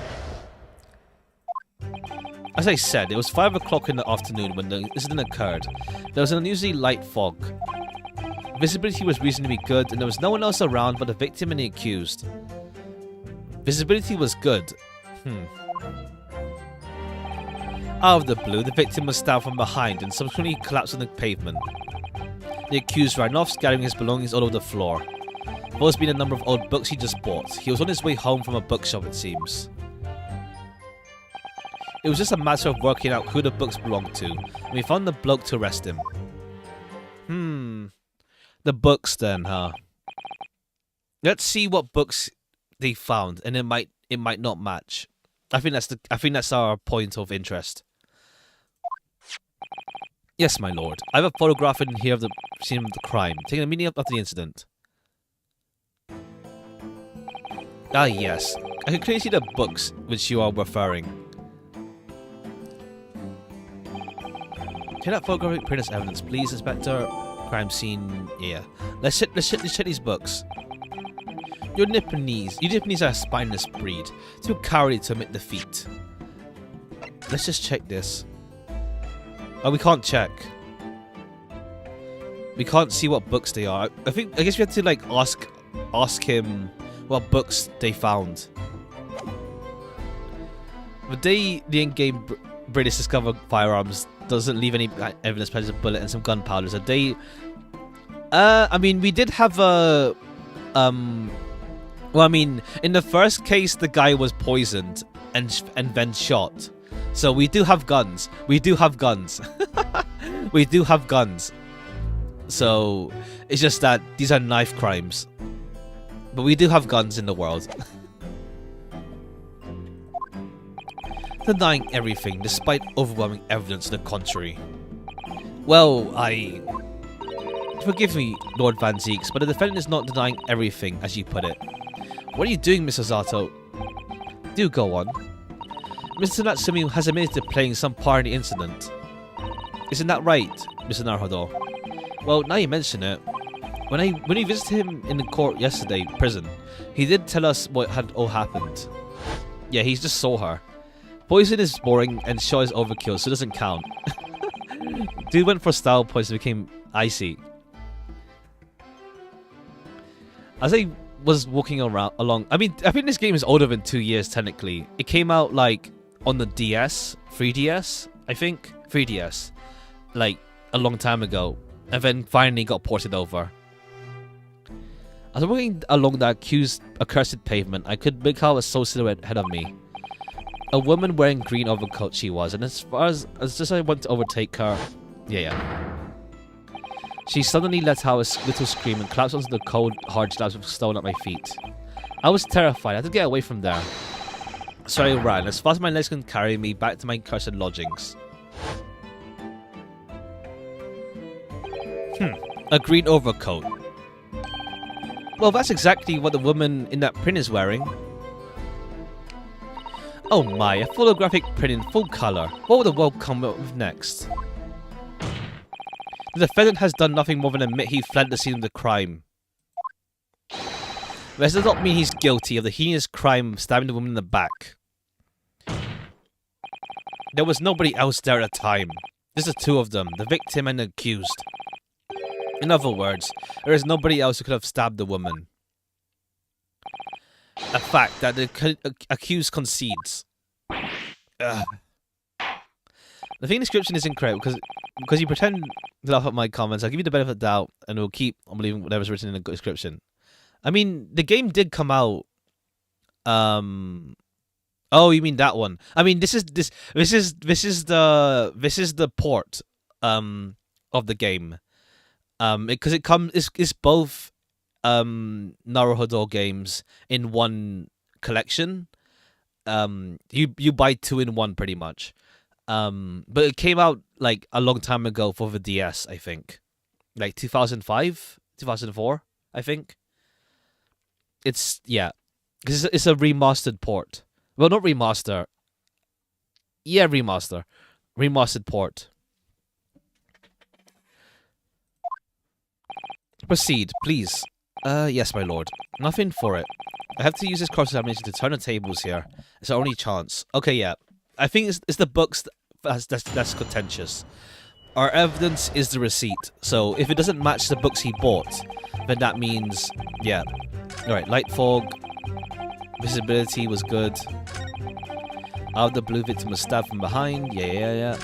As I said, it was 5 o'clock in the afternoon when the incident occurred. There was an unusually light fog. Visibility was reasonably good, and there was no one else around but the victim and the accused. Visibility was good. Out of the blue, the victim was stabbed from behind and subsequently collapsed on the pavement. The accused ran off, scattering his belongings all over the floor. There must been a number of old books he just bought. He was on his way home from a bookshop, it seems. It was just a matter of working out who the books belonged to, and we found the bloke to arrest him. The books then, huh? Let's see what books they found, and it might not match. I think that's our point of interest. Yes, my lord. I have a photograph in here of the scene of the crime, taken immediately after the incident. Ah, yes. I can clearly see the books which you are referring. Can that photographic print as evidence, please, Inspector? Crime scene, yeah. Let's check these books. You Nipponese are a spineless breed, too cowardly to admit defeat. Let's just check this. Oh, we can't check. We can't see what books they are. I guess we have to like ask him what books they found. The day the in-game British discovered firearms doesn't leave any evidence besides a bullet and some gunpowder. So they, I mean, we did have a, well, I mean, in the first case, the guy was poisoned and then shot. So we do have guns. We do have guns. We do have guns. So it's just that these are knife crimes. But we do have guns in the world. Denying everything, despite overwhelming evidence to the contrary. Well, forgive me, Lord Van Zeeks, but the defendant is not denying everything, as you put it. What are you doing, Mr. Zato? Do go on. Mr. Natsumi has admitted to playing some part in the incident. Isn't that right, Mr. Naruhodo? Well, now you mention it. When we visited him in the court yesterday, prison, he did tell us what had all happened. Yeah, he just saw her. Poison is boring and shot is overkill, so it doesn't count. Dude went for style points and became icy. As I was walking along, I mean, I think this game is older than 2 years technically. It came out like on the DS, 3DS, I think, 3DS, like a long time ago, and then finally got ported over. As I was walking along that accursed pavement, I could make out a soul silhouette ahead of me. A woman wearing green overcoat she was, and as far as just I went to overtake her, yeah. She suddenly let out a little scream and collapsed onto the cold, hard slabs of stone at my feet. I was terrified. I had to get away from there. So I ran as fast as my legs could carry me back to my cursed lodgings. A green overcoat. Well, that's exactly what the woman in that print is wearing. Oh my, a photographic print in full colour. What would the world come up with next? The defendant has done nothing more than admit he fled the scene of the crime. This does not mean he's guilty of the heinous crime of stabbing the woman in the back. There was nobody else there at the time. Just the two of them, the victim and the accused. In other words, there is nobody else who could have stabbed the woman. A fact that the accused concedes. Ugh. The thing description is incorrect because you pretend to laugh at my comments. I'll give you the benefit of the doubt and we'll keep on believing whatever's written in the description. I mean, the game did come out. Oh, you mean that one? I mean, this is the port of the game. Because it's both Naruhodo games in one collection. You buy 2 in 1 pretty much. But it came out like a long time ago for the DS, I think. Like 2005, 2004, I think. It's because it's a remastered port. Well, not remaster. Yeah, remastered port. Proceed, please. Yes, my lord. Nothing for it. I have to use this cross-examination to turn the tables here. It's our only chance. Okay, yeah. I think it's the books that's contentious. Our evidence is the receipt. So if it doesn't match the books he bought, then that means, yeah. Alright, light fog. Visibility was good. Out of the blue, victim was stabbed from behind. Yeah.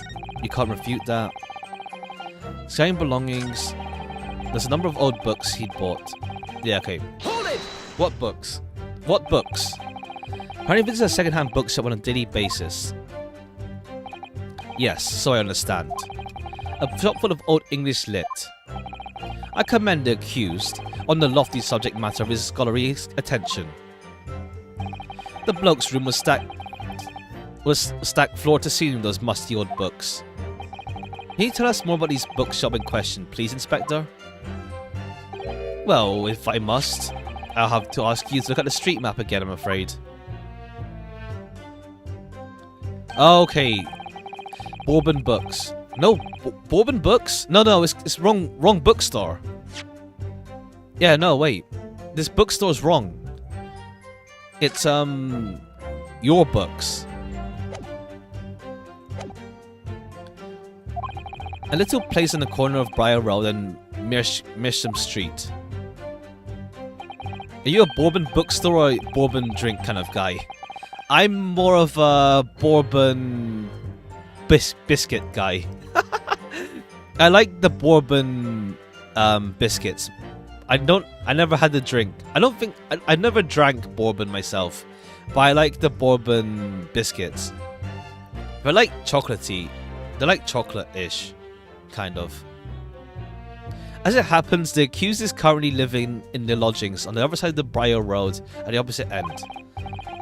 You can't refute that. Scanning belongings. There's a number of old books he'd bought. Yeah, okay. Hold it! What books? What books? Apparently visits a second-hand bookshop on a daily basis. Yes, so I understand. A shop full of old English lit. I commend the accused on the lofty subject matter of his scholarly attention. The bloke's room was stacked floor to ceiling with those musty old books. Can you tell us more about these bookshop in question, please, Inspector? Well, if I must, I'll have to ask you to look at the street map again, I'm afraid. Okay. Bourbon Books. No, Bourbon Books? No, it's wrong bookstore. Yeah, no, wait. This bookstore's wrong. It's, your books. A little place on the corner of Briar Road and Mearsham Street. Are you a bourbon bookstore or a bourbon drink kind of guy? I'm more of a bourbon biscuit guy. I like the bourbon biscuits. I never had the drink. I never drank bourbon myself, but I like the bourbon biscuits. They're like chocolatey. They're like chocolate-ish, kind of. As it happens, the accused is currently living in the lodgings on the other side of the Briar Road at the opposite end.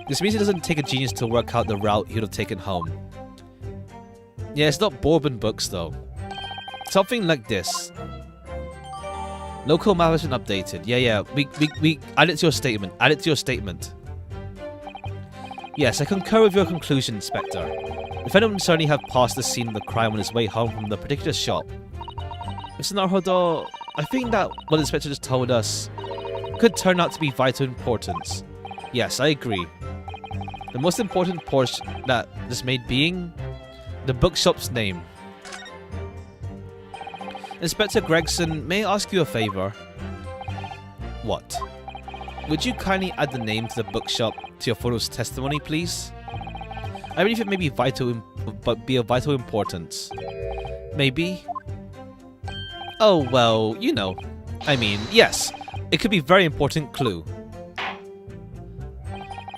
This means it doesn't take a genius to work out the route he would have taken home. Yeah, it's not bourbon books though. Something like this. Local map has been updated. Yeah. We add it to your statement. Add it to your statement. Yes, I concur with your conclusion, Inspector. The defendant certainly have passed the scene of the crime on his way home from the particular shop. Mr. Naruhodo, I think that what the Inspector just told us could turn out to be vital importance. Yes, I agree. The most important portion that this made being the bookshop's name. Inspector Gregson, may I ask you a favor? What? Would you kindly add the name to the bookshop to your photo's testimony, please? I believe it may be vital, but be of vital importance. Maybe? Oh, well, you know. I mean, yes, it could be a very important clue.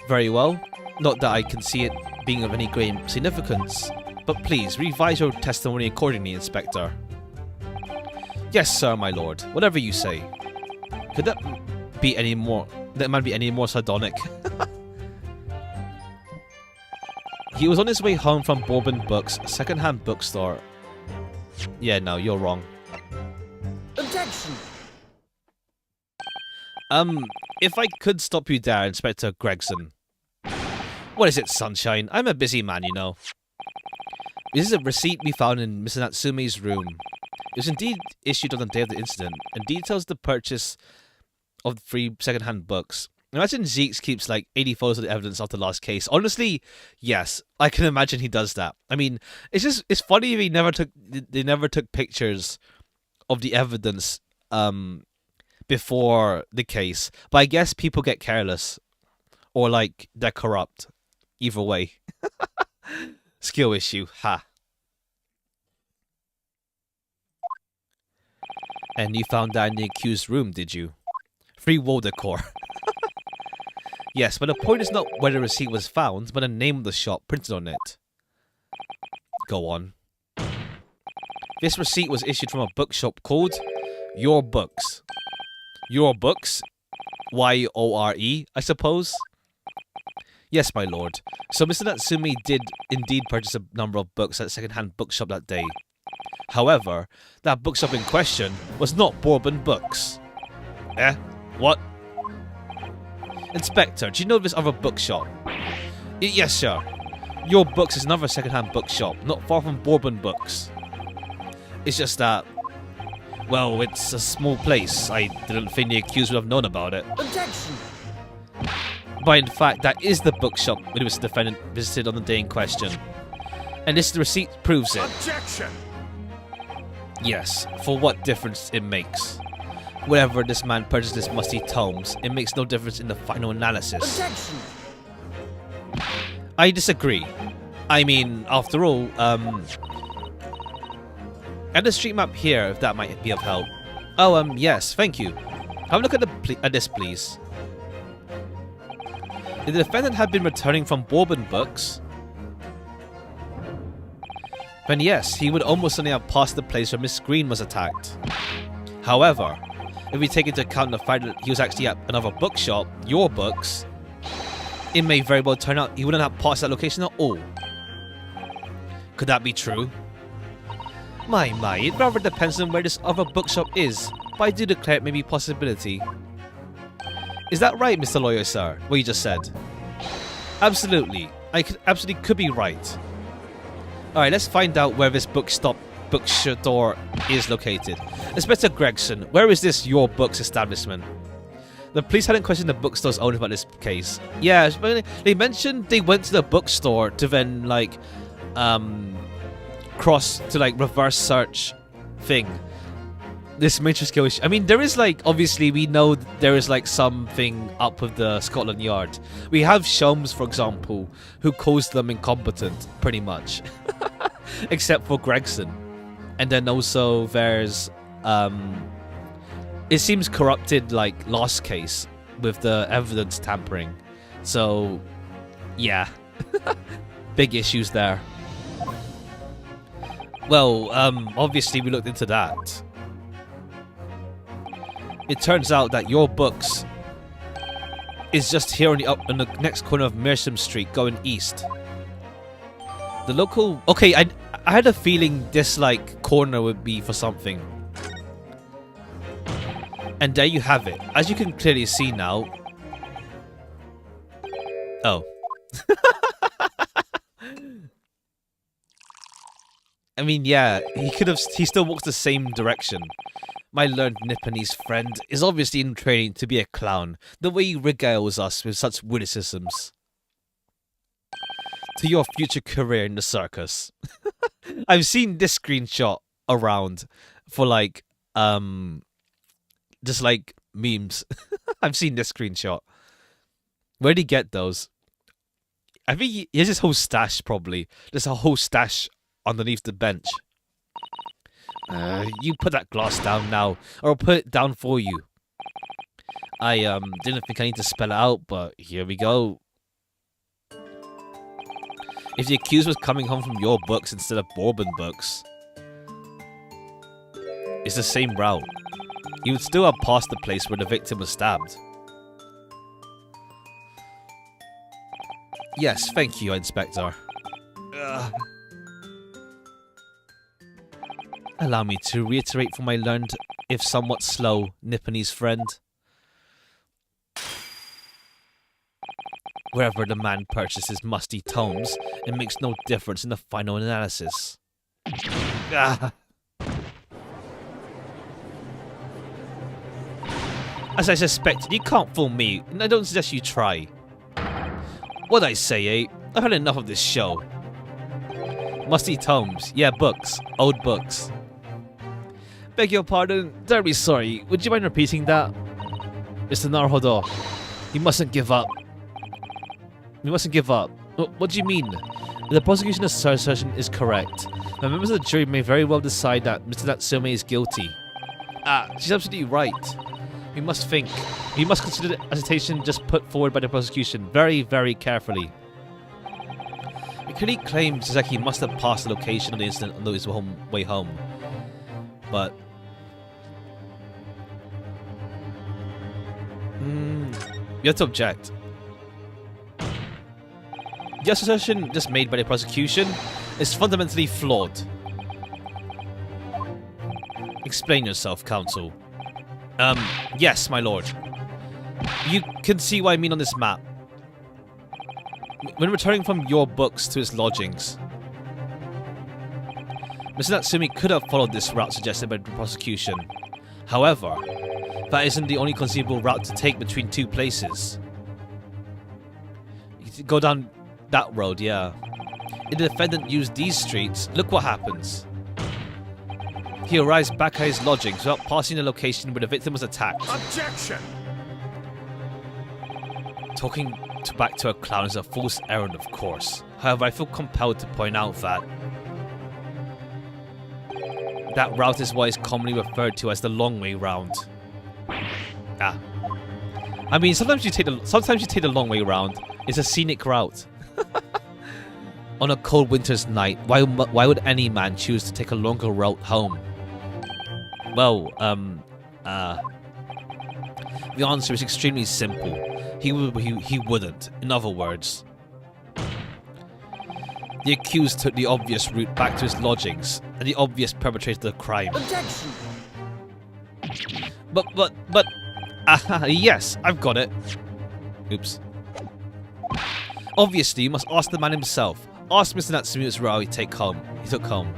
Very well. Not that I can see it being of any great significance, but please revise your testimony accordingly, Inspector. Yes, sir, my lord. Whatever you say. Could that be any more? That man be any more sardonic? He was on his way home from Bourbon Books, a second-hand bookstore. Yeah, no, you're wrong. Objection! If I could stop you there, Inspector Gregson. What is it, Sunshine? I'm a busy man, you know. This is a receipt we found in Mr. Natsume's room. It was indeed issued on the day of the incident, and details the purchase of the 3 second-hand books. Imagine Zeeks keeps like 80 photos of the evidence of the last case. Honestly, yes, I can imagine he does that. I mean, it's funny they never took pictures of the evidence before the case, but I guess people get careless or like they're corrupt. Either way. Skill issue, ha. And you found that in the accused's room, did you? Free wall decor. Yes, but the point is not where the receipt was found, but the name of the shop printed on it. Go on. This receipt was issued from a bookshop called Your Books. Your Books? Y-O-R-E, I suppose? Yes, my lord. So Mr. Natsume did indeed purchase a number of books at a second-hand bookshop that day. However, that bookshop in question was not Bourbon Books. Eh? What? Inspector, do you know this other bookshop? Yes, sir. Your Books is another second-hand bookshop, not far from Bourbon Books. It's just that, well, it's a small place. I didn't think the accused would have known about it. Objection! But in fact, that is the bookshop which the defendant visited on the day in question. And this receipt proves it. Objection! Yes, for what difference it makes. Wherever this man purchased his musty tomes, it makes no difference in the final analysis. Objection! I disagree. I mean, after all, add the street map here if that might be of help. Oh, yes, thank you. Have a look at this, please. If the defendant had been returning from Bourbon Books, then yes, he would almost certainly have passed the place where Miss Green was attacked. However, if we take into account the fact that he was actually at another bookshop, Your Books, it may very well turn out he wouldn't have passed that location at all. Could that be true? My, it rather depends on where this other bookshop is, but I do declare it may be a possibility. Is that right, Mr. Lawyer, sir? What you just said? Absolutely. I absolutely could be right. Alright, let's find out where this bookstore is located. Inspector Gregson, where is this Your Books establishment? The police hadn't questioned the bookstore's owner about this case. Yeah, they mentioned they went to the bookstore to then, like, cross to, like, reverse search thing. This major skill issue. I mean, there is, like, obviously we know there is, like, something up with the Scotland Yard. We have Sholmes, for example, who calls them incompetent, pretty much. Except for Gregson. And then also there's, it seems corrupted, like, lost case with the evidence tampering. So, yeah. Big issues there. Well, obviously we looked into that. It turns out that Your Books is just here on the next corner of Mearsham Street, going east. The local... Okay, I had a feeling this, like, corner would be for something. And there you have it. As you can clearly see now... Oh. I mean, yeah, he still walks the same direction. My learned Nipponese friend is obviously in training to be a clown, the way he regales us with such witticisms. To your future career in the circus. I've seen this screenshot around for, like, just, like, memes. I've seen this screenshot. Where'd he get those? I think he has his whole stash, probably. There's a whole stash underneath the bench. You put that glass down now, or I'll put it down for you. I didn't think I need to spell it out, but here we go. If the accused was coming home from Your Books instead of Bourbon Books, it's the same route. He would still have passed the place where the victim was stabbed. Yes, thank you, Inspector. Allow me to reiterate for my learned, if somewhat slow, Nipponese friend. Wherever the man purchases musty tomes, it makes no difference in the final analysis. As I suspected, you can't fool me, and I don't suggest you try. What'd I say, eh? I've had enough of this show. Musty tomes. Yeah, books. Old books. Beg your pardon. Terribly sorry. Would you mind repeating that? Mr. Naruhodo, you mustn't give up. You mustn't give up. What do you mean? The prosecution's assertion is correct. The members of the jury may very well decide that Mr. Natsume is guilty. She's absolutely right. We must think. We must consider the assertion just put forward by the prosecution very, very carefully. It clearly claims that he must have passed the location of the incident on his way home. but... You have to object. The assertion just made by the prosecution is fundamentally flawed. Explain yourself, counsel. Yes, my lord. You can see what I mean on this map. When returning from your books to his lodgings, Mr. Natsumi could have followed this route suggested by the prosecution. However, that isn't the only conceivable route to take between two places. You can go down that road, yeah. If the defendant used these streets, look what happens. He arrives back at his lodgings without passing the location where the victim was attacked. Objection! Talking back to a clown is a fool's errand, of course. However, I feel compelled to point out that that route is what is commonly referred to as the long way round. Ah. I mean, sometimes you take the long way round. It's a scenic route. On a cold winter's night, why would any man choose to take a longer route home? Well, the answer is extremely simple. He wouldn't. In other words, the accused took the obvious route back to his lodgings, and the obvious perpetrator of the crime. Objection! But, yes, I've got it. Oops. Obviously, you must ask the man himself. Ask Mr. Natsumi which route he took home.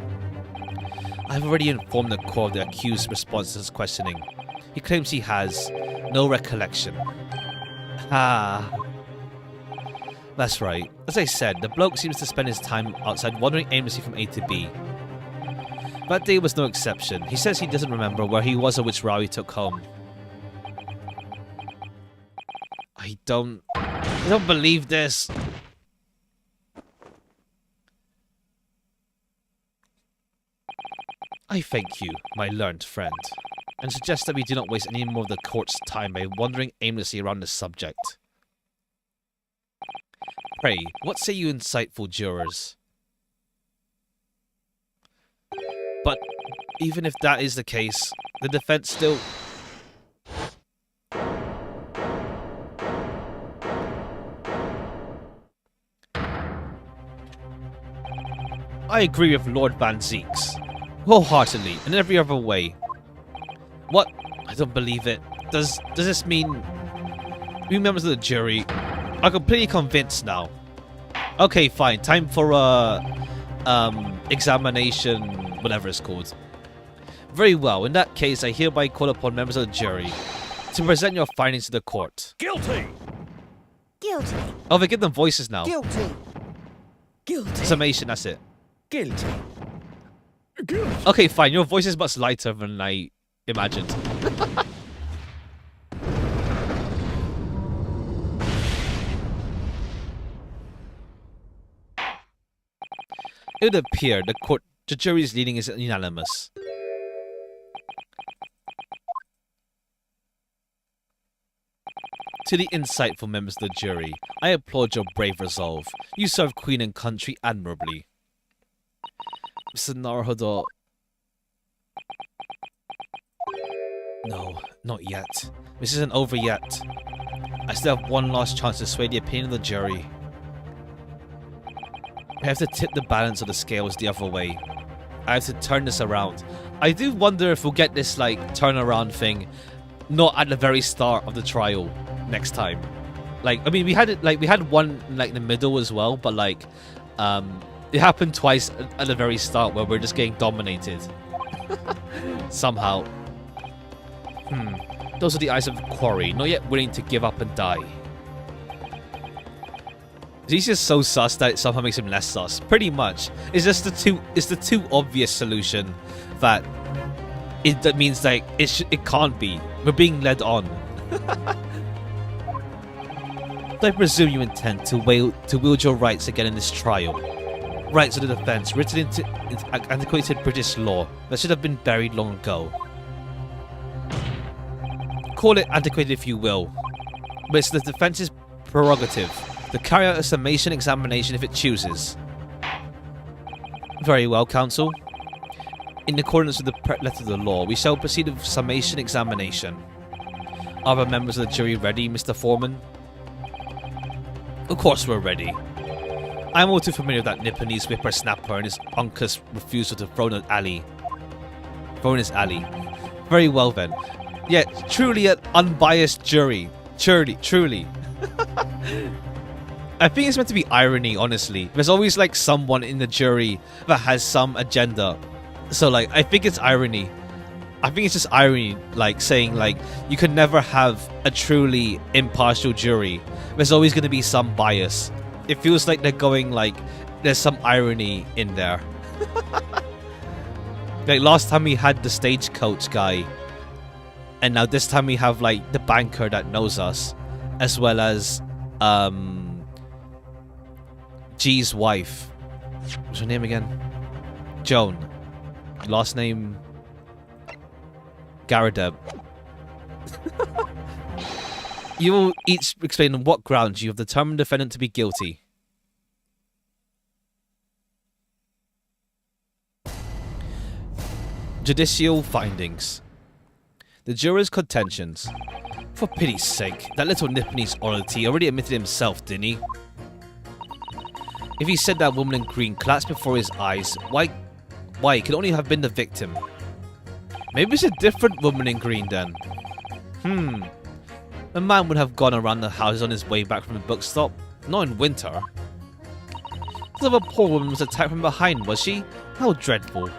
I've already informed the court of the accused's response to his questioning. He claims he has no recollection. Ah. That's right. As I said, the bloke seems to spend his time outside wandering aimlessly from A to B. That day was no exception. He says he doesn't remember where he was or which route he took home. I don't believe this. I thank you, my learned friend, and suggest that we do not waste any more of the court's time by wandering aimlessly around this subject. Pray, what say you insightful jurors? But even if that is the case, the defense still... I agree with Lord Van Zeeks. Wholeheartedly, in every other way. What? I don't believe it. Does this mean... We members of the jury are completely convinced now. Okay, fine. Time for examination, whatever it's called. Very well. In that case, I hereby call upon members of the jury to present your findings to the court. Guilty! Guilty. Oh, they give them voices now. Guilty. Guilty. Summation, that's it. Guilty. Okay, fine. Your voice is much lighter than I imagined. It would appear the jury's leading is unanimous. To the insightful members of the jury, I applaud your brave resolve. You serve Queen and country admirably. Mr. Naruhodo... No, not yet. This isn't over yet. I still have one last chance to sway the opinion of the jury. I have to tip the balance of the scales the other way. I have to turn this around. I do wonder if we'll get this, like, turnaround thing not at the very start of the trial next time. Like, I mean, we had it, like, we had one, like, in the middle as well, but, like, it happened twice at the very start where we're just getting dominated. Somehow. Those are the eyes of the quarry, not yet willing to give up and die. He's just so sus that it somehow makes him less sus. Pretty much. It's just the too obvious solution that that means like it can't be. We're being led on. I presume you intend to wield your rights again in this trial. Rights of the defense, written into antiquated British law that should have been buried long ago. Call it antiquated if you will, but it's the defense's prerogative to carry out a summation examination if it chooses. Very well, counsel. In accordance with the letter of the law, we shall proceed with summation examination. Are the members of the jury ready, Mr. Foreman? Of course we're ready. I'm all too familiar with that Nipponese whippersnapper and his uncas refusal to throw in his alley. Very well then. Yeah, truly an unbiased jury. Truly. I think it's meant to be irony, honestly. There's always like someone in the jury that has some agenda. So like, I think it's irony. I think it's just irony, like saying like, you can never have a truly impartial jury. There's always going to be some bias. It feels like they're going like, there's some irony in there. Like last time we had the stagecoach guy. And now this time we have like the banker that knows us. As well as G's wife. What's her name again? Joan. Last name Garadeb. You will each explain on what grounds you have determined the defendant to be guilty. Judicial findings. The juror's contentions. For pity's sake, that little Nipponese oddity already admitted himself, didn't he? If he said that woman in green collapsed before his eyes, why it could only have been the victim. Maybe it's a different woman in green then. The man would have gone around the houses on his way back from the bookstop, not in winter. The other poor woman was attacked from behind, was she? How dreadful.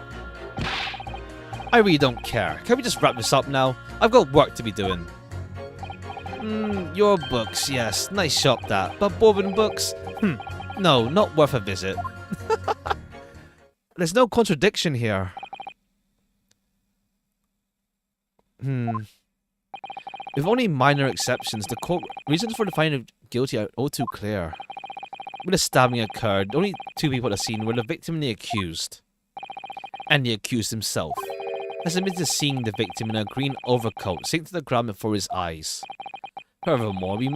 I really don't care. Can we just wrap this up now? I've got work to be doing. Your books, yes. Nice shop that. But Bourbon books? No, not worth a visit. There's no contradiction here. With only minor exceptions, the court reasons for the finding of guilty are all too clear. When the stabbing occurred, only two people at the scene were the victim and the accused. And the accused himself has admitted to seeing the victim in a green overcoat sink to the ground before his eyes. Furthermore, we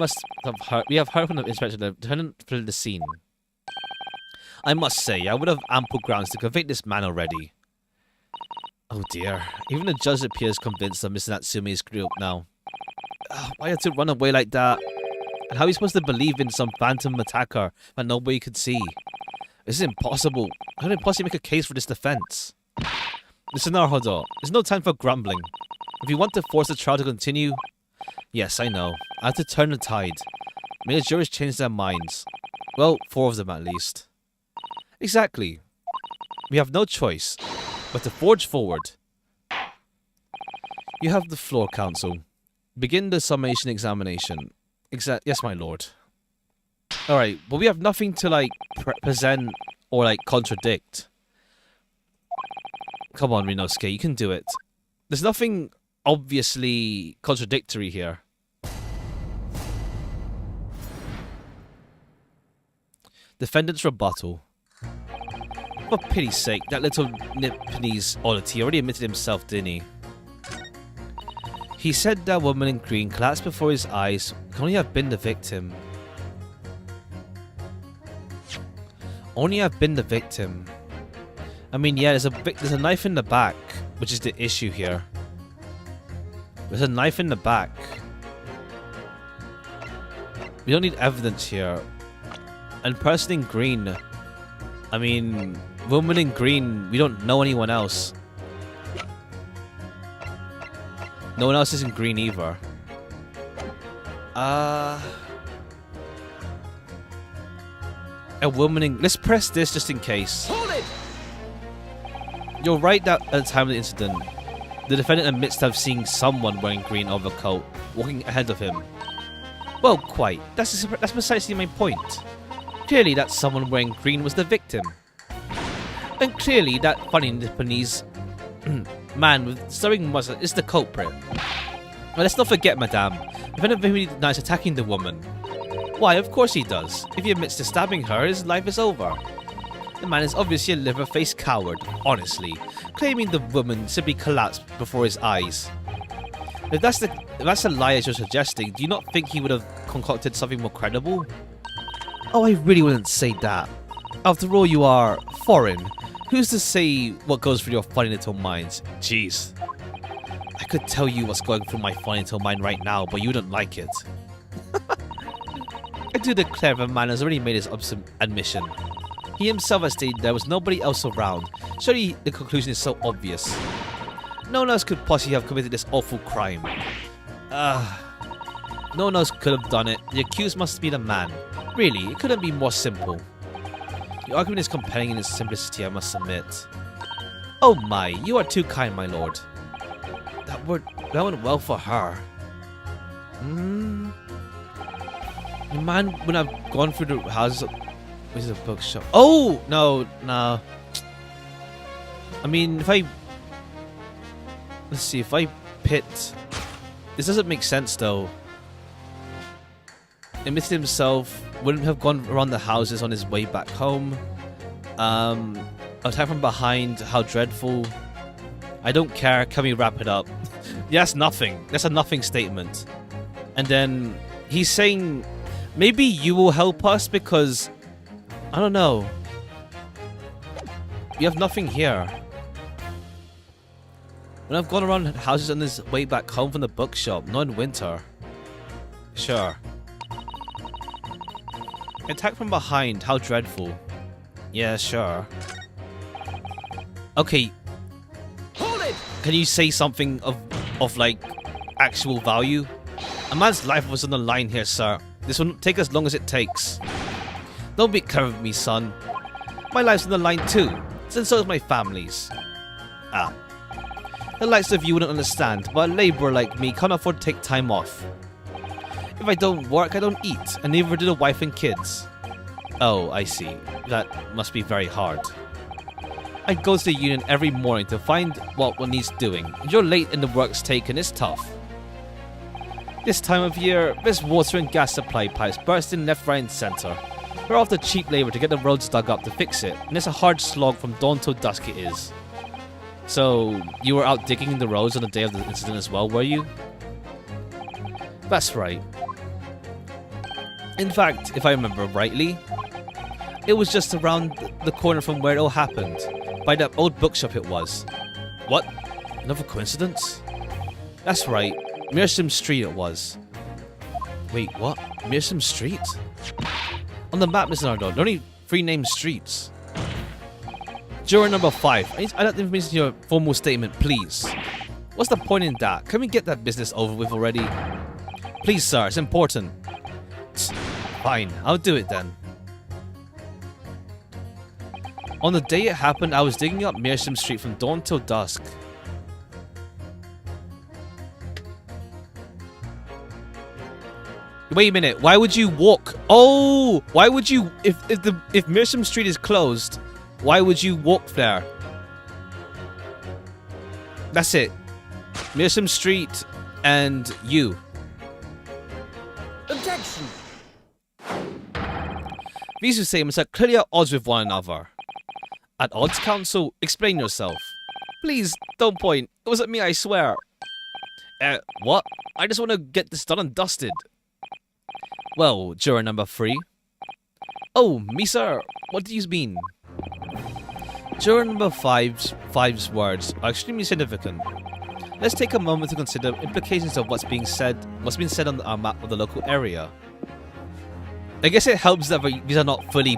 have heard from the inspector that the lieutenant fled the scene. I must say, I would have ample grounds to convict this man already. Oh dear, even the judge appears convinced of Mr. Natsume's guilt now. Why had to run away like that? And how are we supposed to believe in some phantom attacker that nobody could see? This is impossible. How can I possibly make a case for this defense? Listen, Naruhodo, there's no time for grumbling. If you want to force the trial to continue... Yes, I know. I have to turn the tide. May the jurors change their minds. Well, 4 of them at least. Exactly. We have no choice but to forge forward. You have the floor, counsel. Begin the summation examination. Yes, my lord. Alright, but we have nothing to, like, present or, like, contradict. Come on, Rinosuke, you can do it. There's nothing obviously contradictory here. Defendant's rebuttal. For pity's sake, that little Nipponese oddity already admitted himself, didn't he? He said that woman in green collapsed before his eyes could only have been the victim. Only have been the victim. I mean, yeah, there's a knife in the back, which is the issue here. There's a knife in the back. We don't need evidence here. And person in green, I mean, woman in green, we don't know anyone else. No one else is in green either. A woman in... Let's press this just in case. Hold it! You're right that at the time of the incident, the defendant admits to have seen someone wearing green overcoat walking ahead of him. Well, quite. That's precisely my point. Clearly that someone wearing green was the victim. And clearly that funny Nipponese man with stirring muzzle is the culprit. But let's not forget, madame, the defendant very denies attacking the woman. Why, of course he does. If he admits to stabbing her, his life is over. The man is obviously a liver-faced coward, honestly, claiming the woman simply collapsed before his eyes. If that's the lie as you're suggesting, do you not think he would have concocted something more credible? Oh, I really wouldn't say that. After all, you are foreign. Who's to say what goes through your funny little minds? Jeez. I could tell you what's going through my funny little mind right now, but you don't like it. I do declare the man has already made his admission. He himself has stated there was nobody else around. Surely the conclusion is so obvious. No one else could possibly have committed this awful crime. No one else could have done it. The accused must be the man. Really, it couldn't be more simple. The argument is compelling in its simplicity, I must admit. Oh my, you are too kind, my lord. That went well for her. The man would have gone through the houses. Where's the bookshop? Oh no. I mean, let's see, if I pit, this doesn't make sense though. Admitted himself, wouldn't have gone around the houses on his way back home. Attack from behind, how dreadful. I don't care, can we wrap it up? Yeah, that's nothing. That's a nothing statement. And then he's saying, maybe you will help us because, I don't know. You have nothing here. When I've gone around houses on this way back home from the bookshop, not in winter. Sure. Attack from behind, how dreadful. Yeah, sure. Okay. Hold it! Can you say something of like actual value? A man's life was on the line here, sir. This will take as long as it takes. Don't be clever with me, son. My life's on the line too, and so is my family's. The likes of you wouldn't understand, but a laborer like me can't afford to take time off. If I don't work, I don't eat, and neither do the wife and kids. Oh, I see. That must be very hard. I go to the union every morning to find what one needs doing. You're late and the work's taken, it's tough. This time of year, there's water and gas supply pipes bursting left, right and centre. We're off the cheap labour to get the roads dug up to fix it, and it's a hard slog from dawn till dusk it is. So, you were out digging the roads on the day of the incident as well, were you? That's right. In fact, if I remember rightly, it was just around the corner from where it all happened. By that old bookshop it was. What? Another coincidence? That's right. Mearsome Street it was. Wait, what? Mearsome Street? On the map, Mr. Nardo, there are only 3 named streets. Juror number 5. I need that information in your formal statement, please. What's the point in that? Can we get that business over with already? Please, sir, it's important. Fine, I'll do it then. On the day it happened, I was digging up Mearsome Street from dawn till dusk. Wait a minute, why would you walk? Oh, why would you, if Mearsome Street is closed, why would you walk there? That's it. Mearsome Street and you. Objection! These two statements are clearly at odds with one another. At odds, counsel? Explain yourself. Please, don't point. It wasn't me, I swear. What? I just want to get this done and dusted. Well, juror number 3. Oh, me sir, what do you mean? Juror number 5's words are extremely significant. Let's take a moment to consider implications of what's been said on our map of the local area. I guess it helps that these are not fully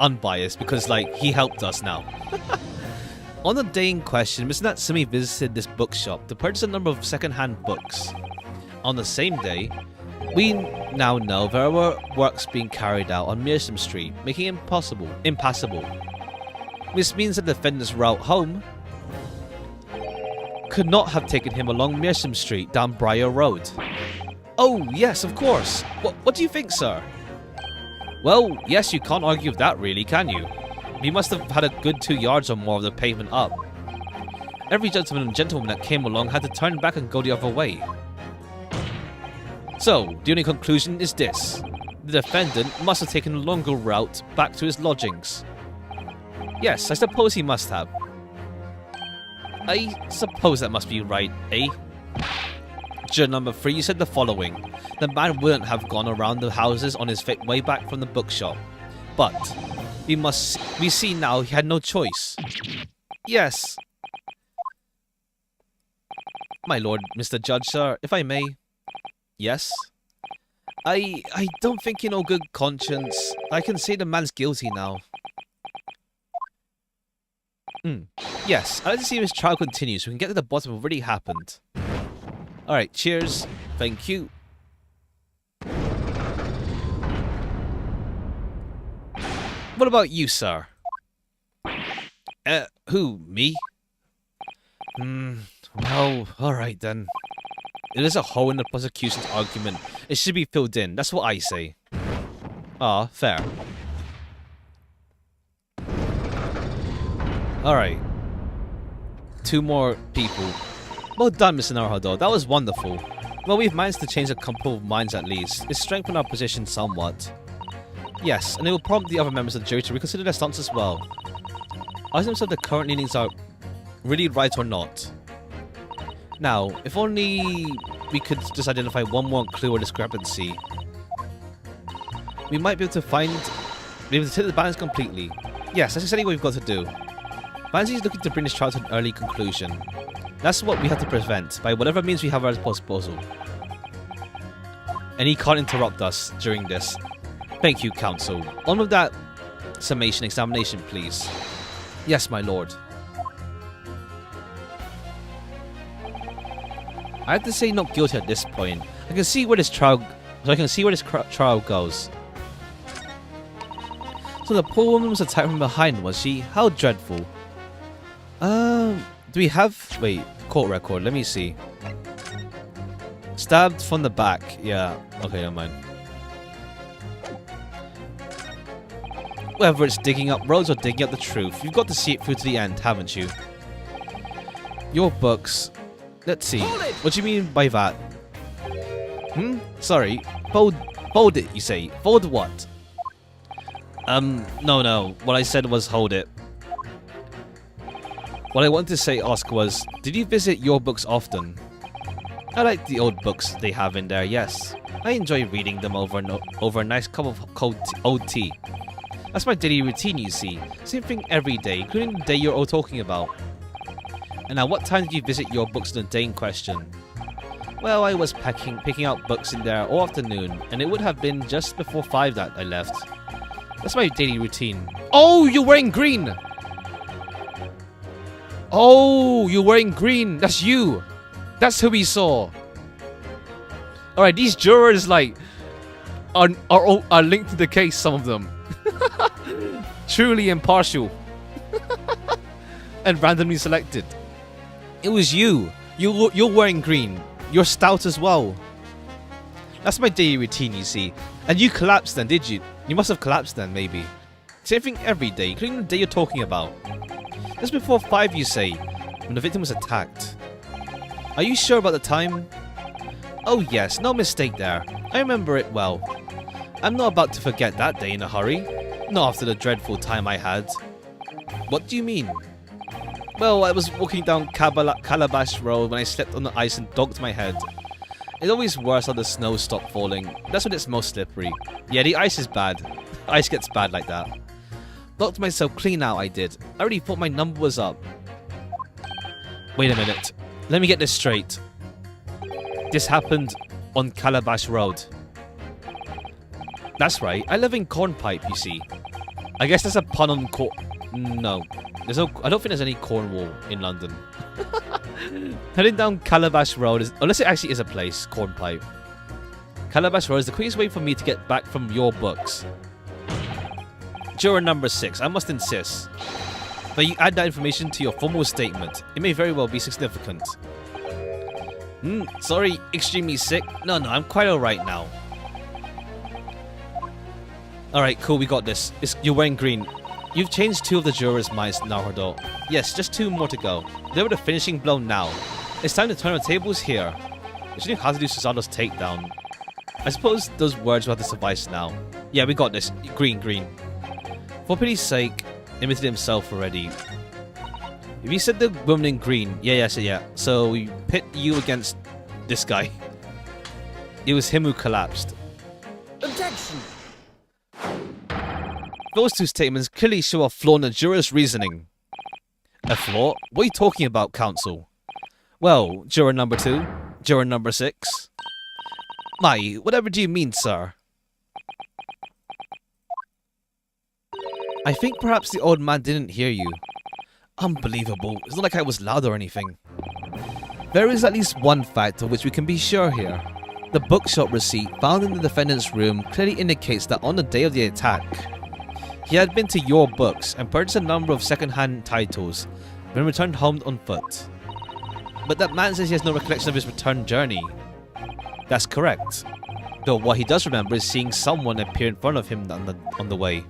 unbiased, because like he helped us now. On the day in question, Mr. Natsumi visited this bookshop to purchase a number of second-hand books. On the same day, we now know there were works being carried out on Mearsome Street, making it impassable. This means that the defendant's route home could not have taken him along Mearsome Street down Briar Road. Oh, yes, of course. What do you think, sir? Well, yes, you can't argue with that really, can you? He must have had a good 2 yards or more of the pavement up. Every gentleman and gentlewoman that came along had to turn back and go the other way. So, the only conclusion is this. The defendant must have taken a longer route back to his lodgings. Yes, I suppose he must have. I suppose that must be right, eh? Juror number 3, you said the following. The man wouldn't have gone around the houses on his way back from the bookshop. But we see now he had no choice. Yes. My lord, Mr. Judge, sir, if I may. Yes? I don't think in all good conscience I can say the man's guilty now. Yes, I'd like to see if his trial continues so we can get to the bottom of what really happened. Alright, cheers. Thank you. What about you, sir? Who? Me? Well, alright then. It is a hole in the prosecution's argument. It should be filled in. That's what I say. Ah, fair. Alright. 2 more people. Well done, Mr. Naruhodo. That was wonderful. Well, we've managed to change a couple of minds at least. It's strengthened our position somewhat. Yes, and it will prompt the other members of the jury to reconsider their stance as well. Ask themselves if the current leanings are really right or not. Now, if only we could just identify one more clue or discrepancy, we might be able to tip the balance completely. Yes, that's exactly what we've got to do. Fancy is looking to bring this trial to an early conclusion. That's what we have to prevent, by whatever means we have at our disposal. And he can't interrupt us during this. Thank you, counsel. On with that summation examination, please. Yes, my lord. I have to say not guilty at this point. I can see where this trial goes. So the poor woman was attacked from behind, was she? How dreadful. Do we have... Wait, court record. Let me see. Stabbed from the back. Yeah. Okay, never mind. Whether it's digging up roads or digging up the truth, you've got to see it through to the end, haven't you? Your books... Let's see. What do you mean by that? Sorry. Fold it, you say. Fold what? No. What I said was hold it. What I wanted to ask was, did you visit your books often? I like the old books they have in there, yes. I enjoy reading them over a nice cup of old tea. That's my daily routine, you see. Same thing every day, including the day you're all talking about. And now, what time did you visit your books on the day in question? Well, I was picking out books in there all afternoon, and it would have been just before 5 that I left. That's my daily routine. Oh, you're wearing green! Oh, you're wearing green. That's you. That's who we saw. Alright, these jurors, like, are linked to the case, some of them. Truly impartial. And randomly selected. It was you. You're wearing green. You're stout as well. That's my daily routine, you see. And you collapsed then, did you? You must have collapsed then, maybe. Same thing every day, including the day you're talking about. Just before 5, you say, when the victim was attacked. Are you sure about the time? Oh yes, no mistake there. I remember it well. I'm not about to forget that day in a hurry. Not after the dreadful time I had. What do you mean? Well, I was walking down Calabash Road when I slipped on the ice and dogged my head. It's always worse how the snow stopped falling. That's when it's most slippery. Yeah, the ice is bad. Ice gets bad like that. Knocked myself clean out, I did. I already thought my number was up. Wait a minute. Let me get this straight. This happened on Calabash Road. That's right. I live in Cornpipe, you see. I guess there's a pun on No. I don't think there's any Cornwall in London. Heading down Calabash Road is... Unless it actually is a place, Cornpipe. Calabash Road is the quickest way for me to get back from your books. Juror number 6, I must insist that you add that information to your formal statement. It may very well be significant. Sorry, extremely sick? No, I'm quite alright now. Alright, cool, we got this. You're wearing green. You've changed 2 of the jurors' minds, Naruhodo. Yes, just 2 more to go. They were the finishing blow now. It's time to turn the tables here. You should know how to do Susano's takedown. I suppose those words will have to suffice now. Yeah, we got this. Green. For pity's sake, admitted himself already. If he said the woman in green, yeah. So we pit you against this guy. It was him who collapsed. Objection! Those two statements clearly show a flaw in the juror's reasoning. A flaw? What are you talking about, counsel? Well, juror number 2, juror number 6. My, whatever do you mean, sir? I think perhaps the old man didn't hear you. Unbelievable. It's not like I was loud or anything. There is at least one fact of which we can be sure here. The bookshop receipt found in the defendant's room clearly indicates that on the day of the attack, he had been to Your Books and purchased a number of second-hand titles, then returned home on foot. But that man says he has no recollection of his return journey. That's correct. Though what he does remember is seeing someone appear in front of him on the way.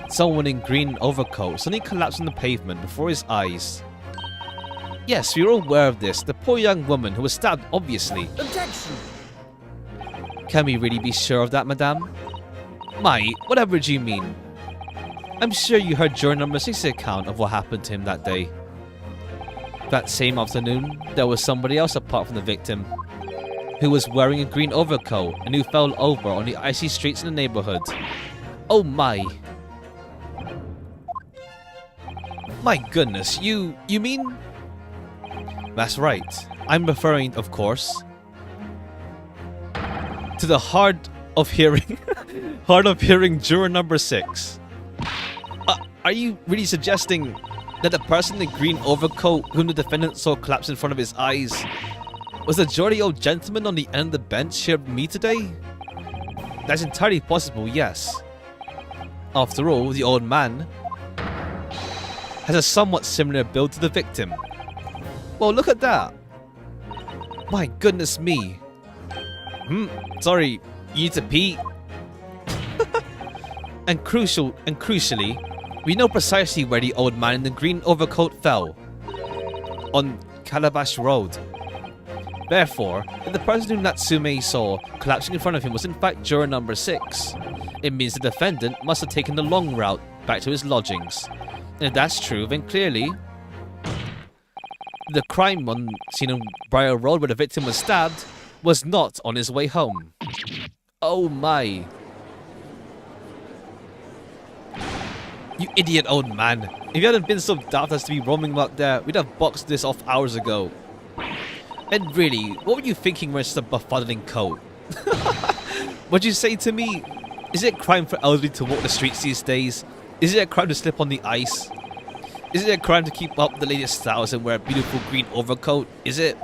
Someone in green overcoat suddenly collapsed on the pavement before his eyes. Yes, we are all aware of this. The poor young woman who was stabbed, obviously. Objection! Can we really be sure of that, madame? My, whatever do you mean? I'm sure you heard juror number 6's account of what happened to him that day. That same afternoon, there was somebody else apart from the victim, who was wearing a green overcoat and who fell over on the icy streets in the neighborhood. Oh my. My goodness, you mean? That's right. I'm referring, of course, to the hard of hearing juror number 6. Are you really suggesting that the person in the green overcoat whom the defendant saw collapse in front of his eyes was the jolly old gentleman on the end of the bench here with me today? That's entirely possible, yes. After all, the old man has a somewhat similar build to the victim. Well, look at that. My goodness me. Sorry, you need to pee? and crucially, we know precisely where the old man in the green overcoat fell. On Calabash Road. Therefore, if the person who Natsume saw collapsing in front of him was in fact juror number 6, it means the defendant must have taken the long route back to his lodgings. And if that's true, then clearly the crime scene on Briar Road where the victim was stabbed was not on his way home. Oh my. You idiot old man. If you hadn't been so daft as to be roaming out there, we'd have boxed this off hours ago. And really, what were you thinking wearing such a befuddling coat? What'd you say to me? Is it a crime for elderly to walk the streets these days? Is it a crime to slip on the ice? Is it a crime to keep up the latest styles and wear a beautiful green overcoat? Is it?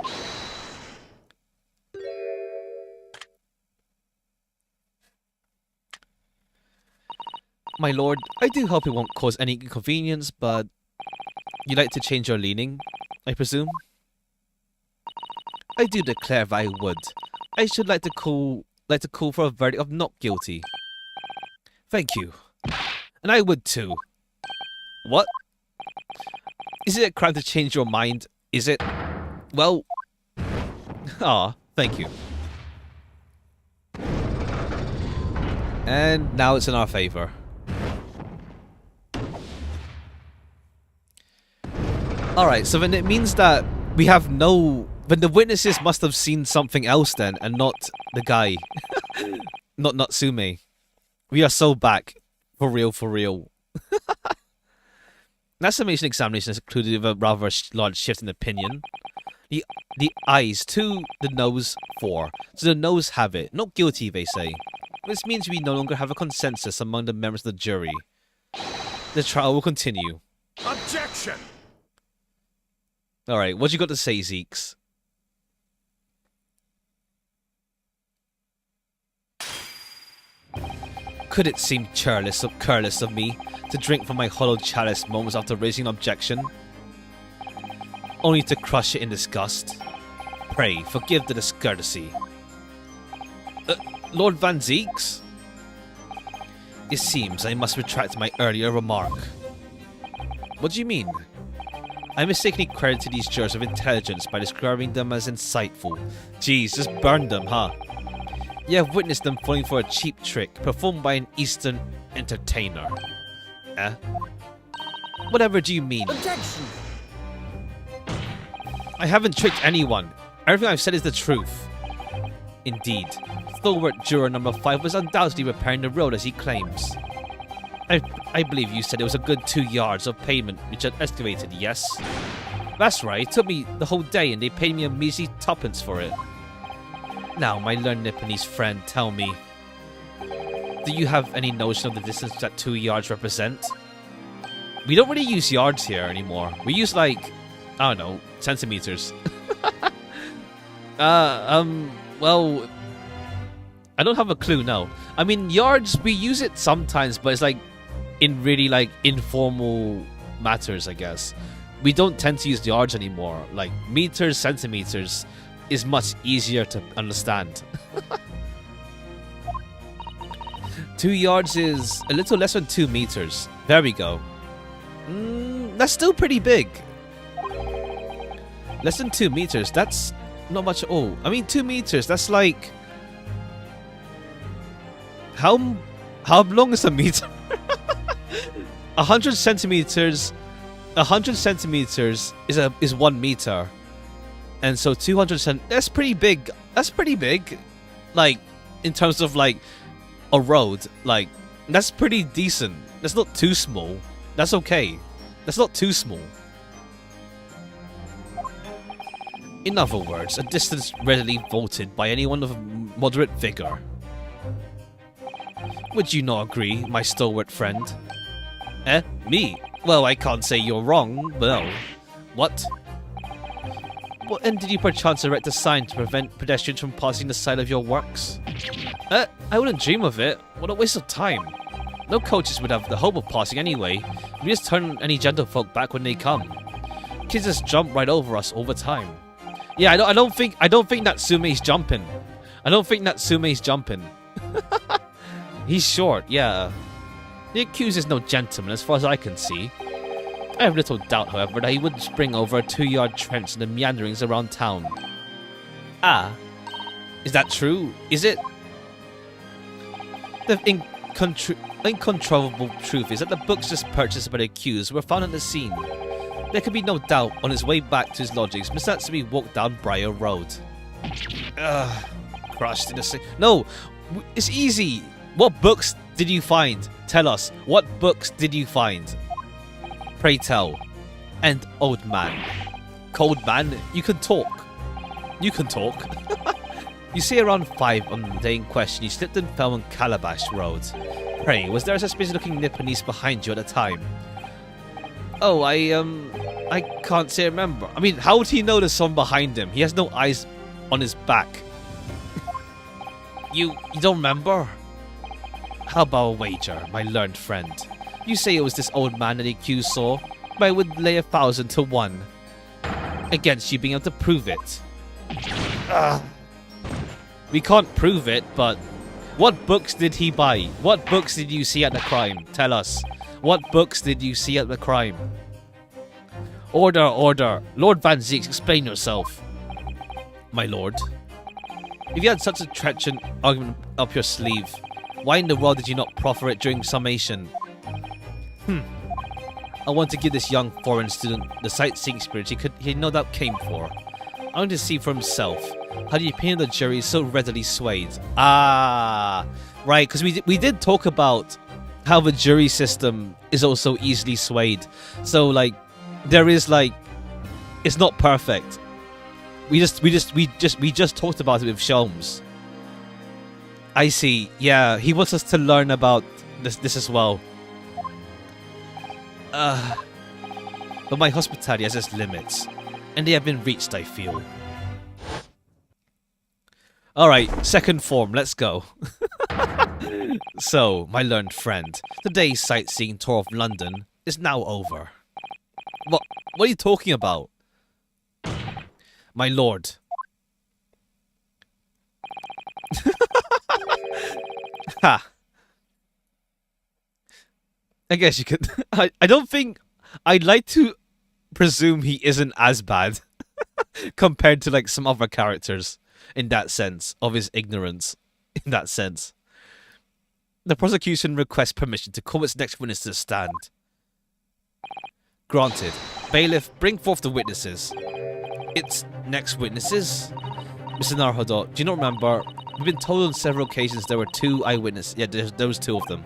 My lord, I do hope it won't cause any inconvenience, but you'd like to change your leaning, I presume? I do declare that I would. I should like to call for a verdict of not guilty. Thank you. And I would too. What? Is it a crime to change your mind? Is it? Well... thank you. And now it's in our favor. Alright, so then it means that we have no... Then the witnesses must have seen something else then, and not the guy. Not Natsume. We are so back. For real, for real. Natsume's examination has concluded with a rather large shift in opinion. The eyes 2, the nose 4. So the nose have it. Not guilty, they say. This means we no longer have a consensus among the members of the jury. The trial will continue. Objection! Alright, what you got to say, Zeeks? Could it seem careless of me to drink from my hollowed chalice moments after raising an objection, only to crush it in disgust? Pray, forgive the discourtesy. Lord Van Zeeks? It seems I must retract my earlier remark. What do you mean? I mistakenly credited these jurors with intelligence by describing them as insightful. Jeez, just burned them, huh? You have witnessed them falling for a cheap trick performed by an Eastern entertainer. Eh? Whatever do you mean? Objection! I haven't tricked anyone. Everything I've said is the truth. Indeed, stalwart juror number 5 was undoubtedly repairing the road as he claims. I believe you said it was a good 2 yards of pavement which had excavated, yes? That's right, it took me the whole day and they paid me a measly tuppence for it. Now, my learned Nipponese friend, tell me, do you have any notion of the distance that 2 yards represent? We don't really use yards here anymore. We use like, I don't know, centimeters. Well, I don't have a clue now. I mean, yards, we use it sometimes, but it's like in really like informal matters, I guess. We don't tend to use yards anymore. Like meters, centimeters is much easier to understand. 2 yards is a little less than 2 meters. There we go. That's still pretty big. Less than 2 meters. That's not much at all. I mean, 2 meters. That's like how long is a meter? 100 centimeters. 100 centimeters is 1 meter, and so 200 that's pretty big. That's pretty big, like in terms of like a road. Like that's pretty decent. That's not too small. That's okay. That's not too small. In other words, a distance readily vaulted by anyone of moderate vigor. Would you not agree, my stalwart friend? Me? Well, I can't say you're wrong, but no. What? Well, and did you perchance erect a sign to prevent pedestrians from passing the site of your works? I wouldn't dream of it. What a waste of time. No coaches would have the hope of passing anyway. We just turn any gentlefolk back when they come. Kids just jump right over us all the time. Yeah, I don't think Natsume's jumping. I don't think Natsume's jumping. He's short, yeah. The accused is no gentleman as far as I can see. I have little doubt, however, that he wouldn't spring over a 2-yard trench in the meanderings around town. Ah, is that true? Is it? The incontrovertible truth is that the books just purchased by the accused were found at the scene. There could be no doubt on his way back to his lodgings, Miss Natsume walked down Briar Road. Crushed in the sea. No, it's easy. What books did you find? Tell us. What books did you find? Pray tell. And old man. Cold man, you can talk. You can talk. You see around 5 on the day in question, you slipped and fell on Calabash Road. Pray, was there a suspicious looking Nipponese behind you at the time? Oh, I can't say I remember. I mean, how would he know there's someone behind him? He has no eyes on his back. You don't remember? How about a wager, my learned friend? You say it was this old man that the accused saw, but I would lay 1,000 to 1 against you being able to prove it. We can't prove it, but what books did he buy? What books did you see at the crime? Tell us. What books did you see at the crime? Order, order. Lord Van Zeeks, explain yourself. My lord. If you had such a treacherous argument up your sleeve, why in the world did you not proffer it during summation? I want to give this young foreign student the sightseeing spirit he no doubt came for. I want to see for himself how the opinion of the jury is so readily swayed. Ah, right, because we did talk about how the jury system is also easily swayed. So like, there is like, it's not perfect. We just talked about it with Sholmes. I see. Yeah, he wants us to learn about this as well. But my hospitality has its limits, and they have been reached, I feel. Alright, second form, let's go. So, my learned friend, the day's sightseeing tour of London is now over. What are you talking about? My lord. Ha. I guess you could. I don't think. I'd like to presume he isn't as bad compared to like some other characters in that sense of his ignorance. In that sense, the prosecution requests permission to call its next witness to the stand. Granted. Bailiff, bring forth the witnesses. Its next witnesses? Mr. Naruhodo, do you not remember? We've been told on several occasions there were 2 eyewitnesses. Yeah, there was 2 of them.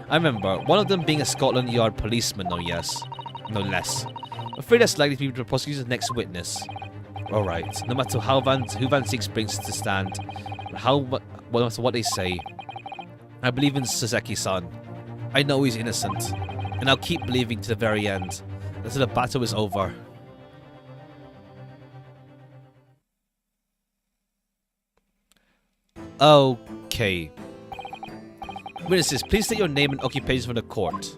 I remember one of them being a Scotland Yard policeman, no less. Afraid that's likely to be the prosecution's next witness. Alright, no matter who Van Six brings to stand, no matter what they say, I believe in Saseki-san. I know he's innocent, and I'll keep believing to the very end, until the battle is over. Okay. Witnesses, please state your name and occupation for the court.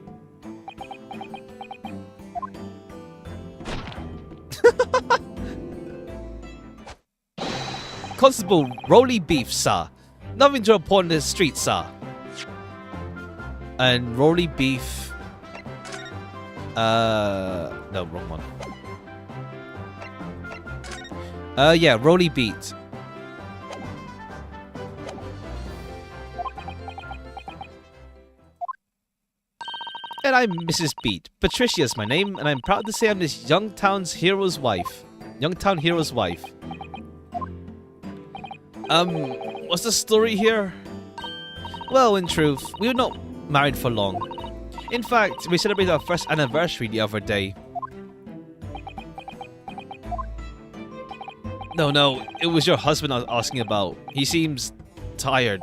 Constable Rolly Beef, sir. Nothing to report on the street, sir. And Rolly Beef... no, wrong one. Yeah, Rolly Beat. And I'm Mrs. Beat. Patricia's my name, and I'm proud to say I'm this Youngtown hero's wife. What's the story here? Well, in truth, we were not married for long. In fact, we celebrated our first anniversary the other day. No, it was your husband I was asking about. He seems tired.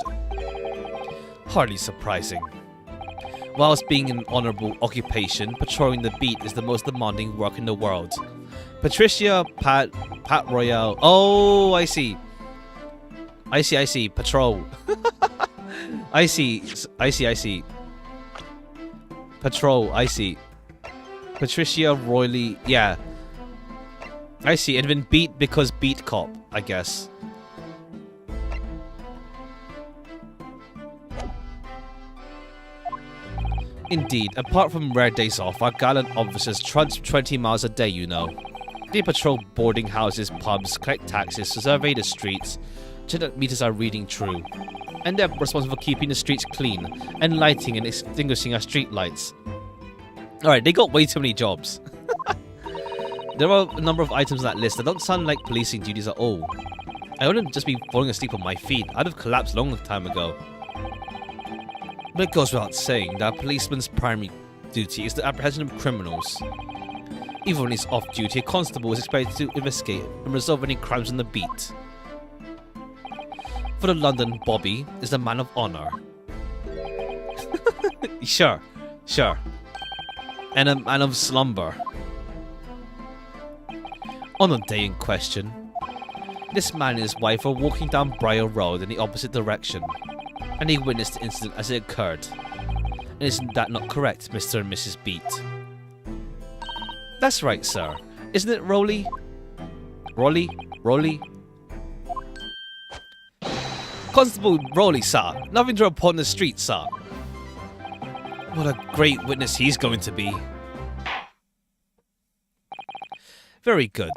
Hardly surprising. Whilst being an honourable occupation, patrolling the beat is the most demanding work in the world. Patricia, Pat Royale. Oh, I see. Patrol. I see. Patrol, I see. Patricia Royley, yeah. I see. And then beat because beat cop, I guess. Indeed, apart from rare days off, our gallant officers trudge 20 miles a day, you know. They patrol boarding houses, pubs, collect taxes, survey the streets, check that meters are reading true. And they're responsible for keeping the streets clean, and lighting and extinguishing our street lights. Alright, they got way too many jobs. There are a number of items on that list that don't sound like policing duties at all. I wouldn't just be falling asleep on my feet. I'd have collapsed a long time ago. But it goes without saying that a policeman's primary duty is the apprehension of criminals. Even when he's off duty, a constable is expected to investigate and resolve any crimes on the beat. For the London, Bobby is the man of honour. Sure. And a man of slumber. On the day in question, this man and his wife were walking down Briar Road in the opposite direction, and he witnessed the incident as it occurred. And isn't that not correct, Mr. and Mrs. Beat? That's right, sir. Isn't it, Rolly? Rolly? Constable Rolly, sir. Nothing to report on the street, sir. What a great witness he's going to be. Very good.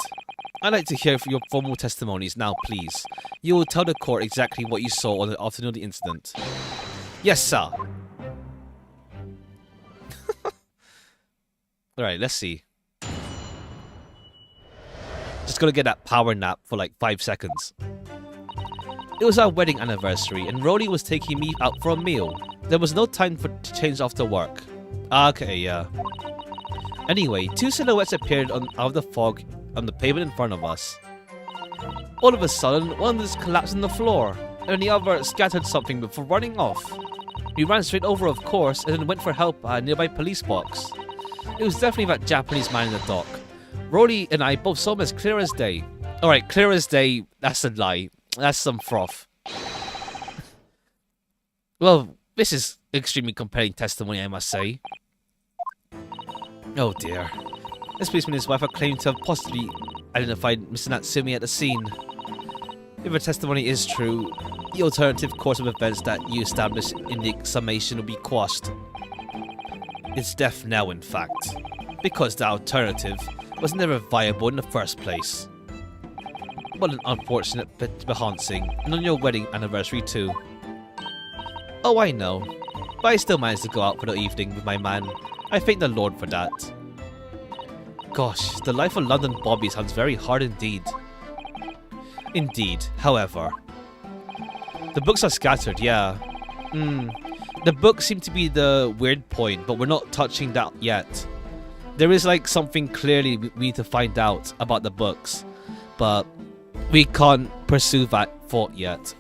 I'd like to hear your formal testimonies now, please. You will tell the court exactly what you saw on the afternoon of the incident. Yes, sir. Alright, let's see. Just gotta get that power nap for like 5 seconds. It was our wedding anniversary, and Rolly was taking me out for a meal. There was no time to change after work. Okay, yeah. Anyway, two silhouettes appeared out of the fog on the pavement in front of us. All of a sudden, one of us collapsed on the floor, and the other scattered something before running off. We ran straight over, of course, and then went for help at a nearby police box. It was definitely that Japanese man in the dock. Rolly and I both saw him as clear as day. Alright, clear as day, that's a lie. That's some froth. Well, this is extremely compelling testimony, I must say. Oh dear. This policeman and his wife are claiming to have possibly identified Mr. Natsumi at the scene. If the testimony is true, the alternative course of events that you established in the summation will be quashed. It's death now, in fact, because the alternative was never viable in the first place. What an unfortunate bit behancing, and on your wedding anniversary too. Oh, I know, but I still managed to go out for the evening with my man. I thank the Lord for that. Gosh, the life of London Bobby sounds very hard indeed. Indeed, however. The books are scattered, yeah. The books seem to be the weird point, but we're not touching that yet. There is like something clearly we need to find out about the books, but we can't pursue that thought yet.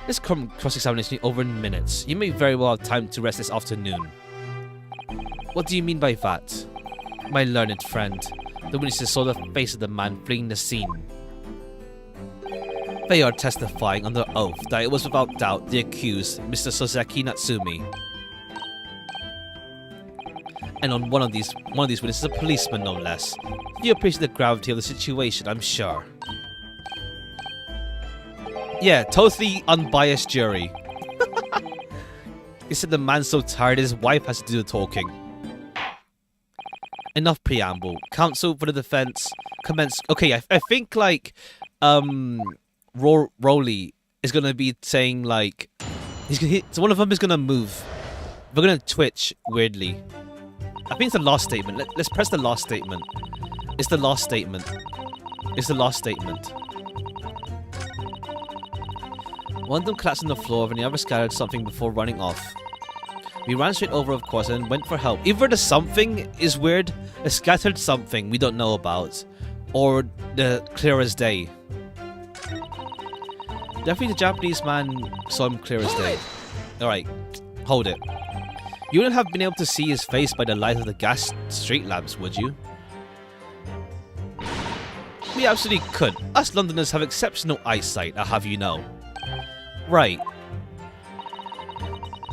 This cross-examination over in minutes. You may very well have time to rest this afternoon. What do you mean by that? My learned friend. The witnesses saw the face of the man fleeing the scene. They are testifying under oath that it was without doubt the accused, Mr. Soseki Natsumi. And on one of these witnesses, a policeman no less. You appreciate the gravity of the situation, I'm sure. Yeah, totally unbiased jury. He said the man's so tired his wife has to do the talking. Enough preamble. Counsel for the defense commence. Okay, I think like Rolly is gonna be saying like so one of them is gonna move. We're gonna twitch weirdly. I think it's the last statement. Let's press the last statement. It's the last statement. It's the last statement. One of them collapsed on the floor and the other scattered something before running off. We ran straight over, of course, and went for help. Either the something is weird, a scattered something we don't know about, or the clear as day. Definitely the Japanese man saw him clear as day. Alright, hold it. You wouldn't have been able to see his face by the light of the gas street lamps, would you? We absolutely could. Us Londoners have exceptional eyesight, I'll have you know. Right.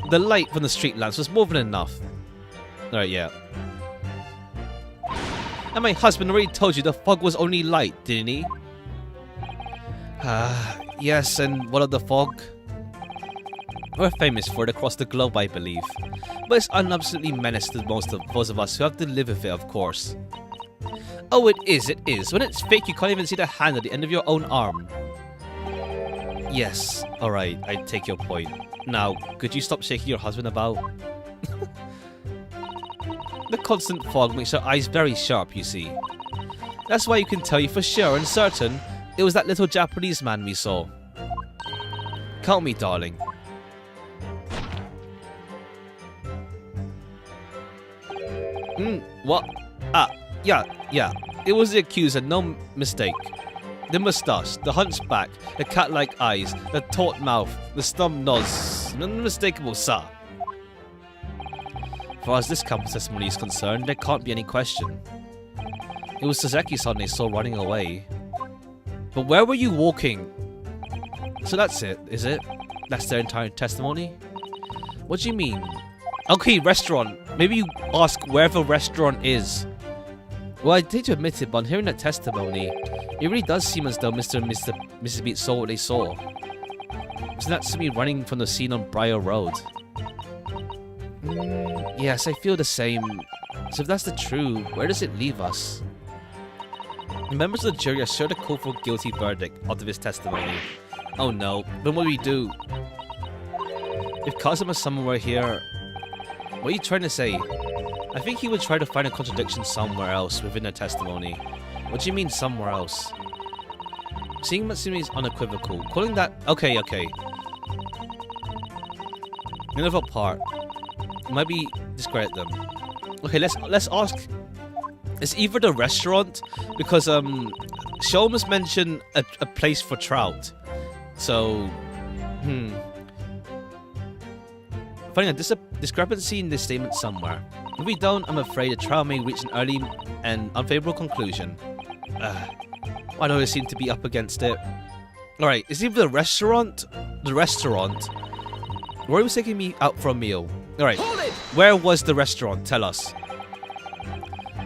The light from the street lamps was more than enough. Alright, yeah. And my husband already told you the fog was only light, didn't he? Yes, and what of the fog? We're famous for it across the globe, I believe. But it's an absolutely menace to most of those of us who have to live with it, of course. Oh, it is, it is. When it's fake, you can't even see the hand at the end of your own arm. Yes, alright, I take your point. Now, could you stop shaking your husband about? The constant fog makes your eyes very sharp, you see. That's why you can tell you for sure and certain it was that little Japanese man we saw. Count me, darling. What? Yeah. It was the accuser, no mistake. The moustache, the hunchback, the cat-like eyes, the taut mouth, the stump nose. Unmistakable, sir. As far as this campus testimony is concerned, there can't be any question. It was Suzuki-san they saw running away. But where were you walking? So that's it, is it? That's their entire testimony? What do you mean? Okay, restaurant. Maybe you ask where the restaurant is. Well, I hate to admit it, but on hearing that testimony, it really does seem as though Mr. and Mrs. Beat saw what they saw. Isn't that to me running from the scene on Briar Road? Yes, I feel the same. So if that's the truth, where does it leave us? The members of the jury are sure to call for a guilty verdict after this testimony. Oh no, then what do we do? If Kazuma someone were here, what are you trying to say? I think he would try to find a contradiction somewhere else within their testimony. What do you mean somewhere else? Seeing Matsumi is unequivocal. Calling that... Okay. Another part. Maybe discredit them. Okay, let's ask... It's either the restaurant, because Sholmes mentioned a place for trout. So... Finding a discrepancy in this statement somewhere. If we don't, I'm afraid the trial may reach an early and unfavorable conclusion. I always seem to be up against it. Alright, it's either the restaurant. Roy was taking me out for a meal. Alright, where was the restaurant? Tell us.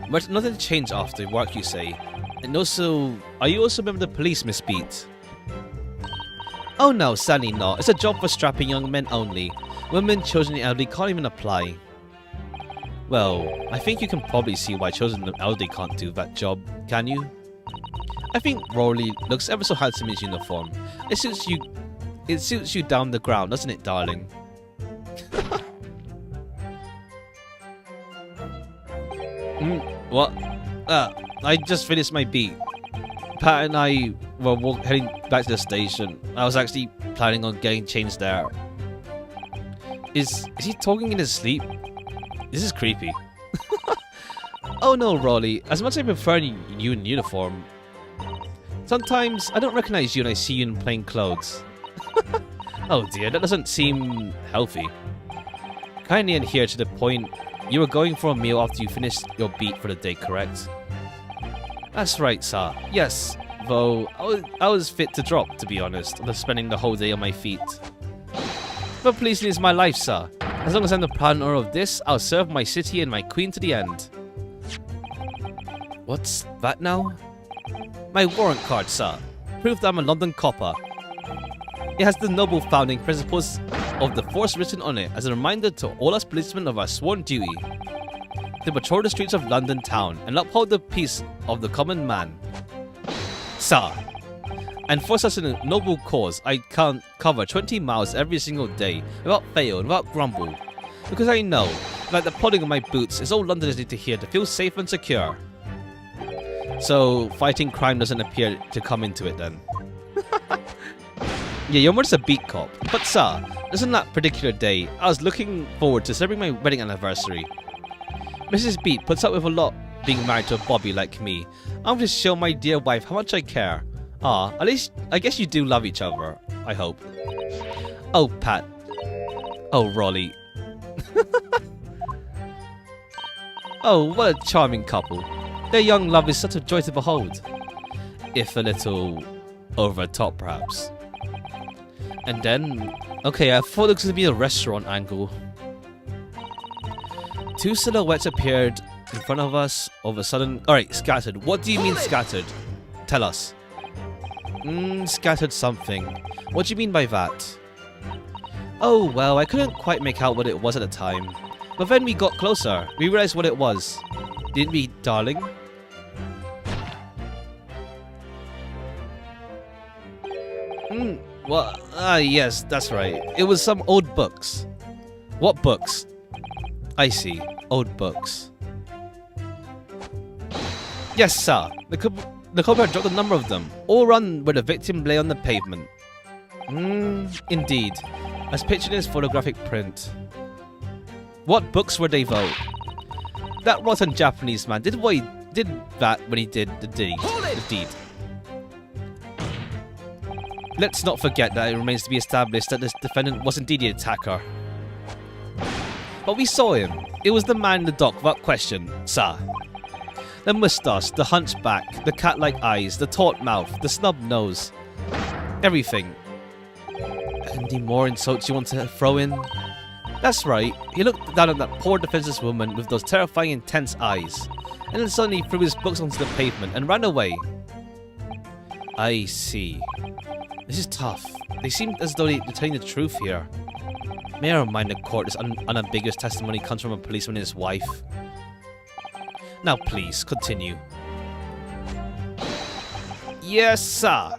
But nothing changed after work, you say. And also, are you also a member of the police, Miss Beat? Oh no, sadly not. It's a job for strapping young men only. Women, children, and elderly can't even apply. Well, I think you can probably see why children and elderly can't do that job, can you? I think Rolly looks ever so handsome in his uniform. It suits you down the ground, doesn't it, darling? What? I just finished my beat. Pat and I were heading back to the station. I was actually planning on getting changed there. Is he talking in his sleep? This is creepy. Oh no, Rolly. As much as I prefer you in uniform, sometimes I don't recognize you when I see you in plain clothes. Oh dear, that doesn't seem healthy. Kindly adhere to the point. You were going for a meal after you finished your beat for the day, correct? That's right, sir. Yes, though I was fit to drop, to be honest, after spending the whole day on my feet. But pleasing is my life, sir. As long as I'm the proud owner of this, I'll serve my city and my queen to the end. What's that now? My warrant card, sir. Proof that I'm a London copper. It has the noble founding principles of the force written on it as a reminder to all us policemen of our sworn duty to patrol the streets of London town and uphold the peace of the common man. Sir, and for such a noble cause, I can't cover 20 miles every single day without fail and without grumble, because I know, like the podding of my boots, is all Londoners need to hear to feel safe and secure. So, fighting crime doesn't appear to come into it then. Yeah, you're more just a beat cop. But sir, isn't that particular day, I was looking forward to celebrating my wedding anniversary. Mrs. Beat puts up with a lot being married to a Bobby like me. I'm going to show my dear wife how much I care. Ah, at least, I guess you do love each other, I hope. Oh, Pat. Oh, Rolly. Oh, what a charming couple. Their young love is such a joy to behold. If a little over the top, perhaps. And then, okay, I thought it was going to be a restaurant angle. Two silhouettes appeared in front of us all of a sudden. Alright, scattered. What do you mean scattered? Tell us. Scattered something. What do you mean by that? Oh, well, I couldn't quite make out what it was at the time. But then we got closer. We realized what it was. Didn't we, darling? Well, yes, that's right. It was some old books. What books? I see. Old books. Yes, sir. The culprit dropped a number of them, all run where the victim lay on the pavement. Indeed. As pictured in his photographic print. What books were they, though? That rotten Japanese man did that when he did the deed. Let's not forget that it remains to be established that this defendant was indeed the attacker. But we saw him. It was the man in the dock without question, sir. The moustache, the hunchback, the cat-like eyes, the taut mouth, the snub nose. Everything. Any more insults you want to throw in? That's right. He looked down at that poor defenseless woman with those terrifying intense eyes, and then suddenly threw his books onto the pavement and ran away. I see. This is tough. They seem as though they're telling the truth here. May I remind the court this unambiguous testimony comes from a policeman and his wife? Now please, continue. Yes, sir.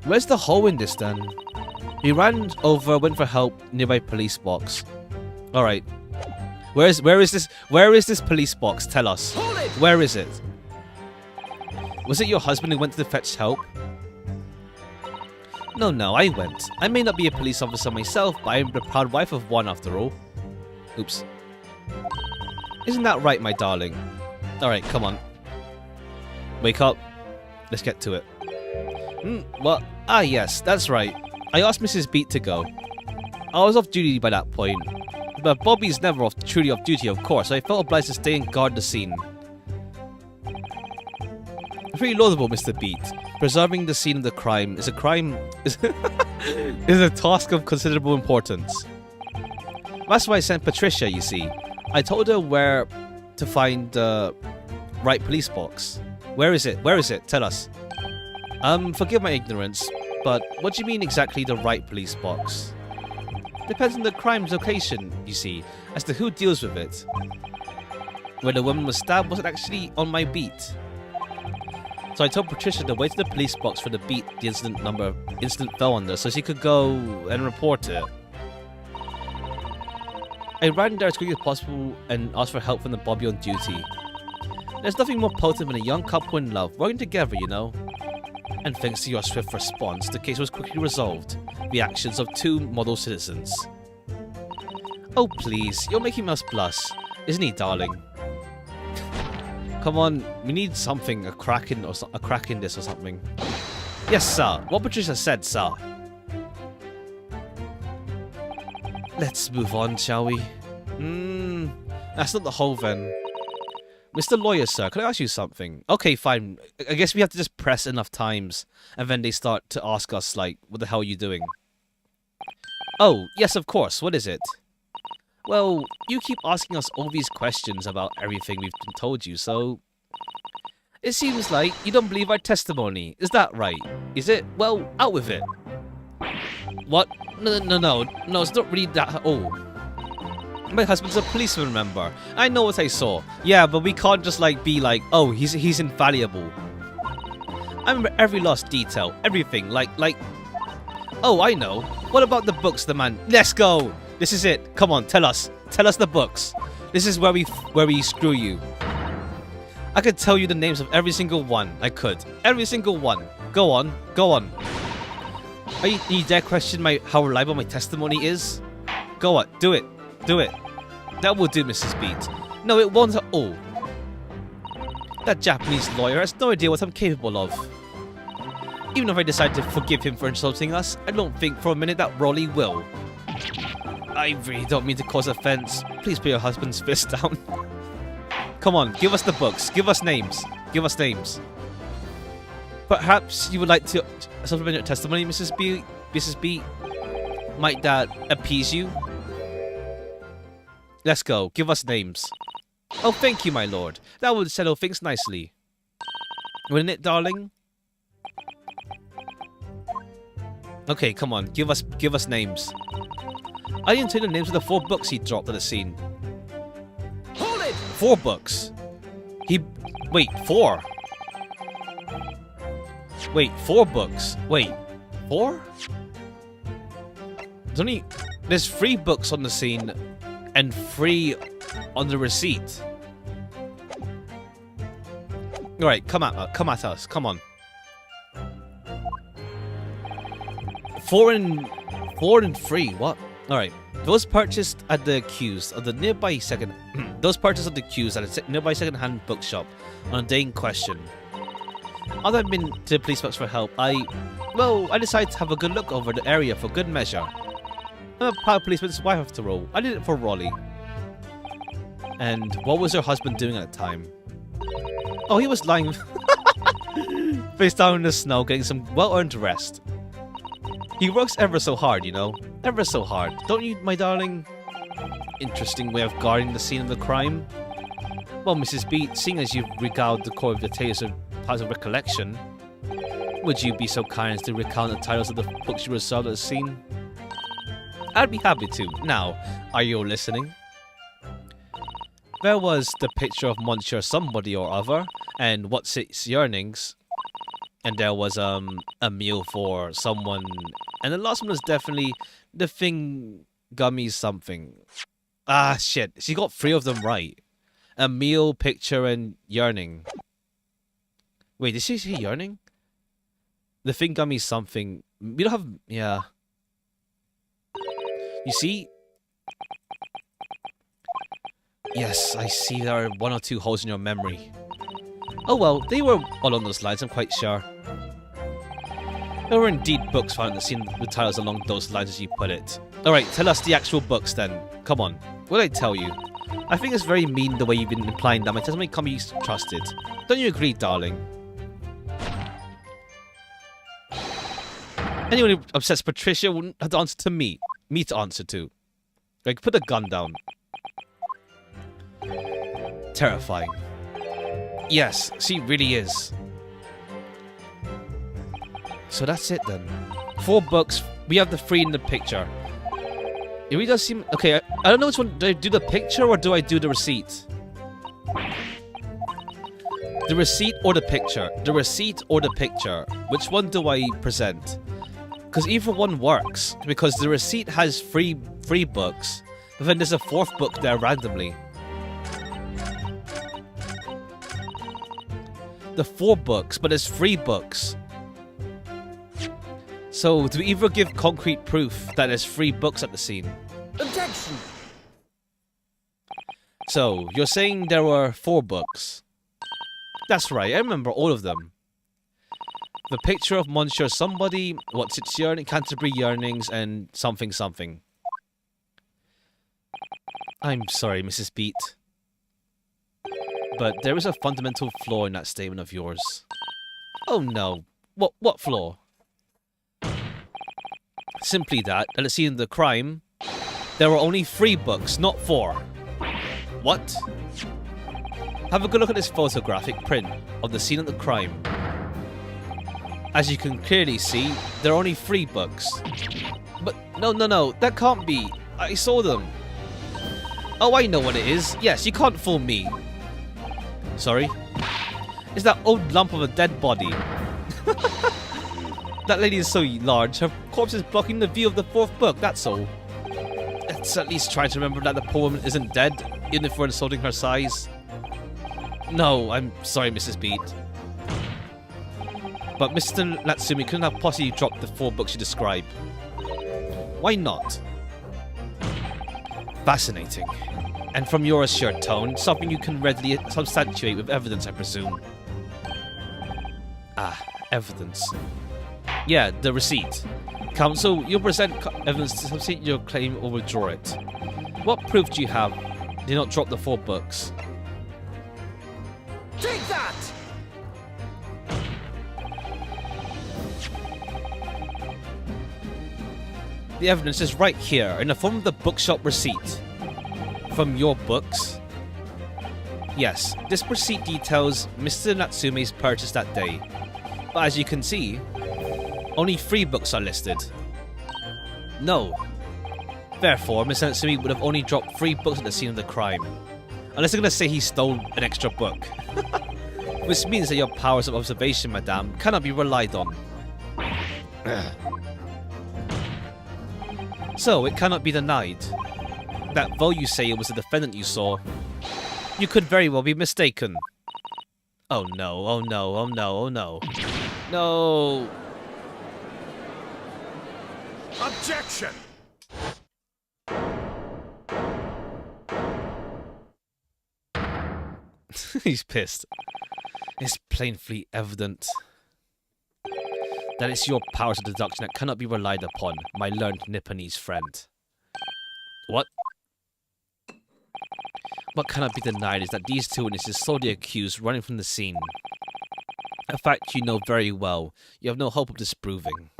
Where's the hole in this then? He ran over, went for help, nearby police box. Alright. Where is this police box? Tell us. Where is it? Was it your husband who went to fetch help? No, I went. I may not be a police officer myself, but I am the proud wife of one after all. Oops. Isn't that right, my darling? Alright, come on. Wake up. Let's get to it. What? Ah, yes, that's right. I asked Mrs. Beat to go. I was off duty by that point. But Bobby's never truly off duty, of course, so I felt obliged to stay and guard the scene. Pretty laudable, Mr. Beat. Preserving the scene of the crime is a task of considerable importance. That's why I sent Patricia, you see. I told her where to find the right police box. Where is it? Tell us. Forgive my ignorance, but what do you mean exactly the right police box? Depends on the crime's location, you see, as to who deals with it. Where the woman was stabbed wasn't actually on my beat. So I told Patricia to wait to the police box for the beat the incident fell under so she could go and report it. I ran there as quickly as possible and asked for help from the Bobby on duty. There's nothing more potent than a young couple in love, working together, you know. And thanks to your swift response, the case was quickly resolved. The actions of 2 model citizens. Oh please, you're making us blush. Isn't he, darling? Come on, we need something, a crack in this or something. Yes, sir. What Patricia said, sir. Let's move on, shall we? That's not the whole then. Mr. Lawyer, sir, can I ask you something? Okay, fine. I guess we have to just press enough times, and then they start to ask us, like, what the hell are you doing? Oh, yes, of course. What is it? Well, you keep asking us all these questions about everything we've told you, so... It seems like you don't believe our testimony. Is that right? Is it? Well, out with it. What? No, it's not really that... Oh. My husband's a policeman, remember? I know what I saw. Yeah, but we can't just, like, be like, oh, he's infallible. I remember every lost detail, everything, like... Oh, I know. What about the books, the man? Let's go! This is it. Come on, tell us. Tell us the books. This is where we screw you. I could tell you the names of every single one. I could. Every single one. Go on. Go on. Are you dare question how reliable my testimony is? Go on. Do it. Do it. That will do, Mrs. Beat. No, it won't at all. That Japanese lawyer has no idea what I'm capable of. Even if I decide to forgive him for insulting us, I don't think for a minute that Rolly will. I really don't mean to cause offense. Please put your husband's fist down. Come on, give us the books. Give us names. Give us names. Perhaps you would like to supplement your testimony, Mrs. B. Mrs. B. Might that appease you? Let's go. Give us names. Oh, thank you, my lord. That would settle things nicely. Wouldn't it, darling? Okay, come on. Give us names. I didn't take the names of the 4 books he dropped at the scene. Hold it! 4 books. Wait, 4? Wait, 4 books. Wait, 4? There's 3 books on the scene and 3 on the receipt. Alright, come at us. Come on. 4 and 3. What? Alright. Those purchased at the queues of the nearby those purchased at the queues at a nearby second-hand bookshop on a day in question. Although I've been to the police box for help, I decided to have a good look over the area for good measure. I'm a proud policeman's wife after all. I did it for Rolly. And what was her husband doing at the time? Oh, he was lying face down in the snow, getting some well-earned rest. He works ever so hard, you know. Ever so hard. Don't you, my darling? Interesting way of guarding the scene of the crime. Well, Mrs. B, seeing as you've regaled the core of the tales of parts of recollection, would you be so kind as to recount the titles of the books you resolved at the scene? I'd be happy to. Now, are you all listening? There was the picture of Monsieur somebody or other, and what's its yearnings. And there was a meal for someone, and the last one was definitely the thing gummy something. Ah shit, she got 3 of them right. A meal, picture, and yearning. Wait, did she say yearning? The thing gummy something. We don't have, yeah. You see? Yes, I see there are 1 or 2 holes in your memory. Oh well, they were along those lines, I'm quite sure. There were indeed books found at the scene with titles along those lines as you put it. Alright, tell us the actual books then. Come on. What did I tell you? I think it's very mean the way you've been implying that my testimony can't be trusted. Don't you agree, darling? Anyone who upsets Patricia wouldn't have to answer to me. Me to answer to. Like, put the gun down. Terrifying. Yes, she really is. So that's it then. 4 books. We have the 3 in the picture. It really does seem... Okay, I don't know which one. Do I do the picture or do I do the receipt? The receipt or the picture? The receipt or the picture? Which one do I present? Because either one works. Because the receipt has 3 books. But then there's a 4th book there randomly. The 4 books, but there's 3 books. So, do we either give concrete proof that there's 3 books at the scene? Objection. So, you're saying there were 4 books? That's right, I remember all of them. The picture of Monsieur Somebody, What's Its Yearning, Canterbury Yearnings, and something something. I'm sorry, Mrs. Beat. But there is a fundamental flaw in that statement of yours. Oh no. What flaw? Simply that, at the scene of the crime, there were only 3 books, not 4. What? Have a good look at this photographic print of the scene of the crime. As you can clearly see, there are only 3 books. But no, that can't be. I saw them. Oh, I know what it is. Yes, you can't fool me. Sorry? It's that old lump of a dead body. That lady is so large, her corpse is blocking the view of the 4th book, that's all. Let's at least try to remember that the poor woman isn't dead, even if we're insulting her size. No, I'm sorry, Mrs. Beat. But Mr. Natsumi couldn't have possibly dropped the 4 books you describe. Why not? Fascinating. And from your assured tone, something you can readily substantiate with evidence, I presume. Ah, evidence. Yeah, the receipt. Counsel, you'll present evidence to substantiate your claim or withdraw it. What proof do you have you did not drop the 4 books? Take that! The evidence is right here, in the form of the bookshop receipt. From your books? Yes, this receipt details Mr. Natsume's purchase that day. But as you can see, only 3 books are listed. No. Therefore, Mr. Natsume would have only dropped 3 books at the scene of the crime. Unless they're going to say he stole an extra book. Which means that your powers of observation, madame, cannot be relied on. So, it cannot be denied that though you say it was the defendant you saw, you could very well be mistaken. Oh no, oh no, oh no, oh no. No! Objection! He's pissed. It's plainly evident that it's your powers of deduction that cannot be relied upon, my learned Nipponese friend. What? What cannot be denied is that these 2 witnesses saw the accused running from the scene. A fact you know very well. You have no hope of disproving.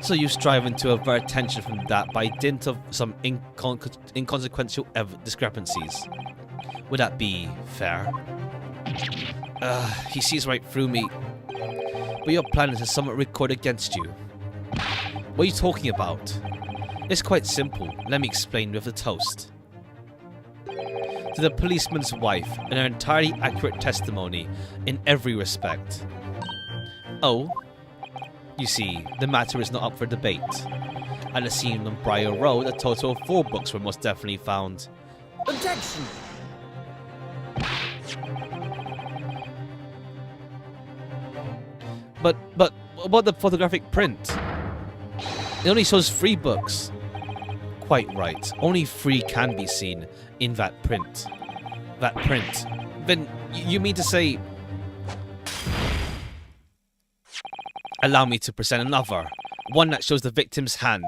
So you strive to avert attention from that by dint of some inconsequential discrepancies. Would that be fair? He sees right through me. But your plan is to somewhat record against you. What are you talking about? It's quite simple. Let me explain with a toast. To the policeman's wife, and her entirely accurate testimony in every respect. Oh? You see, the matter is not up for debate. At the scene on Briar Road, a total of 4 books were most definitely found. Objection. But what about the photographic print? It only shows 3 books. Quite right. Only 3 can be seen in that print. That print. Then you mean to say... Allow me to present another. One that shows the victim's hand.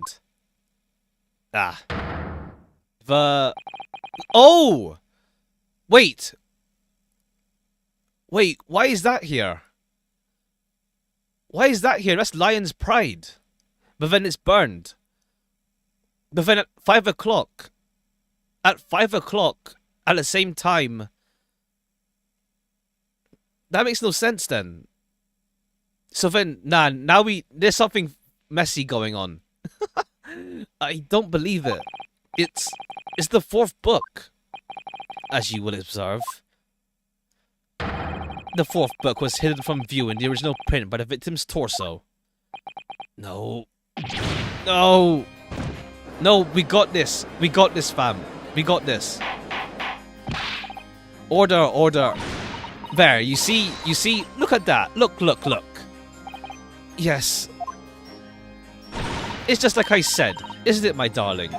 Ah. Oh! Wait! Wait, why is that here? Why is that here? That's Lion's Pride. But then it's burned. But then at 5 o'clock... At 5 o'clock, at the same time... That makes no sense then. So then, now there's something messy going on. I don't believe it. It's the 4th book. As you will observe. The 4th book was hidden from view in the original print by the victim's torso. No. No! No, we got this. We got this, fam. We got this. Order, order. There, you see, look at that. Look. Yes. It's just like I said, isn't it, my darling?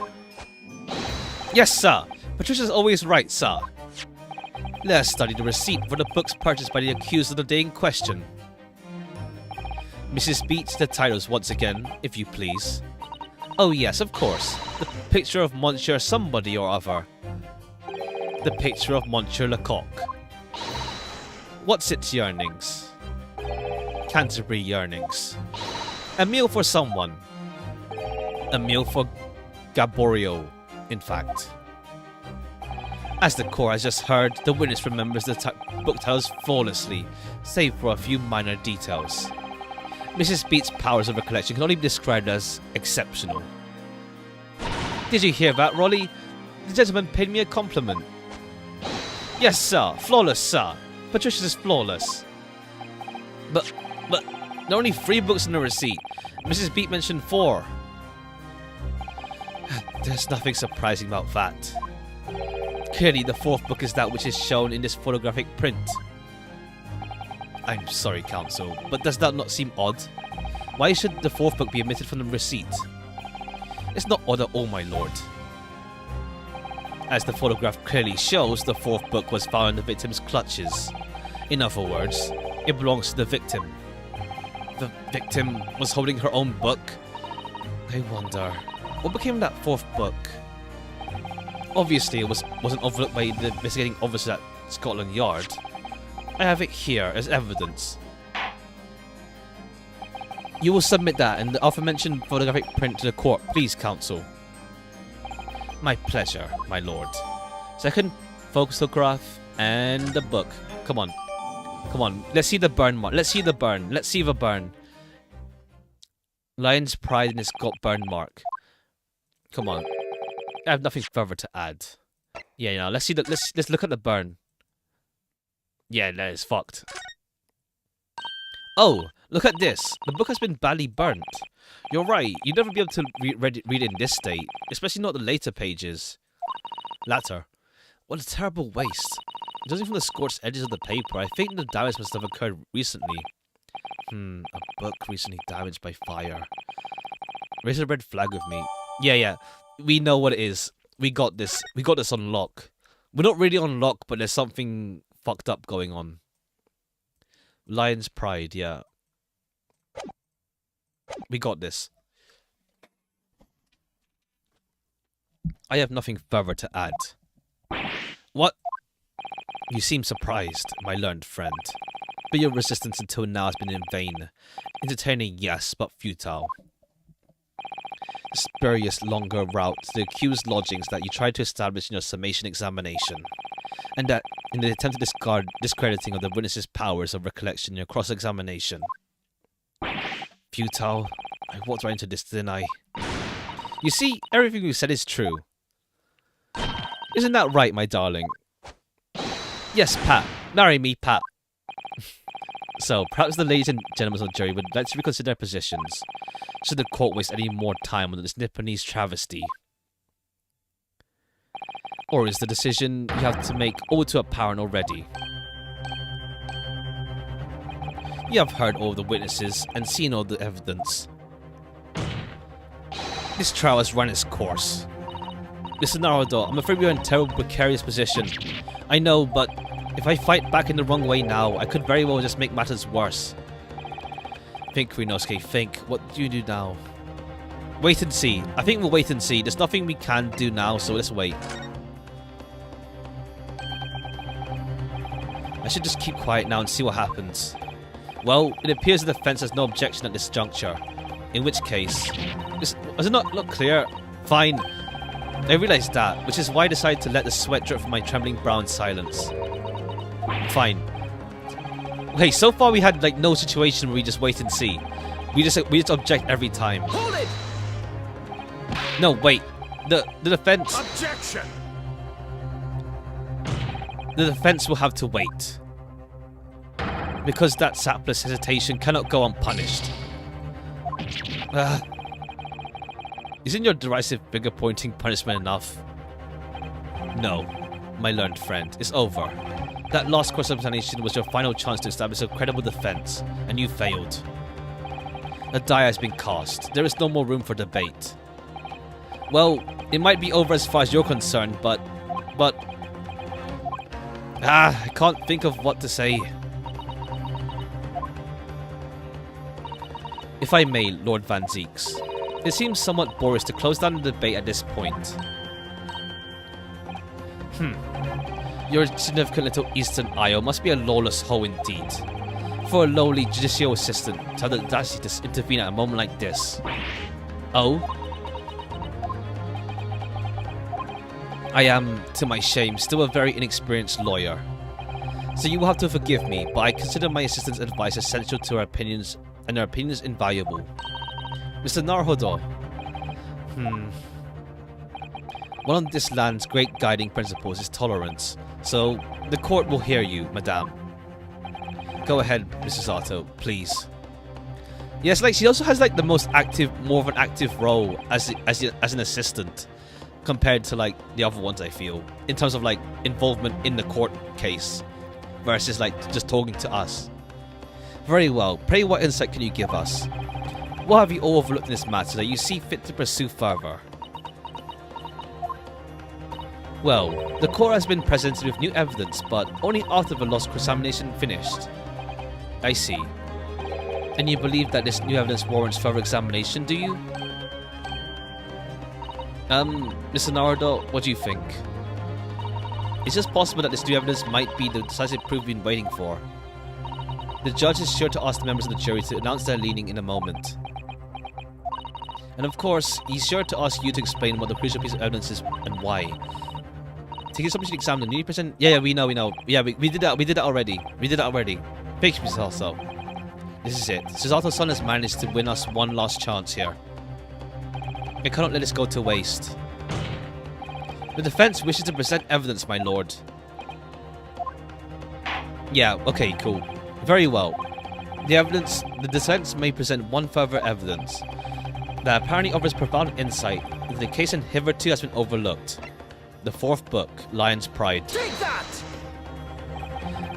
Yes, sir. Patricia's always right, sir. Let us study the receipt for the books purchased by the accused of the day in question. Mrs. Beats, the titles once again, if you please. Oh yes, of course. The picture of Monsieur somebody or other. The picture of Monsieur Lecoq. What's its yearnings? Canterbury yearnings. A meal for someone. A meal for Gaborio, in fact. As the court has just heard, the witness remembers the book titles flawlessly, save for a few minor details. Mrs. Beats' powers of recollection can only be described as exceptional. Did you hear that, Rolly? The gentleman paid me a compliment. Yes, sir. Flawless, sir. Patricia's is flawless. But, there are only 3 books in the receipt. Mrs. Beat mentioned 4. There's nothing surprising about that. Clearly, the 4th book is that which is shown in this photographic print. I'm sorry, counsel, but does that not seem odd? Why should the 4th book be omitted from the receipt? It's not odd at all, my lord. As the photograph clearly shows, the 4th book was found in the victim's clutches. In other words, it belongs to the victim. The victim was holding her own book? I wonder, what became of that 4th book? Obviously, it wasn't overlooked by the investigating officer at Scotland Yard. I have it here as evidence. You will submit that and the aforementioned photographic print to the court, please, counsel. My pleasure, my lord. Second photograph and the book. Come on. Come on. Let's see the burn mark. Let's see the burn. Let's see the burn. Lion's pride in his burn mark. Come on. I have nothing further to add. Yeah, now let's see the let's look at the burn. Yeah, that is fucked. Oh, look at this. The book has been badly burnt. You're right. You'd never be able to read it in this state, especially not the later pages. Latter. What a terrible waste. Judging from the scorched edges of the paper, I think the damage must have occurred recently. A book recently damaged by fire. Raise a red flag with me. Yeah. We know what it is. We got this. We got this on lock. We're not really on lock, but there's something fucked up going on. Lion's pride, yeah. We got this. I have nothing further to add. What? You seem surprised, my learned friend. But your resistance until now has been in vain. Entertaining, yes, but futile. The spurious longer route to the accused lodgings that you tried to establish in your summation examination, and that in the attempt to discrediting of the witness's powers of recollection in your cross-examination. Futile? I walked right into this, didn't I? You see, everything you said is true. Isn't that right, my darling? Yes, Pat. Marry me, Pat. So, perhaps the ladies and gentlemen of the jury would like to reconsider their positions, should the court waste any more time on this Nipponese travesty. Or is the decision you have to make all too apparent already? You have heard all the witnesses and seen all the evidence. This trial has run its course. Listen, Naruto, I'm afraid we are in a terrible precarious position. I know, but if I fight back in the wrong way now, I could very well just make matters worse. Think, Rinosuke, think. What do you do now? Wait and see. I think we'll wait and see. There's nothing we can do now, so let's wait. I should just keep quiet now and see what happens. Well, it appears the defense has no objection at this juncture. In which case... Was it not clear? Fine. I realized that, which is why I decided to let the sweat drip from my trembling brow in silence. Fine. Okay, so far we had no situation where we just wait and see. We just object every time. Hold it! No, wait. The defense... Objection! The defense will have to wait. Because that sapless hesitation cannot go unpunished. Isn't your derisive finger-pointing punishment enough? No, my learned friend. It's over. That last cross-examination was your final chance to establish a credible defense, and you failed. The die has been cast. There is no more room for debate. Well, it might be over as far as you're concerned, but... I can't think of what to say. If I may, Lord Van Zeeks, it seems somewhat boorish to close down the debate at this point. Your significant little Eastern Isle must be a lawless hoe indeed. For a lowly judicial assistant to have the audacity to intervene at a moment like this. Oh? I am, to my shame, still a very inexperienced lawyer. So you will have to forgive me, but I consider my assistant's advice essential to her opinions, and her opinions invaluable. Mr. Naruhodo. One of this land's great guiding principles is tolerance, so the court will hear you, madame. Go ahead, Mrs. Zato, please. Yes, like she also has like the more of an active role as an assistant compared to like the other ones, I feel, in terms of like involvement in the court case versus like just talking to us. Very well. Pray, what insight can you give us? What have you all overlooked in this matter that you see fit to pursue further? Well, the court has been presented with new evidence, but only after the lost examination finished. I see. And you believe that this new evidence warrants further examination, do you? Mr. Naruhodo, what do you think? It's just possible that this new evidence might be the decisive proof we've been waiting for. The judge is sure to ask the members of the jury to announce their leaning in a moment. And of course, he's sure to ask you to explain what the crucial piece of evidence is and why. Take this opportunity to examine the new person. Yeah, we know. Yeah, we did that. We did that already. Thank you, Mrs. Also. This is it. Suzato's son has managed to win us one last chance here. I cannot let this go to waste. The defense wishes to present evidence, my lord. Yeah, okay, cool. Very well. The defense may present one further evidence that apparently offers profound insight into the case and hitherto has been overlooked. The fourth book, Lion's Pride. Take that!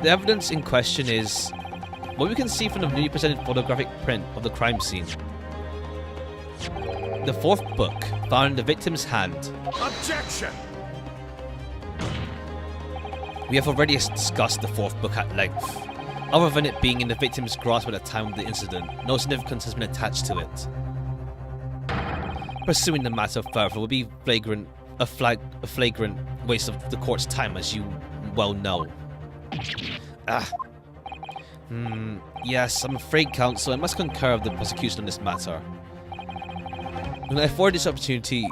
The evidence in question is what we can see from the newly presented photographic print of the crime scene. The fourth book, found in the victim's hand. Objection! We have already discussed the fourth book at length. Other than it being in the victim's grasp at the time of the incident, no significance has been attached to it. Pursuing the matter further would be a flagrant waste of the court's time, as you well know. Yes, I'm afraid, counsel, I must concur with the prosecution on this matter. When I afforded this opportunity,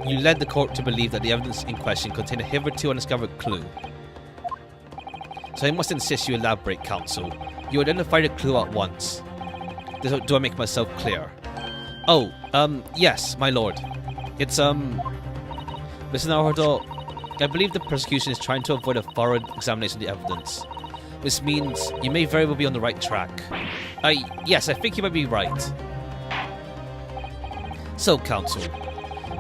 you led the court to believe that the evidence in question contained a hitherto undiscovered clue. So I must insist you elaborate, counsel. You identified a clue at once. Do I make myself clear? Oh, yes, my lord. It's, Mr. Naruhodo, I believe the prosecution is trying to avoid a thorough examination of the evidence. This means you may very well be on the right track. Yes, I think you might be right. So, counsel,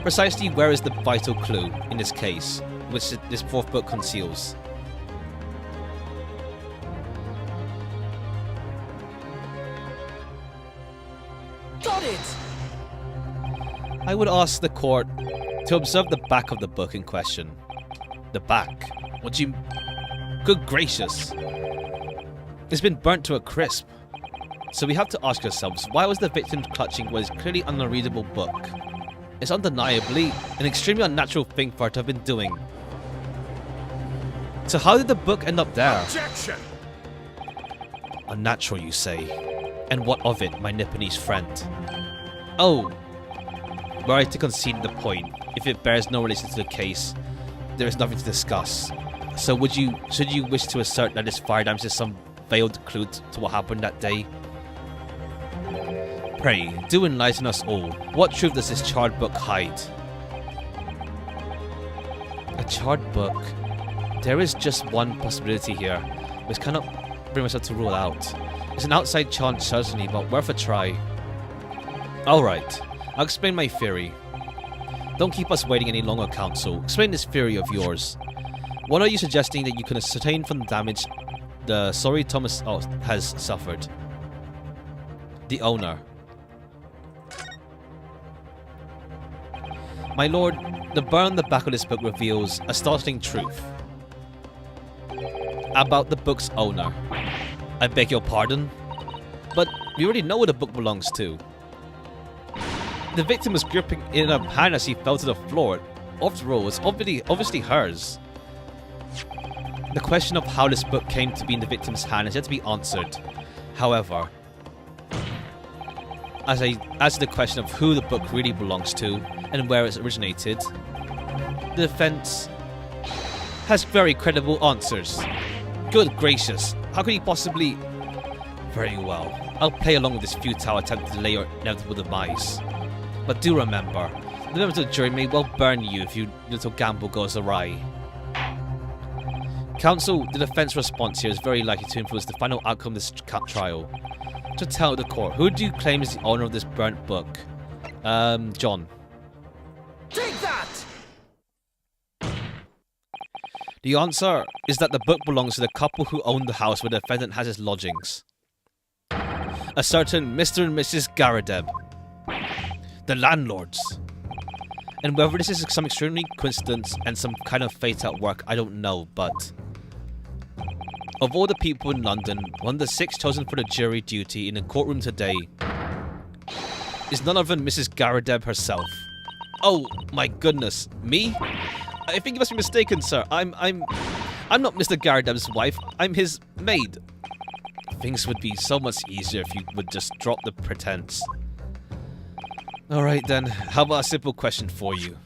precisely where is the vital clue in this case, which this fourth book conceals? Got it! I would ask the court to observe the back of the book in question. The back? What do you... Good gracious! It's been burnt to a crisp. So we have to ask ourselves, why was the victim clutching what is clearly an unreadable book? It's undeniably an extremely unnatural thing for her to have been doing. So how did the book end up there? Objection! Unnatural, you say? And what of it, my Nipponese friend? Oh, were I to concede the point, if it bears no relation to the case, there is nothing to discuss. So should you wish to assert that this fire damage is some veiled clue to what happened that day? Pray, do enlighten us all. What truth does this charred book hide? A charred book? There is just one possibility here, which cannot bring myself to rule out. It's an outside chance, certainly, but worth a try. Alright, I'll explain my theory. Don't keep us waiting any longer, counsel. Explain this theory of yours. What are you suggesting that you can ascertain from the damage the sorry Thomas has suffered? The owner. My lord, the burn on the back of this book reveals a startling truth about the book's owner. I beg your pardon, but we already know who the book belongs to. The victim was gripping in her hand as he fell to the floor. After all, it's obviously hers. The question of how this book came to be in the victim's hand has yet to be answered. However, as to the question of who the book really belongs to and where it originated, the defense has very credible answers. Good gracious, how could he possibly... Very well, I'll play along with this futile attempt to delay your inevitable demise. But do remember, the members of the jury may well burn you if your little gamble goes awry. Counsel, the defense response here is very likely to influence the final outcome of this trial. To tell the court, who do you claim is the owner of this burnt book? John. Take that! The answer is that the book belongs to the couple who own the house where the defendant has his lodgings. A certain Mr. and Mrs. Garadeb. The landlords. And whether this is some extraordinary coincidence and some kind of fate at work, I don't know, but... Of all the people in London, one of the 6 chosen for the jury duty in the courtroom today is none other than Mrs. Garadeb herself. Oh my goodness, me? I think you must be mistaken, sir. I'm not Mr. Garadeb's wife. I'm his maid. Things would be so much easier if you would just drop the pretense. Alright then, how about a simple question for you?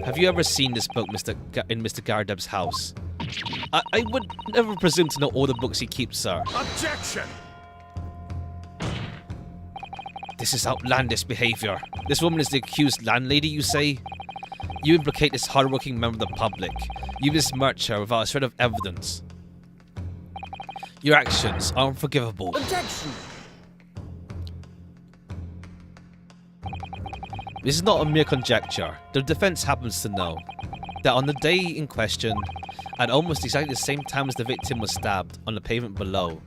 Have you ever seen this book in Mr. Garadeb's house? I would never presume to know all the books he keeps, sir. Objection! This is outlandish behavior. This woman is the accused landlady, you say? You implicate this hard-working member of the public. You besmirch her without a shred of evidence. Your actions are unforgivable. Objection! This is not a mere conjecture. The defense happens to know that on the day in question, at almost exactly the same time as the victim was stabbed on the pavement below,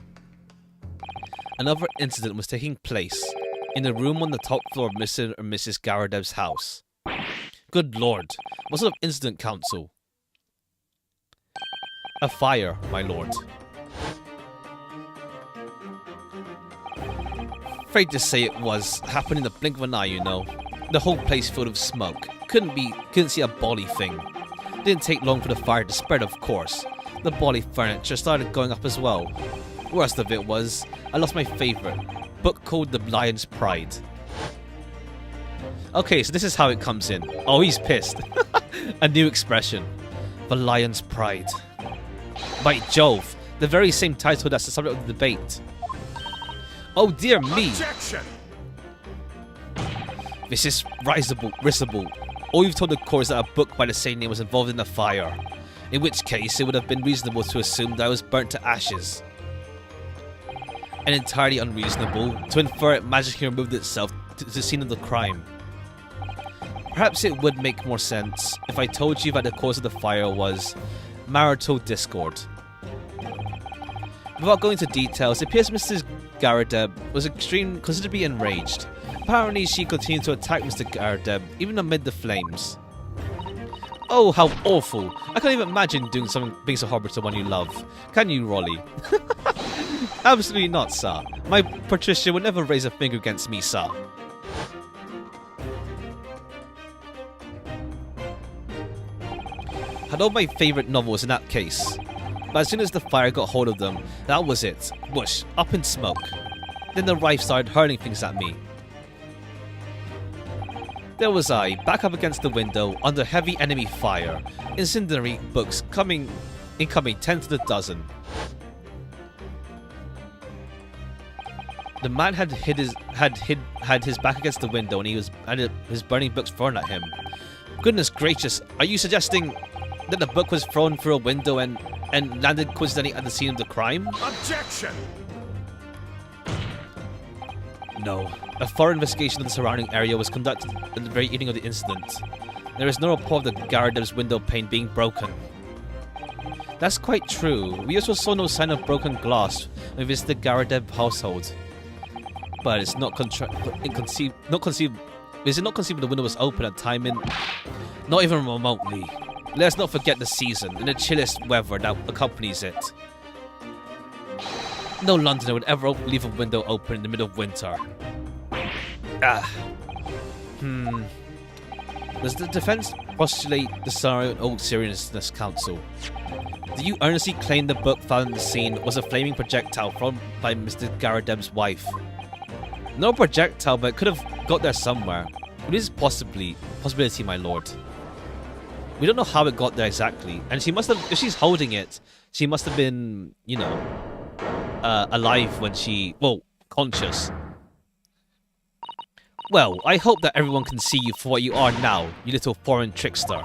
another incident was taking place in the room on the top floor of Mr. and Mrs. Garadeb's house. Good lord, what sort of incident, counsel? A fire, my lord. Afraid to say it was. Happened in the blink of an eye, you know. The whole place filled with smoke. Couldn't see a bally thing. Didn't take long for the fire to spread, of course. The bally furniture started going up as well. Worst of it was, I lost my favourite book called The Lion's Pride. Okay, so this is how it comes in. Oh, he's pissed. A new expression. The Lion's Pride. By Jove, the very same title that's the subject of the debate. Oh dear me. Objection! This is risible. All you've told the court is that a book by the same name was involved in the fire. In which case, it would have been reasonable to assume that it was burnt to ashes. And entirely unreasonable to infer it magically removed itself to the scene of the crime. Perhaps it would make more sense if I told you that the cause of the fire was marital discord. Without going into details, it appears Mrs. Garadeb was considerably enraged. Apparently, she continued to attack Mr. Garadeb, even amid the flames. Oh, how awful! I can't even imagine being so horrible to one you love. Can you, Rolly? Absolutely not, sir. My Patricia would never raise a finger against me, sir. Had all my favourite novels in that case. But as soon as the fire got hold of them, that was it. Whoosh, up in smoke. Then the wife started hurling things at me. There was I, back up against the window, under heavy enemy fire. Incendiary books incoming 10 to the dozen. The man had his back against the window and had his burning books thrown at him. Goodness gracious, are you suggesting that the book was thrown through a window and landed coincidentally at the scene of the crime? Objection! No. A thorough investigation of the surrounding area was conducted at the very evening of the incident. There is no report of the Garadeb's window pane being broken. That's quite true. We also saw no sign of broken glass when we visited the Garadeb household. but it's not Is it not conceivable the window was open at time in? Not even remotely. Let's not forget the season and the chillest weather that accompanies it. No Londoner would ever leave a window open in the middle of winter. Does the defense postulate the sorrow and old seriousness counsel? Do you earnestly claim the book found in the scene was a flaming projectile thrown by Mr. Garadeb's wife? No projectile, but it could have got there somewhere. It is possibility, my lord. We don't know how it got there exactly, and she must have. If she's holding it, she must have been, you know, alive when conscious. Well, I hope that everyone can see you for what you are now, you little foreign trickster.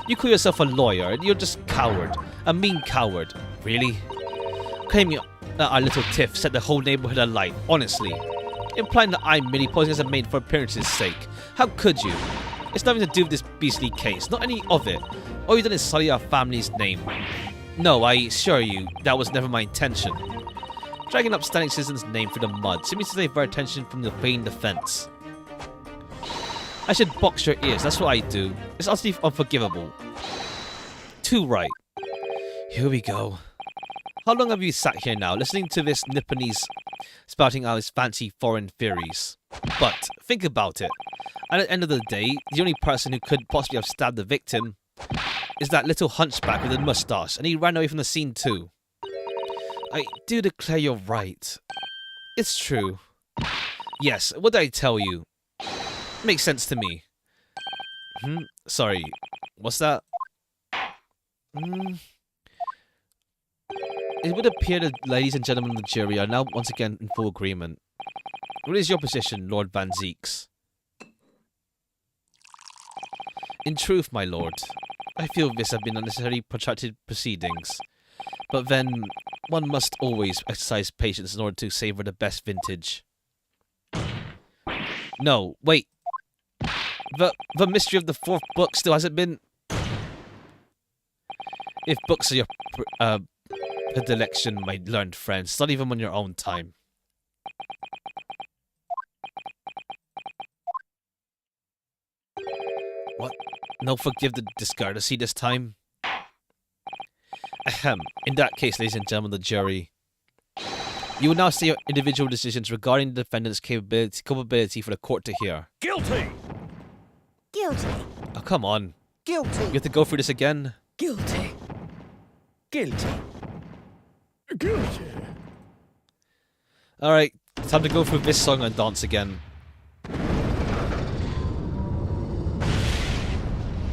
You call yourself a lawyer, and you're just coward, a mean coward. Really? Claiming that our little tiff set the whole neighborhood alight, honestly. Implying that I'm merely posing as a maid for appearance's sake. How could you? It's nothing to do with this beastly case, not any of it. All you've done is sully our family's name. No, I assure you, that was never my intention. Dragging up standing citizens' name through the mud simply to divert attention from the vain defense. I should box your ears, that's what I do. It's utterly unforgivable. Too right. Here we go. How long have you sat here now, listening to this Nipponese spouting out his fancy foreign theories? But, think about it. At the end of the day, the only person who could possibly have stabbed the victim is that little hunchback with a moustache, and he ran away from the scene too. I do declare you're right. It's true. Yes, what did I tell you? Makes sense to me. Sorry, what's that? It would appear that ladies and gentlemen of the jury are now once again in full agreement. What is your position, Lord Van Zeeks? In truth, my lord, I feel this have been unnecessarily protracted proceedings. But then, one must always exercise patience in order to savour the best vintage. No, wait. The mystery of the fourth book still hasn't been... If books are your predilection, my learned friend, study them on your own time. What? No, forgive the discourtesy this time? Ahem. In that case, ladies and gentlemen of the jury, you will now say your individual decisions regarding the defendant's culpability for the court to hear. Guilty! Guilty. Oh, come on. Guilty. You have to go through this again? Guilty. Guilty. Guilty! Alright, time to go through this song and dance again.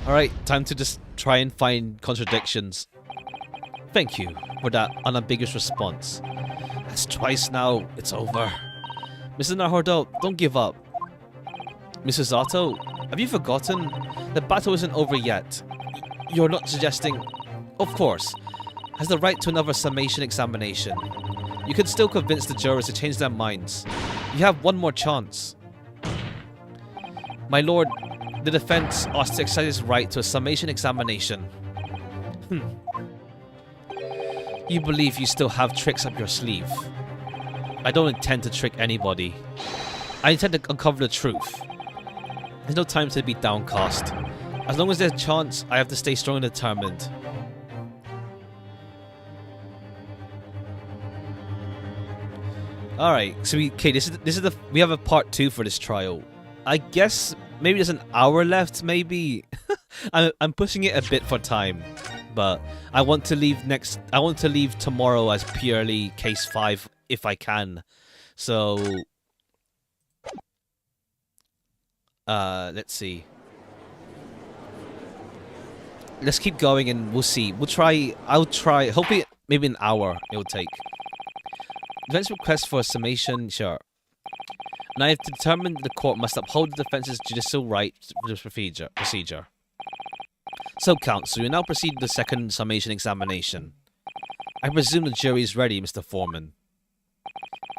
Alright, time to just try and find contradictions. Thank you for that unambiguous response. That's twice now, it's over. Mrs. Nahordo, don't give up. Mrs. Zato, have you forgotten? The battle isn't over yet. You're not suggesting... Of course. Has the right to another summation examination. You can still convince the jurors to change their minds. You have one more chance. My lord, the defense asks to exercise its right to a summation examination. You believe you still have tricks up your sleeve. I don't intend to trick anybody. I intend to uncover the truth. There's no time to be downcast. As long as there's a chance, I have to stay strong and determined. Alright, so this is the we have a part 2 for this trial. I guess maybe there's an hour left, maybe. I'm pushing it a bit for time, but I want to leave tomorrow as purely case 5 if I can. So let's see. Let's keep going and we'll see. I'll try hopefully maybe an hour it will take. Defense request for a summation, sure. And I have determined the court must uphold the defense's judicial right to this procedure. So, counsel, you now proceed to the second summation examination. I presume the jury is ready, Mr. Foreman.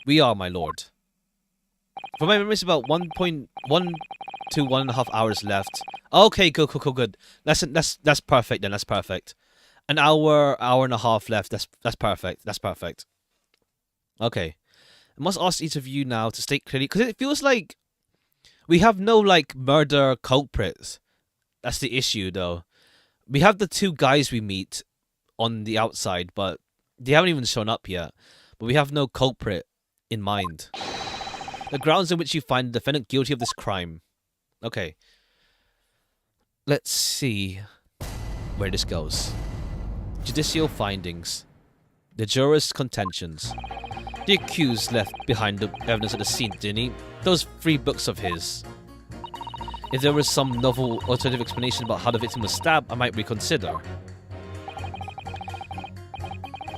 We are, my lord. For my memory, it's about 1.1 to 1.5 hours left. Okay, good. That's perfect then. That's perfect. An hour and a half left. That's perfect. Okay. I must ask each of you now to state clearly, because it feels like we have no, like, murder culprits. That's the issue, though. We have the 2 guys we meet on the outside, but they haven't even shown up yet. But we have no culprit in mind. The grounds on which you find the defendant guilty of this crime. Okay. Let's see where this goes. Judicial findings. The jurors' contentions. The accused left behind the evidence at the scene, didn't he? Those 3 books of his. If there was some novel alternative explanation about how the victim was stabbed, I might reconsider.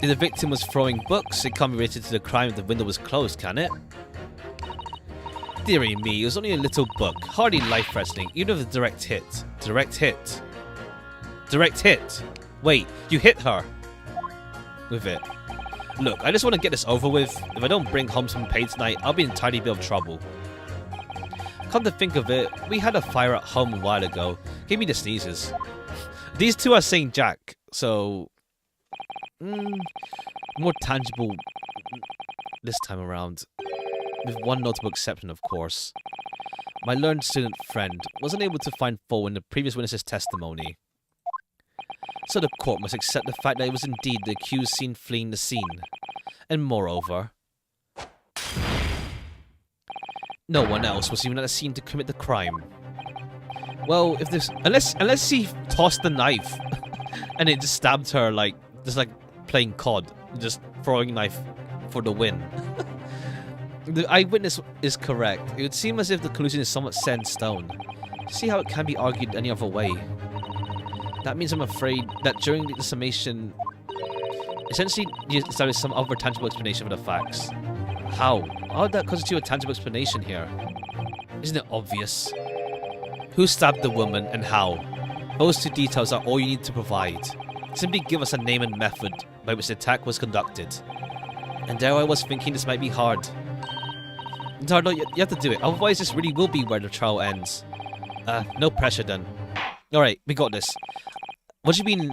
If the victim was throwing books, it can't be related to the crime if the window was closed, can it? Dearie me, it was only a little book, hardly life-threatening, even with a direct hit. Direct hit. Direct hit. Wait, you hit her with it. Look, I just want to get this over with. If I don't bring home some pay tonight, I'll be in a tiny bit of trouble. Come to think of it, we had a fire at home a while ago. Give me the sneezes. These 2 are saying Jack, so... more tangible this time around. With one notable exception, of course. My learned student friend wasn't able to find fault in the previous witness's testimony. So the court must accept the fact that it was indeed the accused seen fleeing the scene. And moreover, no one else was even at the scene to commit the crime. Well, if this... Unless he tossed the knife and it just stabbed her like... Just like playing COD. Just throwing a knife for the win. The eyewitness is correct. It would seem as if the conclusion is somewhat set in stone. See how it can be argued any other way. That means I'm afraid that during the summation... Essentially, you establish some other tangible explanation for the facts. How? How would that constitute a tangible explanation here? Isn't it obvious? Who stabbed the woman and how? Those 2 details are all you need to provide. Simply give us a name and method by which the attack was conducted. And there I was thinking this might be hard. No, you have to do it. Otherwise this really will be where the trial ends. No pressure then. Alright, we got this. What do you mean?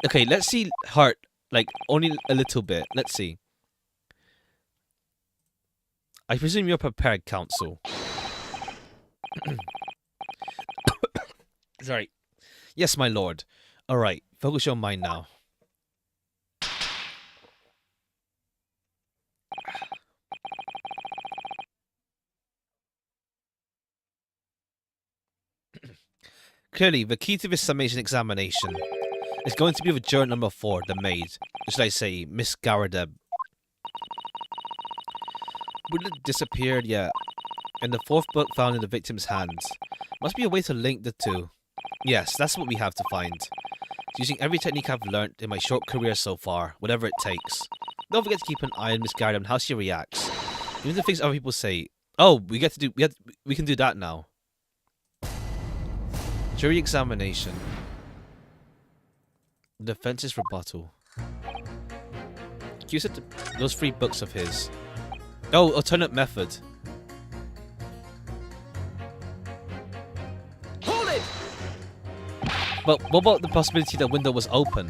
Okay, let's see heart. Like, only a little bit. Let's see. I presume you're prepared, counsel. Sorry. Yes, my lord. Alright, focus your mind now. Clearly, the key to this summation examination is going to be with juror number 4, the maid. Or should I say, Miss Garrideb. Wouldn't it disappeared yet? And the 4th book found in the victim's hands. Must be a way to link the 2. Yes, that's what we have to find. Using every technique I've learnt in my short career so far, whatever it takes. Don't forget to keep an eye on Miss Garrideb and how she reacts. Even the things other people say. Oh, we can do that now. Jury examination. Defense's rebuttal. Use it to those 3 books of his. Oh, alternate method. Hold it! But what about the possibility the window was open?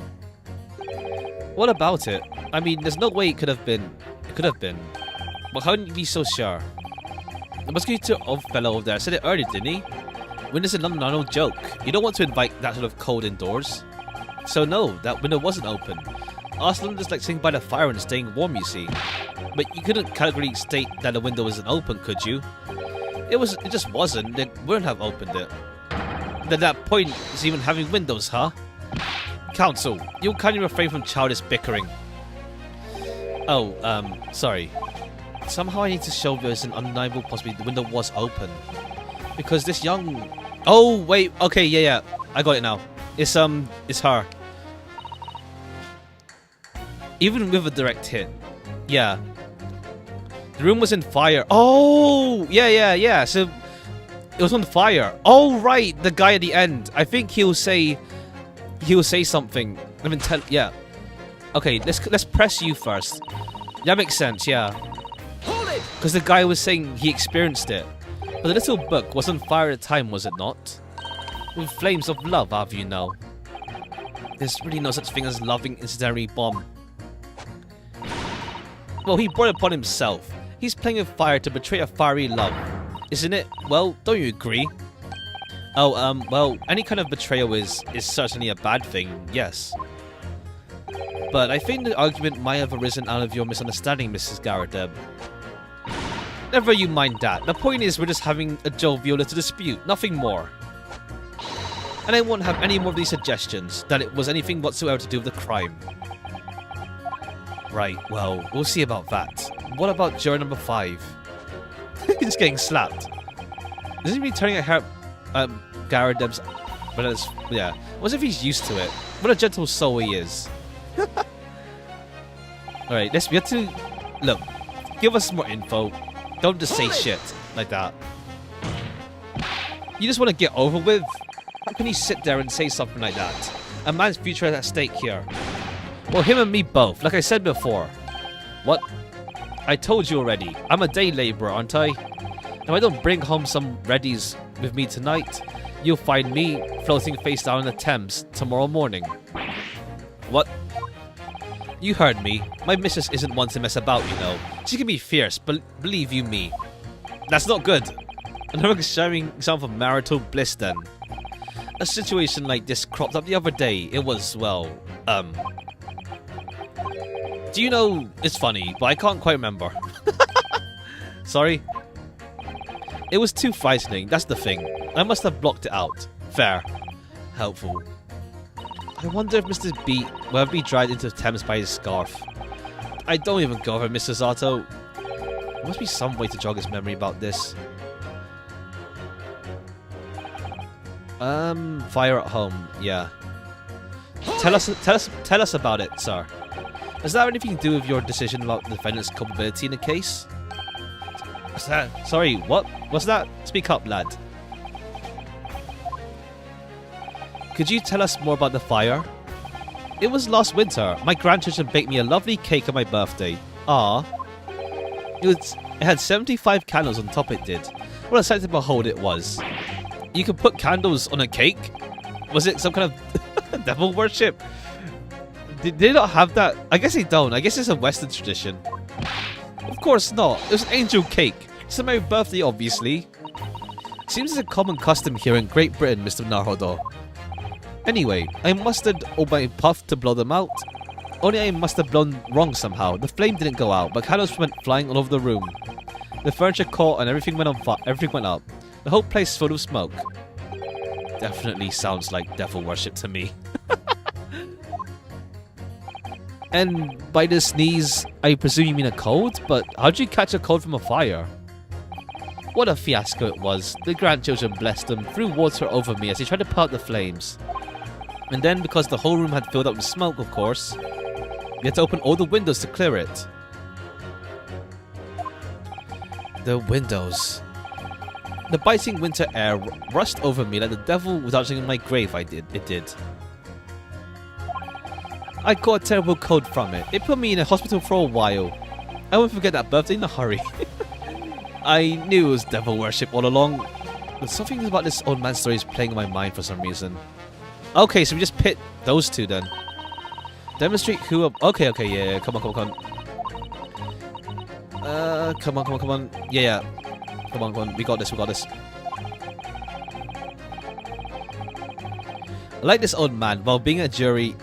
What about it? I mean, there's no way it could have been. It could have been. But how can you be so sure? The mosquito old fellow over there said it earlier, didn't he? Windows in London are no joke. You don't want to invite that sort of cold indoors. So no, that window wasn't open. Us Londoners like sitting by the fire and staying warm, you see. But you couldn't categorically state that the window wasn't open, could you? It just wasn't. They wouldn't have opened it. Then that point is even having windows, huh? Counsel, you'll kindly refrain from childish bickering. Oh, sorry. Somehow I need to show there's an undeniable possibility the window was open. Because this young... Oh, wait. Okay, yeah. I got it now. It's her. Even with a direct hit. Yeah. The room was in fire. Oh, yeah. So, it was on fire. Oh, right. The guy at the end. I think he'll say something. I mean, yeah. Okay, let's press you first. That makes sense, yeah. Hold it! Because the guy was saying he experienced it. But the little book was on fire at the time, was it not? With flames of love, have you know? There's really no such thing as loving incendiary bomb. Well, he brought it upon himself. He's playing with fire to betray a fiery love. Isn't it? Well, don't you agree? Oh, well, any kind of betrayal is certainly a bad thing, yes. But I think the argument might have arisen out of your misunderstanding, Mrs. Garadeb. Never you mind that. The point is we're just having a jovial little dispute, nothing more. And I won't have any more of these suggestions that it was anything whatsoever to do with the crime. Right, well, we'll see about that. What about juror number 5? He's just getting slapped. Isn't he be turning a hair Garadeb's... But it's... yeah. What if he's used to it? What a gentle soul he is. Alright, we have to... Look, give us more info. Don't just say shit like that. You just want to get over with? How can you sit there and say something like that? A man's future is at stake here. Well, him and me both, like I said before. What? I told you already. I'm a day labourer, aren't I? If I don't bring home some readies with me tonight, you'll find me floating face down in the Thames tomorrow morning. What? You heard me. My missus isn't one to mess about, you know. She can be fierce, but believe you me. That's not good. Another shining example of marital bliss then. A situation like this cropped up the other day. It was, well, do you know, it's funny, but I can't quite remember. Sorry? It was too frightening, that's the thing. I must have blocked it out. Fair. Helpful. I wonder if Mr. B will ever be dragged into the Thames by his scarf. I don't even go over Mr. Zato. There must be some way to jog his memory about this. Fire at home, yeah. Tell us about it, sir. Does that have anything to do with your decision about the defendant's culpability in the case? What's that? Sorry, what? What's that? Speak up, lad. Could you tell us more about the fire? It was last winter. My grandchildren baked me a lovely cake on my birthday. Ah. It had 75 candles on top, it did. What a sight to behold it was. You could put candles on a cake? Was it some kind of devil worship? Did they not have that? I guess they don't. I guess it's a Western tradition. Of course not. It was an angel cake. It's my birthday, obviously. Seems as a common custom here in Great Britain, Mr. Naruhodo. Anyway, I mustered all my puff to blow them out. Only I must have blown wrong somehow. The flame didn't go out, but candles went flying all over the room. The furniture caught and everything went on fire. Everything went up. The whole place full of smoke. Definitely sounds like devil worship to me. And by the sneeze, I presume you mean a cold? But how'd you catch a cold from a fire? What a fiasco it was. The grandchildren, blessed them, threw water over me as they tried to put out the flames. And then, because the whole room had filled up with smoke, of course, we had to open all the windows to clear it. The windows. The biting winter air rushed over me like the devil was dancing in my grave. It did. I caught a terrible cold from it. It put me in a hospital for a while. I won't forget that birthday in a hurry. I knew it was devil worship all along. But something about this old man's story is playing in my mind for some reason. Okay, so we just pit those two then. Demonstrate who are... Okay, yeah. Come on. Come on. Yeah. Come on. We got this. I like this old man. While being a jury,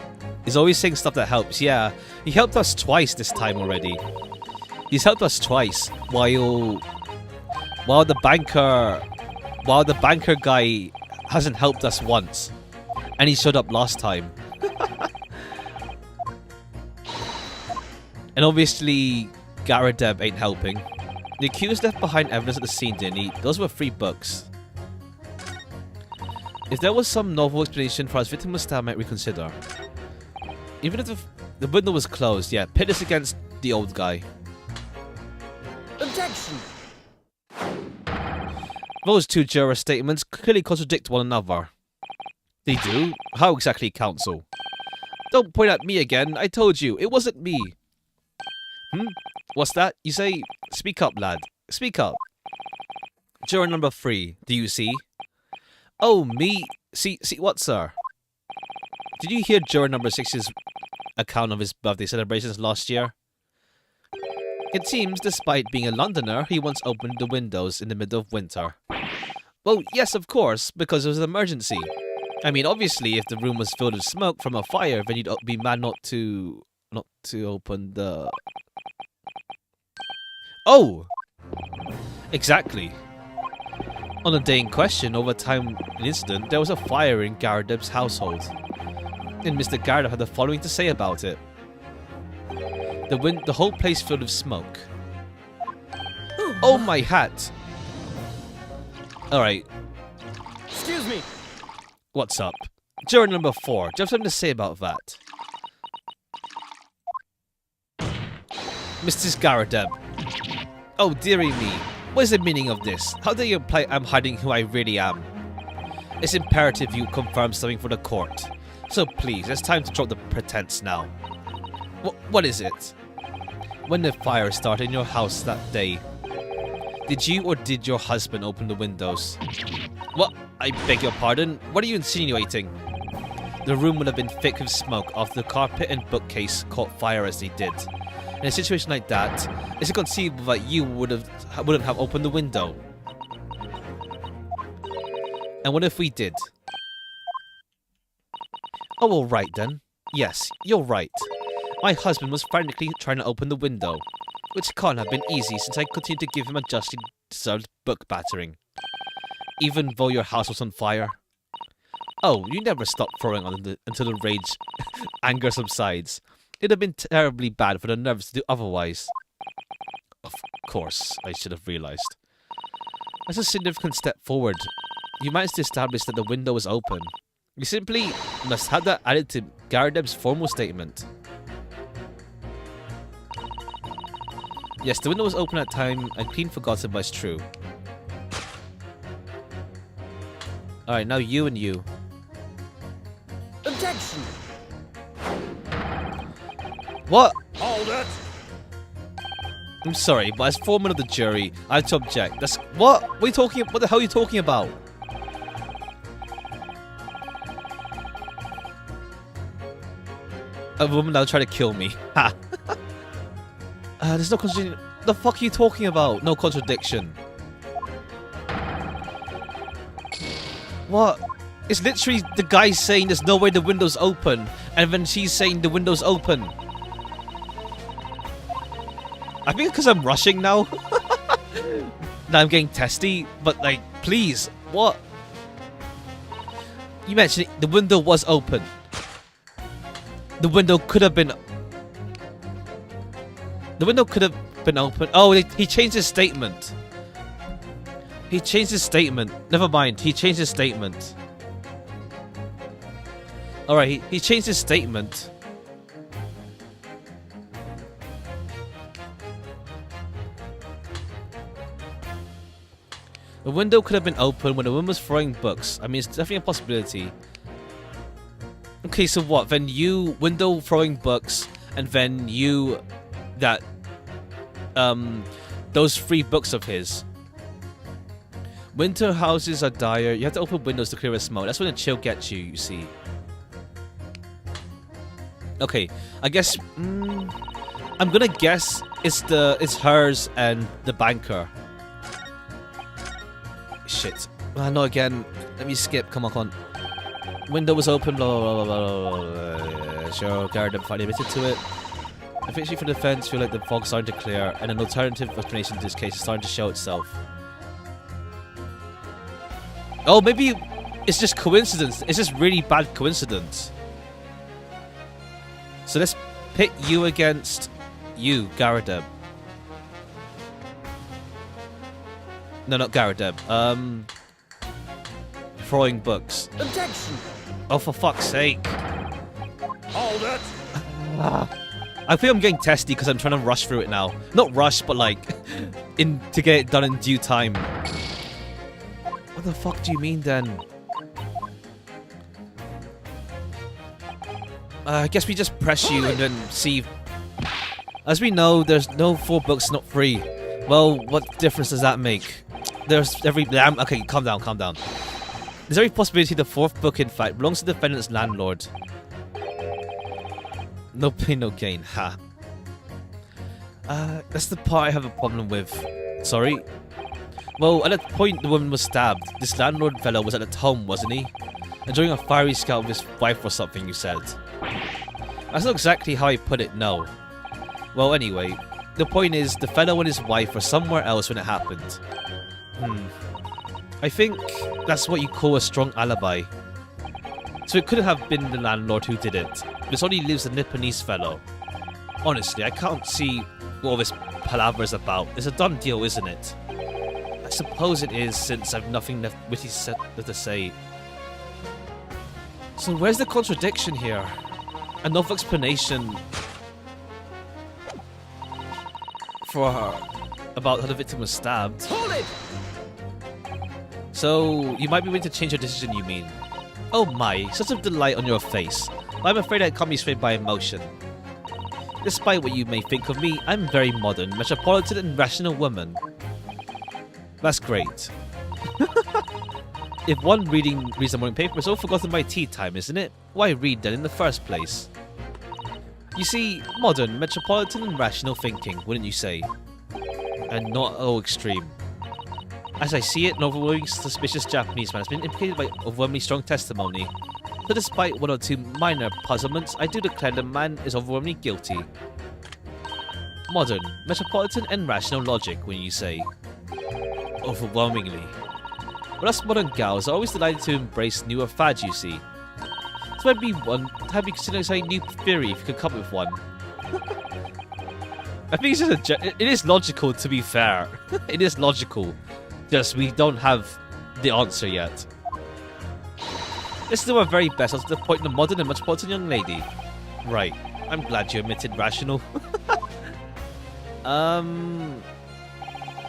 he's always saying stuff that helps. Yeah, he helped us twice this time already. He's helped us twice. While the banker guy hasn't helped us once. And he showed up last time. And obviously, Garadeb ain't helping. The accused left behind evidence at the scene, didn't he? Those were 3 books. If there was some novel explanation for his victim was stabbed, I might reconsider. Even if the window was closed, yeah, pit this against the old guy. Objection! Those 2 juror statements clearly contradict one another. They do? How exactly, counsel? Don't point at me again. I told you, it wasn't me. What's that? You say, speak up, lad. Speak up. Juror number 3, do you see? Oh, me? See what, sir? Did you hear juror number 6's account of his birthday celebrations last year? It seems, despite being a Londoner, he once opened the windows in the middle of winter. Well, yes, of course, because it was an emergency. I mean, obviously, if the room was filled with smoke from a fire, then you'd be mad not to open the... Oh! Exactly. On the day in question, over time an incident, there was a fire in Garadeb's household. And Mr. Garadeb had the following to say about it. The whole place filled with smoke. Oh my hat! Alright. Excuse me. What's up? Juror number 4, do you have something to say about that? Mrs. Garadeb. Oh dearie me. What is the meaning of this? How do you imply I'm hiding who I really am? It's imperative you confirm something for the court. So please, it's time to drop the pretense now. What is it? When the fire started in your house that day, did you or did your husband open the windows? What? I beg your pardon? What are you insinuating? The room would have been thick with smoke after the carpet and bookcase caught fire as they did. In a situation like that, it's inconceivable that you wouldn't have opened the window. And what if we did? Oh, all right then. Yes, you're right. My husband was frantically trying to open the window, which can't have been easy since I continued to give him a justly deserved book battering. Even though your house was on fire. Oh, you never stop throwing on until the rage anger subsides. It'd have been terribly bad for the nerves to do otherwise. Of course, I should have realized. That's a significant step forward. You managed to establish that the window was open. You simply must have that added to Garadeb's formal statement. Yes, the window was open at time and clean forgotten, but it's true. Alright, now you and you. Objection. What? Hold it. I'm sorry, but as foreman of the jury, I have to object. That's what? What are you talking? What the hell are you talking about? A woman that'll try to kill me. Ha. There's no contradiction. The fuck are you talking about? No contradiction. What? It's literally the guy saying there's no way the window's open, and then she's saying the window's open. I think because I'm rushing now. Now I'm getting testy, but like, please, what? You mentioned the window was open. The window could have been... The window could have been open. Oh, he changed his statement. He changed his statement. Never mind, he changed his statement. Alright, he changed his statement. The window could have been open when the woman was throwing books. I mean, it's definitely a possibility. Okay, so what? Then you window throwing books, and then you that those 3 books of his. Winter houses are dire. You have to open windows to clear the smoke. That's when the chill gets you. You see. Okay, I guess I'm gonna guess it's hers and the banker. Shit. No, again. Let me skip. Come on. Window was open. Blah, blah, blah, blah, blah. Sure, Garadeb finally admitted to it. Officially for defense, feel like the fog's starting to clear, and an alternative explanation to this case is starting to show itself. Oh, maybe it's just coincidence. It's just really bad coincidence. So let's pit you against you, Garadeb. No, not Garadeb. Throwing books. Objection. Oh, for fuck's sake. Hold it. I think I'm getting testy because I'm trying to rush through it now. Not rush, but like, to get it done in due time. What the fuck do you mean then? I guess we just press you and then see. As we know, there's no 4 books, not 3. Well, what difference does that make? There's every... Okay, calm down, calm down. There's every possibility the 4th book, in fact, belongs to the defendant's landlord. No pain, no gain. Ha. That's the part I have a problem with. Sorry? Well, at that point the woman was stabbed. This landlord fellow was at home, wasn't he? Enjoying a fiery scout with his wife or something, you said. That's not exactly how I put it, no. Well, anyway, the point is, the fellow and his wife were somewhere else when it happened. I think that's what you call a strong alibi. So it couldn't have been the landlord who did it. This only leaves the Nipponese fellow. Honestly, I can't see what all this palaver is about. It's a done deal, isn't it? I suppose it is, since I've nothing left witty to say. So where's the contradiction here? Enough explanation for her about how the victim was stabbed. Hold it! So you might be willing to change your decision, you mean? Oh my, such a delight on your face. But I'm afraid I can't be swayed by emotion. Despite what you may think of me, I'm a very modern, metropolitan and rational woman. That's great. If one reads the morning paper, it's all forgotten by tea time, isn't it? Why read then in the first place? You see, modern, metropolitan and rational thinking, wouldn't you say? And not all extreme. As I see it, an overwhelmingly suspicious Japanese man has been implicated by overwhelmingly strong testimony. So despite one or two minor puzzlements, I do declare the man is overwhelmingly guilty. Modern, metropolitan and rational logic, when you say. Overwhelmingly. Well, us modern gals are always delighted to embrace newer fads, you see. So I'd be considering a new theory if you could come up with one. I think it's just it is logical, to be fair. It is logical. Just we don't have the answer yet. Let's do our very best to the point the modern and metropolitan young lady. Right. I'm glad you admitted rational.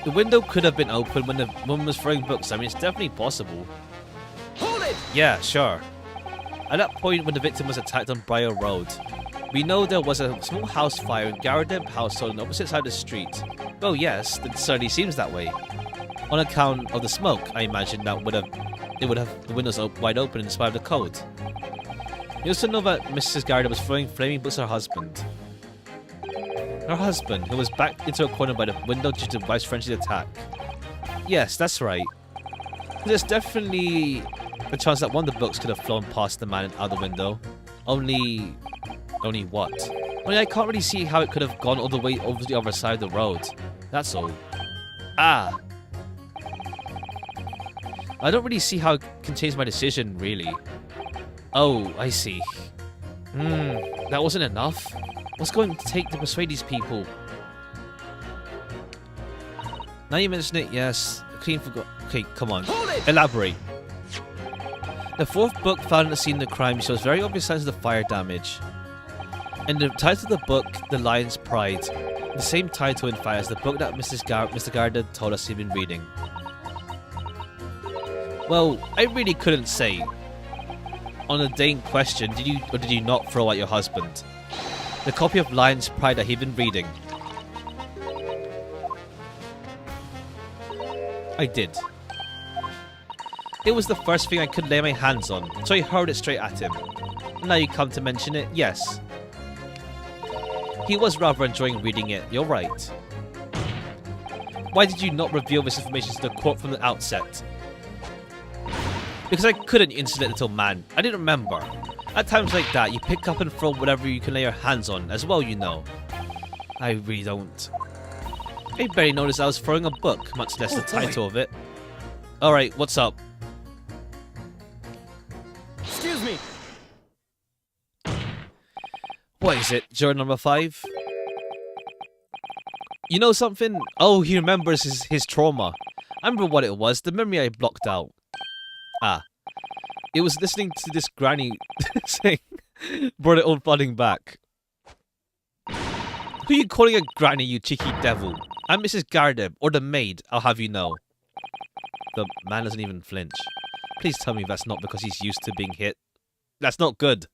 The window could have been open when the woman was throwing books. I mean, it's definitely possible. Hold it! Yeah, sure. At that point when the victim was attacked on Briar Road, we know there was a small house fire in Garadeb household on the opposite side of the street. Well, yes, it certainly seems that way. On account of the smoke, I imagine that it would have the windows wide open in spite of the cold. You also know that Mrs. Garadeb was throwing flaming books at her husband. Her husband, who was backed into a corner by the window due to the wife's frenzied attack. Yes, that's right. There's definitely a chance that one of the books could have flown past the man out the window. Only what? Only I can't really see how it could have gone all the way over the other side of the road. That's all. Ah. I don't really see how it can change my decision, really. Oh, I see. That wasn't enough? What's going to take to persuade these people? Now you mention it, yes. Clean forgot. Okay, come on. Elaborate. The fourth book found at the scene of the crime shows very obvious signs of the fire damage. And the title of the book, The Lion's Pride. The same title, in fact, as the book that Mr. Garda told us he'd been reading. Well, I really couldn't say. On the day in question, did you or did you not throw out your husband? The copy of Lion's Pride that he'd been reading. I did. It was the first thing I could lay my hands on, so I hurled it straight at him. Now you come to mention it, yes. He was rather enjoying reading it, you're right. Why did you not reveal this information to the court from the outset? Because I couldn't, you insolent little man. I didn't remember. At times like that, you pick up and throw whatever you can lay your hands on, as well, you know. I really don't. I barely noticed I was throwing a book, much less the title of it. Alright, what's up? Excuse me! What is it? Juror number 5? You know something? Oh, he remembers his trauma. I remember what it was, the memory I blocked out. Ah. It was listening to this granny sing. Brought it all flooding back. Who are you calling a granny, you cheeky devil? I'm Mrs. Gardeb, or the maid, I'll have you know. The man doesn't even flinch. Please tell me that's not because he's used to being hit. That's not good.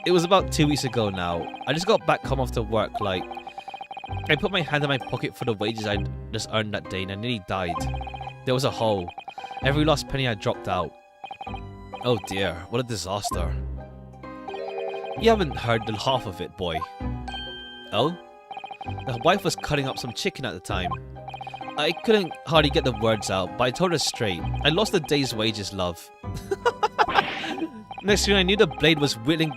It was about 2 weeks ago now. I just got back home after work, like... I put my hand in my pocket for the wages I'd just earned that day and I nearly died. There was a hole. Every last penny I dropped out. Oh dear, what a disaster. You haven't heard the half of it, boy. Oh? The wife was cutting up some chicken at the time. I couldn't hardly get the words out, but I told her straight. I lost a day's wages, love. Next thing I knew, the blade was whittling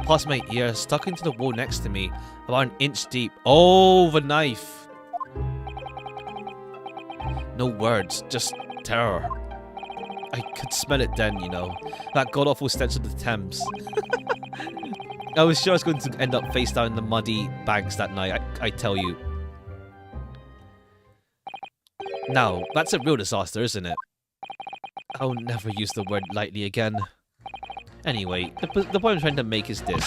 past my ear, stuck into the wall next to me, about an inch deep. Oh, the knife. No words, just terror. I could smell it then, you know. That god-awful stench of the Thames. I was sure I was going to end up face down in the muddy banks that night, I tell you. Now, that's a real disaster, isn't it? I'll never use the word lightly again. Anyway, the point I'm trying to make is this.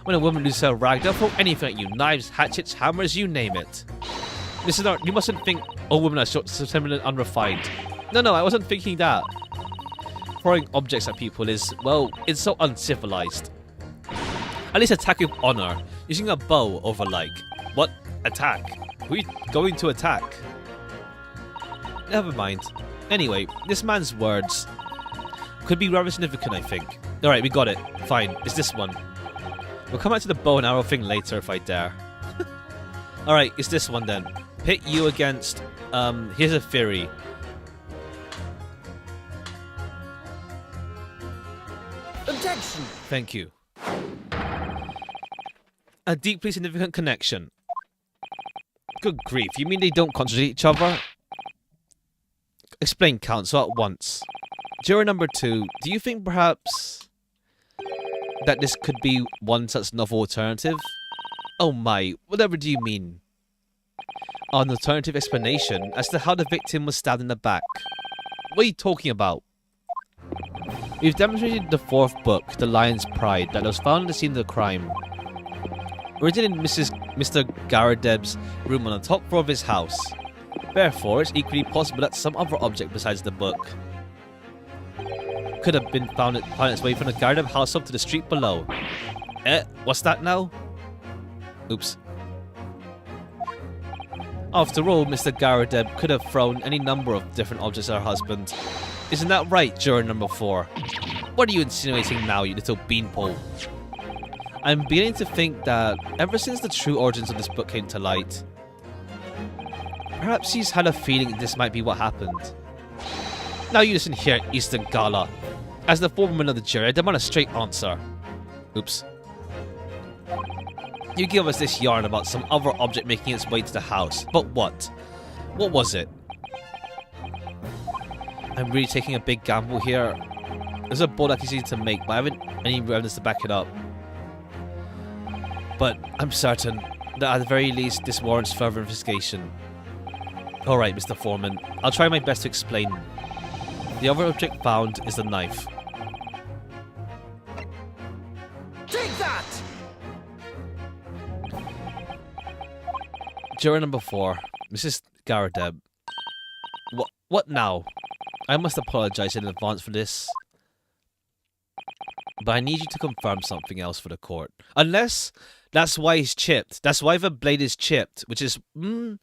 When a woman loses her rag, they'll throw anything at you. Knives, hatchets, hammers, you name it. Listen, you mustn't think all women are short, feminine, and unrefined. No, I wasn't thinking that. Throwing objects at people is, well, it's so uncivilized. At least attack with honor. Using a bow over like, what? Attack? Who are you going to attack? Never mind. Anyway, this man's words could be rather significant, I think. Alright, we got it. Fine. It's this one. We'll come back to the bow and arrow thing later if I dare. Alright, it's this one then. Pit you against... here's a theory. Objection! Thank you. A deeply significant connection. Good grief, you mean they don't contradict each other? Explain, counsel, at once. Juror number 2, do you think perhaps that this could be one such novel alternative? Oh my, whatever do you mean? An alternative explanation as to how the victim was stabbed in the back. What are you talking about? We've demonstrated the 4th book, The Lion's Pride, that was found at the scene of the crime. Originally in Mr. Garadeb's room on the top floor of his house. Therefore, it's equally possible that some other object besides the book could have been found its way from the Garadeb house up to the street below. What's that now? Oops. After all, Mr. Garadeb could have thrown any number of different objects at her husband. Isn't that right, juror number 4? What are you insinuating now, you little beanpole? I'm beginning to think that ever since the true origins of this book came to light, perhaps he's had a feeling that this might be what happened. Now you listen here, Eastern Gala. As the foreman of the jury, I demand a straight answer. Oops. You give us this yarn about some other object making its way to the house, but what? What was it? I'm really taking a big gamble here. There's a bold accusation to make, but I haven't any evidence to back it up. But I'm certain that at the very least this warrants further investigation. Alright, Mr. Foreman, I'll try my best to explain. The other object found is the knife. Take that! Juror number 4, Mrs. Garadeb. What now? I must apologize in advance for this. But I need you to confirm something else for the court. Unless that's why he's chipped. That's why the blade is chipped, which is... then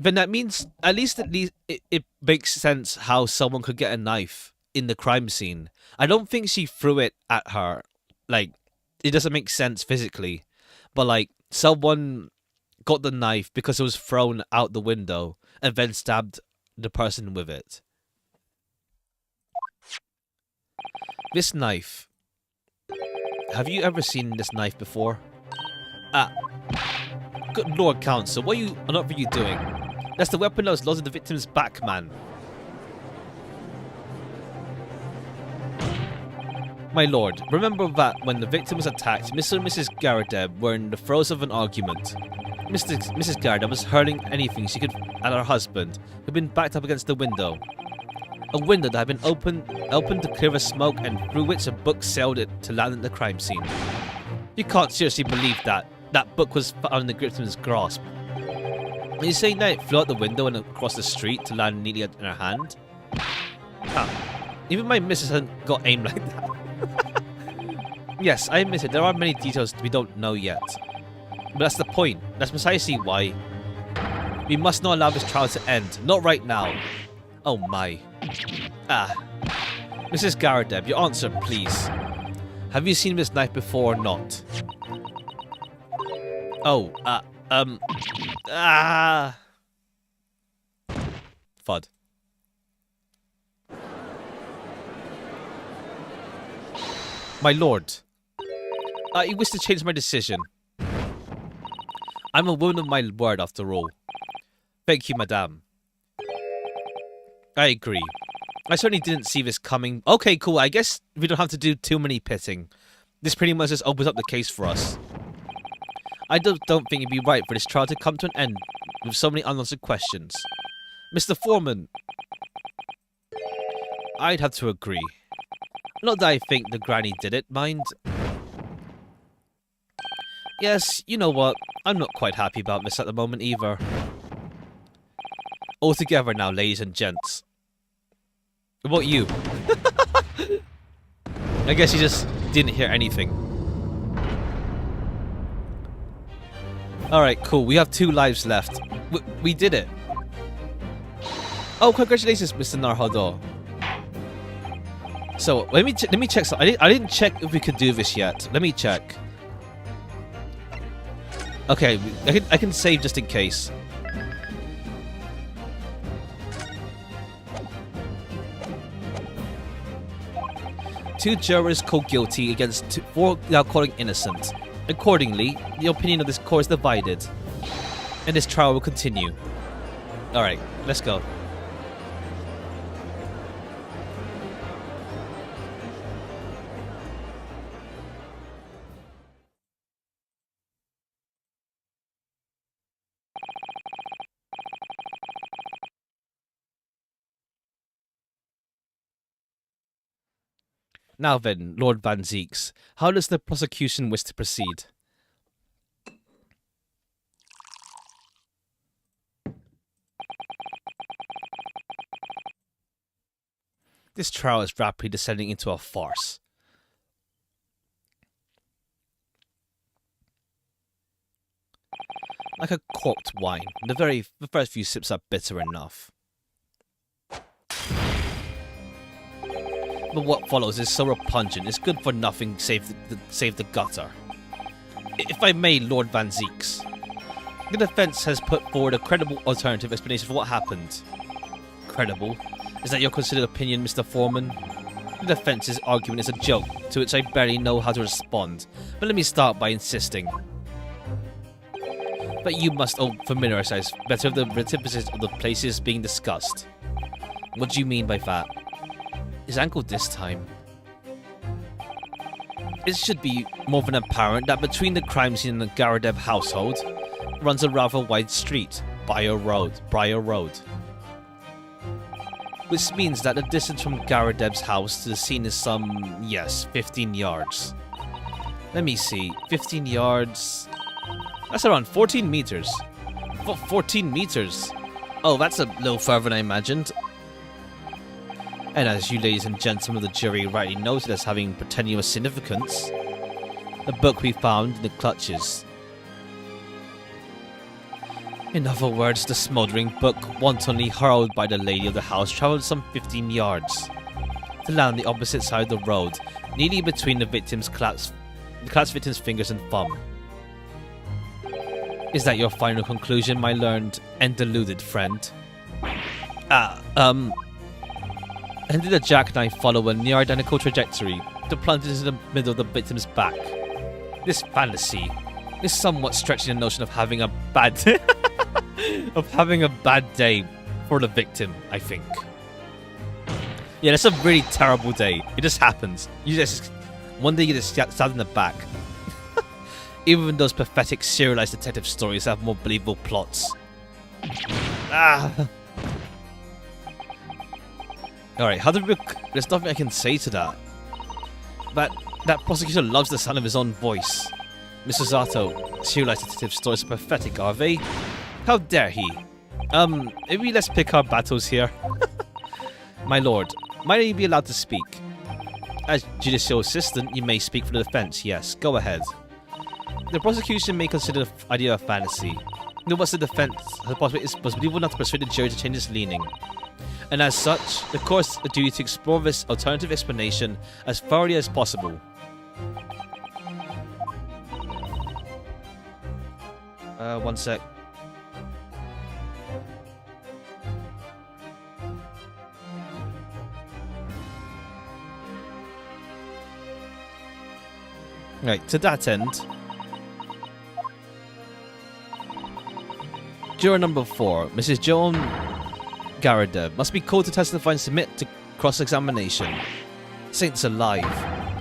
that means at least it makes sense how someone could get a knife in the crime scene. I don't think she threw it at her. Like, it doesn't make sense physically. But like, someone got the knife because it was thrown out the window and then stabbed the person with it. This knife. Have you ever seen this knife before? Good Lord, Counsel, what on earth are you doing? That's the weapon that was lost in the victim's back, man. My lord, remember that when the victim was attacked, Mr. and Mrs. Garadeb were in the throes of an argument. Mrs. Garadeb was hurling anything she could at her husband, who had been backed up against the window. A window that had been opened to clear the smoke and through which a book sailed it to land at the crime scene. You can't seriously believe that book was found in the victim's grasp. Are you saying that it flew out the window and across the street to land neatly in her hand? Even my missus hasn't got aim like that. Yes, I admit it, there are many details we don't know yet. But that's the point. That's precisely why we must not allow this trial to end. Not right now. Oh my. Mrs. Garadeb, your answer, please. Have you seen this knife before or not? Oh, Ah. FUD. My lord, I wish to change my decision. I'm a woman of my word, after all. Thank you, madame. I agree. I certainly didn't see this coming. Okay, cool. I guess we don't have to do too many pitting. This pretty much just opens up the case for us. I don't think it'd be right for this trial to come to an end with so many unanswered questions. Mr. Foreman, I'd have to agree. Not that I think the granny did it, mind. Yes, you know what? I'm not quite happy about this at the moment either. All together now, ladies and gents. What about you? I guess you just didn't hear anything. Alright, cool. We have 2 lives left. We did it. Oh, congratulations, Mr. Narhado. So, let me check something. I didn't check if we could do this yet. Let me check. Okay, I can save just in case. Two jurors called guilty against 4 now calling innocent. Accordingly, the opinion of this court is divided, and this trial will continue. Alright, let's go. Now then, Lord Van Zeeks, how does the prosecution wish to proceed? This trial is rapidly descending into a farce. Like a corked wine, the first few sips are bitter enough. But what follows is so repugnant, it's good for nothing save the gutter. If I may, Lord Van Zeeks, the defense has put forward a credible alternative explanation for what happened. Credible? Is that your considered opinion, Mr. Foreman? The defense's argument is a joke, to which I barely know how to respond, but let me start by insisting. But you must familiarize better with the antithesis of the places being discussed. What do you mean by that? His ankle this time. It should be more than apparent that between the crime scene and the Garadev household runs a rather wide street, Briar Road. Which means that the distance from Garadev's house to the scene is some, yes, 15 yards. Let me see, 15 yards... That's around 14 meters. 14 meters? Oh, that's a little further than I imagined. And as you ladies and gentlemen of the jury rightly noted as having tenuous significance, the book we found in the clutches. In other words, the smouldering book wantonly hurled by the lady of the house travelled some 15 yards to land on the opposite side of the road, nearly between the victim's collapsed victim's fingers and thumb. Is that your final conclusion, my learned and deluded friend? And did the jackknife follow a near identical trajectory to plunge into the middle of the victim's back? This fantasy is somewhat stretching the notion of having a bad day for the victim, I think. Yeah, that's a really terrible day. It just happens. One day you just stabbed in the back. Even those pathetic serialized detective stories have more believable plots. Alright, there's nothing I can say to that. That prosecutor loves the sound of his own voice. Mr. Zato, serialized detective stories are pathetic, are they? How dare he? Maybe let's pick our battles here. My lord, might I be allowed to speak? As judicial assistant, you may speak for the defense, yes, go ahead. The prosecution may consider the idea a fantasy. No, what's the defense? The possibility was believable enough to persuade the jury to change its leaning. And as such, the court has a duty to explore this alternative explanation as thoroughly as possible. One sec. Right, to that end, juror number 4, Mrs. Joan Garrider, must be called to testify and submit to cross-examination. Saints alive.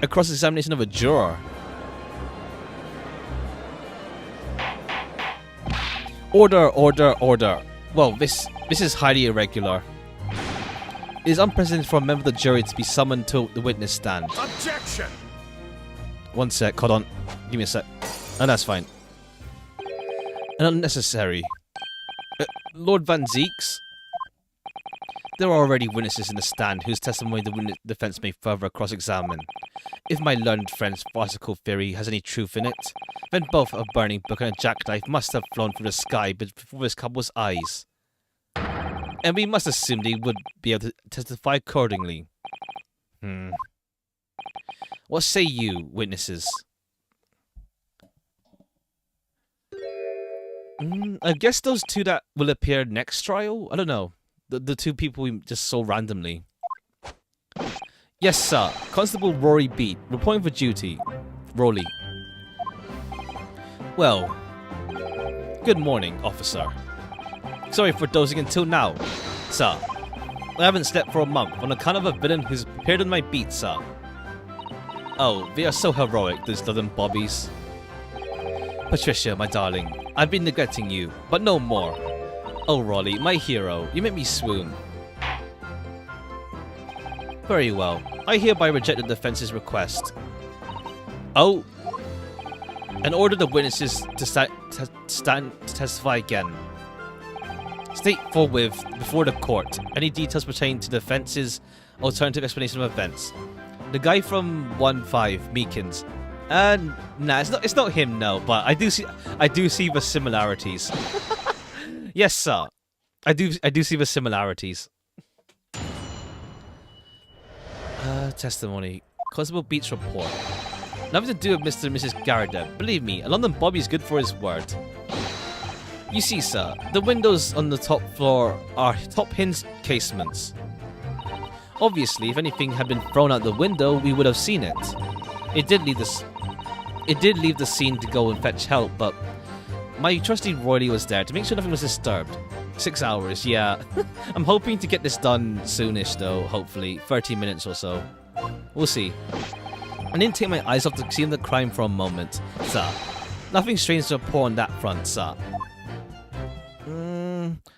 A cross-examination of a juror. Order, order, order. Well, this is highly irregular. It is unprecedented for a member of the jury to be summoned to the witness stand. Objection! One sec, hold on. Give me a sec. Oh, that's fine. And unnecessary. Lord Van Zeeks? There are already witnesses in the stand whose testimony the defense may further cross-examine. If my learned friend's farcical theory has any truth in it, then both a burning book and a jackknife must have flown through the sky before this couple's eyes. And we must assume they would be able to testify accordingly. What say you, witnesses? I guess those two that will appear next trial? I don't know. The two people we just saw randomly. Yes, sir. Constable Rory Beat, reporting for duty. Rolly. Well, good morning, officer. Sorry for dozing until now, sir. I haven't slept for a month on account of a villain who's appeared on my beat, sir. Oh, they are so heroic, those southern bobbies. Patricia, my darling, I've been neglecting you, but no more. Oh, Rolly, my hero, you make me swoon. Very well. I hereby reject the defense's request. Oh! And order the witnesses to stand to testify again. State forthwith before the court any details pertaining to the defense's alternative explanation of events. The guy from 1-5, Meekins. Nah, it's not him, no. But I do see the similarities. Yes, sir. I do see the similarities. Testimony. Constable Beats report. Nothing to do with Mr. and Mrs. Garrider. Believe me, a London Bobby's good for his word. You see, sir, the windows on the top floor are top-hinged casements. Obviously, if anything had been thrown out the window, we would have seen it. It did leave the scene to go and fetch help, but my trusty Roily was there to make sure nothing was disturbed. 6 hours, yeah. I'm hoping to get this done soonish, though, hopefully. 30 minutes or so. We'll see. I didn't take my eyes off the scene of the crime for a moment, sir. Nothing strange to report on that front, sir.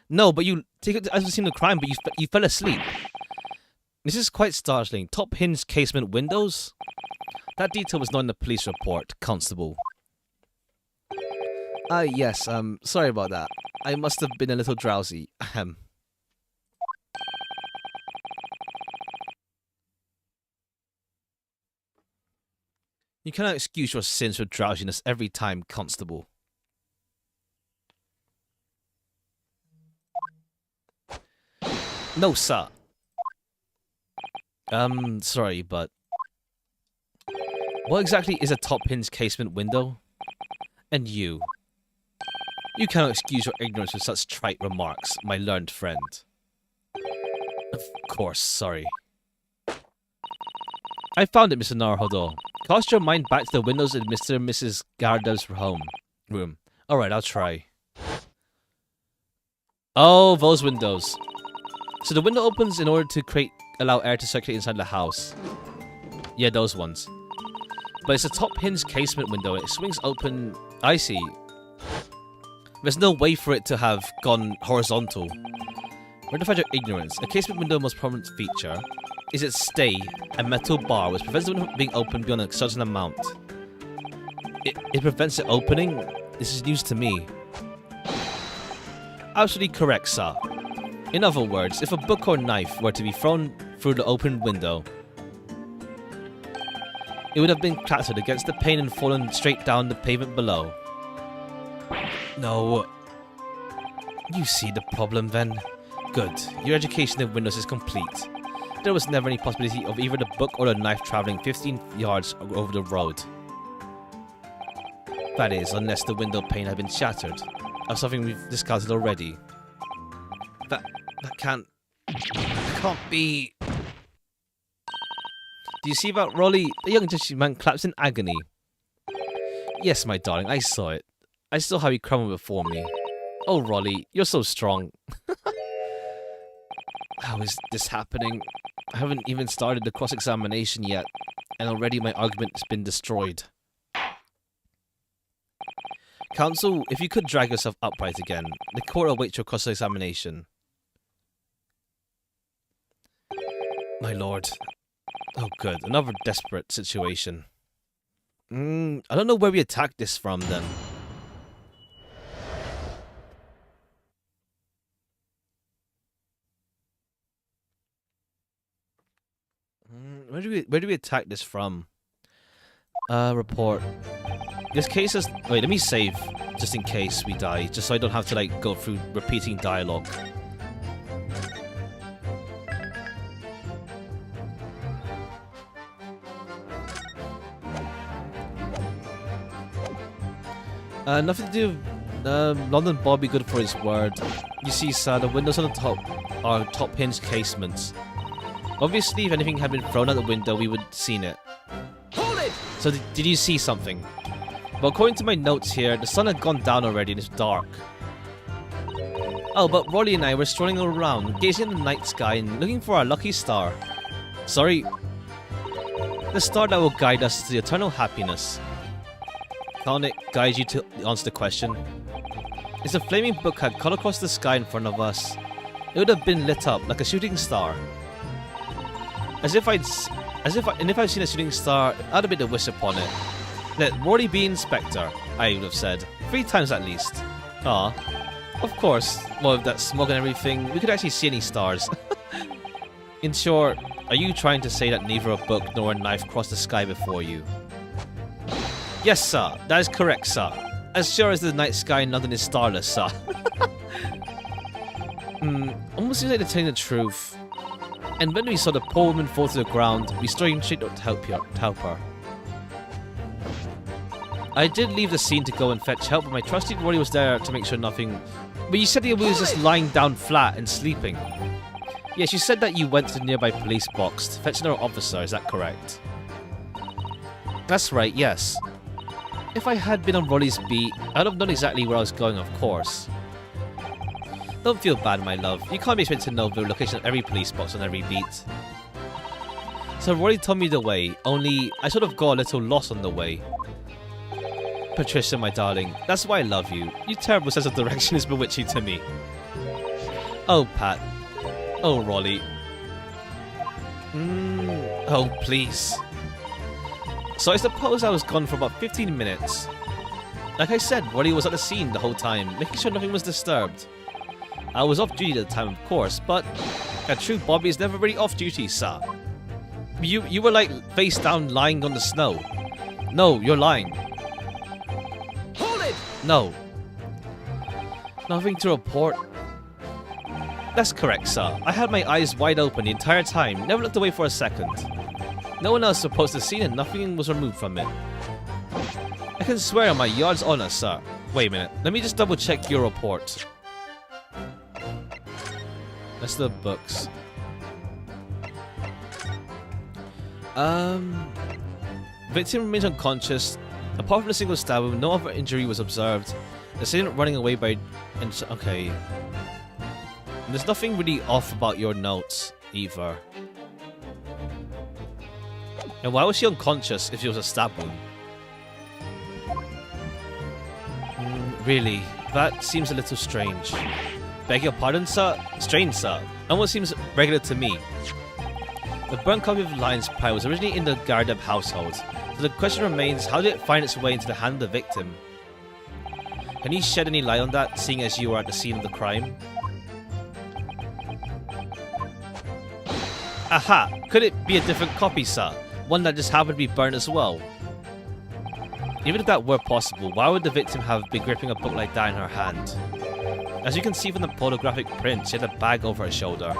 No, but you take it as the scene of the crime, but you fell asleep. This is quite startling. Top hinged casement windows? That detail was not in the police report, Constable. Yes, sorry about that. I must have been a little drowsy. Ahem. You cannot excuse your sins for drowsiness every time, Constable. No, sir. Sorry, but... What exactly is a top-hinged casement window? And you? You cannot excuse your ignorance with such trite remarks, my learned friend. Of course, sorry. I found it, Mr. Naruhodo. Cast your mind back to the windows in Mr. and Mrs. Garda's room. Alright, I'll try. Oh, those windows. So the window opens in order to allow air to circulate inside the house. Yeah, those ones. But it's a top-hinged casement window. It swings open. I see. There's no way for it to have gone horizontal. Rectify your ignorance. A casement window most prominent feature is its stay, a metal bar which prevents the window from being opened beyond a certain amount. It prevents it opening? This is news to me. Absolutely correct, sir. In other words, if a book or knife were to be thrown through the open window, it would have been clattered against the pane and fallen straight down the pavement below. No. You see the problem then? Good. Your education of windows is complete. There was never any possibility of either the book or the knife traveling 15 yards over the road. That is, unless the window pane had been shattered. of something we've discussed already. That can't be. Do you see about Rolly? The young Egyptian man collapsed in agony. Yes, my darling, I saw it. I saw how he crumbled before me. Oh, Rolly, you're so strong. How is this happening? I haven't even started the cross-examination yet, and already my argument has been destroyed. Counsel, if you could drag yourself upright again, the court awaits your cross-examination. My lord. Oh good, another desperate situation. I don't know where we attacked this from then. Where do we attack this from? Report. This case is... Wait, let me save, just in case we die, just so I don't have to, like, go through repeating dialogue. Nothing to do. London Bob be good for his word. You see, sir, the windows on the top are top hinged casements. Obviously, if anything had been thrown out the window, we would have seen it. Hold it! So, did you see something? Well, according to my notes here, the sun had gone down already and it's dark. Oh, but Rolly and I were strolling around, gazing at the night sky and looking for our lucky star. Sorry. The star that will guide us to the eternal happiness. Can't it guide you to answer the question? If a flaming book had cut across the sky in front of us, it would have been lit up like a shooting star. If I'd seen a shooting star, I'd have been a wish upon it. Let Rory be Inspector, I would have said. 3 times at least. Ah, of course. Well, with that smoke and everything, we could actually see any stars. In short, are you trying to say that neither a book nor a knife crossed the sky before you? Yes, sir. That is correct, sir. As sure as the night sky in London is starless, sir. Almost seems like they're telling the truth. And when we saw the poor woman fall to the ground, we strayed straight up to help her. I did leave the scene to go and fetch help, but my trusty Rory was there to make sure nothing... But you said he was just lying down flat and sleeping. Yes, you said that you went to the nearby police box to fetch another officer, is that correct? That's right, yes. If I had been on Rolly's beat, I'd have known exactly where I was going, of course. Don't feel bad, my love. You can't be expected to know the location of every police box on every beat. So Rolly told me the way, only I sort of got a little lost on the way. Patricia, my darling, that's why I love you. Your terrible sense of direction is bewitching to me. Oh, Pat. Oh, Rolly. Oh, please. So I suppose I was gone for about 15 minutes. Like I said, Rolly was at the scene the whole time, making sure nothing was disturbed. I was off duty at the time, of course, but a true Bobby is never really off duty, sir. You were like face down lying on the snow. No, you're lying. Hold it! No. Nothing to report. That's correct, sir. I had my eyes wide open the entire time, never looked away for a second. No one else supposed to see it and nothing was removed from it. I can swear on my yard's honor, sir. Wait a minute, let me just double check your report. That's the books. Victim remains unconscious. Apart from a single stab wound, no other injury was observed. The assailant running away by... Okay. There's nothing really off about your notes, either. And why was she unconscious if she was a stab wound? Really, that seems a little strange. Beg your pardon, sir? Strange, sir. Almost seems regular to me. The burnt copy of Lion's Pride was originally in the Gardeb household, so the question remains, how did it find its way into the hand of the victim? Can you shed any light on that, seeing as you were at the scene of the crime? Aha! Could it be a different copy, sir? One that just happened to be burnt as well? Even if that were possible, why would the victim have been gripping a book like that in her hand? As you can see from the photographic print, she had a bag over her shoulder.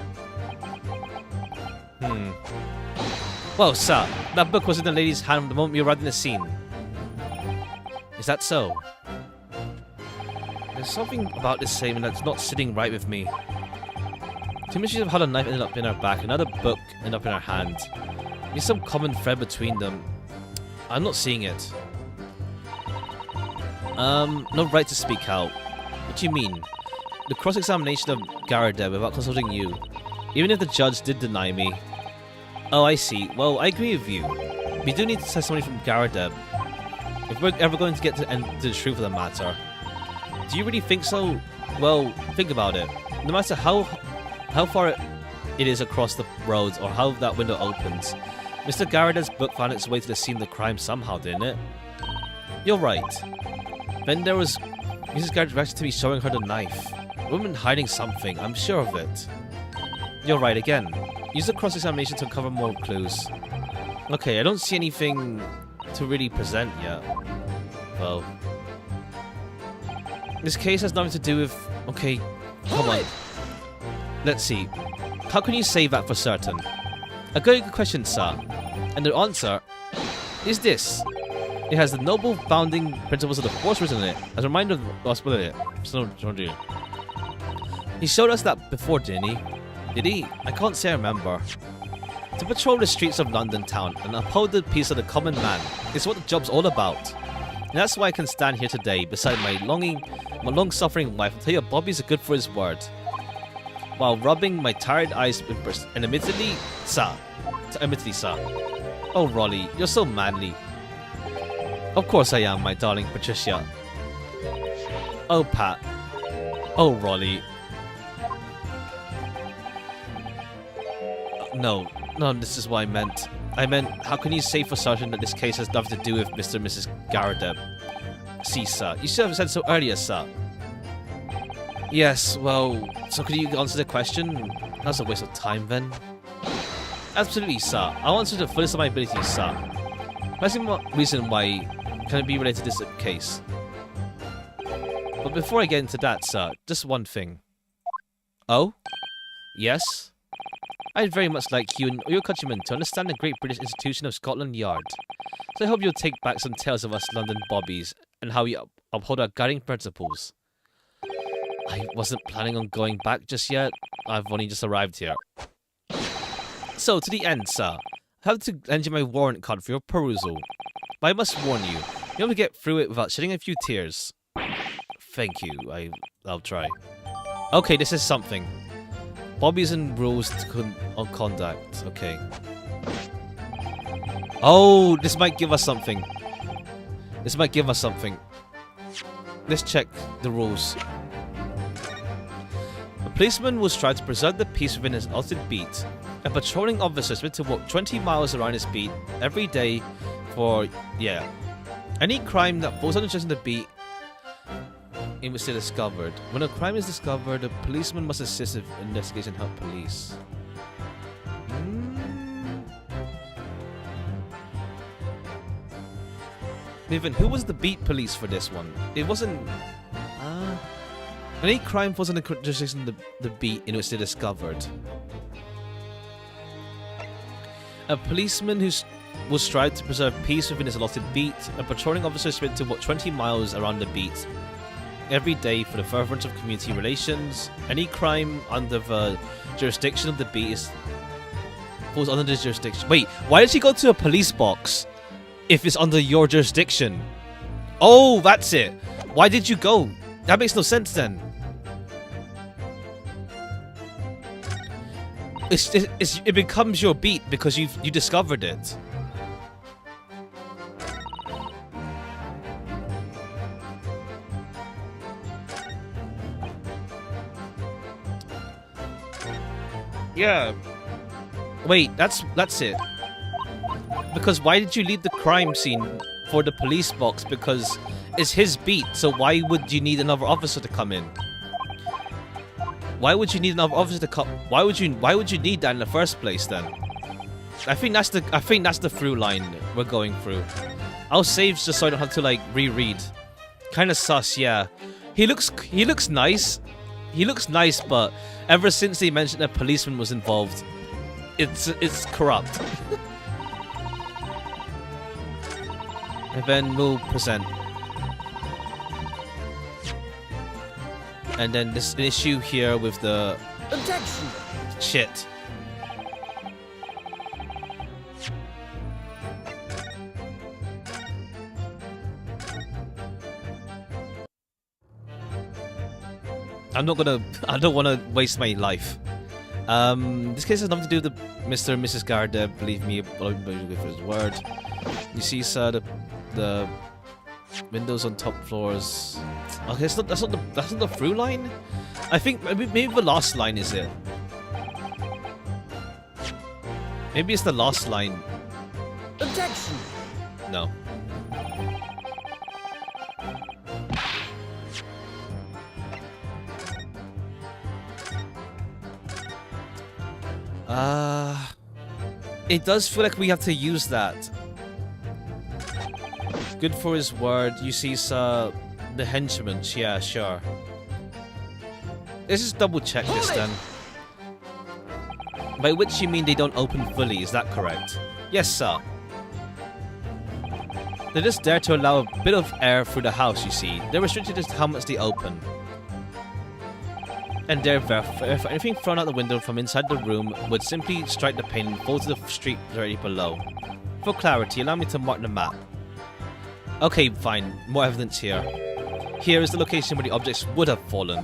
Well, sir, that book was in the lady's hand the moment you arrived in the scene. Is that so? There's something about this statement that's not sitting right with me. Two machines have had a knife ended up in her back, another book ended up in her hand. There's some common thread between them. I'm not seeing it. No right to speak out. What do you mean? The cross-examination of Garada without consulting you. Even if the judge did deny me. Oh, I see. Well, I agree with you. We do need to test somebody from Garada if we're ever going to get to the truth of the matter. Do you really think so? Well, think about it. No matter how far it is across the roads or how that window opens, Mr. Garada's book found its way to the scene of the crime somehow, didn't it? You're right. Then there was Mrs. Garada reacted to me showing her the knife. A woman hiding something, I'm sure of it. You're right again. Use the cross-examination to uncover more clues. Okay, I don't see anything to really present yet. Well, this case has nothing to do with... Okay, come on. Let's see. How can you say that for certain? A good question, sir. And the answer is this. It has the noble founding principles of the force written in it, as a reminder of the possibility. He showed us that before, didn't he? Did he? I can't say I remember. To patrol the streets of London town and uphold the peace of the common man is what the job's all about. And that's why I can stand here today beside my long-suffering wife and tell you Bobby's good for his word. While rubbing my tired eyes and admittedly, sir. Oh, Rolly, you're so manly. Of course I am, my darling Patricia. Oh, Pat. Oh, Rolly. No, this is what I meant. I meant, how can you say for certain that this case has nothing to do with Mr. and Mrs. Garada? See, sir, you should have said so earlier, sir. Yes, well, so could you answer the question? That's a waste of time, then. Absolutely, sir. I'll answer to the fullest of my abilities, sir. That's the reason why can it be related to this case. But before I get into that, sir, just one thing. Oh? Yes? I'd very much like you and your countrymen to understand the great British institution of Scotland Yard. So I hope you'll take back some tales of us London bobbies and how we uphold our guiding principles. I wasn't planning on going back just yet. I've only just arrived here. So, to the end, sir. I have to lend you my warrant card for your perusal. But I must warn you, you'll be able to get through it without shedding a few tears. Thank you. I'll try. Okay, this is something. Bobbies and rules of conduct. Okay. Oh, this might give us something. Let's check the rules. A policeman will strive to preserve the peace within his allotted beat. A patrolling officer is meant to walk 20 miles around his beat every day for, any crime that falls under just in the beat in which they're discovered. When a crime is discovered, a policeman must assist with investigation and help police. Even who was the beat police for this one? It wasn't. Any crime falls under jurisdiction of the beat in which they're discovered. A policeman who will strive to preserve peace within his allotted beat. A patrolling officer is meant to walk 20 miles around the beat every day for the furtherance of community relations. Any crime under the jurisdiction of the beat falls under the jurisdiction. Wait, why did she go to a police box if it's under your jurisdiction? Oh, that's it. Why did you go? That makes no sense then. It becomes your beat because you discovered it. Yeah. Wait, that's it. Because why did you leave the crime scene for the police box? Because it's his beat, so why would you need another officer to come in? Why would you need another officer to come? Why would you need that in the first place then? I think that's the through line we're going through. I'll save just so I don't have to like reread. Kind of sus, yeah. He looks nice. He looks nice, but ever since they mentioned a policeman was involved, it's corrupt. And then we'll present. And then there's an issue here with the... Objection! Shit. I don't wanna waste my life. This case has nothing to do with Mr. and Mrs. Garda, believe me, for his word. You see, sir, the windows on top floors. Okay, that's not the through line? I think maybe the last line is it. Maybe it's the last line. Objection! No. It does feel like we have to use that. Good for his word. You see, sir, the henchman. Yeah, sure. Let's just double check this then. By which you mean they don't open fully, is that correct? Yes, sir. They're just there to allow a bit of air through the house, you see. They're restricted as to how much they open. And therefore, if anything thrown out the window from inside the room would simply strike the pane and fall to the street directly below. For clarity, allow me to mark the map. Okay, fine. More evidence here. Here is the location where the objects would have fallen.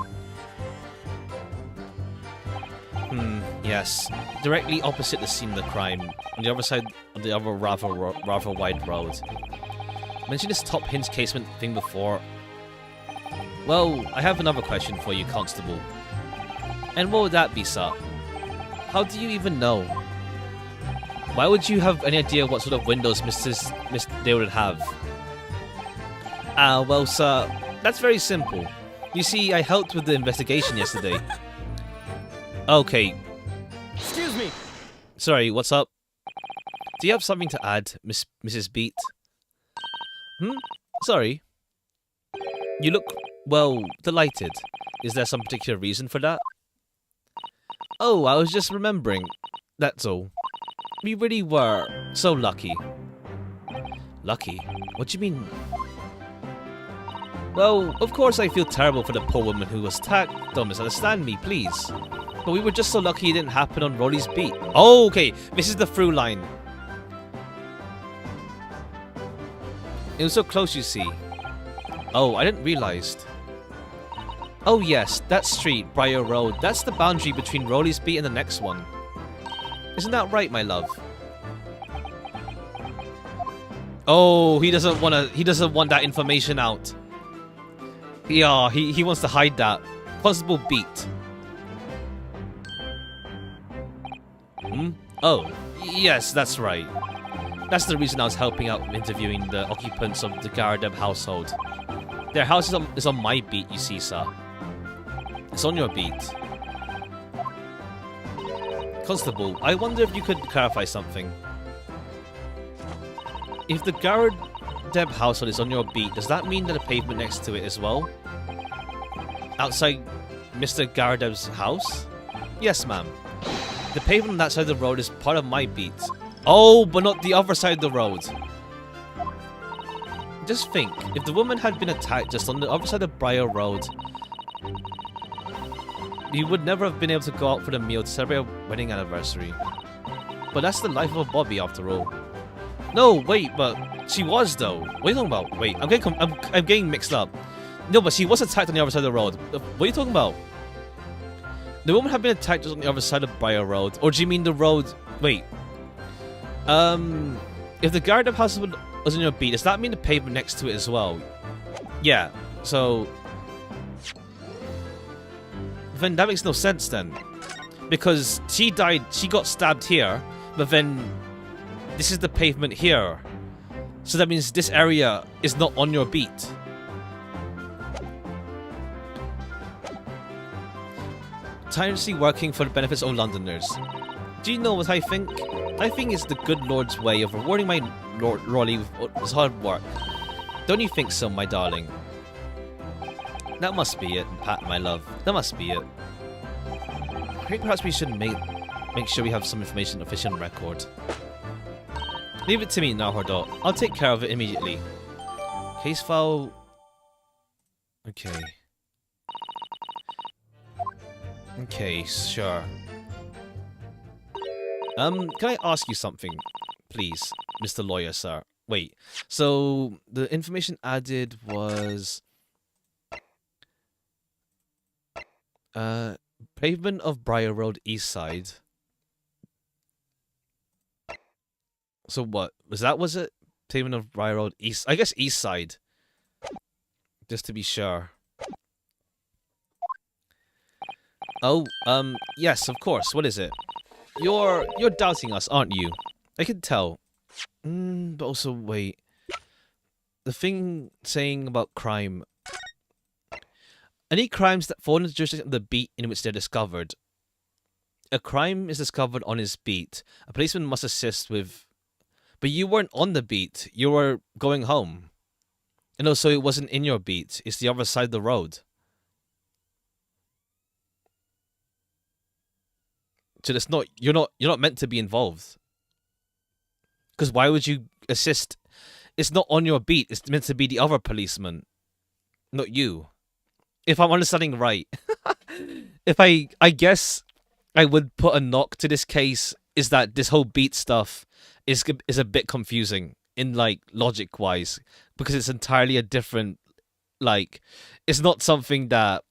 Yes. Directly opposite the scene of the crime, on the other side of the other rather wide road. Mentioned this top hinge casement thing before. Well, I have another question for you, Constable. And what would that be, sir? How do you even know? Why would you have any idea what sort of windows they would have? Well, sir, that's very simple. You see, I helped with the investigation yesterday. Okay. Excuse me! Sorry, what's up? Do you have something to add, Mrs. Beat? Sorry. You look, well, delighted. Is there some particular reason for that? Oh, I was just remembering. That's all. We really were so lucky. Lucky? What do you mean? Well, of course I feel terrible for the poor woman who was attacked. Don't misunderstand me, please. But we were just so lucky it didn't happen on Rolly's beat. Oh, okay. This is the through line. It was so close, you see. Oh, I didn't realize. Oh yes, that street, Briar Road, that's the boundary between Rolly's beat and the next one. Isn't that right, my love? Oh, he doesn't want that information out. Yeah, he wants to hide that. Constable Beat. Oh, yes, that's right. That's the reason I was helping out interviewing the occupants of the Garadeb household. Their house is on my beat, you see, sir. It's on your beat. Constable, I wonder if you could clarify something. If the Garadeb household is on your beat, does that mean that the pavement next to it as well? Outside Mr. Garadeb's house? Yes, ma'am. The pavement on that side of the road is part of my beat. Oh, but not the other side of the road. Just think, if the woman had been attacked just on the other side of Briar Road, you would never have been able to go out for the meal to celebrate a wedding anniversary. But that's the life of a Bobby, after all. No, wait, but she was though. What are you talking about? Wait, I'm getting mixed up. No, but she was attacked on the other side of the road. What are you talking about? The woman had been attacked just on the other side of Briar Road, or do you mean the road? Wait. If the Garadeb house was on your beat, does that mean the pavement next to it as well? Yeah. So then that makes no sense then, because she died. She got stabbed here, but then this is the pavement here. So that means this area is not on your beat. Tirelessly working for the benefits of Londoners. Do you know what I think? I think it's the good Lord's way of rewarding my Rolly with his hard work. Don't you think so, my darling? That must be it, Pat, my love. That must be it. I think perhaps we should make sure we have some information official on record. Leave it to me now, Hordot. I'll take care of it immediately. Case file... Okay. Okay, sure. Can I ask you something, please, Mr. Lawyer, sir? Wait, so the information added was pavement of Briar Road East Side. So what was it? Pavement of Briar Road East, I guess East Side. Just to be sure. Oh, yes, of course. What is it? You're doubting us, aren't you? I can tell. But also, wait. The thing saying about crime. Any crimes that fall into the jurisdiction of the beat in which they're discovered. A crime is discovered on his beat. A policeman must assist with... But you weren't on the beat. You were going home. And also, it wasn't in your beat. It's the other side of the road. So it's not you're not meant to be involved. Because why would you assist? It's not on your beat. It's meant to be the other policeman, not you. If I'm understanding right. If I guess I would put a knock to this case is that this whole beat stuff is a bit confusing in like logic wise, because it's entirely a different, like, it's not something that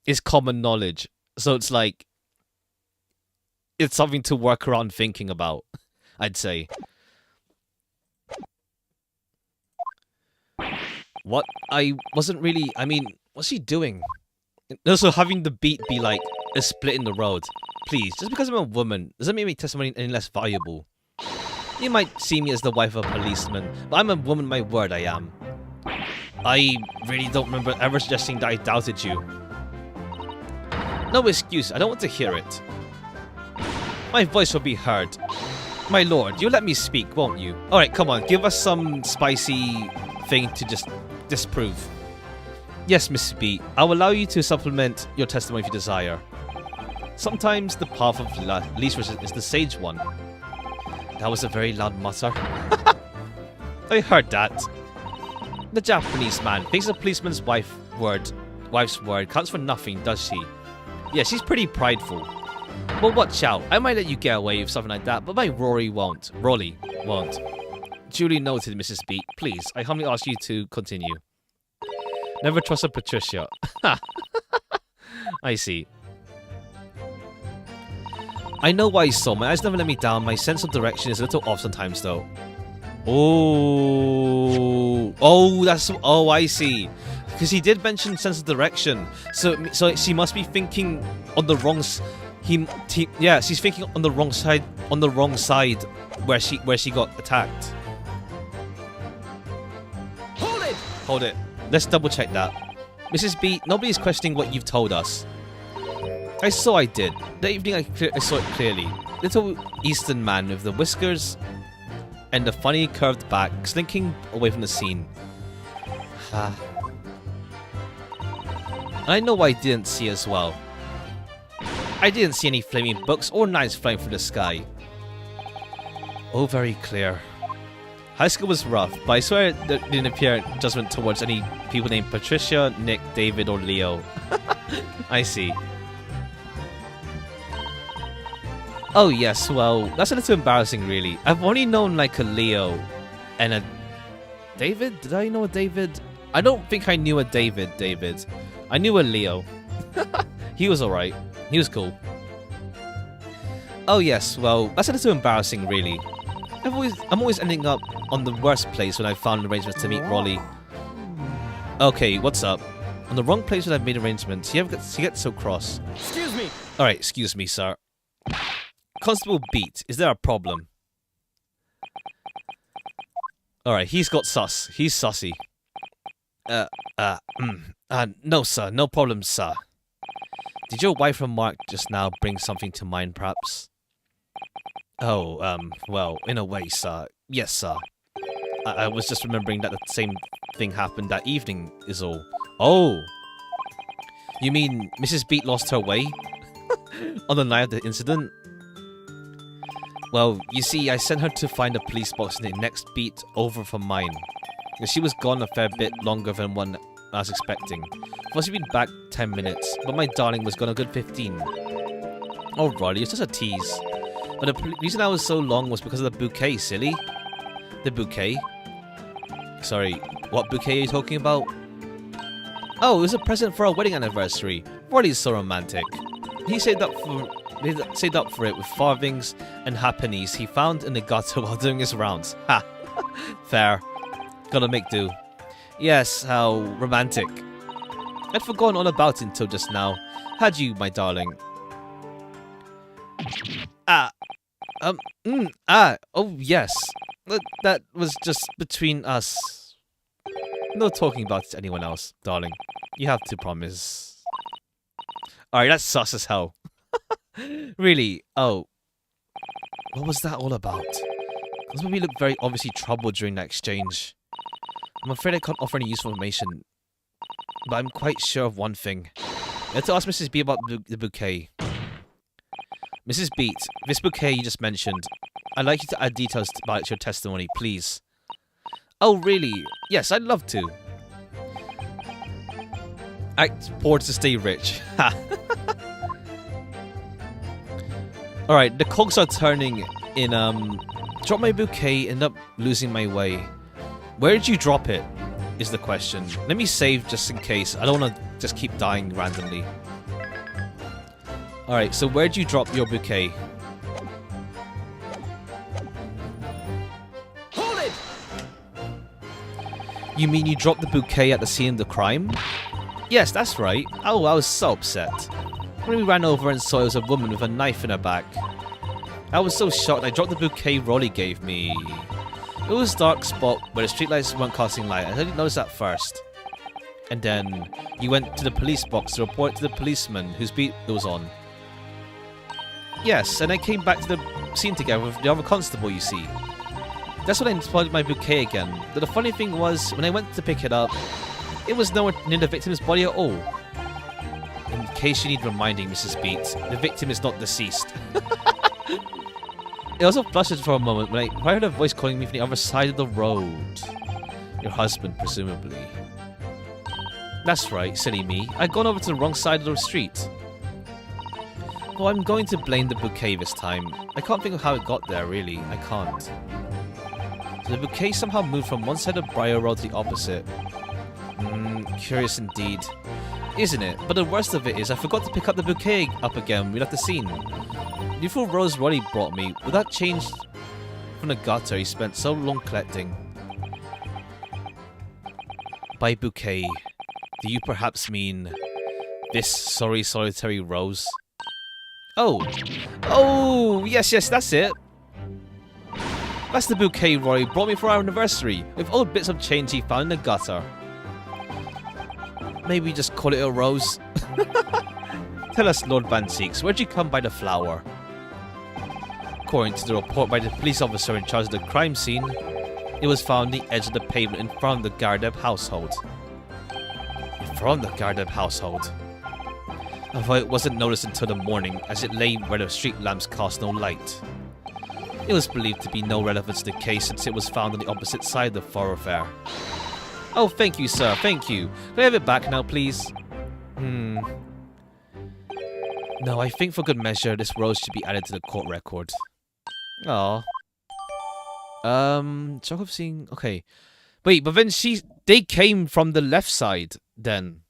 is common knowledge. So it's like it's something to work around thinking about, I'd say. What? I wasn't really... I mean, what's he doing? And also, having the beat be like a split in the road. Please, just because I'm a woman doesn't make my testimony any less valuable. You might see me as the wife of a policeman, but I'm a woman, my word I am. I really don't remember ever suggesting that I doubted you. No excuse, I don't want to hear it. My voice will be heard. My lord, you'll let me speak, won't you? Alright, come on, give us some spicy thing to just disprove. Yes, Mrs. B, I'll allow you to supplement your testimony if you desire. Sometimes the path of least resistance is the sage one. That was a very loud mutter. I heard that. The Japanese man thinks a policeman's wife's word counts for nothing, does she? Yeah, she's pretty prideful. Well, watch out. I might let you get away with something like that, but my Rolly won't. Duly noted, Mrs. B. Please, I humbly ask you to continue. Never trust a Patricia. I see. I know why so. My eyes never let me down. My sense of direction is a little off sometimes, though. Oh, I see. Because he did mention sense of direction. So she must be thinking on the wrong... yeah, she's thinking on the wrong side. On the wrong side, where she got attacked. Hold it. Let's double check that. Mrs. B, nobody's questioning what you've told us. I saw I did. That evening I saw it clearly. Little Eastern man with the whiskers and the funny curved back, slinking away from the scene. And I know I didn't see as well. I didn't see any flaming books or knives flying through the sky. Oh, very clear. High school was rough, but I swear there didn't appear judgment towards any people named Patricia, Nick, David, or Leo. I see. Oh yes, well, that's a little embarrassing really. I've only known like a Leo and a... David? Did I know a David? I don't think I knew a David. I knew a Leo. He was alright. He was cool. Oh yes, well, that's a little embarrassing really. I'm always ending up on the worst place when I've found arrangements to meet Rolly. Okay, what's up? On the wrong place when I've made arrangements. He gets so cross. Excuse me! Alright, excuse me, sir. Constable Beat, is there a problem? Alright, he's got sus. He's sussy. No, sir. No problem, sir. Did your wife remark just now bring something to mind, perhaps? Oh, well, in a way, sir. Yes, sir. I was just remembering that the same thing happened that evening, is all. Oh! You mean Mrs. Beat lost her way? On the night of the incident? Well, you see, I sent her to find a police box in the next beat over from mine. She was gone a fair bit longer than one I was expecting. Must have been back 10 minutes, but my darling was gone a good 15. Alrighty, it's just a tease. But the reason I was so long was because of the bouquet, silly. The bouquet? Sorry, what bouquet are you talking about? Oh, it was a present for our wedding anniversary. Really so romantic. He saved up for it with farthings and halfpennies he found in the gutter while doing his rounds. Ha! Fair. Gotta make do. Yes, how romantic. I'd forgotten all about it until just now. Had you, my darling? Oh yes. That was just between us. No talking about it to anyone else, darling. You have to promise. Alright, that's sus as hell. Really? Oh. What was that all about? This made me look very obviously troubled during that exchange. I'm afraid I can't offer any useful information. But I'm quite sure of one thing. I have to ask Mrs. B about the bouquet. Mrs. Beat, this bouquet you just mentioned, I'd like you to add details about it to your testimony, please. Oh, really? Yes, I'd love to. Act poor to stay rich. Ha! Alright, the cogs are turning in, drop my bouquet, end up losing my way. Where did you drop it? Is the question. Let me save just in case. I don't want to just keep dying randomly. Alright, so where'd you drop your bouquet? Hold it! You mean you dropped the bouquet at the scene of the crime? Yes, that's right. Oh, I was so upset. When we ran over and saw it was a woman with a knife in her back. I was so shocked I dropped the bouquet Rolly gave me. It was a dark spot where the streetlights weren't casting light. I didn't notice that first. And then you went to the police box to report to the policeman whose beat it was on. Yes, and I came back to the scene together with the other constable, you see. That's when I spotted my bouquet again. But the funny thing was, when I went to pick it up, it was nowhere near the victim's body at all. In case you need reminding, Mrs. Beat, the victim is not deceased. It also flushed for a moment when I heard a voice calling me from the other side of the road. Your husband, presumably. That's right, silly me. I'd gone over to the wrong side of the street. Well, I'm going to blame the bouquet this time. I can't think of how it got there, really. I can't. So the bouquet somehow moved from one side of Briar Road to the opposite. Curious indeed. Isn't it? But the worst of it is I forgot to pick up the bouquet up again. We left the scene. The beautiful rose Roddy brought me, with that changed from the gutter he spent so long collecting. By bouquet, do you perhaps mean this sorry solitary rose? Oh, yes, that's it. That's the bouquet Rory brought me for our anniversary, with old bits of change he found in the gutter. Maybe just call it a rose. Tell us, Lord Van Seeks, where'd you come by the flower? According to the report by the police officer in charge of the crime scene, it was found on the edge of the pavement in front of the Gardeb household. In front of the Gardeb household? Although it wasn't noticed until the morning, as it lay where the street lamps cast no light. It was believed to be no relevance to the case since it was found on the opposite side of the thoroughfare. Oh, thank you, sir, thank you. Can I have it back now, please? No, I think for good measure, this rose should be added to the court record. Aww. Shock of seeing... Okay. Wait, but then they came from the left side, then.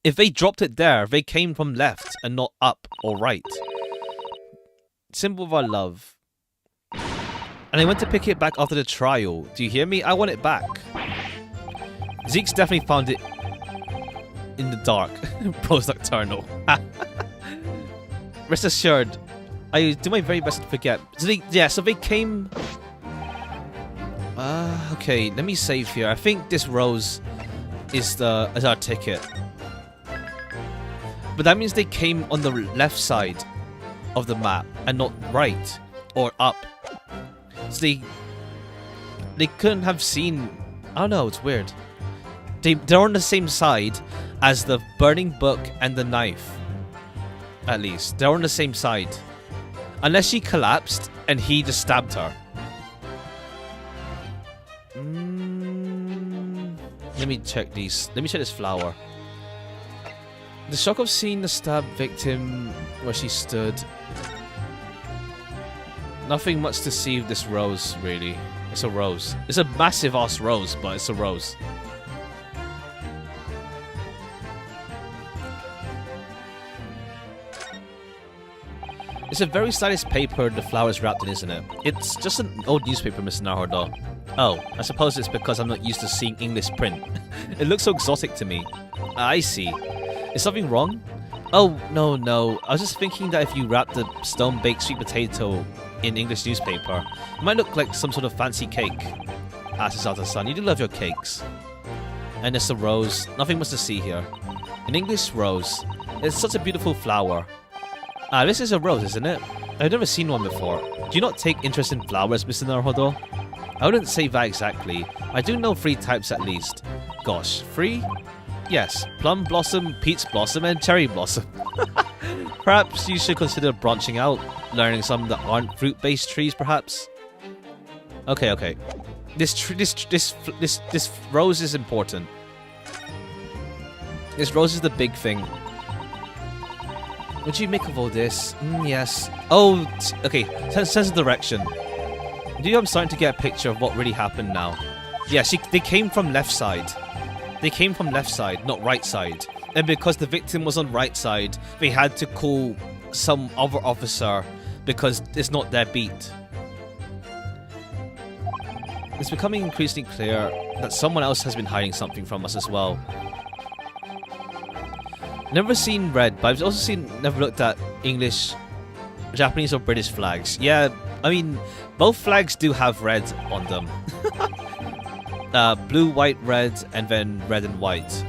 If they dropped it there, they came from left and not up or right. Symbol of our love. And I went to pick it back after the trial. Do you hear me? I want it back. Zeke's definitely found it in the dark. Pros Nocturnal. Rest assured, I do my very best to forget. So they came... okay, let me save here. I think this rose is our ticket. But that means they came on the left side of the map and not right or up. So they couldn't have seen... I don't know, it's weird. They're on the same side as the burning book and the knife. At least. They're on the same side. Unless she collapsed and he just stabbed her. Let me check these. Let me check this flower. The shock of seeing the stab victim where she stood. Nothing much to see with this rose, really. It's a rose. It's a massive ass rose, but it's a rose. It's a very stylish paper the flower's wrapped in, isn't it? It's just an old newspaper, Mr. Naruto. Oh, I suppose it's because I'm not used to seeing English print. It looks so exotic to me. I see. Is something wrong? Oh, no. I was just thinking that if you wrap the stone-baked sweet potato in English newspaper, it might look like some sort of fancy cake. Susato-san, you do love your cakes. And it's a rose. Nothing much to see here. An English rose. It's such a beautiful flower. This is a rose, isn't it? I've never seen one before. Do you not take interest in flowers, Mr. Naruhodo? I wouldn't say that exactly. I do know 3 types at least. Gosh, 3? Yes, plum blossom, peach blossom, and cherry blossom. Perhaps you should consider branching out, learning some that aren't fruit-based trees, perhaps. Okay. This rose is important. This rose is the big thing. What do you make of all this? Yes. Oh, okay. Sense of direction. Do you know I'm starting to get a picture of what really happened now? Yeah, they came from left side. They came from left side, not right side. And because the victim was on right side, they had to call some other officer because it's not their beat. It's becoming increasingly clear that someone else has been hiding something from us as well. Never seen red, but I've also never looked at English, Japanese or British flags. Yeah, I mean, both flags do have red on them. Blue, white, red, and then red and white.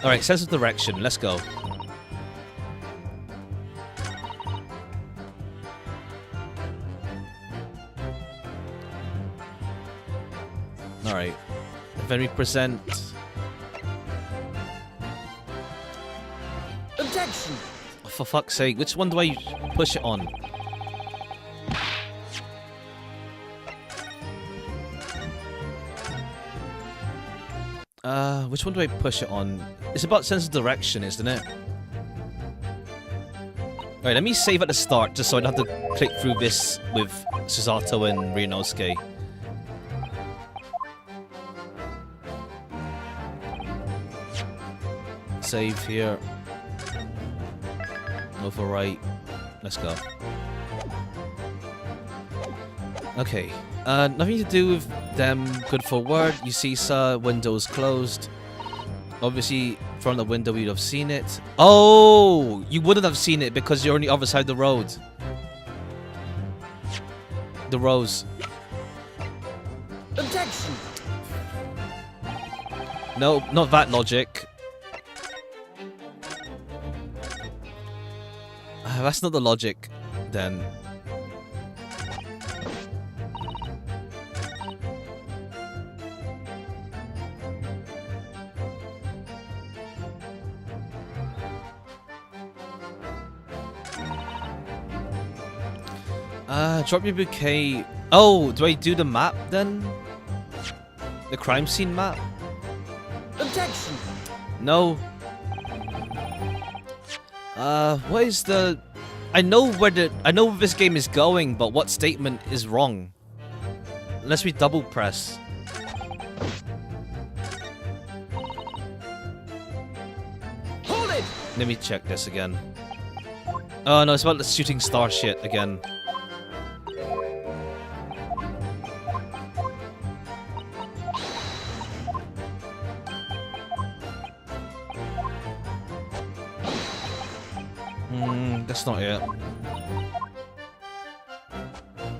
Alright, sense of direction. Let's go. Alright. Then we present... Objection! Oh, for fuck's sake, which one do I push it on? Which one do I push it on? It's about sense of direction, isn't it? Alright, let me save at the start, just so I don't have to click through this with Susato and Ryunosuke. Save here. Overwrite. Let's go. Okay. Nothing to do with them. Good for word. You see, sir, windows closed. Obviously, from the window you'd have seen it. Oh! You wouldn't have seen it because you're on the other side of the road. The rose. Objection! No, not that logic. That's not the logic, then. Drop your bouquet. Oh, do I do the map then? The crime scene map? Objection! No. What is the... I know where this game is going, but what statement is wrong? Unless we double press. Hold it! Let me check this again. Oh no, it's about the shooting star shit again. That's not it.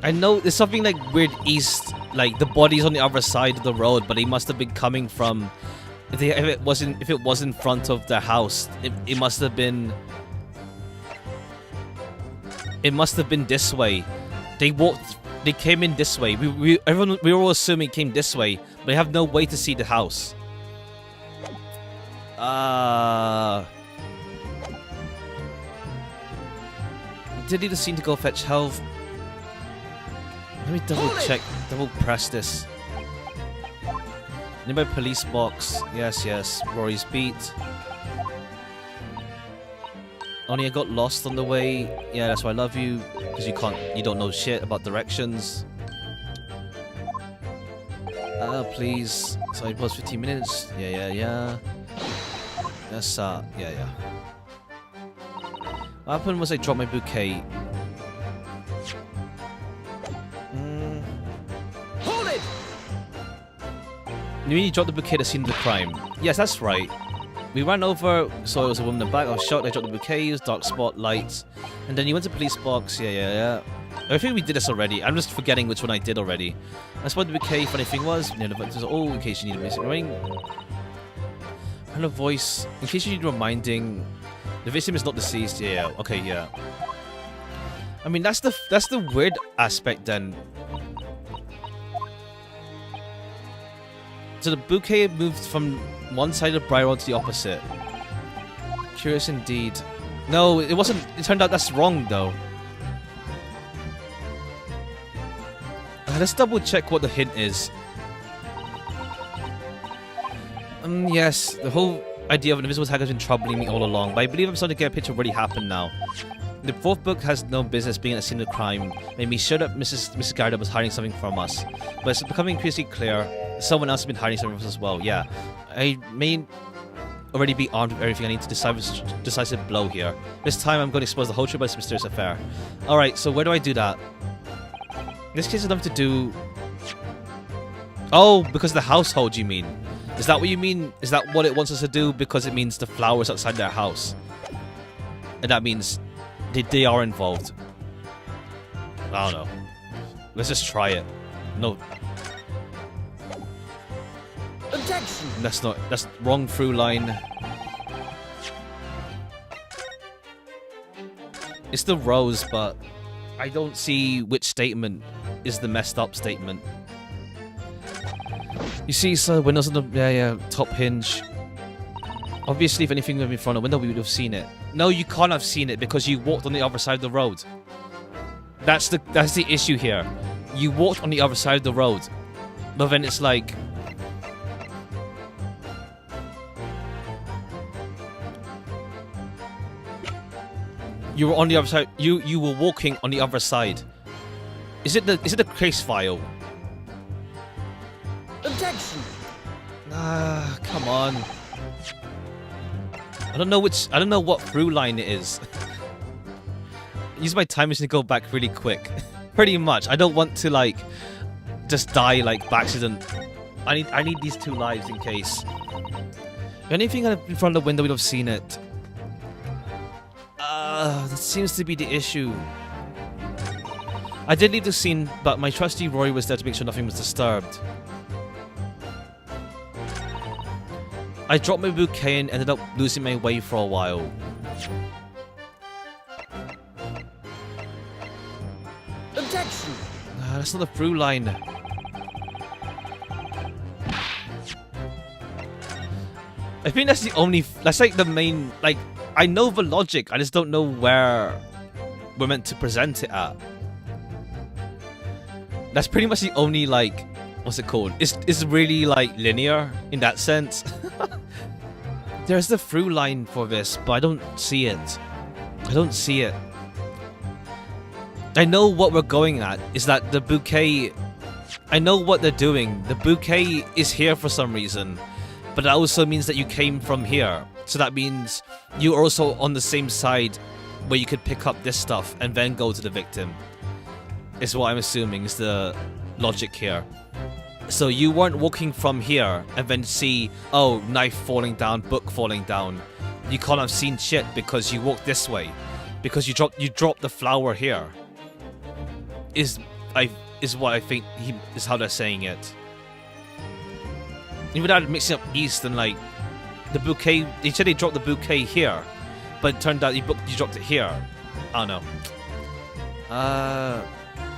I know there's something like weird east, like the body's on the other side of the road, but he must have been coming from. If it was in front of their house, it must have been. It must have been this way. They came in this way. We were all assuming it came this way, but they have no way to see the house. Did need a scene to go fetch health. Let me double check, double press this. Nearby police box. Yes. Rory's beat. Only I got lost on the way. Yeah, that's why I love you. Because you don't know shit about directions. Please. So it was 15 minutes. Yeah. That's, yeah. What happened was I dropped my bouquet. Hold it! You mean you dropped the bouquet at the scene of the crime? Yes, that's right. We ran over, saw it was a woman in the back. I was shocked. I dropped the bouquets, dark spotlights, and then you went to police box. Yeah. I think we did this already. I'm just forgetting which one I did already. I spotted the bouquet. Funny thing was, in case you need a missing ring. And a voice. In case you need reminding, the victim is not deceased. Yeah. Okay. Yeah. I mean, that's the weird aspect then. So the bouquet moved from one side of Briar Road to the opposite. Curious indeed. No, it wasn't. It turned out that's wrong though. Let's double check what the hint is. Yes, the whole idea of an invisible tag has been troubling me all along, but I believe I'm starting to get a picture of what really happened now. The fourth book has no business being at the scene of the crime. Made me sure that Mrs. Garda was hiding something from us, but it's becoming increasingly clear someone else has been hiding something from us as well. Yeah, I may already be armed with everything I need to decisive blow here. This time I'm going to expose the whole truth about this mysterious affair. Alright, so where do I do that? In this case, enough to do... Oh, because the household, you mean? Is that what you mean? Is that what it wants us to do? Because it means the flowers outside their house. And that means they are involved. I don't know. Let's just try it. No. Objection! That's wrong through line. It's the rose, but I don't see which statement is the messed up statement. You see, sir, windows on the top hinge. Obviously, if anything was in front of the window, we would have seen it. No, you can't have seen it because you walked on the other side of the road. That's the issue here. You walked on the other side of the road, but then it's like. You were on the other side. You were walking on the other side. Is it the case file? Objection! Come on. I don't know what through line it is. Use my time machine to go back really quick. Pretty much. I don't want to like just die like by accident. I need these 2 lives in case. If anything in front of the window, we'd have seen it. That seems to be the issue. I did leave the scene, but my trusty Rory was there to make sure nothing was disturbed. I dropped my bouquet and ended up losing my way for a while. Objection! That's not the through line. I think that's the only... That's like the main... Like, I know the logic, I just don't know where we're meant to present it at. That's pretty much the only, like... What's it called? It's really, like, linear in that sense. There's the through line for this, but I don't see it. I don't see it. I know what we're going at, is that the bouquet... I know what they're doing. The bouquet is here for some reason, but that also means that you came from here. So that means you're also on the same side where you could pick up this stuff and then go to the victim. Is what I'm assuming is the logic here. So you weren't walking from here and then see, oh, knife falling down, book falling down. You can't have seen shit because you walked this way. Because you dropped the flower here. Is what I think is how they're saying it. Even without mixing up east and like the bouquet, they said they dropped the bouquet here, but it turned out you dropped it here. I don't know.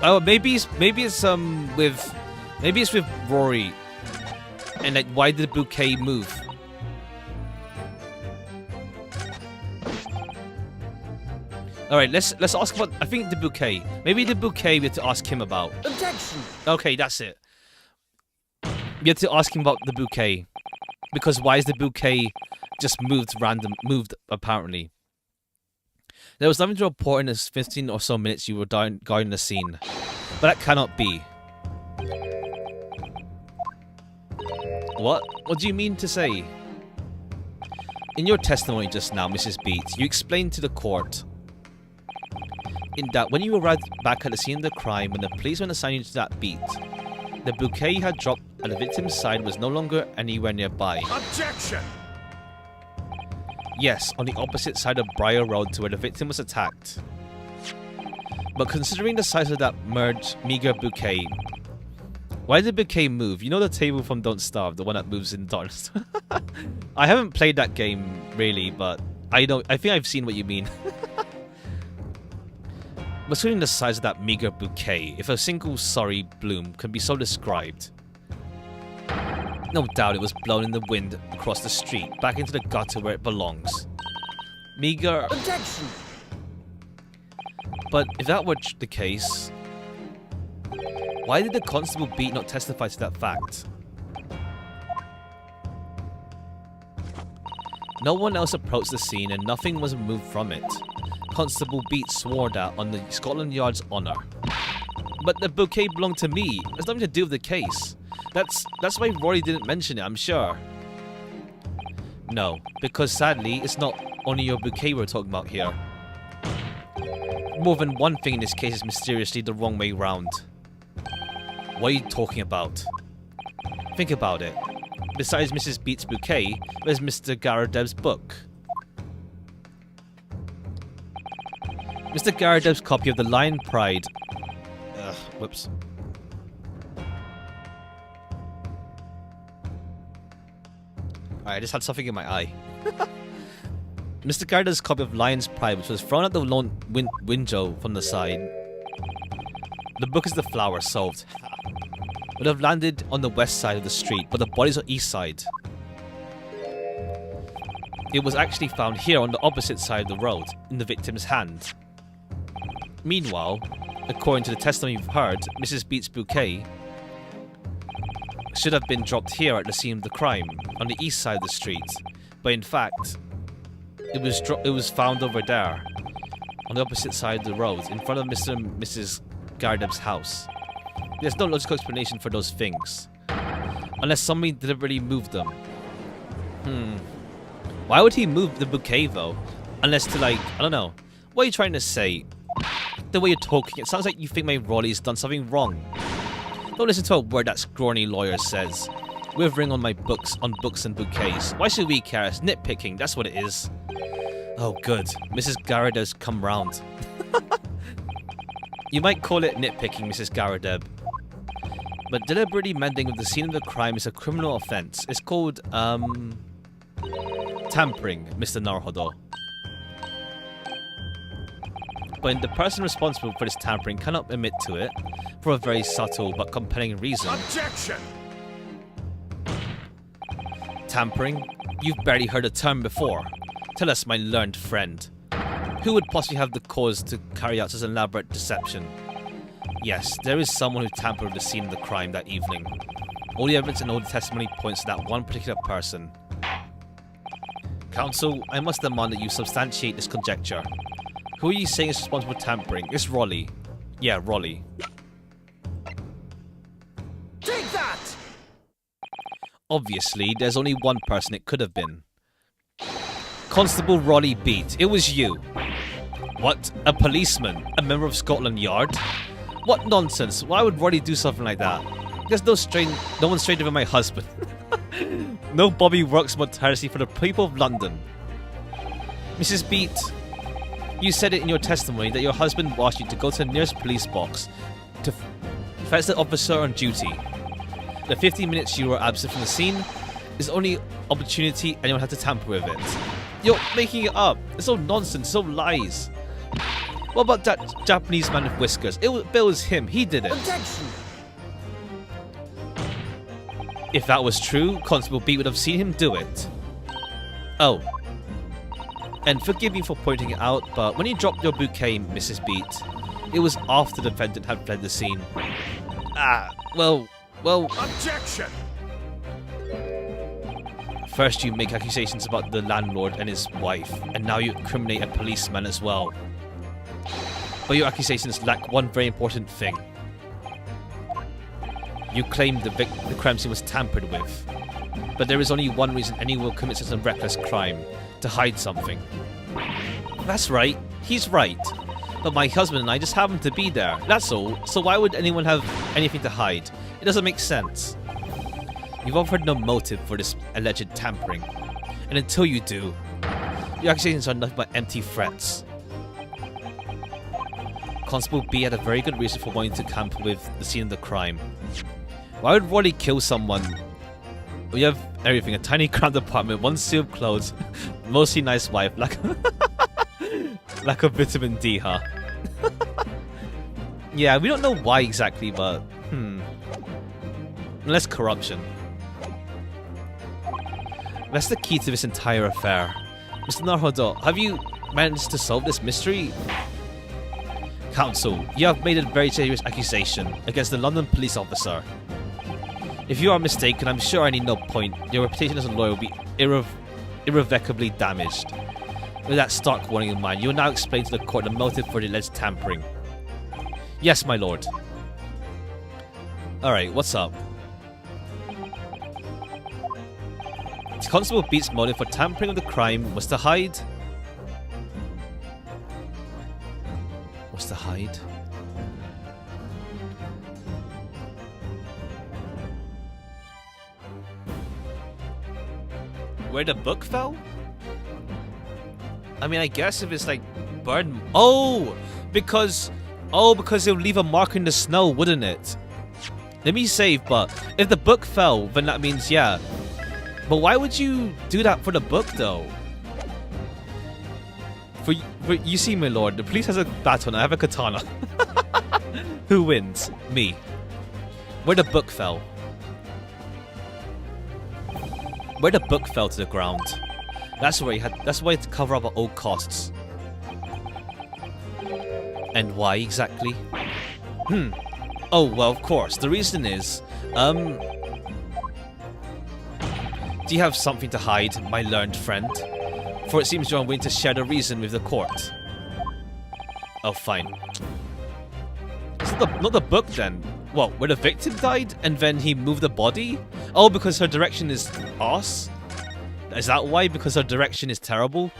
Oh, maybe it's with Rory, and like why did the bouquet move? All right, let's ask about. I think the bouquet. Maybe the bouquet we have to ask him about. Objection! Okay, that's it. We have to ask him about the bouquet. Because why is the bouquet just moved apparently? There was nothing to report in the 15 or so minutes you were guarding the scene. But that cannot be. What? What do you mean to say? In your testimony just now, Mrs. Beat, you explained to the court in that when you arrived back at the scene of the crime, when the police went assigned you to that beat, the bouquet you had dropped at the victim's side was no longer anywhere nearby. Objection! Yes, on the opposite side of Briar Road to where the victim was attacked. But considering the size of that meager bouquet, why did the bouquet move? You know the table from Don't Starve, the one that moves in darkness. I haven't played that game really, but I think I've seen what you mean. But considering the size of that meager bouquet, if a single sorry bloom can be so described, no doubt it was blown in the wind across the street, back into the gutter where it belongs. Meager. Objection! But if that were the case, why did the constable Beat not testify to that fact? No one else approached the scene and nothing was removed from it. Constable Beat swore that on the Scotland Yard's honour. But the bouquet belonged to me. There's nothing to do with the case. That's why Rory didn't mention it, I'm sure. No, because sadly, it's not only your bouquet we're talking about here. More than one thing in this case is mysteriously the wrong way round. What are you talking about? Think about it. Besides Mrs. Beat's bouquet, there's Mr. Garadeb's book. Mr. Garadeb's copy of the Lion Pride... whoops. Alright, I just had something in my eye. Mr. Garadeb's copy of Lion's Pride, which was thrown at the lone window from the side. The book is the flower, solved. Would have landed on the west side of the street, but the body's on the east side. It was actually found here on the opposite side of the road, in the victim's hand. Meanwhile, according to the testimony you've heard, Mrs. Beat's bouquet should have been dropped here at the scene of the crime, on the east side of the street. But in fact, it was found over there, on the opposite side of the road, in front of Mr. and Mrs. Garadeb's house. There's no logical explanation for those things, unless somebody deliberately moved them. Why would he move the bouquet though? Unless to I don't know. What are you trying to say? The way you're talking, it sounds like you think my Rolly's done something wrong. Don't listen to a word that scrawny lawyer says. Withering on my books and bouquets. Why should we care? It's nitpicking, that's what it is. Oh good, Mrs. Garadeb's come round. You might call it nitpicking, Mrs. Garadeb. But deliberately mending with the scene of the crime is a criminal offence. It's called, tampering, Mr. Naruhodo. But the person responsible for this tampering cannot admit to it, for a very subtle but compelling reason. Objection! Tampering? You've barely heard the term before. Tell us, my learned friend. Who would possibly have the cause to carry out such an elaborate deception? Yes, there is someone who tampered with the scene of the crime that evening. All the evidence and all the testimony points to that one particular person. Counsel, I must demand that you substantiate this conjecture. Who are you saying is responsible for tampering? It's Rolly. Yeah, Rolly. Take that! Obviously, there's only one person it could have been. Constable Rolly Beat. It was you. What? A policeman? A member of Scotland Yard? What nonsense? Why would Rolly do something like that? There's no one stranger than my husband. No Bobby works more tirelessly for the people of London. Mrs. Beat, you said it in your testimony that your husband asked you to go to the nearest police box to fetch the officer on duty. The 15 minutes you were absent from the scene is the only opportunity anyone had to tamper with it. You're making it up. It's all nonsense, it's all lies. What about that Japanese man with whiskers? Bill is him. He did it. Objection! If that was true, Constable Beat would have seen him do it. Oh. And forgive me for pointing it out, but when you dropped your bouquet, Mrs. Beat, it was after the defendant had fled the scene. Well... Objection! First you make accusations about the landlord and his wife, and now you incriminate a policeman as well. But your accusations lack one very important thing. You claim the crime scene was tampered with. But there is only one reason anyone will commit such a reckless crime. To hide something. That's right. He's right. But my husband and I just happened to be there. That's all. So why would anyone have anything to hide? It doesn't make sense. You've offered no motive for this alleged tampering. And until you do, your accusations are nothing but empty threats. Constable B had a very good reason for wanting to camp with the scene of the crime. Why would Roddy kill someone? We have everything, a tiny cramped apartment, one suit of clothes, mostly nice wife, like a vitamin D, huh? Yeah, we don't know why exactly, but unless corruption. That's the key to this entire affair. Mr. Narhodo, have you managed to solve this mystery? Counsel, you have made a very serious accusation against the London police officer. If you are mistaken, I'm sure at no point your reputation as a lawyer will be irrevocably damaged. With that stark warning in mind, you will now explain to the court the motive for the alleged tampering. Yes, my lord. Alright, what's up? Constable Beat's motive for tampering of the crime was to hide... Was to hide? Where the book fell? I mean, I guess if it's like burned... Oh! Because it would leave a mark in the snow, wouldn't it? Let me save, but if the book fell, then that means, yeah. But why would you do that for the book, though? For you see, my lord, the police has a baton, I have a katana. Who wins? Me. Where the book fell. Where the book fell to the ground. That's why to cover up at all costs. And why exactly? Oh, well, of course. The reason is, do you have something to hide, my learned friend? For it seems you're unwilling to share the reason with the court. Oh, fine. It's not the book, then. What, where the victim died, and then he moved the body? Oh, because her direction is arse? Is that why? Because her direction is terrible?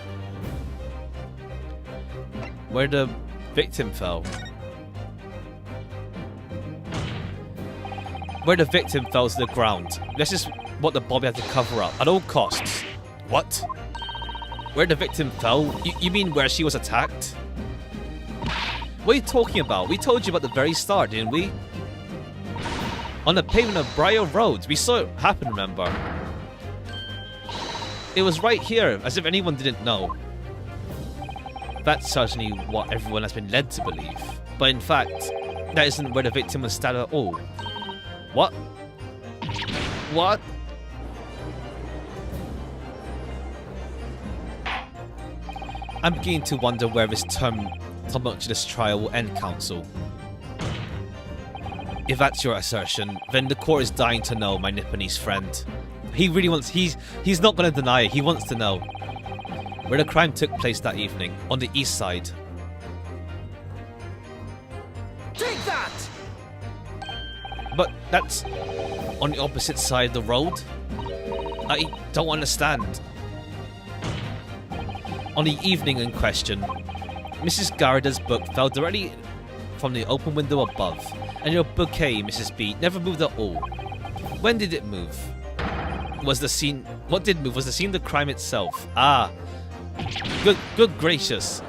Where the victim fell. Where the victim fell to the ground. This is what the body had to cover up, at all costs. What? Where the victim fell? You mean where she was attacked? What are you talking about? We told you about the very start, didn't we? On the pavement of Briar Road. We saw it happen, remember? It was right here, as if anyone didn't know. That's certainly what everyone has been led to believe. But in fact, that isn't where the victim was stabbed at all. What? What? I'm beginning to wonder where this tumultuous trial will end, counsel. If that's your assertion, then the court is dying to know, my Nipponese friend. He really wants... He's not going to deny it. He wants to know. Where the crime took place that evening, on the east side. Take that! But that's on the opposite side of the road? I don't understand. On the evening in question, Mrs. Garrida's book fell directly from the open window above, and your bouquet, Mrs. B, never moved at all. When did it move? What did move? Was the scene of the crime itself? Ah. Good gracious.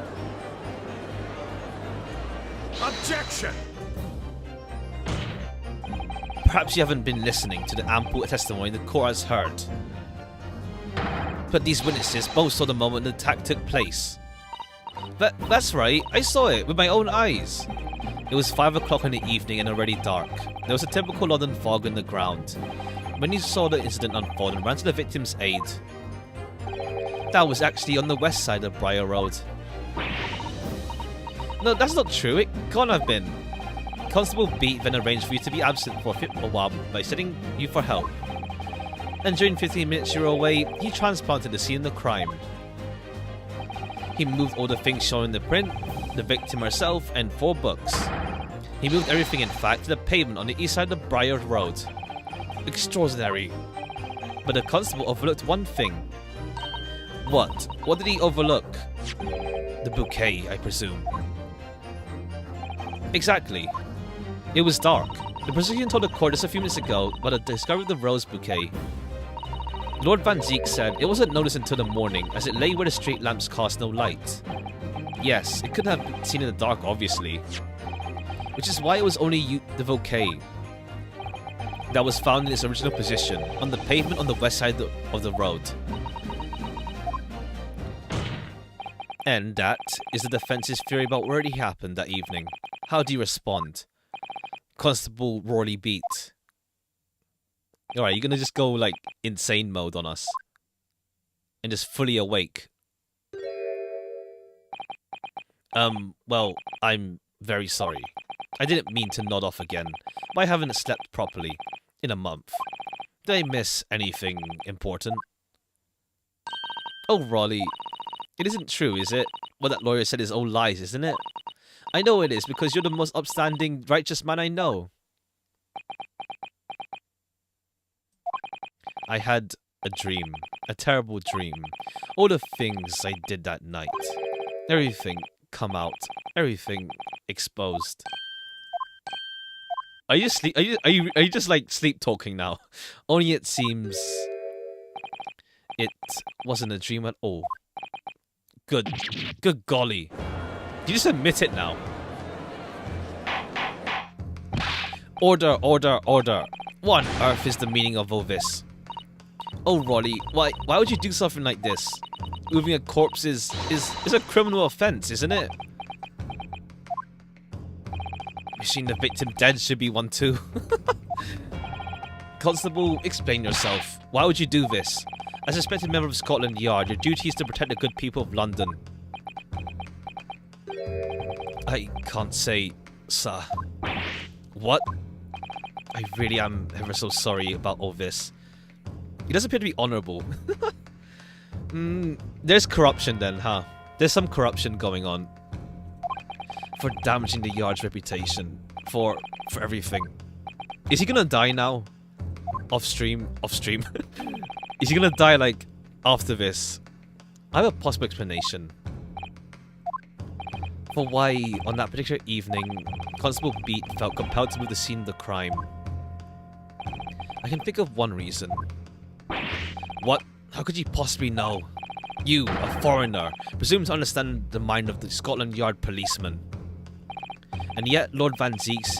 Objection! Perhaps you haven't been listening to the ample testimony the court has heard. But these witnesses both saw the moment the attack took place. That's right, I saw it with my own eyes. It was 5 o'clock in the evening and already dark. There was a typical London fog in the ground. When you saw the incident unfold and ran to the victim's aid, that was actually on the west side of Briar Road. No, that's not true. It can't have been. Constable B then arranged for you to be absent for a while by sending you for help. And during 15 minutes you were away, he transplanted the scene of the crime. He moved all the things shown in the print, the victim herself, and 4 books. He moved everything, in fact, to the pavement on the east side of the Briar Road. Extraordinary. But the constable overlooked one thing. What? What did he overlook? The bouquet, I presume. Exactly. It was dark. The prosecution told the court just a few minutes ago about the discovery of the rose bouquet. Lord Van Zeek said it wasn't noticed until the morning, as it lay where the street lamps cast no light. Yes, it couldn't have been seen in the dark, obviously. Which is why it was only the bouquet that was found in its original position, on the pavement on the west side of the road. And that is the defense's theory about what already happened that evening. How do you respond? Constable Rory Beat. Alright, you're gonna just go, like, insane mode on us. And just fully awake. Well, I'm very sorry. I didn't mean to nod off again, but I haven't slept properly in a month. Did I miss anything important? Oh, Raleigh. It isn't true, is it? What that lawyer said is all lies, isn't it? I know it is, because you're the most upstanding, righteous man I know. I had a dream. A terrible dream. All the things I did that night. Everything come out. Everything exposed. Are you sleep? Are you just like sleep talking now? Only it seems it wasn't a dream at all. Good golly. You just admit it now. Order, order, order. What on earth is the meaning of all this? Oh, Rolly, why would you do something like this? Moving a corpse is a criminal offense, isn't it? Wishing the victim dead should be one too. Constable, explain yourself. Why would you do this? As a respected member of Scotland Yard, your duty is to protect the good people of London. I can't say, sir. What? I really am ever so sorry about all this. He does appear to be honourable. There's corruption then, huh? There's some corruption going on. For damaging the Yard's reputation. For everything. Is he gonna die now? Off stream? Off stream? Is he gonna die, like, after this? I have a possible explanation. For why, on that particular evening, Constable Beat felt compelled to move the scene of the crime. I can think of one reason. What? How could you possibly know? You, a foreigner, presume to understand the mind of the Scotland Yard policeman. And yet, Lord Van Zeeks,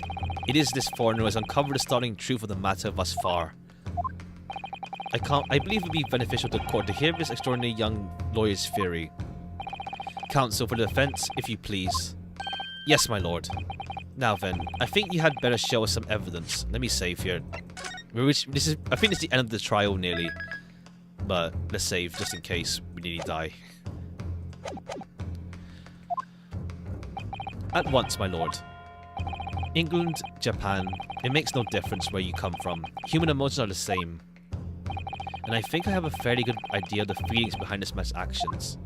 it is this foreigner who has uncovered the startling truth of the matter thus far. I believe it would be beneficial to the court to hear this extraordinary young lawyer's theory. Counsel for the defence, if you please. Yes, my lord. Now then, I think you had better show us some evidence. Let me save here. I think this is the end of the trial nearly. But let's save just in case we nearly die. At once, my lord. England, Japan, it makes no difference where you come from. Human emotions are the same. And I think I have a fairly good idea of the feelings behind this man's actions.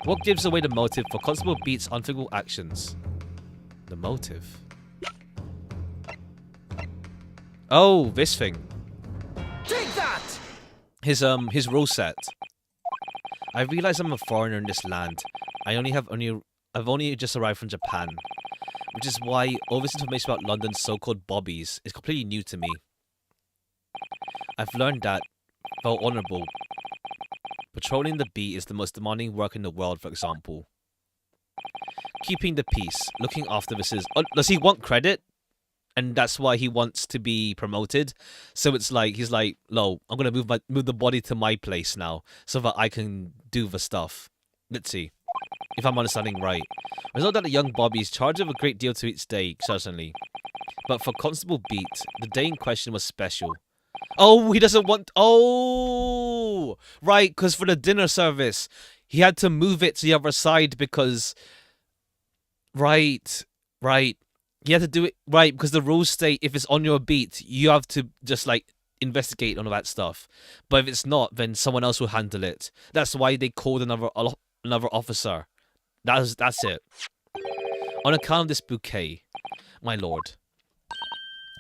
What gives away the motive for Constable Beat's unthinkable actions? The motive? Oh, this thing. Take that! His rule set. I realize I'm a foreigner in this land. I've only just arrived from Japan, which is why all this information about London's so-called bobbies is completely new to me. I've learned that, though honourable, patrolling the beat is the most demanding work in the world, for example. Keeping the peace, looking after this is... Oh, does he want credit? And that's why he wants to be promoted? So it's like, he's like, no, I'm going to move the body to my place now, so that I can do the stuff. Let's see. If I'm understanding right. Result that the young Bobby is charged with a great deal to each day, certainly. But for Constable Beat, the day in question was special. Oh, he doesn't want... Oh! Right, because for the dinner service, he had to move it to the other side because... Right. He had to do it... Right, because the rules state if it's on your beat, you have to just, like, investigate on all that stuff. But if it's not, then someone else will handle it. That's why they called another officer. That's it. On account of this bouquet, my lord.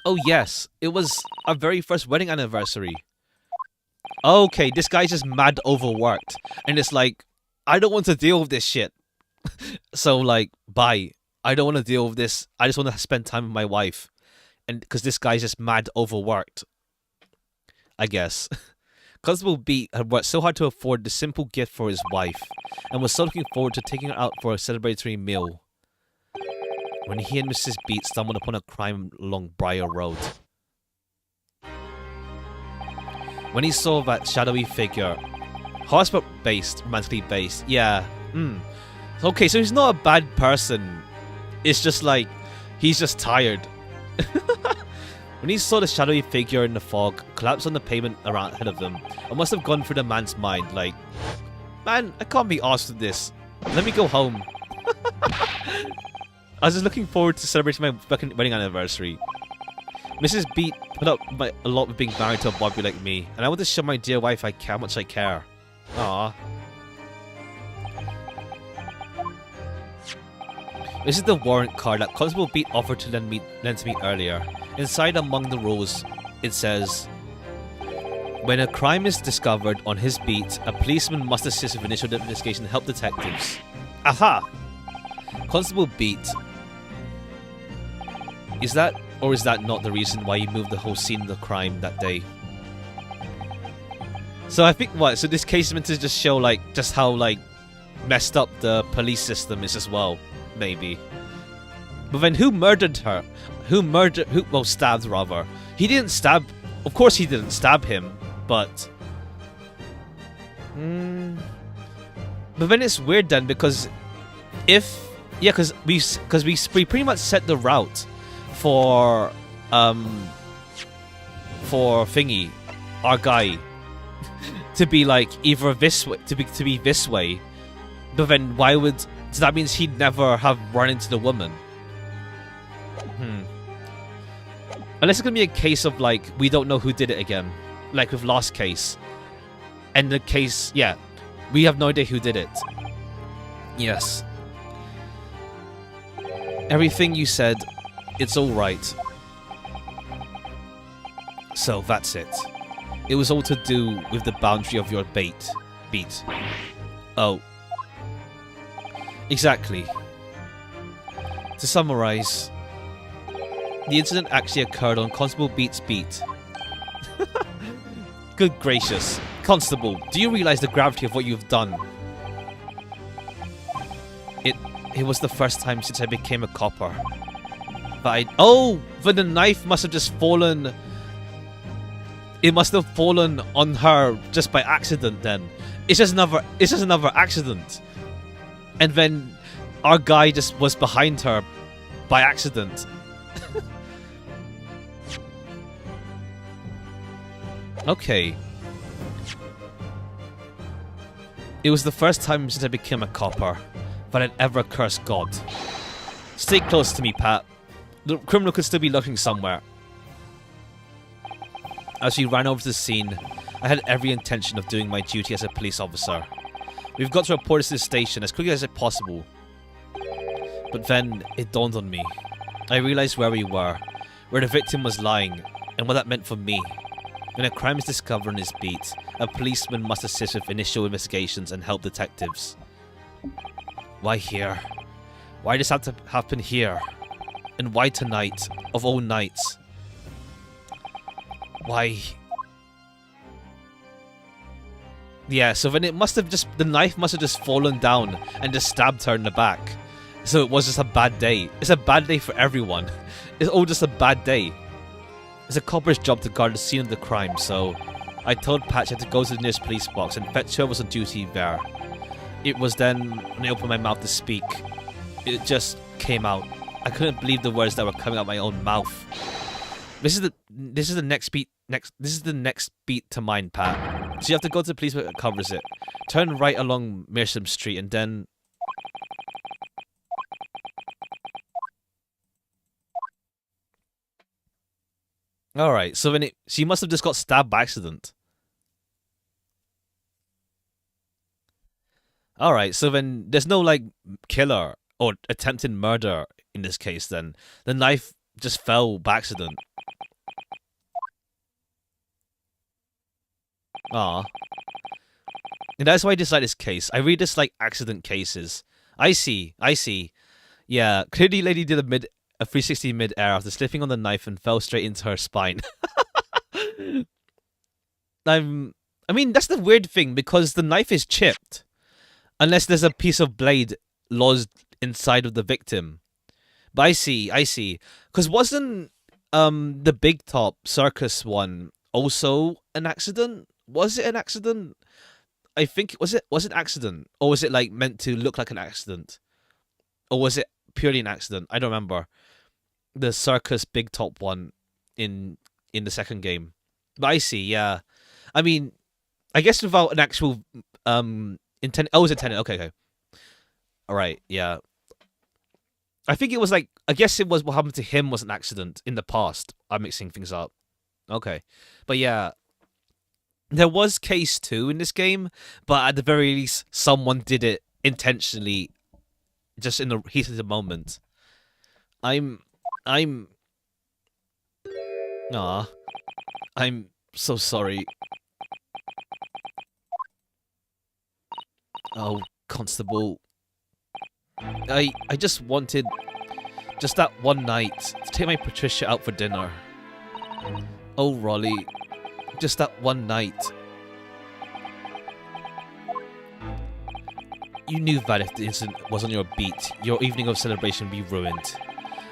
Oh yes, it was our very first wedding anniversary. Okay, this guy's just mad overworked. And it's like, I don't want to deal with this shit. So like, bye. I don't want to deal with this. I just want to spend time with my wife. And because this guy's just mad overworked. I guess. Constable Beat had worked so hard to afford the simple gift for his wife. And was so looking forward to taking her out for a celebratory meal. When he and Mrs. Beat stumbled upon a crime along Briar Road. When he saw that shadowy figure, horseback-based, romantically based, yeah, Okay, so he's not a bad person. It's just like, he's just tired. When he saw the shadowy figure in the fog collapse on the pavement around ahead of them, it must have gone through the man's mind like, man, I can't be arsed with this. Let me go home. I was just looking forward to celebrating my wedding anniversary. Mrs. Beat put up a lot with being married to a Bobby like me, and I want to show my dear wife how much I care. Aww. This is the warrant card that Constable Beat offered to lend to me earlier. Inside among the rolls, it says, when a crime is discovered on his beat, a policeman must assist with initial investigation and help detectives. Aha! Constable Beat. Is that or is that not the reason why you moved the whole scene of the crime that day? So I think what? So this case is meant to just show like just how like messed up the police system is as well, maybe. But then who murdered her? Well, stabbed rather. He didn't stab. Of course he didn't stab him, but but then it's weird then because because we pretty much set the route for thingy, our guy, to be like either this way, to be this way. But then why would? So that means he'd never have run into the woman. Unless it's gonna be a case of like we don't know who did it again, like with last case, and the case, yeah, we have no idea who did it. Yes. Everything you said, it's all right. So that's it. It was all to do with the boundary of your beat. Oh. Exactly. To summarize, the incident actually occurred on Constable Beat's beat. Good gracious. Constable, do you realize the gravity of what you've done? It was the first time since I became a copper. But but the knife must have just fallen. It must have fallen on her just by accident then. It's just another accident. And then our guy just was behind her by accident. Okay. It was the first time since I became a copper that I'd ever cursed God. Stay close to me, Pat. The criminal could still be lurking somewhere. As we ran over to the scene, I had every intention of doing my duty as a police officer. We've got to report this to the station as quickly as possible. But then, it dawned on me. I realized where we were, where the victim was lying, and what that meant for me. When a crime is discovered on his beat, a policeman must assist with initial investigations and help detectives. Why here? Why does that have to happen here? And why tonight, of all nights? Why? Yeah, so then it must have just, the knife must have just fallen down and just stabbed her in the back. So it was just a bad day. It's a bad day for everyone. It's all just a bad day. It's a copper's job to guard the scene of the crime, so I told Patch I had to go to the nearest police box and fetch whoever was on duty there. It was then, when I opened my mouth to speak, it just came out. I couldn't believe the words that were coming out of my own mouth. This is the next beat to mine, Pat. So you have to go to the police that covers it. Turn right along Mearsham Street and then... Alright, so then she must have just got stabbed by accident. Alright, so then there's no like killer or attempted murder in this case, then the knife just fell by accident. Ah. And that's why I dislike this case. I really dislike accident cases. I see. Yeah, clearly lady did a 360 mid-air after slipping on the knife and fell straight into her spine. I mean, that's the weird thing, because the knife is chipped. Unless there's a piece of blade lodged inside of the victim. But I see. Because wasn't the Big Top Circus one also an accident? Was it an accident? I think was it an accident, or was it like meant to look like an accident, or was it purely an accident? I don't remember the Circus Big Top one in the second game. But I see, yeah. I mean, I guess without an actual intent. Oh, it was intended. Okay. All right, yeah. I think it was like, I guess it was what happened to him was an accident in the past. I'm mixing things up. Okay, but yeah. There was case 2 in this game, but at the very least, someone did it intentionally, just in the heat of the moment. I'm so sorry. Oh, Constable. I just wanted, just that one night, to take my Patricia out for dinner. Oh, Rolly. Just that one night. You knew that if the incident was on your beat, your evening of celebration would be ruined.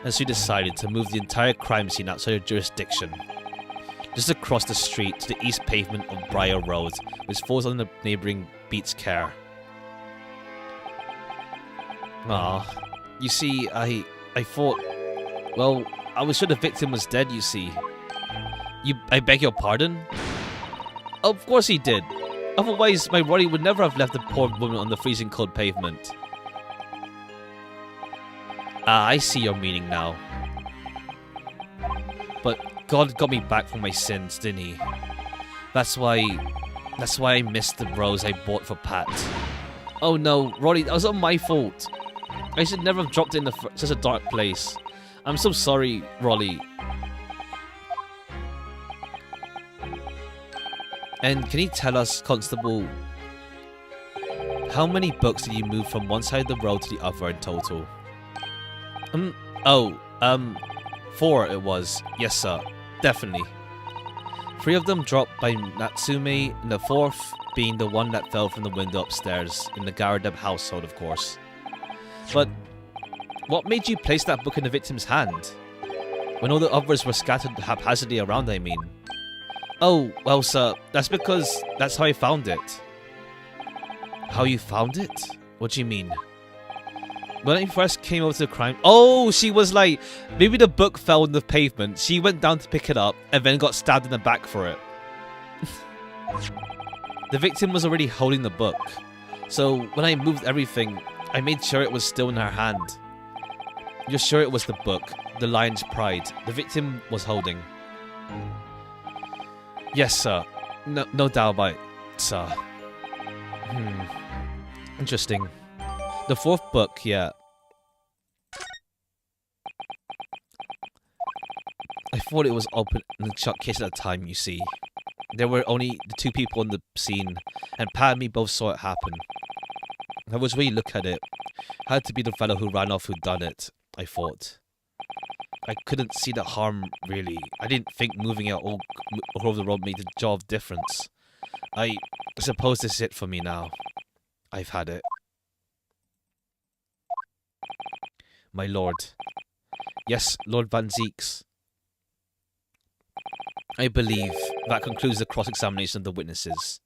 And so you decided to move the entire crime scene outside your jurisdiction. Just across the street to the east pavement of Briar Road, which falls under the neighbouring beat's care. Ah, you see, I thought, well, I was sure the victim was dead, you see. I beg your pardon? Of course he did. Otherwise, my Roddy would never have left the poor woman on the freezing cold pavement. Ah, I see your meaning now. But God got me back from my sins, didn't he? That's why I missed the rose I bought for Pat. Oh no, Roddy, that was not my fault. I should never have dropped it in such a dark place. I'm so sorry, Rolly. And can you tell us, Constable, how many books did you move from one side of the road to the other in total? 4 it was. Yes, sir. Definitely. 3 of them dropped by Natsume, and the 4th being the one that fell from the window upstairs, in the Garadeb household, of course. But what made you place that book in the victim's hand? When all the others were scattered haphazardly around, I mean. Oh, well, sir, that's because that's how I found it. How you found it? What do you mean? When I first came over to the crime... Oh, she was like... Maybe the book fell on the pavement. She went down to pick it up and then got stabbed in the back for it. The victim was already holding the book. So when I moved everything, I made sure it was still in her hand. You're sure it was the book, The Lion's Pride, the victim was holding? Yes, sir. No doubt about it, sir. Interesting. The 4th book, yeah. I thought it was open and shut case at the time, you see. There were only the 2 people on the scene, and Pat and me both saw it happen. I was really look at it. Had to be the fellow who ran off who done it, I thought. I couldn't see the harm, really. I didn't think moving it all over the road made a job of difference. I suppose this is it for me now. I've had it. My lord. Yes, Lord Van Zeeks. I believe that concludes the cross-examination of the witnesses.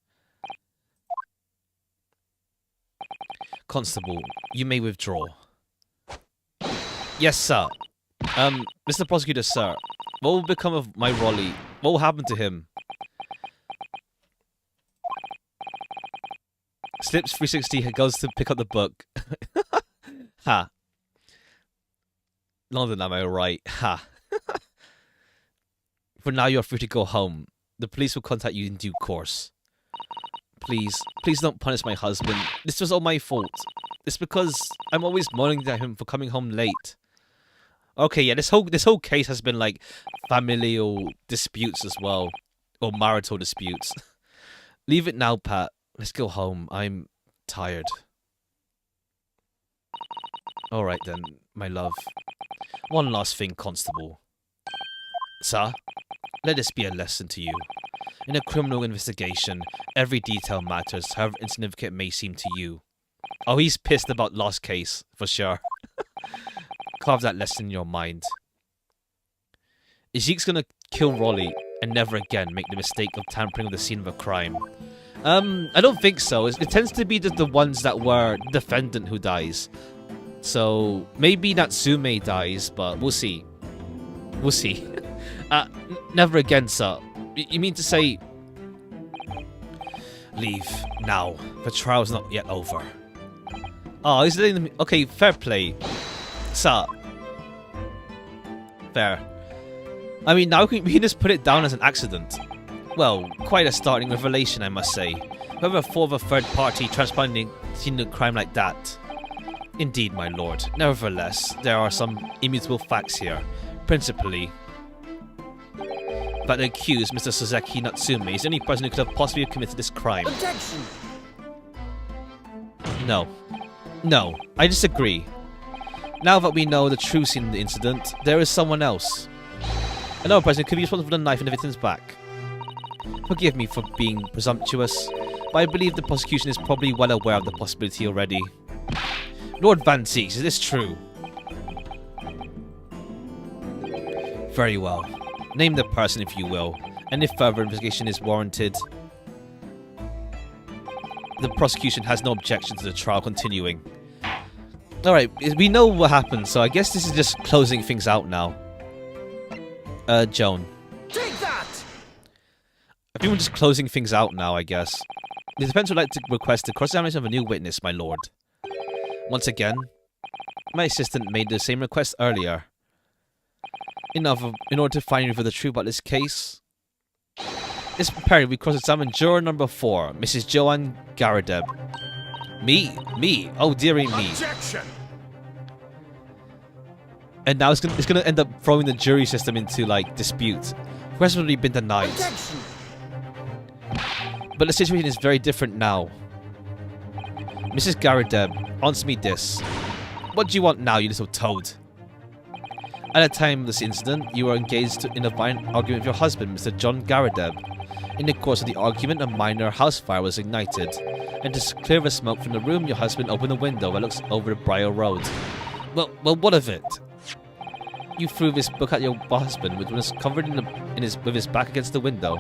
Constable, you may withdraw. Yes, sir. Mr. Prosecutor, sir, what will become of my Rolly? What will happen to him? Slips 360 goes to pick up the book. Ha. London, am I right? Ha. For now, you're free to go home. The police will contact you in due course. Please, please don't punish my husband. This was all my fault. It's because I'm always moaning at him for coming home late. Okay, yeah, this whole case has been like familial disputes as well, or marital disputes. Leave it now, Pat. Let's go home. I'm tired. All right then, my love. One last thing, Constable. Sir, let this be a lesson to you. In a criminal investigation, every detail matters, however insignificant it may seem to you. Oh, he's pissed about last case, for sure. Carve that lesson in your mind. Zeke's gonna kill Rolly and never again make the mistake of tampering with the scene of a crime. I don't think so. It tends to be just the ones that were defendant who dies. So, maybe Natsume dies, but we'll see. We'll see. Never again, sir. You mean to say... Leave, now. The trial's not yet over. Oh, he's letting them... Okay, fair play. Sir. Fair. I mean, now we can just put it down as an accident. Well, quite a startling revelation, I must say. Whoever thought of a third party transplanting a crime like that? Indeed, my lord. Nevertheless, there are some immutable facts here. Principally, that the accused, Mr. Soseki Natsume, is the only person who could have possibly committed this crime. Objection! No. No, I disagree. Now that we know the true scene of the incident, there is someone else. Another person who could be responsible for the knife in the victim's back. Forgive me for being presumptuous, but I believe the prosecution is probably well aware of the possibility already. Lord Van Zeeks, is this true? Very well. Name the person if you will, and if further investigation is warranted, the prosecution has no objection to the trial continuing. Alright, we know what happened, so I guess this is just closing things out now. Joan. Take that! I think we're just closing things out now, I guess. The defense would like to request the cross-examination of a new witness, my lord. Once again, my assistant made the same request earlier. In order to find out the truth about this case, it's imperative we cross-examine juror number 4, Mrs. Joanne Garadeb. Me? Oh dearie me. Objection! And now it's gonna end up throwing the jury system into like dispute. Request has already been denied. Objection! But the situation is very different now. Mrs. Garadeb, answer me this. What do you want now, you little toad? At the time of this incident, you were engaged in a violent argument with your husband, Mr. John Garadeb. In the course of the argument, a minor house fire was ignited. And to clear the smoke from the room, your husband opened a window that looks over the Briar Road. Well, what of it? You threw this book at your husband, which was covered with his back against the window.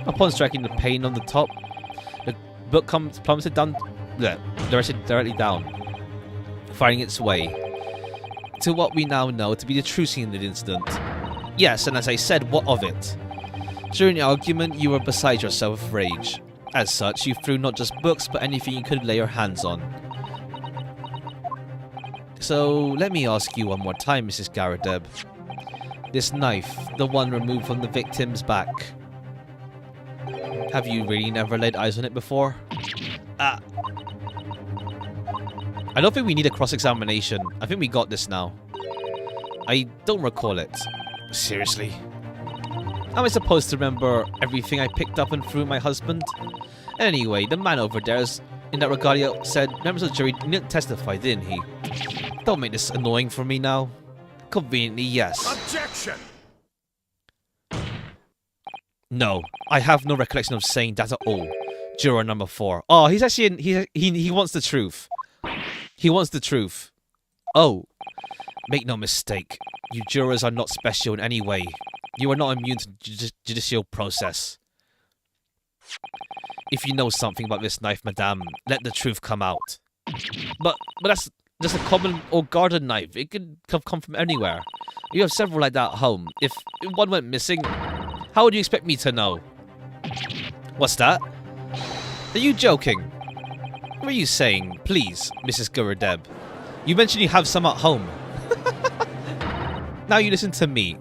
Upon striking the pane on the top, the book plummeted down, directly down, finding its way to what we now know to be the true scene of the incident. Yes, and as I said, what of it? During the argument, you were beside yourself with rage. As such, you threw not just books, but anything you could lay your hands on. So, let me ask you one more time, Mrs. Garadeb. This knife, the one removed from the victim's back, have you really never laid eyes on it before? I don't think we need a cross-examination. I think we got this now. I don't recall it. Seriously? How am I supposed to remember everything I picked up and threw my husband? Anyway, the man over there in that regalia said members of the jury didn't testify, didn't he? Don't make this annoying for me now. Conveniently, yes. Objection! No, I have no recollection of saying that at all. Juror number 4. Oh, he's actually he wants the truth. He wants the truth. Oh, make no mistake. You jurors are not special in any way. You are not immune to judicial process. If you know something about this knife, madame, let the truth come out. But that's just a common or garden knife. It could have come from anywhere. You have several like that at home. If one went missing, how would you expect me to know? What's that? Are you joking? What are you saying? Please, Mrs. Garadeb. You mentioned you have some at home. Now you listen to me.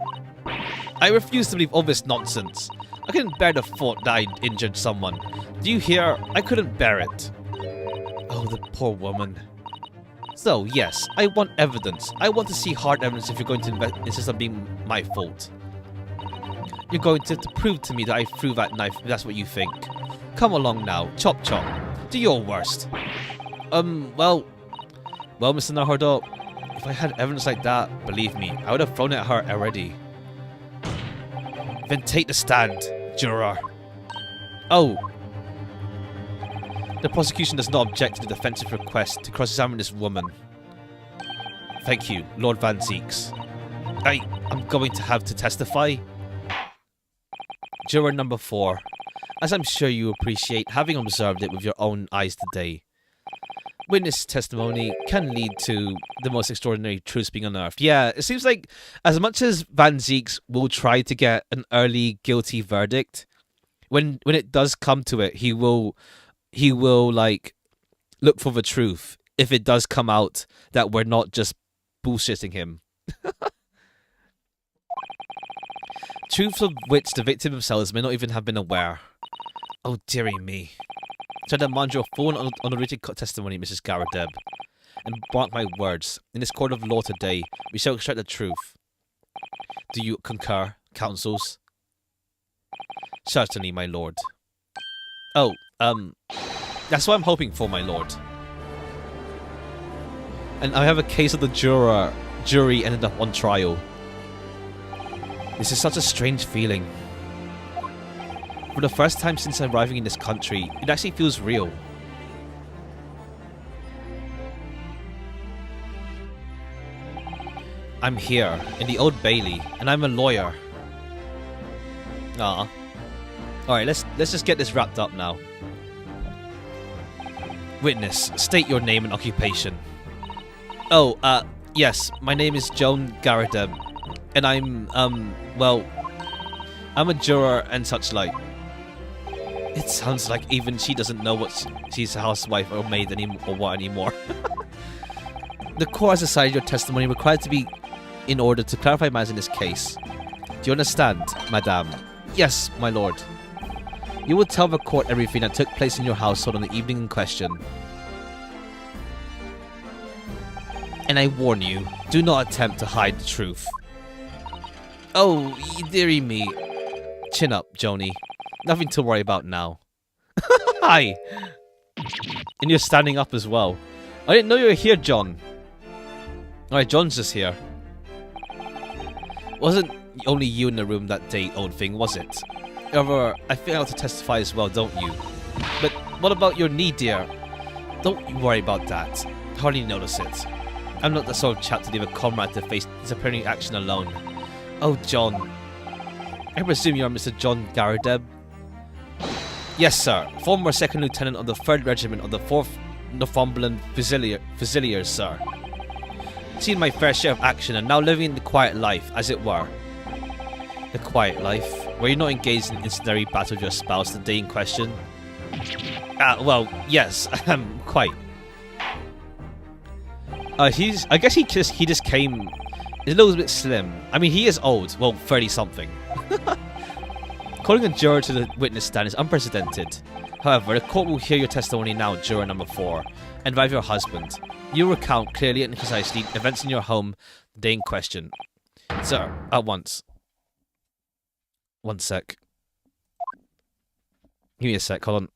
I refuse to believe all this nonsense. I couldn't bear the thought that I injured someone. Do you hear? I couldn't bear it. Oh, the poor woman. So, yes, I want evidence. I want to see hard evidence if you're going to insist on being my fault. You're going to prove to me that I threw that knife, if that's what you think. Come along now. Chop chop. Do your worst. Well, Mr. Naruto, if I had evidence like that, believe me, I would have thrown it at her already. Then take the stand, juror. Oh. The prosecution does not object to the defense's request to cross-examine this woman. Thank you, Lord Van Zeeks. I'm going to have to testify. Juror number 4. As I'm sure you appreciate, having observed it with your own eyes today, witness testimony can lead to the most extraordinary truths being unearthed. Yeah, it seems like as much as Van Zeeks will try to get an early guilty verdict, when it does come to it, he will like look for the truth if it does come out that we're not just bullshitting him. Truths of which the victim themselves may not even have been aware. Oh dearie me. So I demand your full and unadulterated testimony, Mrs. Garadeb. And mark my words, in this court of law today, we shall extract the truth. Do you concur, counsels? Certainly, my lord. Oh, that's what I'm hoping for, my lord. And I have a case of the jury ended up on trial. This is such a strange feeling. For the first time since arriving in this country, it actually feels real. I'm here, in the Old Bailey, and I'm a lawyer. Ah. Alright, let's just get this wrapped up now. Witness, state your name and occupation. Oh, yes, my name is Joan Garadeb, and well, I'm a juror and such like. It sounds like even she doesn't know what she's a housewife or maid anymore. The court has decided your testimony required to be in order to clarify matters in this case. Do you understand, madame? Yes, my lord. You will tell the court everything that took place in your household on the evening in question. And I warn you, do not attempt to hide the truth. Oh, dearie me. Chin up, Joni. Nothing to worry about now. Hi! And you're standing up as well. I didn't know you were here, John. Alright, John's just here. Wasn't only you in the room that day, old thing, was it? However, I think I ought to testify as well, don't you? But what about your knee, dear? Don't worry about that. Hardly notice it. I'm not the sort of chap to leave a comrade to face disciplinary action alone. Oh, John. I presume you are Mr. John Garadeb? Yes, sir. Former second lieutenant of the 3rd Regiment of the 4th Northumberland Fusiliers, sir. Seen my fair share of action and now living in the quiet life, as it were. The quiet life? Were you not engaged in incendiary battle with your spouse the day in question? Well, yes, quite. I guess he just came. He's a little bit slim. I mean, he is old. Well, 30-something. Calling a juror to the witness stand is unprecedented. However, the court will hear your testimony now, juror number 4, and advise your husband. You recount clearly and concisely events in your home the day in question. Sir, at once. One sec. Give me a sec, hold on.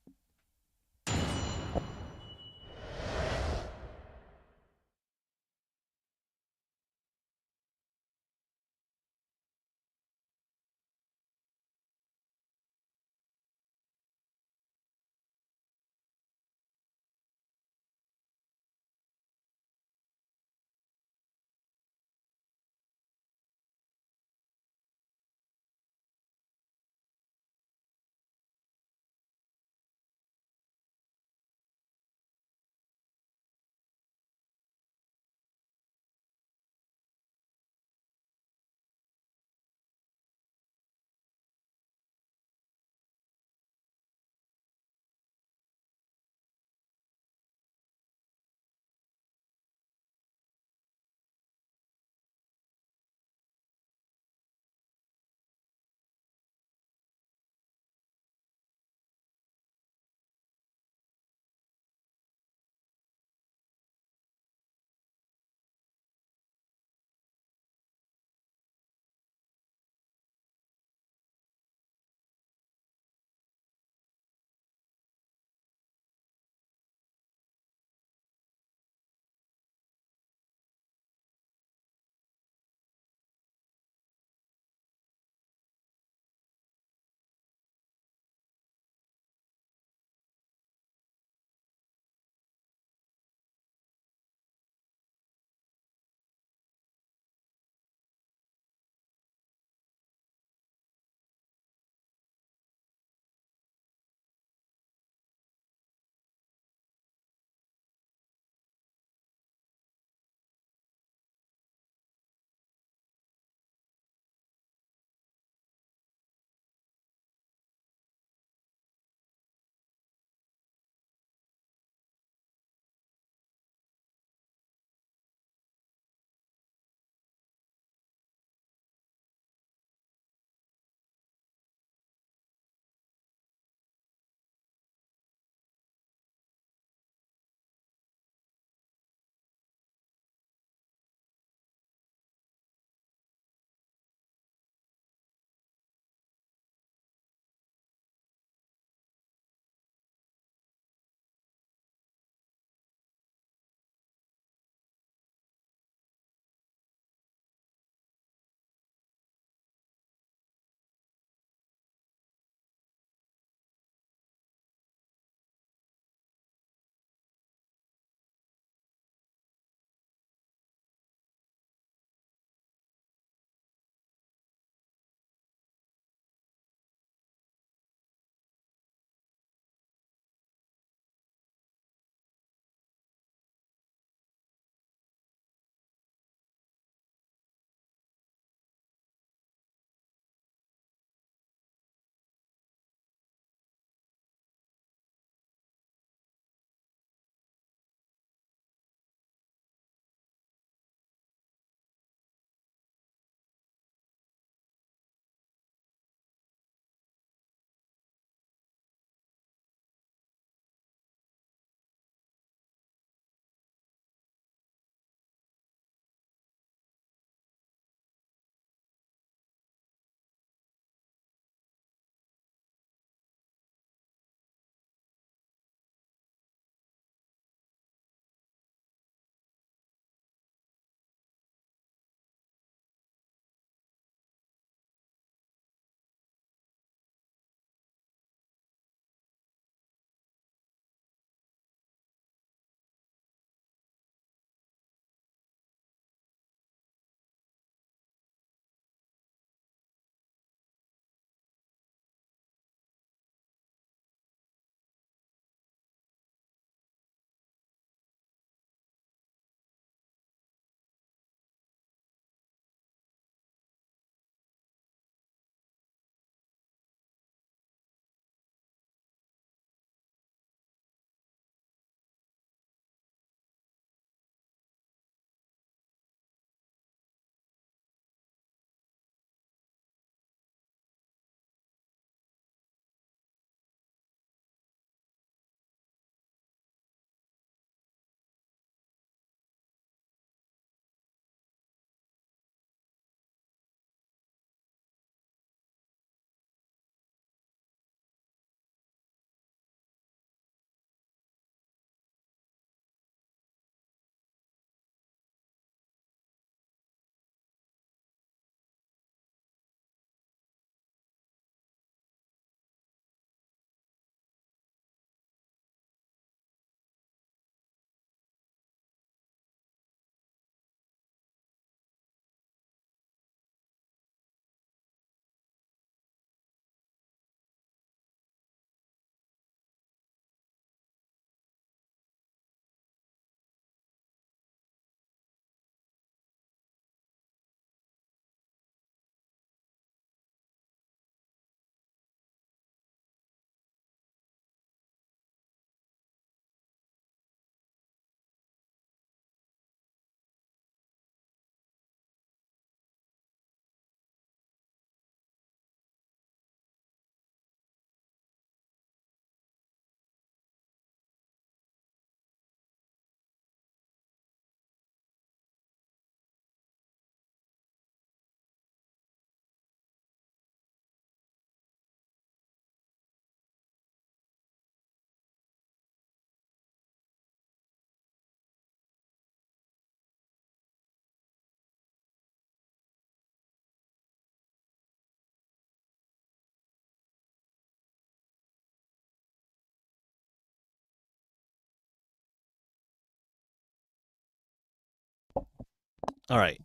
Alright.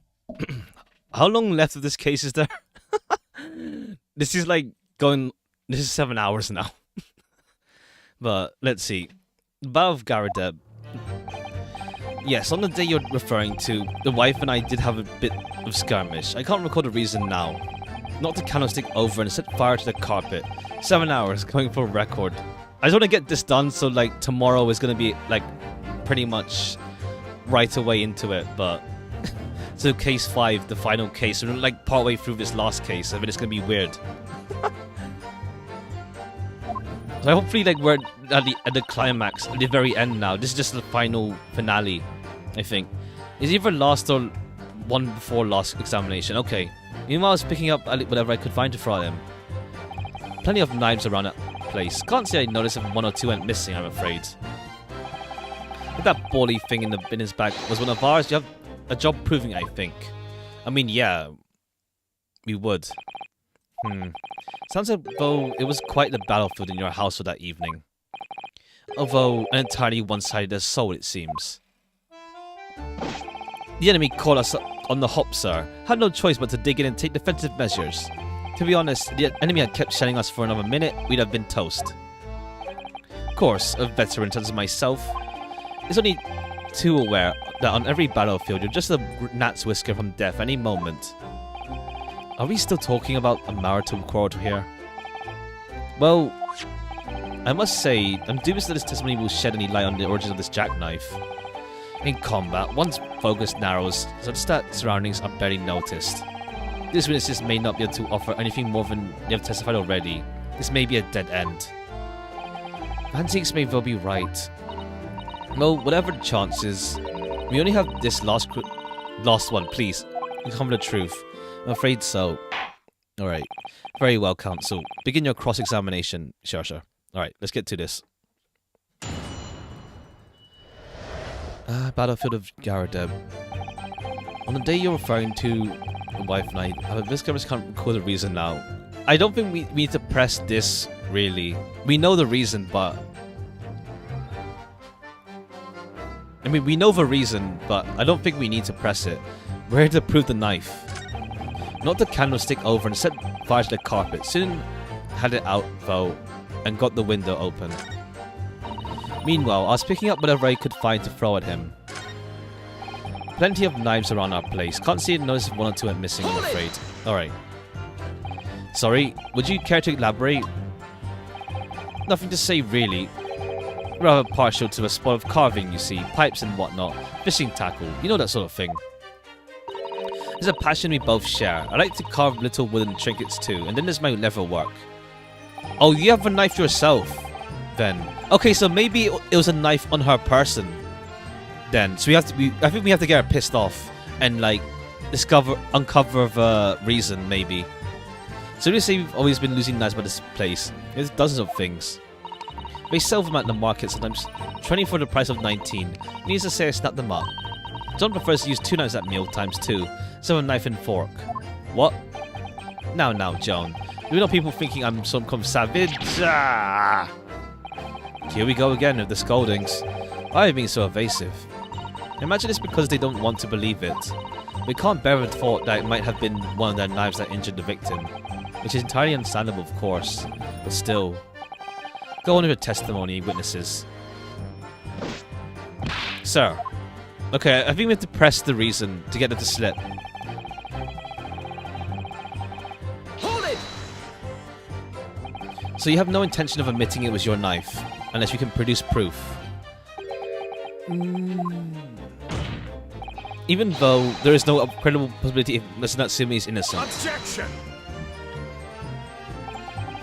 How long left of this case is there? This is like going... This is 7 hours now. But, let's see. Battle of Garadeb. Yes, on the day you're referring to, the wife and I did have a bit of skirmish. I can't recall the reason now. Knocked the candlestick over and set fire to the carpet. 7 hours, going for a record. I just want to get this done so, like, tomorrow is going to be, like, pretty much right away into it, but... So case 5, the final case. We're like partway through this last case. I mean, it's gonna be weird. So hopefully, like, we're at the climax, at the very end now. This is just the final finale, I think. It's either last or one before last examination. Okay. Meanwhile, I was picking up whatever I could find to throw at him. Plenty of knives around that place. Can't say I noticed if 1 or 2 went missing, I'm afraid. Look, that bally thing in his bag was one of ours. You have a job proving, I think. I mean, yeah, we would. Sounds as though it was quite the battlefield in your household that evening. Although an entirely one-sided assault, it seems. The enemy caught us on the hop, sir. Had no choice but to dig in and take defensive measures. To be honest, the enemy had kept shelling us for another minute, we'd have been toast. Of course, a veteran such as myself is only too aware that on every battlefield you're just a gnat's whisker from death any moment. Are we still talking about a marital quarrel here? Well, I must say, I'm dubious that this testimony will shed any light on the origins of this jackknife. In combat, one's focus narrows such that surroundings are barely noticed. These witnesses may not be able to offer anything more than they have testified already. This may be a dead end. Antiques may well be right. Well, whatever the chances, we only have this last one, please. Tell me the truth. I'm afraid so. Alright. Very well, counsel. Begin your cross-examination. Sure. Alright, let's get to this. Battlefield of Garadeb. On the day you're referring to, the wife and I have a viscous can't recall the reason now. I don't think we need to press this, really. We know the reason, but... I mean, we know the reason, but I don't think we need to press it. We're here to prove the knife. Knocked the candlestick over and set fire to the carpet. Soon had it out, though, and got the window open. Meanwhile, I was picking up whatever I could find to throw at him. Plenty of knives around our place. Can't see and notice if 1 or 2 went missing, I'm afraid. Alright. Sorry, would you care to elaborate? Nothing to say, really. Rather partial to a spot of carving, you see, pipes and whatnot, fishing tackle, you know, that sort of thing. It's a passion we both share. I like to carve little wooden trinkets too, and then there's my leather work. Oh, you have a knife yourself, then. Okay, so maybe it was a knife on her person, then. So I think we have to get her pissed off and, like, uncover the reason, maybe. So we say we've always been losing knives by this place. There's dozens of things. They sell them at the market, sometimes 20 for the price of 19. Needless to say, I snap them up. John prefers to use 2 knives at meal times too, so a knife and fork. What? Now, Joan. You know people thinking I'm some kind of savage? Ah! Here we go again with the scoldings. Why are you being so evasive? I imagine it's because they don't want to believe it. They can't bear the thought that it might have been one of their knives that injured the victim. Which is entirely understandable, of course. But still. Go on with your testimony, witnesses. Sir. Okay, I think we have to press the reason to get them to slip. Hold it! So you have no intention of admitting it was your knife, unless you can produce proof. Even though there is no credible possibility of Natsumi is innocent. Objection!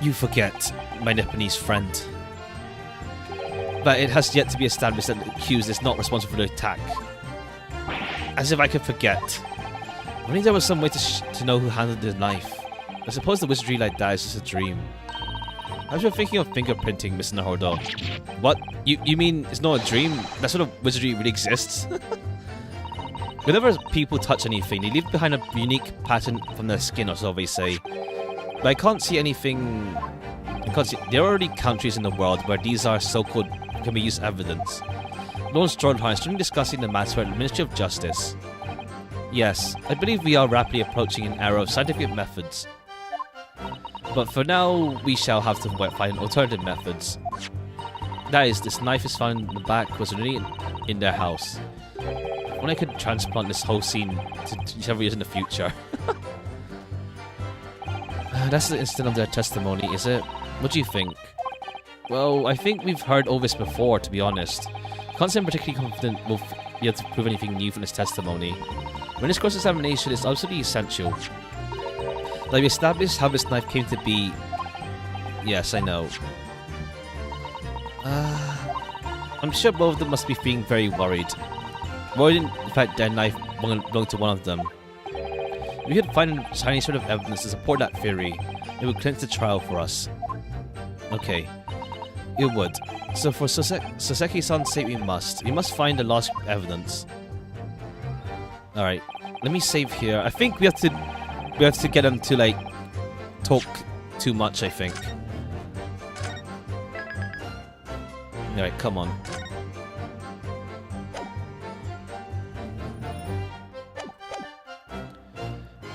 You forget, my Nipponese friend, that it has yet to be established that the accused is not responsible for the attack. As if I could forget. Only there was some way to know who handled the knife. I suppose the wizardry like that is just a dream. I was thinking of fingerprinting, Mr. Nahodo. What? You mean it's not a dream? That sort of wizardry really exists? Whenever people touch anything, they leave behind a unique pattern from their skin, or so they say. But I can't see anything... there are already countries in the world where these are so-called can be used as evidence. Lord Strodheim is discussing the matter at the Ministry of Justice. Yes, I believe we are rapidly approaching an era of scientific methods. But for now, we shall have to find alternative methods. That is, this knife is found in the back was really in their house. When I could transplant this whole scene to several years in the future. That's the instant of their testimony, is it? What do you think? Well, I think we've heard all this before, to be honest. I can't say I'm particularly confident we'll be able to prove anything new from this testimony. When this cross-examination is absolutely essential. Like, we established how this knife came to be. Yes, I know. I'm sure both of them must be feeling very worried. Worried in fact their knife belonged to one of them. If we could find any sort of evidence to support that theory, it would clinch the trial for us. Okay. It would. So for Soseki-san's sake we must find the lost evidence. Alright. Let me save here. I think we have to get him to, like, talk too much, I think. Alright, come on.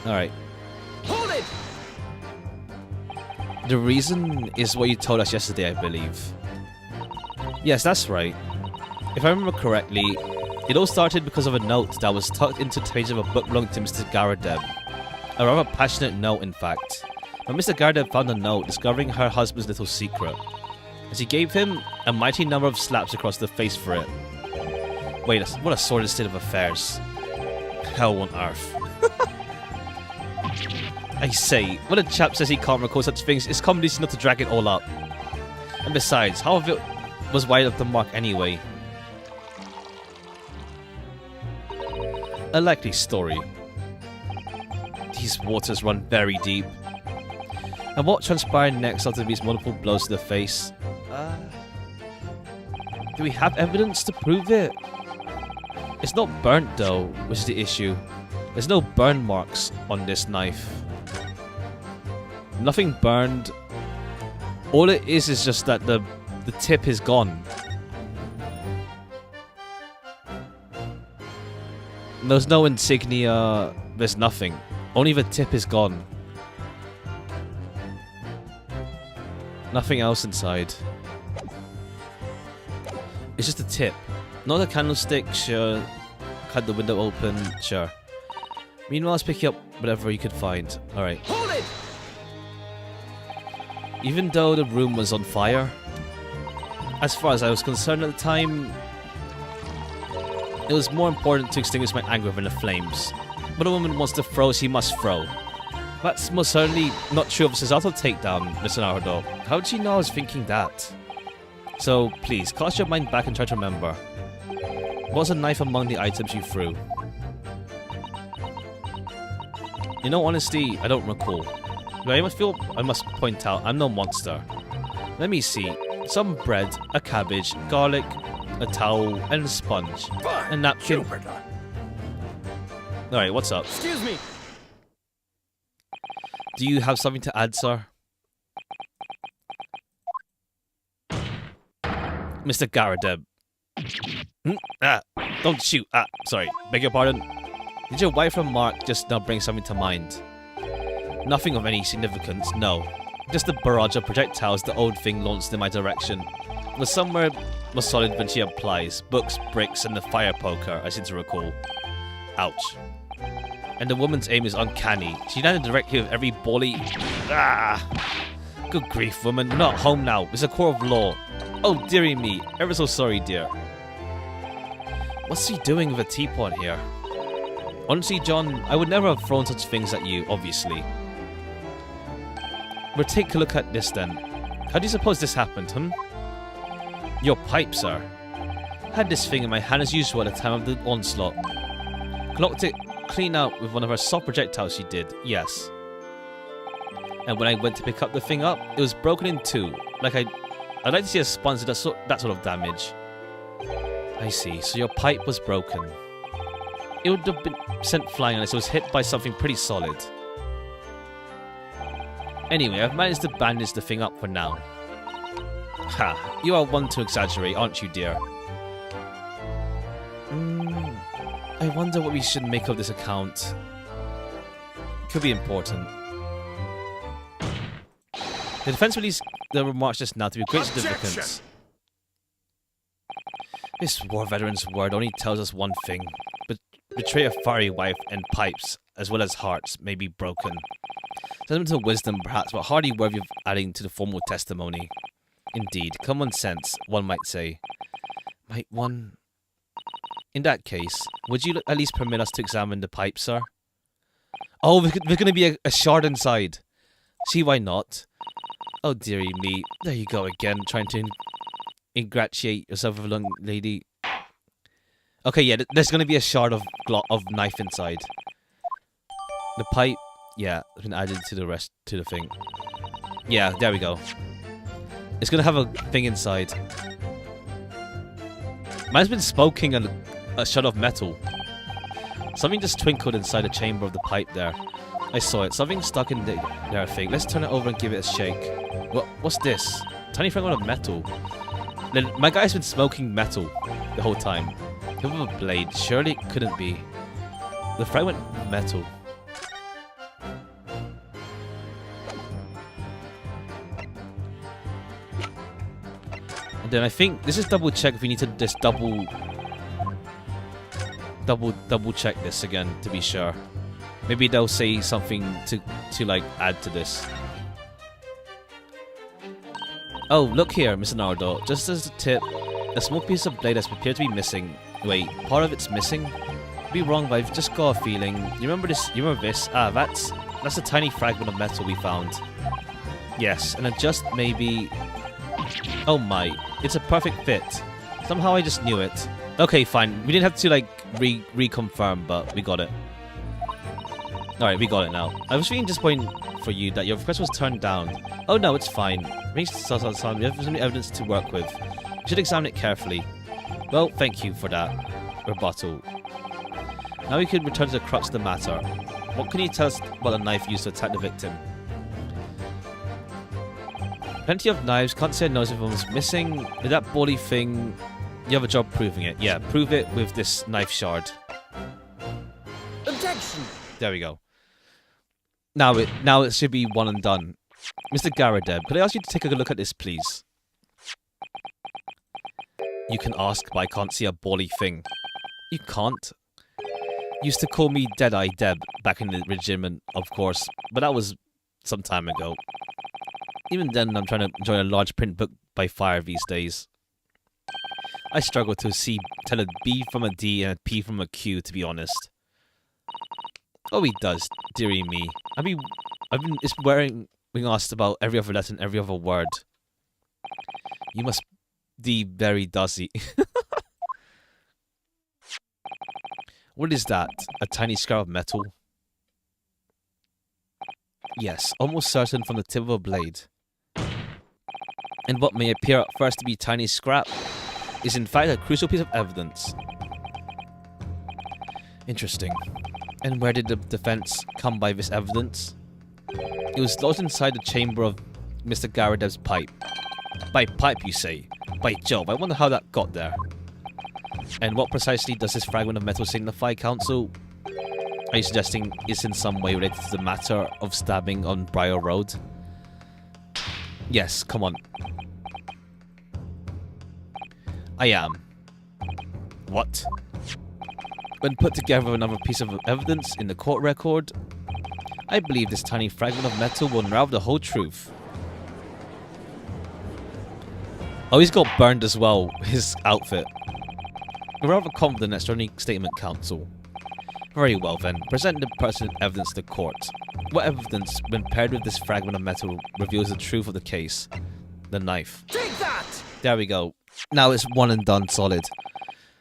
Alright. Hold it! The reason is what you told us yesterday, I believe. Yes, that's right. If I remember correctly, it all started because of a note that was tucked into the page of a book belonging to Mr. Garadeb. A rather passionate note, in fact. But Mr. Garadeb found the note, discovering her husband's little secret. As he gave him a mighty number of slaps across the face for it. Wait, what a sordid state of affairs. Hell on earth. I say, when a chap says he can't recall such things, it's common not to drag it all up. And besides, how of it was wide of the mark anyway? A likely story. These waters run very deep. And what transpired next after these multiple blows to the face? Do we have evidence to prove it? It's not burnt though, which is the issue. There's no burn marks on this knife. Nothing burned. All it is just that the tip is gone. There's no insignia, there's nothing. Only the tip is gone. Nothing else inside. It's just a tip. Not a candlestick, sure. Cut the window open, sure. Meanwhile, let's pick up whatever you could find. Alright. Hold it! Even though the room was on fire, as far as I was concerned at the time, it was more important to extinguish my anger than the flames. But a woman wants to throw, she must throw. That's most certainly not true of Susato takedown, Mr. Naruto. How did you know I was thinking that? So, please, cast your mind back and try to remember. Was a knife among the items you threw? In all honesty, I don't recall. But I must point out, I'm no monster. Let me see. Some bread, a cabbage, garlic, a towel, and a sponge. A napkin. Alright, what's up? Excuse me! Do you have something to add, sir? Mr. Garadeb. Don't shoot. Sorry. Beg your pardon. Did your wife and Mark just now bring something to mind? Nothing of any significance, no. Just a barrage of projectiles the old thing launched in my direction. It was somewhere more solid than she applies. Books, bricks, and the fire poker, I seem to recall. Ouch. And the woman's aim is uncanny. She landed directly with every volley. Good grief, woman. We're not home now. It's a court of law. Oh, dearie me. Ever so sorry, dear. What's he doing with a teapot here? Honestly, John, I would never have thrown such things at you, obviously. But take a look at this then. How do you suppose this happened, Your pipe, sir. Had this thing in my hand as usual at the time of the onslaught. Clocked it clean out with one of her soft projectiles she did, yes. And when I went to pick up the thing up, it was broken in two. I'd like to see a sponge that sort of damage. I see, so your pipe was broken. It would have been sent flying unless it was hit by something pretty solid. Anyway, I've managed to bandage the thing up for now. Ha, you are one to exaggerate, aren't you, dear? I wonder what we should make of this account. Could be important. The defense released the remarks just now to be great significance. This war veteran's word only tells us one thing. But betray a fiery wife and pipes, as well as hearts, may be broken. Sentimental wisdom, perhaps, but hardly worthy of adding to the formal testimony. Indeed, common sense, one might say. Might one... In that case, would you at least permit us to examine the pipe, sir? Oh, there's going to be a shard inside. See, why not? Oh, dearie me. There you go again, trying to ingratiate yourself with a young lady. Okay, yeah, there's going to be a shard of knife inside. The pipe, yeah, has been added to the thing. Yeah, there we go. It's going to have a thing inside. Mine's been smoking a shard of metal. Something just twinkled inside the chamber of the pipe there. I saw it. Something stuck in there, I think. Let's turn it over and give it a shake. What's this? Tiny fragment of metal. My guy's been smoking metal the whole time. Tip of a blade. Surely it couldn't be. The fragment of metal. And then I think this is double check if we need to just double check this again to be sure. Maybe they'll say something to like add to this. Oh, look here, Mr. Naruto. Just as a tip, a small piece of blade has appeared to be missing. Wait, part of it's missing? Could be wrong, but I've just got a feeling. You remember this? You remember this? Ah, that's a tiny fragment of metal we found. Yes, and it just maybe. Oh my! It's a perfect fit. Somehow I just knew it. Okay, fine. We didn't have to like reconfirm, but we got it. Alright, we got it now. I was really disappointed for you that your request was turned down. Oh no, it's fine. We have some evidence to work with. We should examine it carefully. Well, thank you for that rebuttal. Now we can return to the crux of the matter. What can you tell us about the knife used to attack the victim? Plenty of knives. Can't say I noticed if one was missing. Is that bally thing? You have a job proving it. Yeah, prove it with this knife shard. Objection! There we go. Now it should be one and done. Mr. Garadeb, could I ask you to take a look at this, please? You can ask, but I can't see a bally thing. You can't? You used to call me Deadeye Deb back in the regiment, of course, but that was some time ago. Even then, I'm trying to enjoy a large print book by fire these days. I struggle to tell a B from a D and a P from a Q, to be honest. Oh, he does, dearie me. It's being asked about every other letter and every other word. You must be very duzzy. What is that? A tiny scrap of metal? Yes, almost certain from the tip of a blade. And what may appear at first to be tiny scrap is in fact a crucial piece of evidence. Interesting. And where did the defense come by this evidence? It was lodged inside the chamber of Mr. Garadeb's pipe. By pipe, you say? By Jove, I wonder how that got there. And what precisely does this fragment of metal signify, Counsel? Are you suggesting it's in some way related to the matter of stabbing on Briar Road? Yes, come on. I am. What? When put together with another piece of evidence in the court record, I believe this tiny fragment of metal will unravel the whole truth. Oh, he's got burned as well, his outfit. We're rather confident that's your only statement, Counsel. Very well then, present the pertinent evidence to the court. What evidence, when paired with this fragment of metal, reveals the truth of the case? The knife. Take that! There we go. Now it's one and done solid.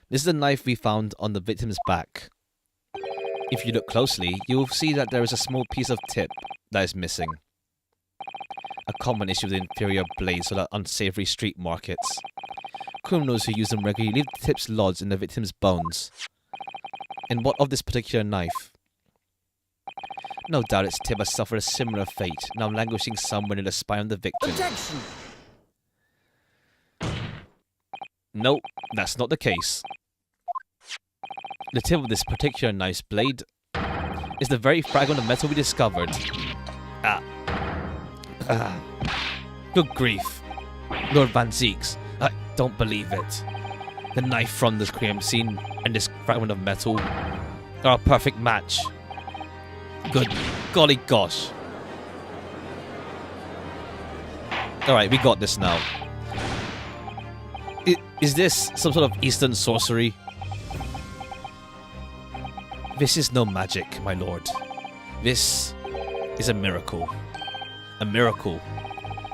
This is the knife we found on the victim's back. If you look closely, you will see that there is a small piece of tip that is missing. A common issue with inferior blades for the unsavory street markets. Criminals who use them regularly leave the tips lodged in the victim's bones. And what of this particular knife? No doubt its tip has suffered a similar fate, now languishing somewhere near the spine of the victim. Objection! No, that's not the case. The tip of this particular knife's blade is the very fragment of metal we discovered. Good grief. Lord Van Zieks, I don't believe it. The knife from this crime scene and this fragment of metal are a perfect match. Good golly gosh. Alright, we got this now. Is this some sort of Eastern sorcery? This is no magic, my lord. This is a miracle. A miracle.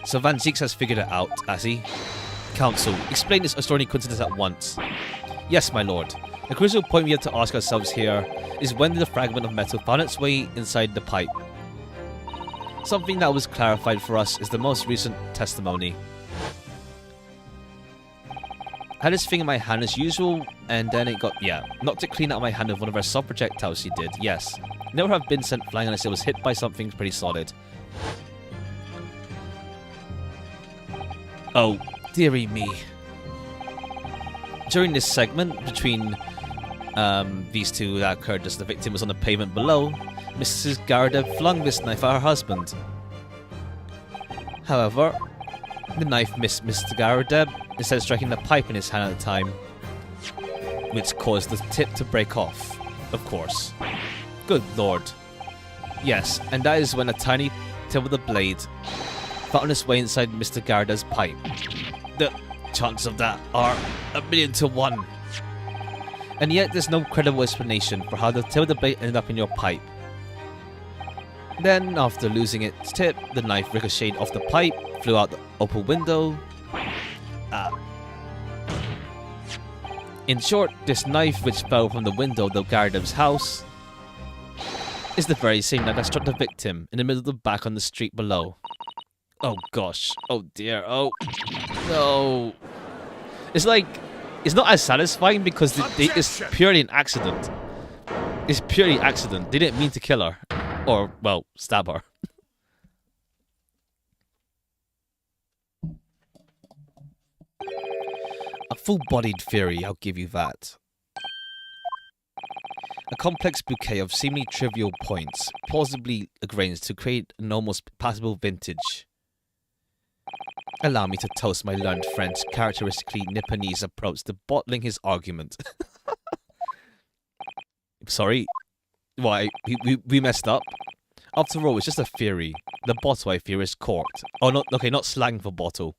So Van Zieks has figured it out, has he? Council, explain this extraordinary coincidence at once. Yes, my lord. The crucial point we have to ask ourselves here is when did the fragment of metal found its way inside the pipe? Something that was clarified for us is the most recent testimony. I had this thing in my hand as usual, and then it got, knocked it clean out of my hand with one of our soft projectiles she did, yes. Never have been sent flying unless it was hit by something pretty solid. Oh, dearie me. During this segment between these two that occurred as the victim was on the pavement below, Mrs. Gardev flung this knife at her husband. However, the knife missed Mr. Gardev instead of striking the pipe in his hand at the time, which caused the tip to break off, of course. Good lord. Yes, and that is when a tiny tip of the blade found its way inside Mr. Gardev's pipe. The chances of that are 1,000,000 to 1. And yet there's no credible explanation for how the tip of the blade ended up in your pipe. Then, after losing its tip, the knife ricocheted off the pipe, flew out the open window. In short, this knife which fell from the window of the Gardev's house is the very same knife that struck the victim in the middle of the back on the street below. Oh gosh. Oh dear. Oh no. It's like, it's not as satisfying because it's purely an accident. It's purely accident. They didn't mean to kill her. Or, well, stab her. A full-bodied theory, I'll give you that. A complex bouquet of seemingly trivial points, plausibly arranged to create an almost passable vintage. Allow me to toast my learned friend's characteristically Nipponese approach to bottling his argument. Sorry? Why? We messed up? After all, it's just a theory. The bottle, I fear, is corked. Oh, no, okay, not slang for bottle.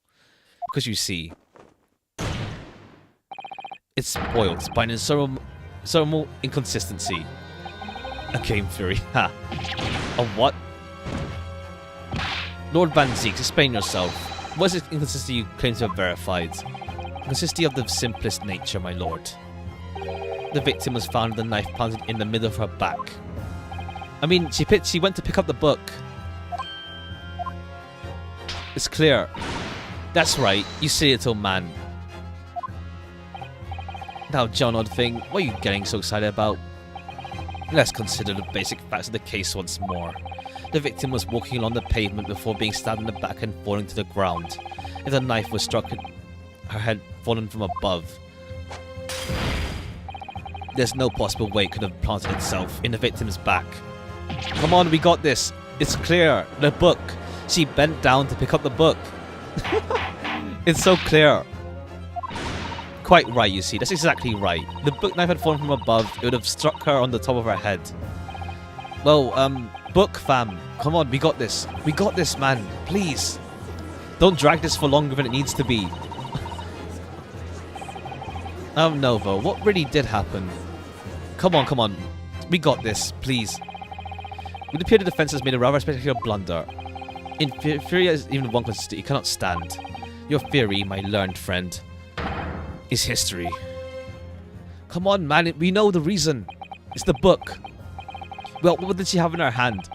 Because you see, it's spoiled by an insurmountable inconsistency. A game theory, ha. A what? Lord Van Zieks, explain yourself. What is this inconsistency you claim to have verified? Inconsistency of the simplest nature, my lord. The victim was found with a knife planted in the middle of her back. I mean, she went to pick up the book. It's clear. That's right, you silly little man. Now, John Oddthing, what are you getting so excited about? Let's consider the basic facts of the case once more. The victim was walking along the pavement before being stabbed in the back and falling to the ground. If the knife was struck, her head fallen from above. There's no possible way it could have planted itself in the victim's back. Come on, we got this. It's clear. The book. She bent down to pick up the book. It's so clear. Quite right, you see. That's exactly right. The book knife had fallen from above. It would have struck her on the top of her head. Well, book fam. Come on, we got this. We got this, man. Please. Don't drag this for longer than it needs to be. Nova, what really did happen? Come on, come on. We got this, please. It would appear the defense has made a rather spectacular blunder. In theory, as even one consistency you cannot stand. Your theory, my learned friend, is history. Come on, man. We know the reason. It's the book. Well, what did she have in her hand?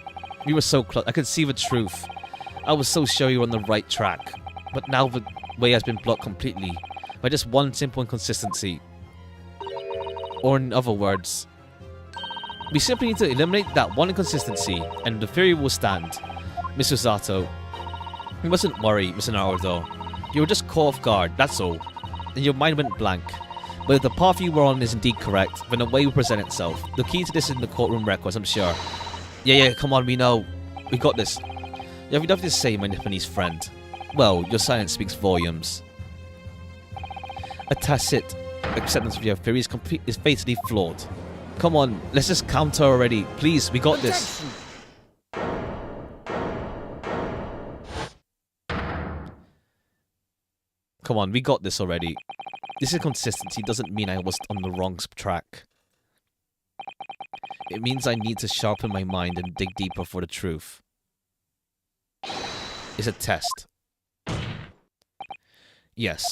We were so close. I could see the truth. I was so sure you were on the right track. But now the way has been blocked completely by just one simple inconsistency. Or in other words, we simply need to eliminate that one inconsistency and the theory will stand. Mr. Zato, you mustn't worry, Mr. Naruto. You were just caught off guard, that's all. And your mind went blank. But if the path you were on is indeed correct, then the way will present itself. The key to this is in the courtroom records, I'm sure. Yeah, come on, we know. We got this. You have nothing to say, my Nipponese friend. Well, your silence speaks volumes. A tacit acceptance of your theory is fatally flawed. Come on, let's just counter already. Please, we got this. Come on, we got this already. This inconsistency doesn't mean I was on the wrong track. It means I need to sharpen my mind and dig deeper for the truth. It's a test. Yes.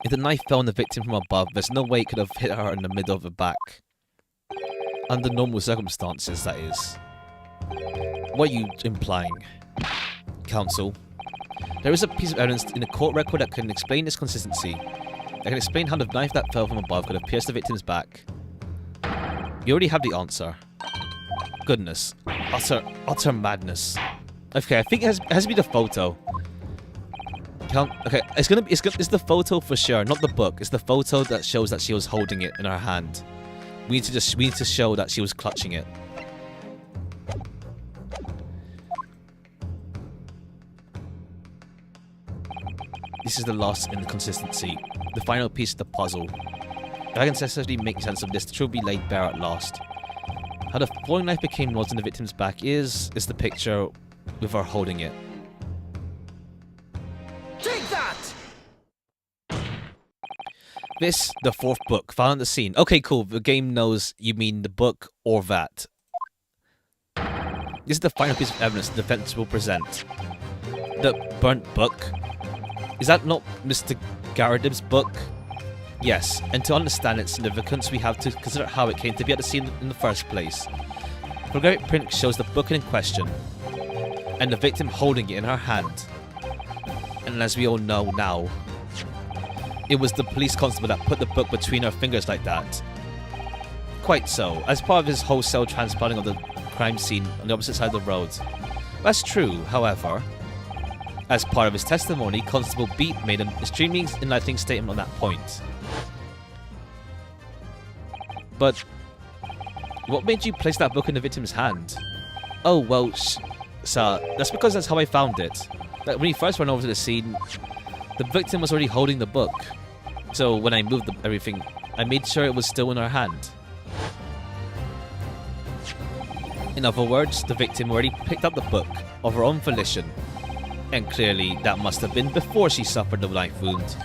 If the knife fell on the victim from above, there's no way it could have hit her in the middle of the back. Under normal circumstances, that is. What are you implying? Counsel. There is a piece of evidence in the court record that can explain this consistency. That can explain how the knife that fell from above could have pierced the victim's back. You already have the answer. Goodness. Utter madness. Okay, I think it has to be the photo. Okay, it's the photo for sure, not the book. It's the photo that shows that she was holding it in her hand. We need to show that she was clutching it. This is the last inconsistency, the final piece of the puzzle. If I can successfully make sense of this, the truth will be laid bare at last. How the falling knife became lodged in the victim's back is the picture with her holding it. Take that! This, the fourth book, found at the scene. Okay, cool. The game knows you mean the book or that. This is the final piece of evidence the defense will present. The burnt book. Is that not Mr. Garadib's book? Yes, and to understand its significance, we have to consider how it came to be at the scene in the first place. Photographic print shows the book in question, and the victim holding it in her hand. And as we all know now, it was the police constable that put the book between her fingers like that. Quite so, as part of his wholesale transplanting of the crime scene on the opposite side of the road. That's true, however. As part of his testimony, Constable Beat made an extremely enlightening statement on that point. But what made you place that book in the victim's hand? Oh, well, sir, that's because that's how I found it. That when he first went over to the scene, the victim was already holding the book. So when I moved everything, I made sure it was still in her hand. In other words, the victim already picked up the book of her own volition. And clearly, that must have been before she suffered the knife wound.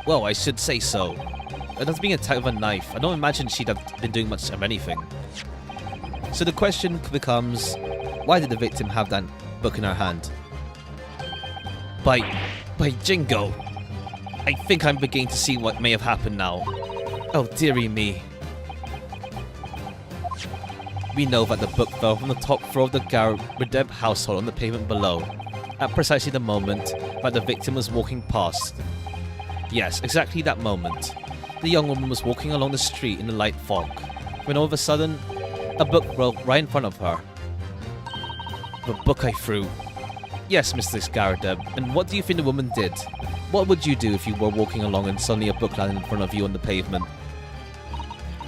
Well, I should say so. That's being attacked with a knife. I don't imagine she'd have been doing much of anything. So the question becomes, why did the victim have that book in her hand? By Jingo! I think I'm beginning to see what may have happened now. Oh, dearie me. We know that the book fell from the top floor of the Garadib household on the pavement below, at precisely the moment that the victim was walking past. Yes, exactly that moment. The young woman was walking along the street in the light fog, when all of a sudden, a book rolled right in front of her. The book I threw. Yes, Mr. Garadib, and what do you think the woman did? What would you do if you were walking along and suddenly a book landed in front of you on the pavement?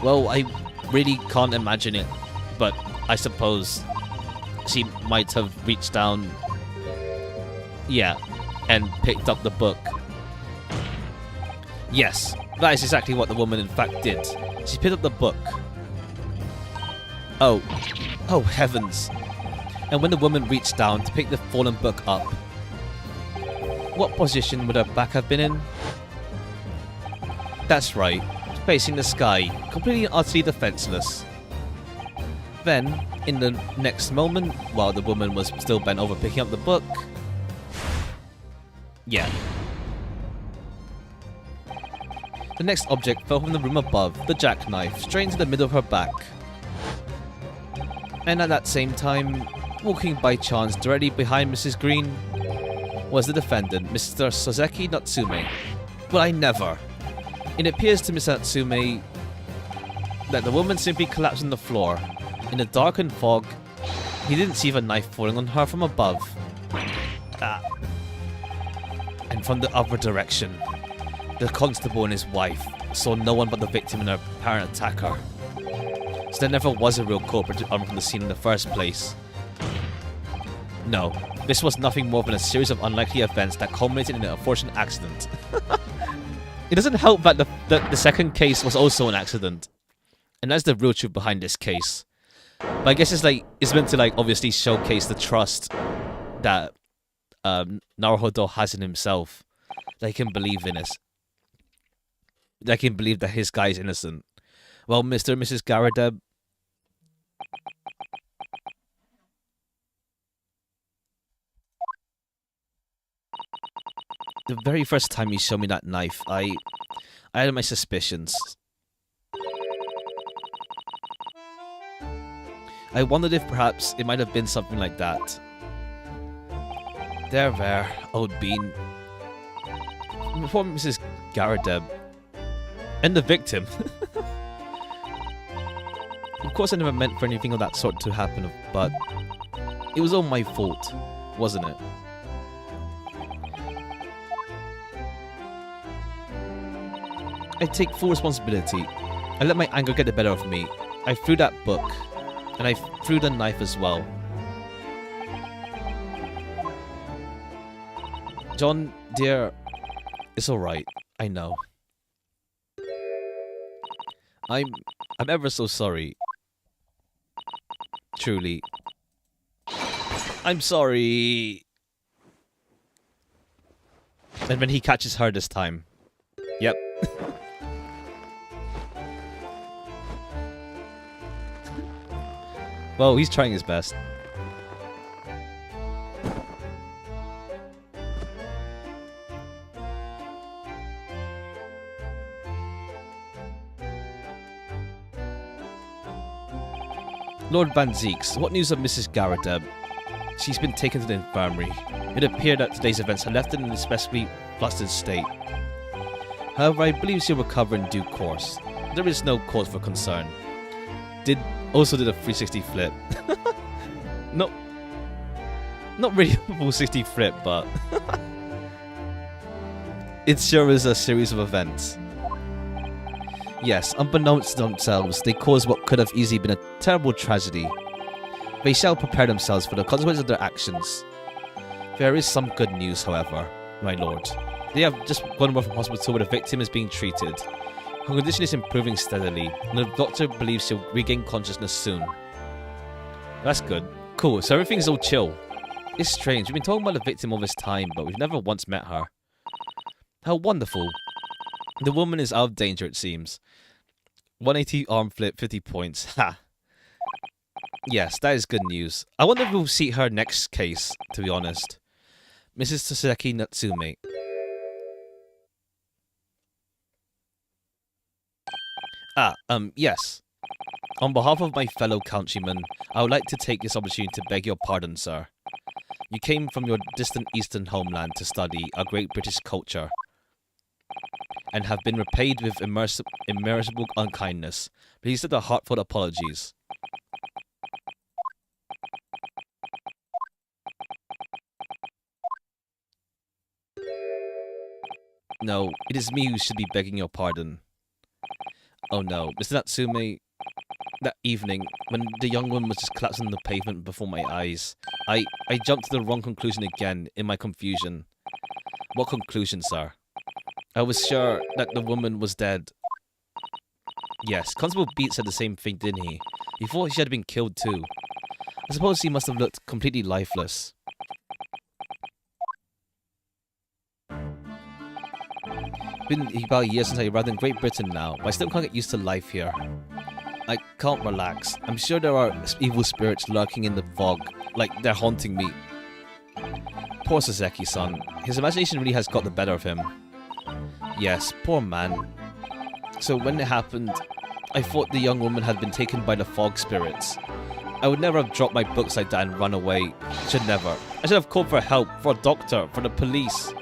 Well, I really can't imagine it, but I suppose she might have reached down, and picked up the book. Yes, that is exactly what the woman in fact did. She picked up the book. Oh heavens. And when the woman reached down to pick the fallen book up, what position would her back have been in? That's right, facing the sky, completely and utterly defenseless. Then, in the next moment, while the woman was still bent over picking up the book, the next object fell from the room above, the jackknife, straight into the middle of her back. And at that same time, walking by chance directly behind Mrs. Green, was the defendant, Mr. Soseki Natsume. Well, I never. It appears to Mr. Natsume that the woman simply collapsed on the floor. In the darkened fog, he didn't see the knife falling on her from above. And from the other direction. The constable and his wife saw no one but the victim and her apparent attacker. So there never was a real culprit to uncover the scene in the first place. No, this was nothing more than a series of unlikely events that culminated in an unfortunate accident. It doesn't help that the second case was also an accident. And that's the real truth behind this case. But I guess it's meant to like obviously showcase the trust that Naruhodo has in himself. That he can believe in this. That he can believe that his guy is innocent. Well, Mr. and Mrs. Garadeb, the very first time you showed me that knife, I had my suspicions. I wondered if perhaps it might have been something like that. There, old bean. Poor Mrs. Garadeb. And the victim. Of course I never meant for anything of that sort to happen, but it was all my fault, wasn't it? I take full responsibility. I let my anger get the better of me. I threw that book, and I threw the knife as well. John, dear, it's alright. I know. I'm ever so sorry. Truly. I'm sorry. And when he catches her this time. Yep. Well, he's trying his best. Lord Van Zeeks, what news of Mrs. Garadeb? She's been taken to the infirmary. It appeared that today's events had left her in an especially flustered state. However, I believe she'll recover in due course. There is no cause for concern. Also did a 360 flip. No, not really a full 60 flip, but it sure is a series of events. Yes, unbeknownst to themselves, they caused what could have easily been a terrible tragedy. They shall prepare themselves for the consequences of their actions. There is some good news, however, my lord. They have just gone away from hospital where the victim is being treated. Her condition is improving steadily, and the doctor believes she'll regain consciousness soon. That's good. Cool, so everything's all chill. It's strange, we've been talking about the victim all this time, but we've never once met her. How wonderful. The woman is out of danger, it seems. 180 arm flip, 50 points. Ha! Yes, that is good news. I wonder if we'll see her next case, to be honest. Mrs. Toseki Natsume. Yes. On behalf of my fellow countrymen, I would like to take this opportunity to beg your pardon, sir. You came from your distant eastern homeland to study our great British culture, and have been repaid with immeasurable unkindness. Please accept our heartfelt apologies. No, it is me who should be begging your pardon. Oh no, Mr. Natsume, that evening, when the young woman was just collapsing on the pavement before my eyes, I jumped to the wrong conclusion again in my confusion. What conclusion, sir? I was sure that the woman was dead. Yes, Constable Beat said the same thing, didn't he? He thought she had been killed too. I suppose he must have looked completely lifeless. Been about a year since I arrived in Great Britain now, but I still can't get used to life here. I can't relax. I'm sure there are evil spirits lurking in the fog, like they're haunting me. Poor Saseki-san. His imagination really has got the better of him. Yes, poor man. So when it happened, I thought the young woman had been taken by the fog spirits. I would never have dropped my books like that and run away. Should never. I should have called for help, for a doctor, for the police.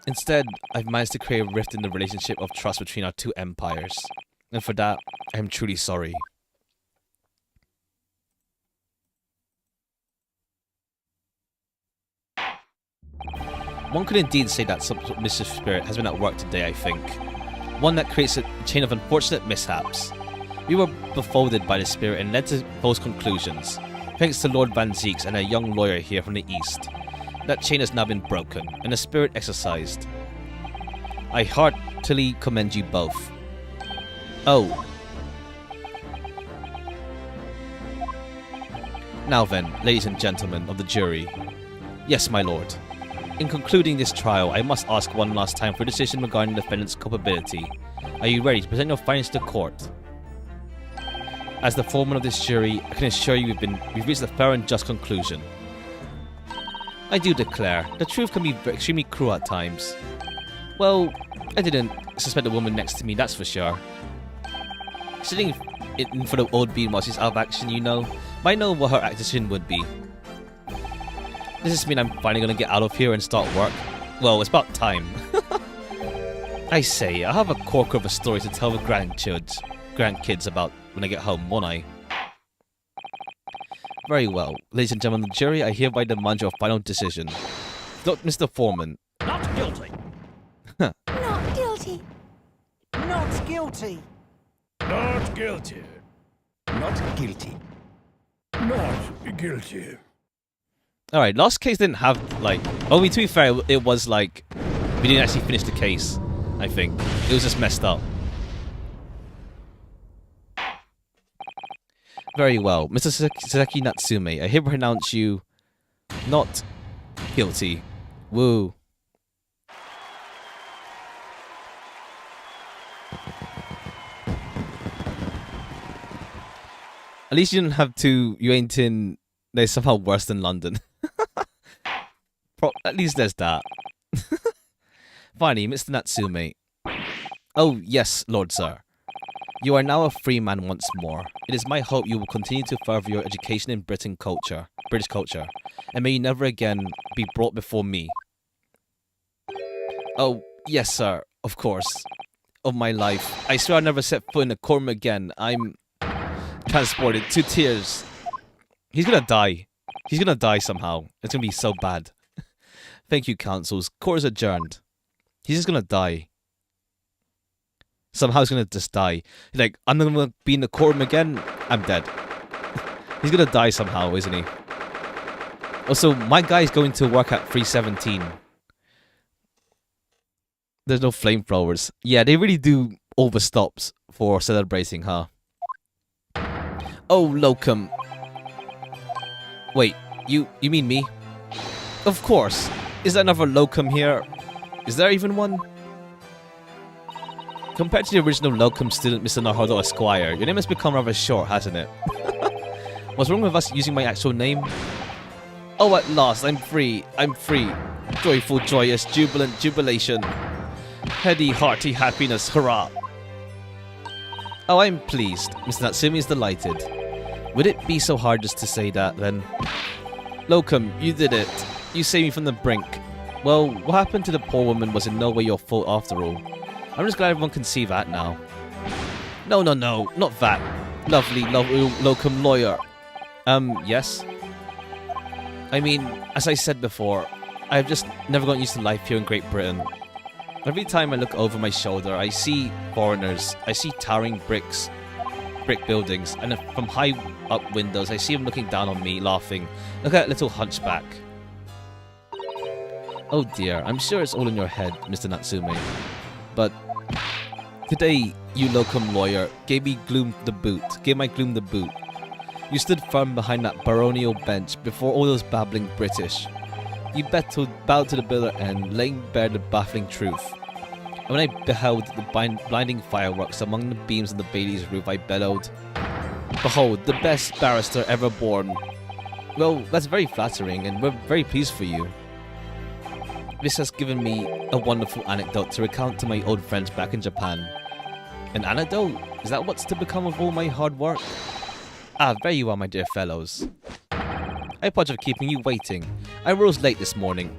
Instead, I've managed to create a rift in the relationship of trust between our two empires. And for that, I am truly sorry. One could indeed say that some mischief spirit has been at work today, I think. One that creates a chain of unfortunate mishaps. We were befolded by the spirit and led to false conclusions, thanks to Lord Van Zeeks and a young lawyer here from the east. That chain has now been broken, and the spirit exorcised. I heartily commend you both. Oh. Now then, ladies and gentlemen of the jury. Yes, my lord. In concluding this trial, I must ask one last time for a decision regarding the defendant's culpability. Are you ready to present your findings to court? As the foreman of this jury, I can assure you we've reached a fair and just conclusion. I do declare, the truth can be extremely cruel at times. Well, I didn't suspect the woman next to me, that's for sure. Sitting in front of old Bean while she's out of action, you know, might know what her decision would be. Does this mean I'm finally gonna get out of here and start work? Well, it's about time. I say, I have a corker of a story to tell the grandkids about when I get home, won't I? Very well. Ladies and gentlemen of the jury, I hereby demand your final decision. Mr. Foreman. Not guilty. Not guilty. Not guilty. Not guilty. Not guilty. Not guilty. Alright, last case didn't have, like... Oh, to be fair, it was like... We didn't actually finish the case, I think. It was just messed up. Very well. Mr. Sasaki Natsume, I hereby pronounce you... not guilty. Woo. At least you didn't have to... You ain't in... They're somehow worse than London. At least there's that. Finally, Mr. Natsume. Oh, yes, Lord Sir. You are now a free man once more. It is my hope you will continue to further your education in British culture, and may you never again be brought before me. Oh, yes, sir, of course. Of my life. I swear I'll never set foot in a courtroom again. I'm transported to tears. He's gonna die. He's gonna die somehow. It's gonna be so bad. Thank you, counsels. Court is adjourned. He's just gonna die. Somehow he's gonna just die. He's like, I'm not gonna be in the courtroom again. I'm dead. He's gonna die somehow, isn't he? Also, my guy's going to work at 317. There's no flamethrowers. Yeah, they really do overstops for celebrating, huh? Oh, locum. Wait, you mean me? Of course. Is there another locum here? Is there even one? Compared to the original locum student, Mr. Naruto Esquire, your name has become rather short, hasn't it? What's wrong with us using my actual name? Oh, at last, I'm free. I'm free. Joyful, joyous, jubilant, jubilation. Heady, hearty happiness, hurrah. Oh, I'm pleased. Mr. Natsumi is delighted. Would it be so hard just to say that, then? Locum, you did it. You saved me from the brink. Well, what happened to the poor woman was in no way your fault after all. I'm just glad everyone can see that now. No, not that. Lovely locum lawyer. Yes? I mean, as I said before, I've just never gotten used to life here in Great Britain. Every time I look over my shoulder, I see foreigners, I see towering brick buildings, and from high up windows, I see them looking down on me, laughing. Look at that little hunchback. Oh dear, I'm sure it's all in your head, Mr. Natsume. But today, you locum lawyer gave my gloom the boot. You stood firm behind that baronial bench before all those babbling British. You bowed to the bitter end, laying bare the baffling truth. And when I beheld the blinding fireworks among the beams of the Bailey's roof, I bellowed, "Behold, the best barrister ever born." Well, that's very flattering, and we're very pleased for you. This has given me a wonderful anecdote to recount to my old friends back in Japan. An anecdote? Is that what's to become of all my hard work? Ah, there you are, my dear fellows. I apologize for keeping you waiting. I rose late this morning.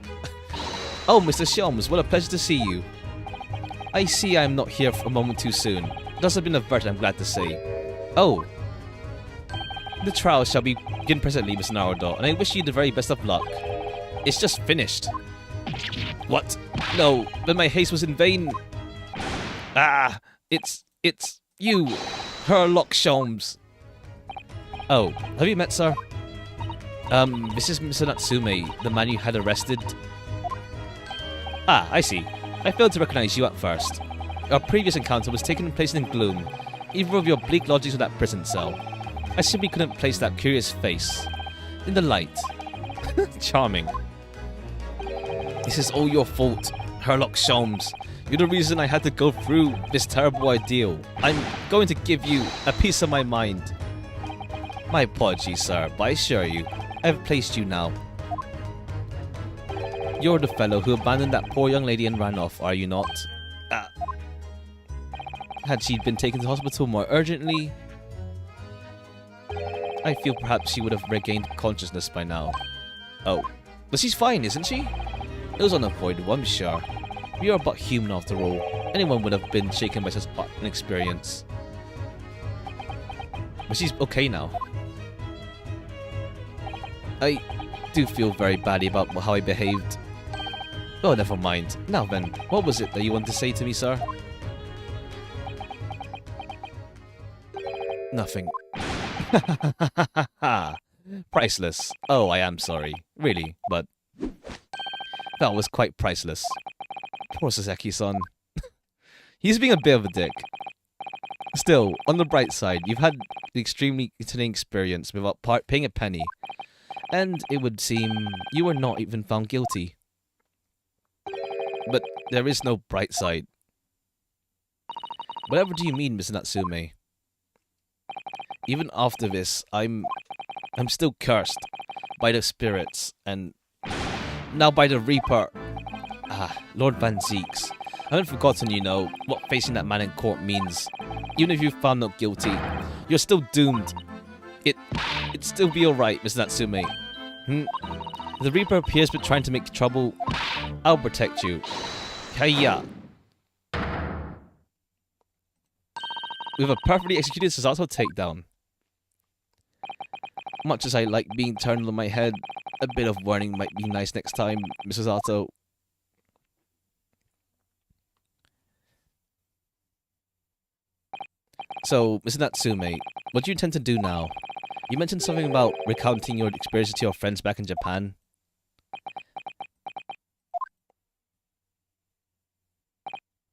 Oh, Mr. Shelms, what a pleasure to see you. I see I am not here for a moment too soon. Thus have been averted, I'm glad to say. Oh. The trial shall begin presently, Mr. Naruto, and I wish you the very best of luck. It's just finished. What? No, then my haste was in vain. Ah, it's you, Herlock Sholmes. Oh, have you met, sir? This is Mr. Natsume, the man you had arrested. Ah, I see. I failed to recognize you at first. Our previous encounter was taking place in gloom, either of your bleak lodgings or that prison cell. I simply couldn't place that curious face in the light. Charming. This is all your fault, Herlock Sholmes. You're the reason I had to go through this terrible ordeal. I'm going to give you a piece of my mind. My apologies, sir, but I assure you, I've placed you now. You're the fellow who abandoned that poor young lady and ran off, are you not? Had she been taken to hospital more urgently, I feel perhaps she would have regained consciousness by now. Oh, but she's fine, isn't she? It was unavoidable, I'm sure. We are but human after all. Anyone would have been shaken by such an experience. But she's okay now. I do feel very badly about how I behaved. Oh, never mind. Now then, what was it that you wanted to say to me, sir? Nothing. Priceless. Oh, I am sorry. Really, but that was quite priceless. Poor Saseki-san. He's being a bit of a dick. Still, on the bright side, you've had the extremely entertaining experience without paying a penny. And it would seem you were not even found guilty. But there is no bright side. Whatever do you mean, Mr. Natsume? Even after this, I'm still cursed by the spirits and now by the Reaper. Lord Van Zeeks. I haven't forgotten, you know, what facing that man in court means. Even if you're found not guilty, you're still doomed. It'd still be alright, Mr. Natsume. The Reaper appears but trying to make trouble. I'll protect you. Hiya! With a perfectly executed Susato takedown. Much as I like being turned on my head, a bit of warning might be nice next time, Mrs. Susato. So, Mr. Natsume, what do you intend to do now? You mentioned something about recounting your experiences to your friends back in Japan.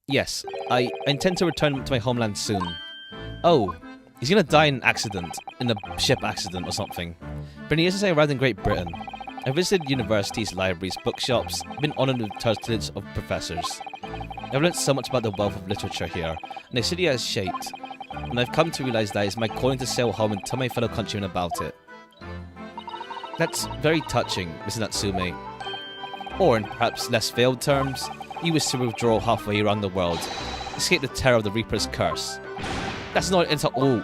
Yes, I intend to return to my homeland soon. Oh, he's gonna die in an accident, in a ship accident or something. Been years since I arrived in Great Britain. I visited universities, libraries, bookshops, been honoured with tutelage of professors. I've learned so much about the wealth of literature here, and the city has shaped. And I've come to realize that it's my calling to sail home and tell my fellow countrymen about it. That's very touching, Mr. Natsume. Or in perhaps less veiled terms, you wish to withdraw halfway around the world, escape the terror of the Reaper's curse. That's not it at all.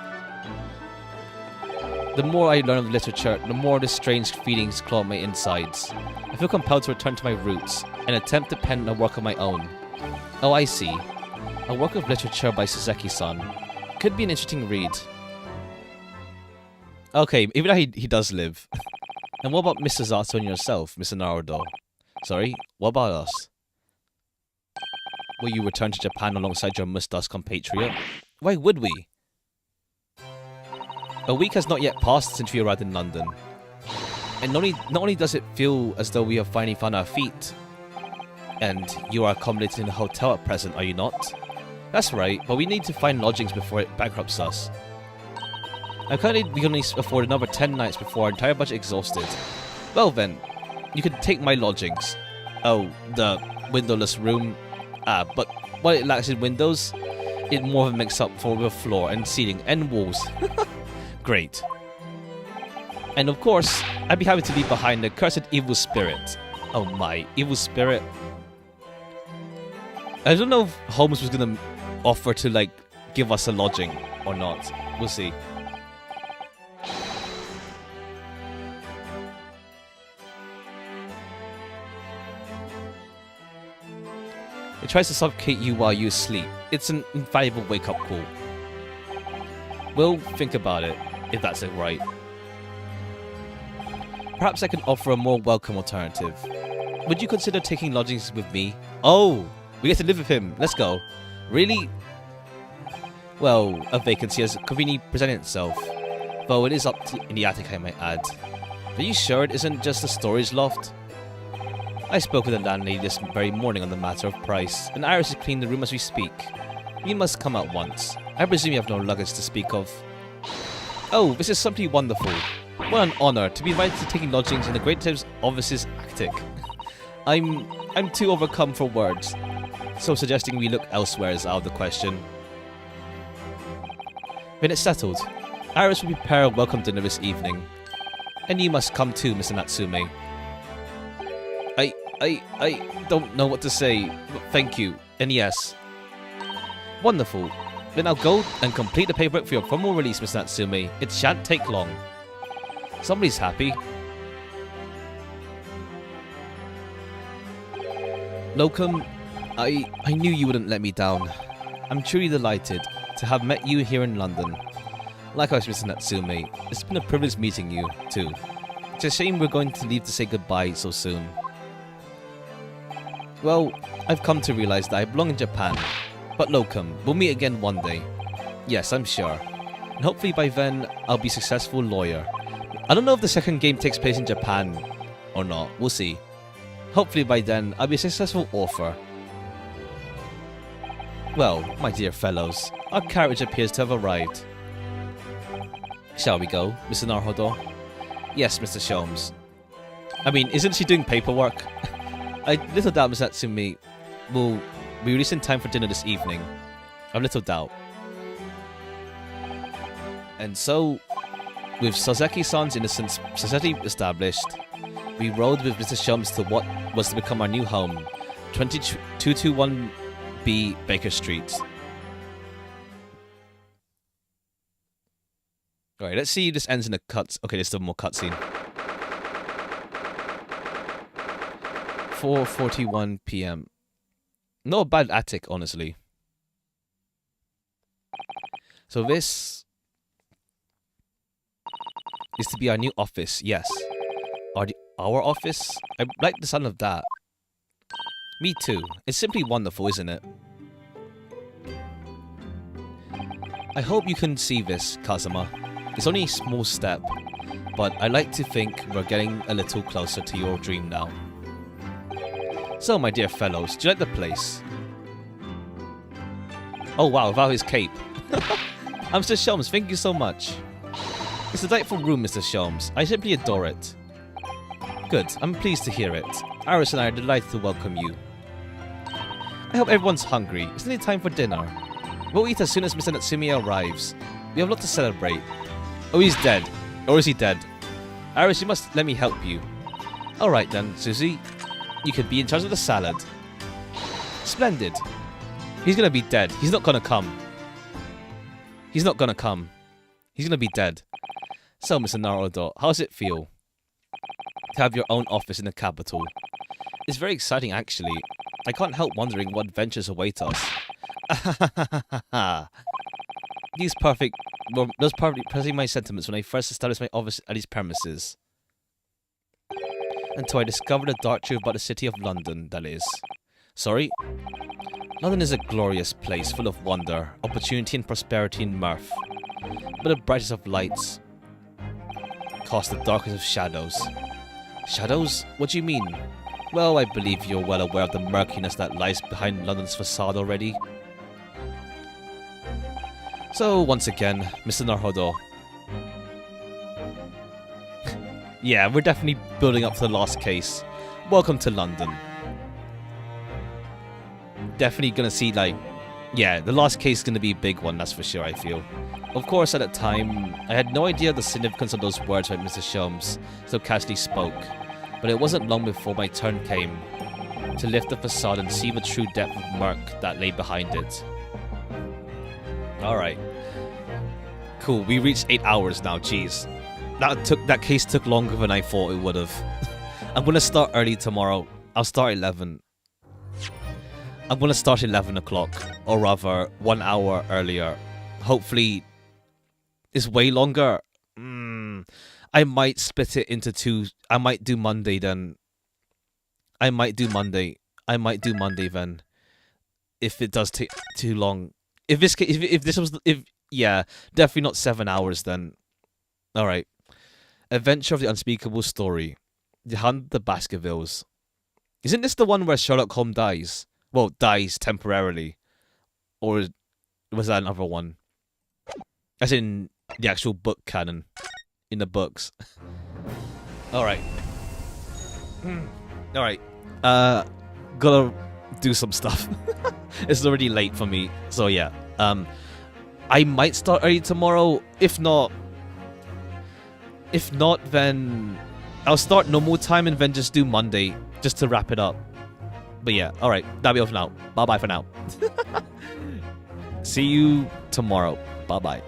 The more I learn of literature, the more the strange feelings claw my insides. I feel compelled to return to my roots and attempt to pen a work of my own. Oh, I see. A work of literature by Saseki-san. Could be an interesting read. Okay, even though he does live. And what about Mr. Zato and yourself, Mr. Naruto? Sorry, what about us? Will you return to Japan alongside your mustache compatriot? Why would we? A week has not yet passed since we arrived in London. And not only does it feel as though we have finally found our feet, and you are accommodated in a hotel at present, are you not? That's right, but we need to find lodgings before it bankrupts us. And currently we can only afford another 10 nights before our entire budget exhausted. Well then, you can take my lodgings. Oh, the windowless room. But while it lacks in windows, it more than makes up for the floor and ceiling and walls. Great. And of course, I'd be happy to leave behind the cursed evil spirit. Oh my, evil spirit. I don't know if Holmes was gonna offer to, like, give us a lodging or not. We'll see. It tries to suffocate you while you sleep. It's an invaluable wake-up call. We'll think about it, if that's it right. Perhaps I can offer a more welcome alternative. would you consider taking lodgings with me? Oh, we get to live with him. Let's go. Really? Well, a vacancy has conveniently presented itself. Though it is up to in the attic, I might add. Are you sure it isn't just a storage loft? I spoke with the landlady this very morning on the matter of price, and Iris is cleaning the room as we speak. You must come at once. I presume you have no luggage to speak of. Oh, this is simply wonderful. What an honor to be invited to taking lodgings in the Great Detective's office's attic. I'm too overcome for words, so suggesting we look elsewhere is out of the question. When it's settled, Iris will prepare a welcome dinner this evening. And you must come too, Mr. Natsume. I don't know what to say, but thank you, and yes. Wonderful. Then I'll go and complete the paperwork for your formal release, Mr. Natsume. It shan't take long. Somebody's happy. Locum, I knew you wouldn't let me down. I'm truly delighted to have met you here in London. Likewise, Mr. Natsume, it's been a privilege meeting you, too. It's a shame we're going to leave to say goodbye so soon. Well, I've come to realize that I belong in Japan. But Locum, we'll meet again one day. Yes, I'm sure. And hopefully by then, I'll be a successful lawyer. I don't know if the second game takes place in Japan or not. We'll see. Hopefully by then, I'll be a successful author. Well, my dear fellows, our carriage appears to have arrived. Shall we go, Mr. Naruhodo? Yes, Mr. Sholmes. I mean, isn't she doing paperwork? I little doubt Miss Natsumi will be released in time for dinner this evening. I've little doubt. And so, with Soseki-san's innocence successfully established, we rode with Mr. Sholmes to what was to become our new home, 221B Baker Street. Alright, let's see if this ends in a cut. Okay, there's still more cutscene. 4:41 p.m. Not a bad attic, honestly. So this is to be our new office, yes. Our office? I like the sound of that. Me too. It's simply wonderful, isn't it? I hope you can see this, Kazuma. It's only a small step, but I like to think we're getting a little closer to your dream now. So, my dear fellows, do you like the place? Oh wow, without his cape. Mr. Sholmes, thank you so much. It's a delightful room, Mr. Sholmes. I simply adore it. Good, I'm pleased to hear it. Iris and I are delighted to welcome you. I hope everyone's hungry. It's nearly time for dinner. We'll eat as soon as Mr. Natsume arrives. We have a lot to celebrate. Oh, he's dead. Or is he dead? Iris, you must let me help you. Alright then, Susie. You could be in charge of the salad. Splendid. He's gonna be dead. He's not gonna come. He's not gonna come. He's gonna be dead. So, Mr. Naruto, how does it feel to have your own office in the capital? It's very exciting, actually. I can't help wondering what adventures await us. Those perfectly my sentiments when I first established my office at these premises. Until I discovered the dark truth about the city of London, that is. Sorry? London is a glorious place full of wonder, opportunity and prosperity and mirth. But the brightest of lights cast the darkest of shadows. Shadows? What do you mean? Well, I believe you're well aware of the murkiness that lies behind London's facade already. So, once again, Mr. Naruhodo. Yeah, we're definitely building up for the last case. Welcome to London. Definitely gonna see, like... Yeah, the last case is gonna be a big one, that's for sure, I feel. Of course, at the time, I had no idea the significance of those words that Mr. Sholmes so casually spoke. But it wasn't long before my turn came to lift the facade and see the true depth of murk that lay behind it. Alright. Cool, we reached 8 hours now, jeez. That case took longer than I thought it would have. I'm gonna start early tomorrow. I'll start 11. I'm gonna start 11 o'clock, or rather 1 hour earlier. Hopefully, it's way longer. I might split it into two. I might do Monday then. I might do Monday. I might do Monday then. If it does take too long. If this was yeah, definitely not 7 hours then. All right. Adventure of the Unspeakable Story. The Hunt of the Baskervilles. Isn't this the one where Sherlock Holmes dies? Well, dies temporarily. Or was that another one? As in the actual book canon. In the books. Alright. Alright. Gotta do some stuff. It's already late for me. So yeah. I might start early tomorrow. If not, then I'll start normal time and then just do Monday, just to wrap it up. But yeah, alright, that'll be all for now. Bye-bye for now. See you tomorrow. Bye-bye.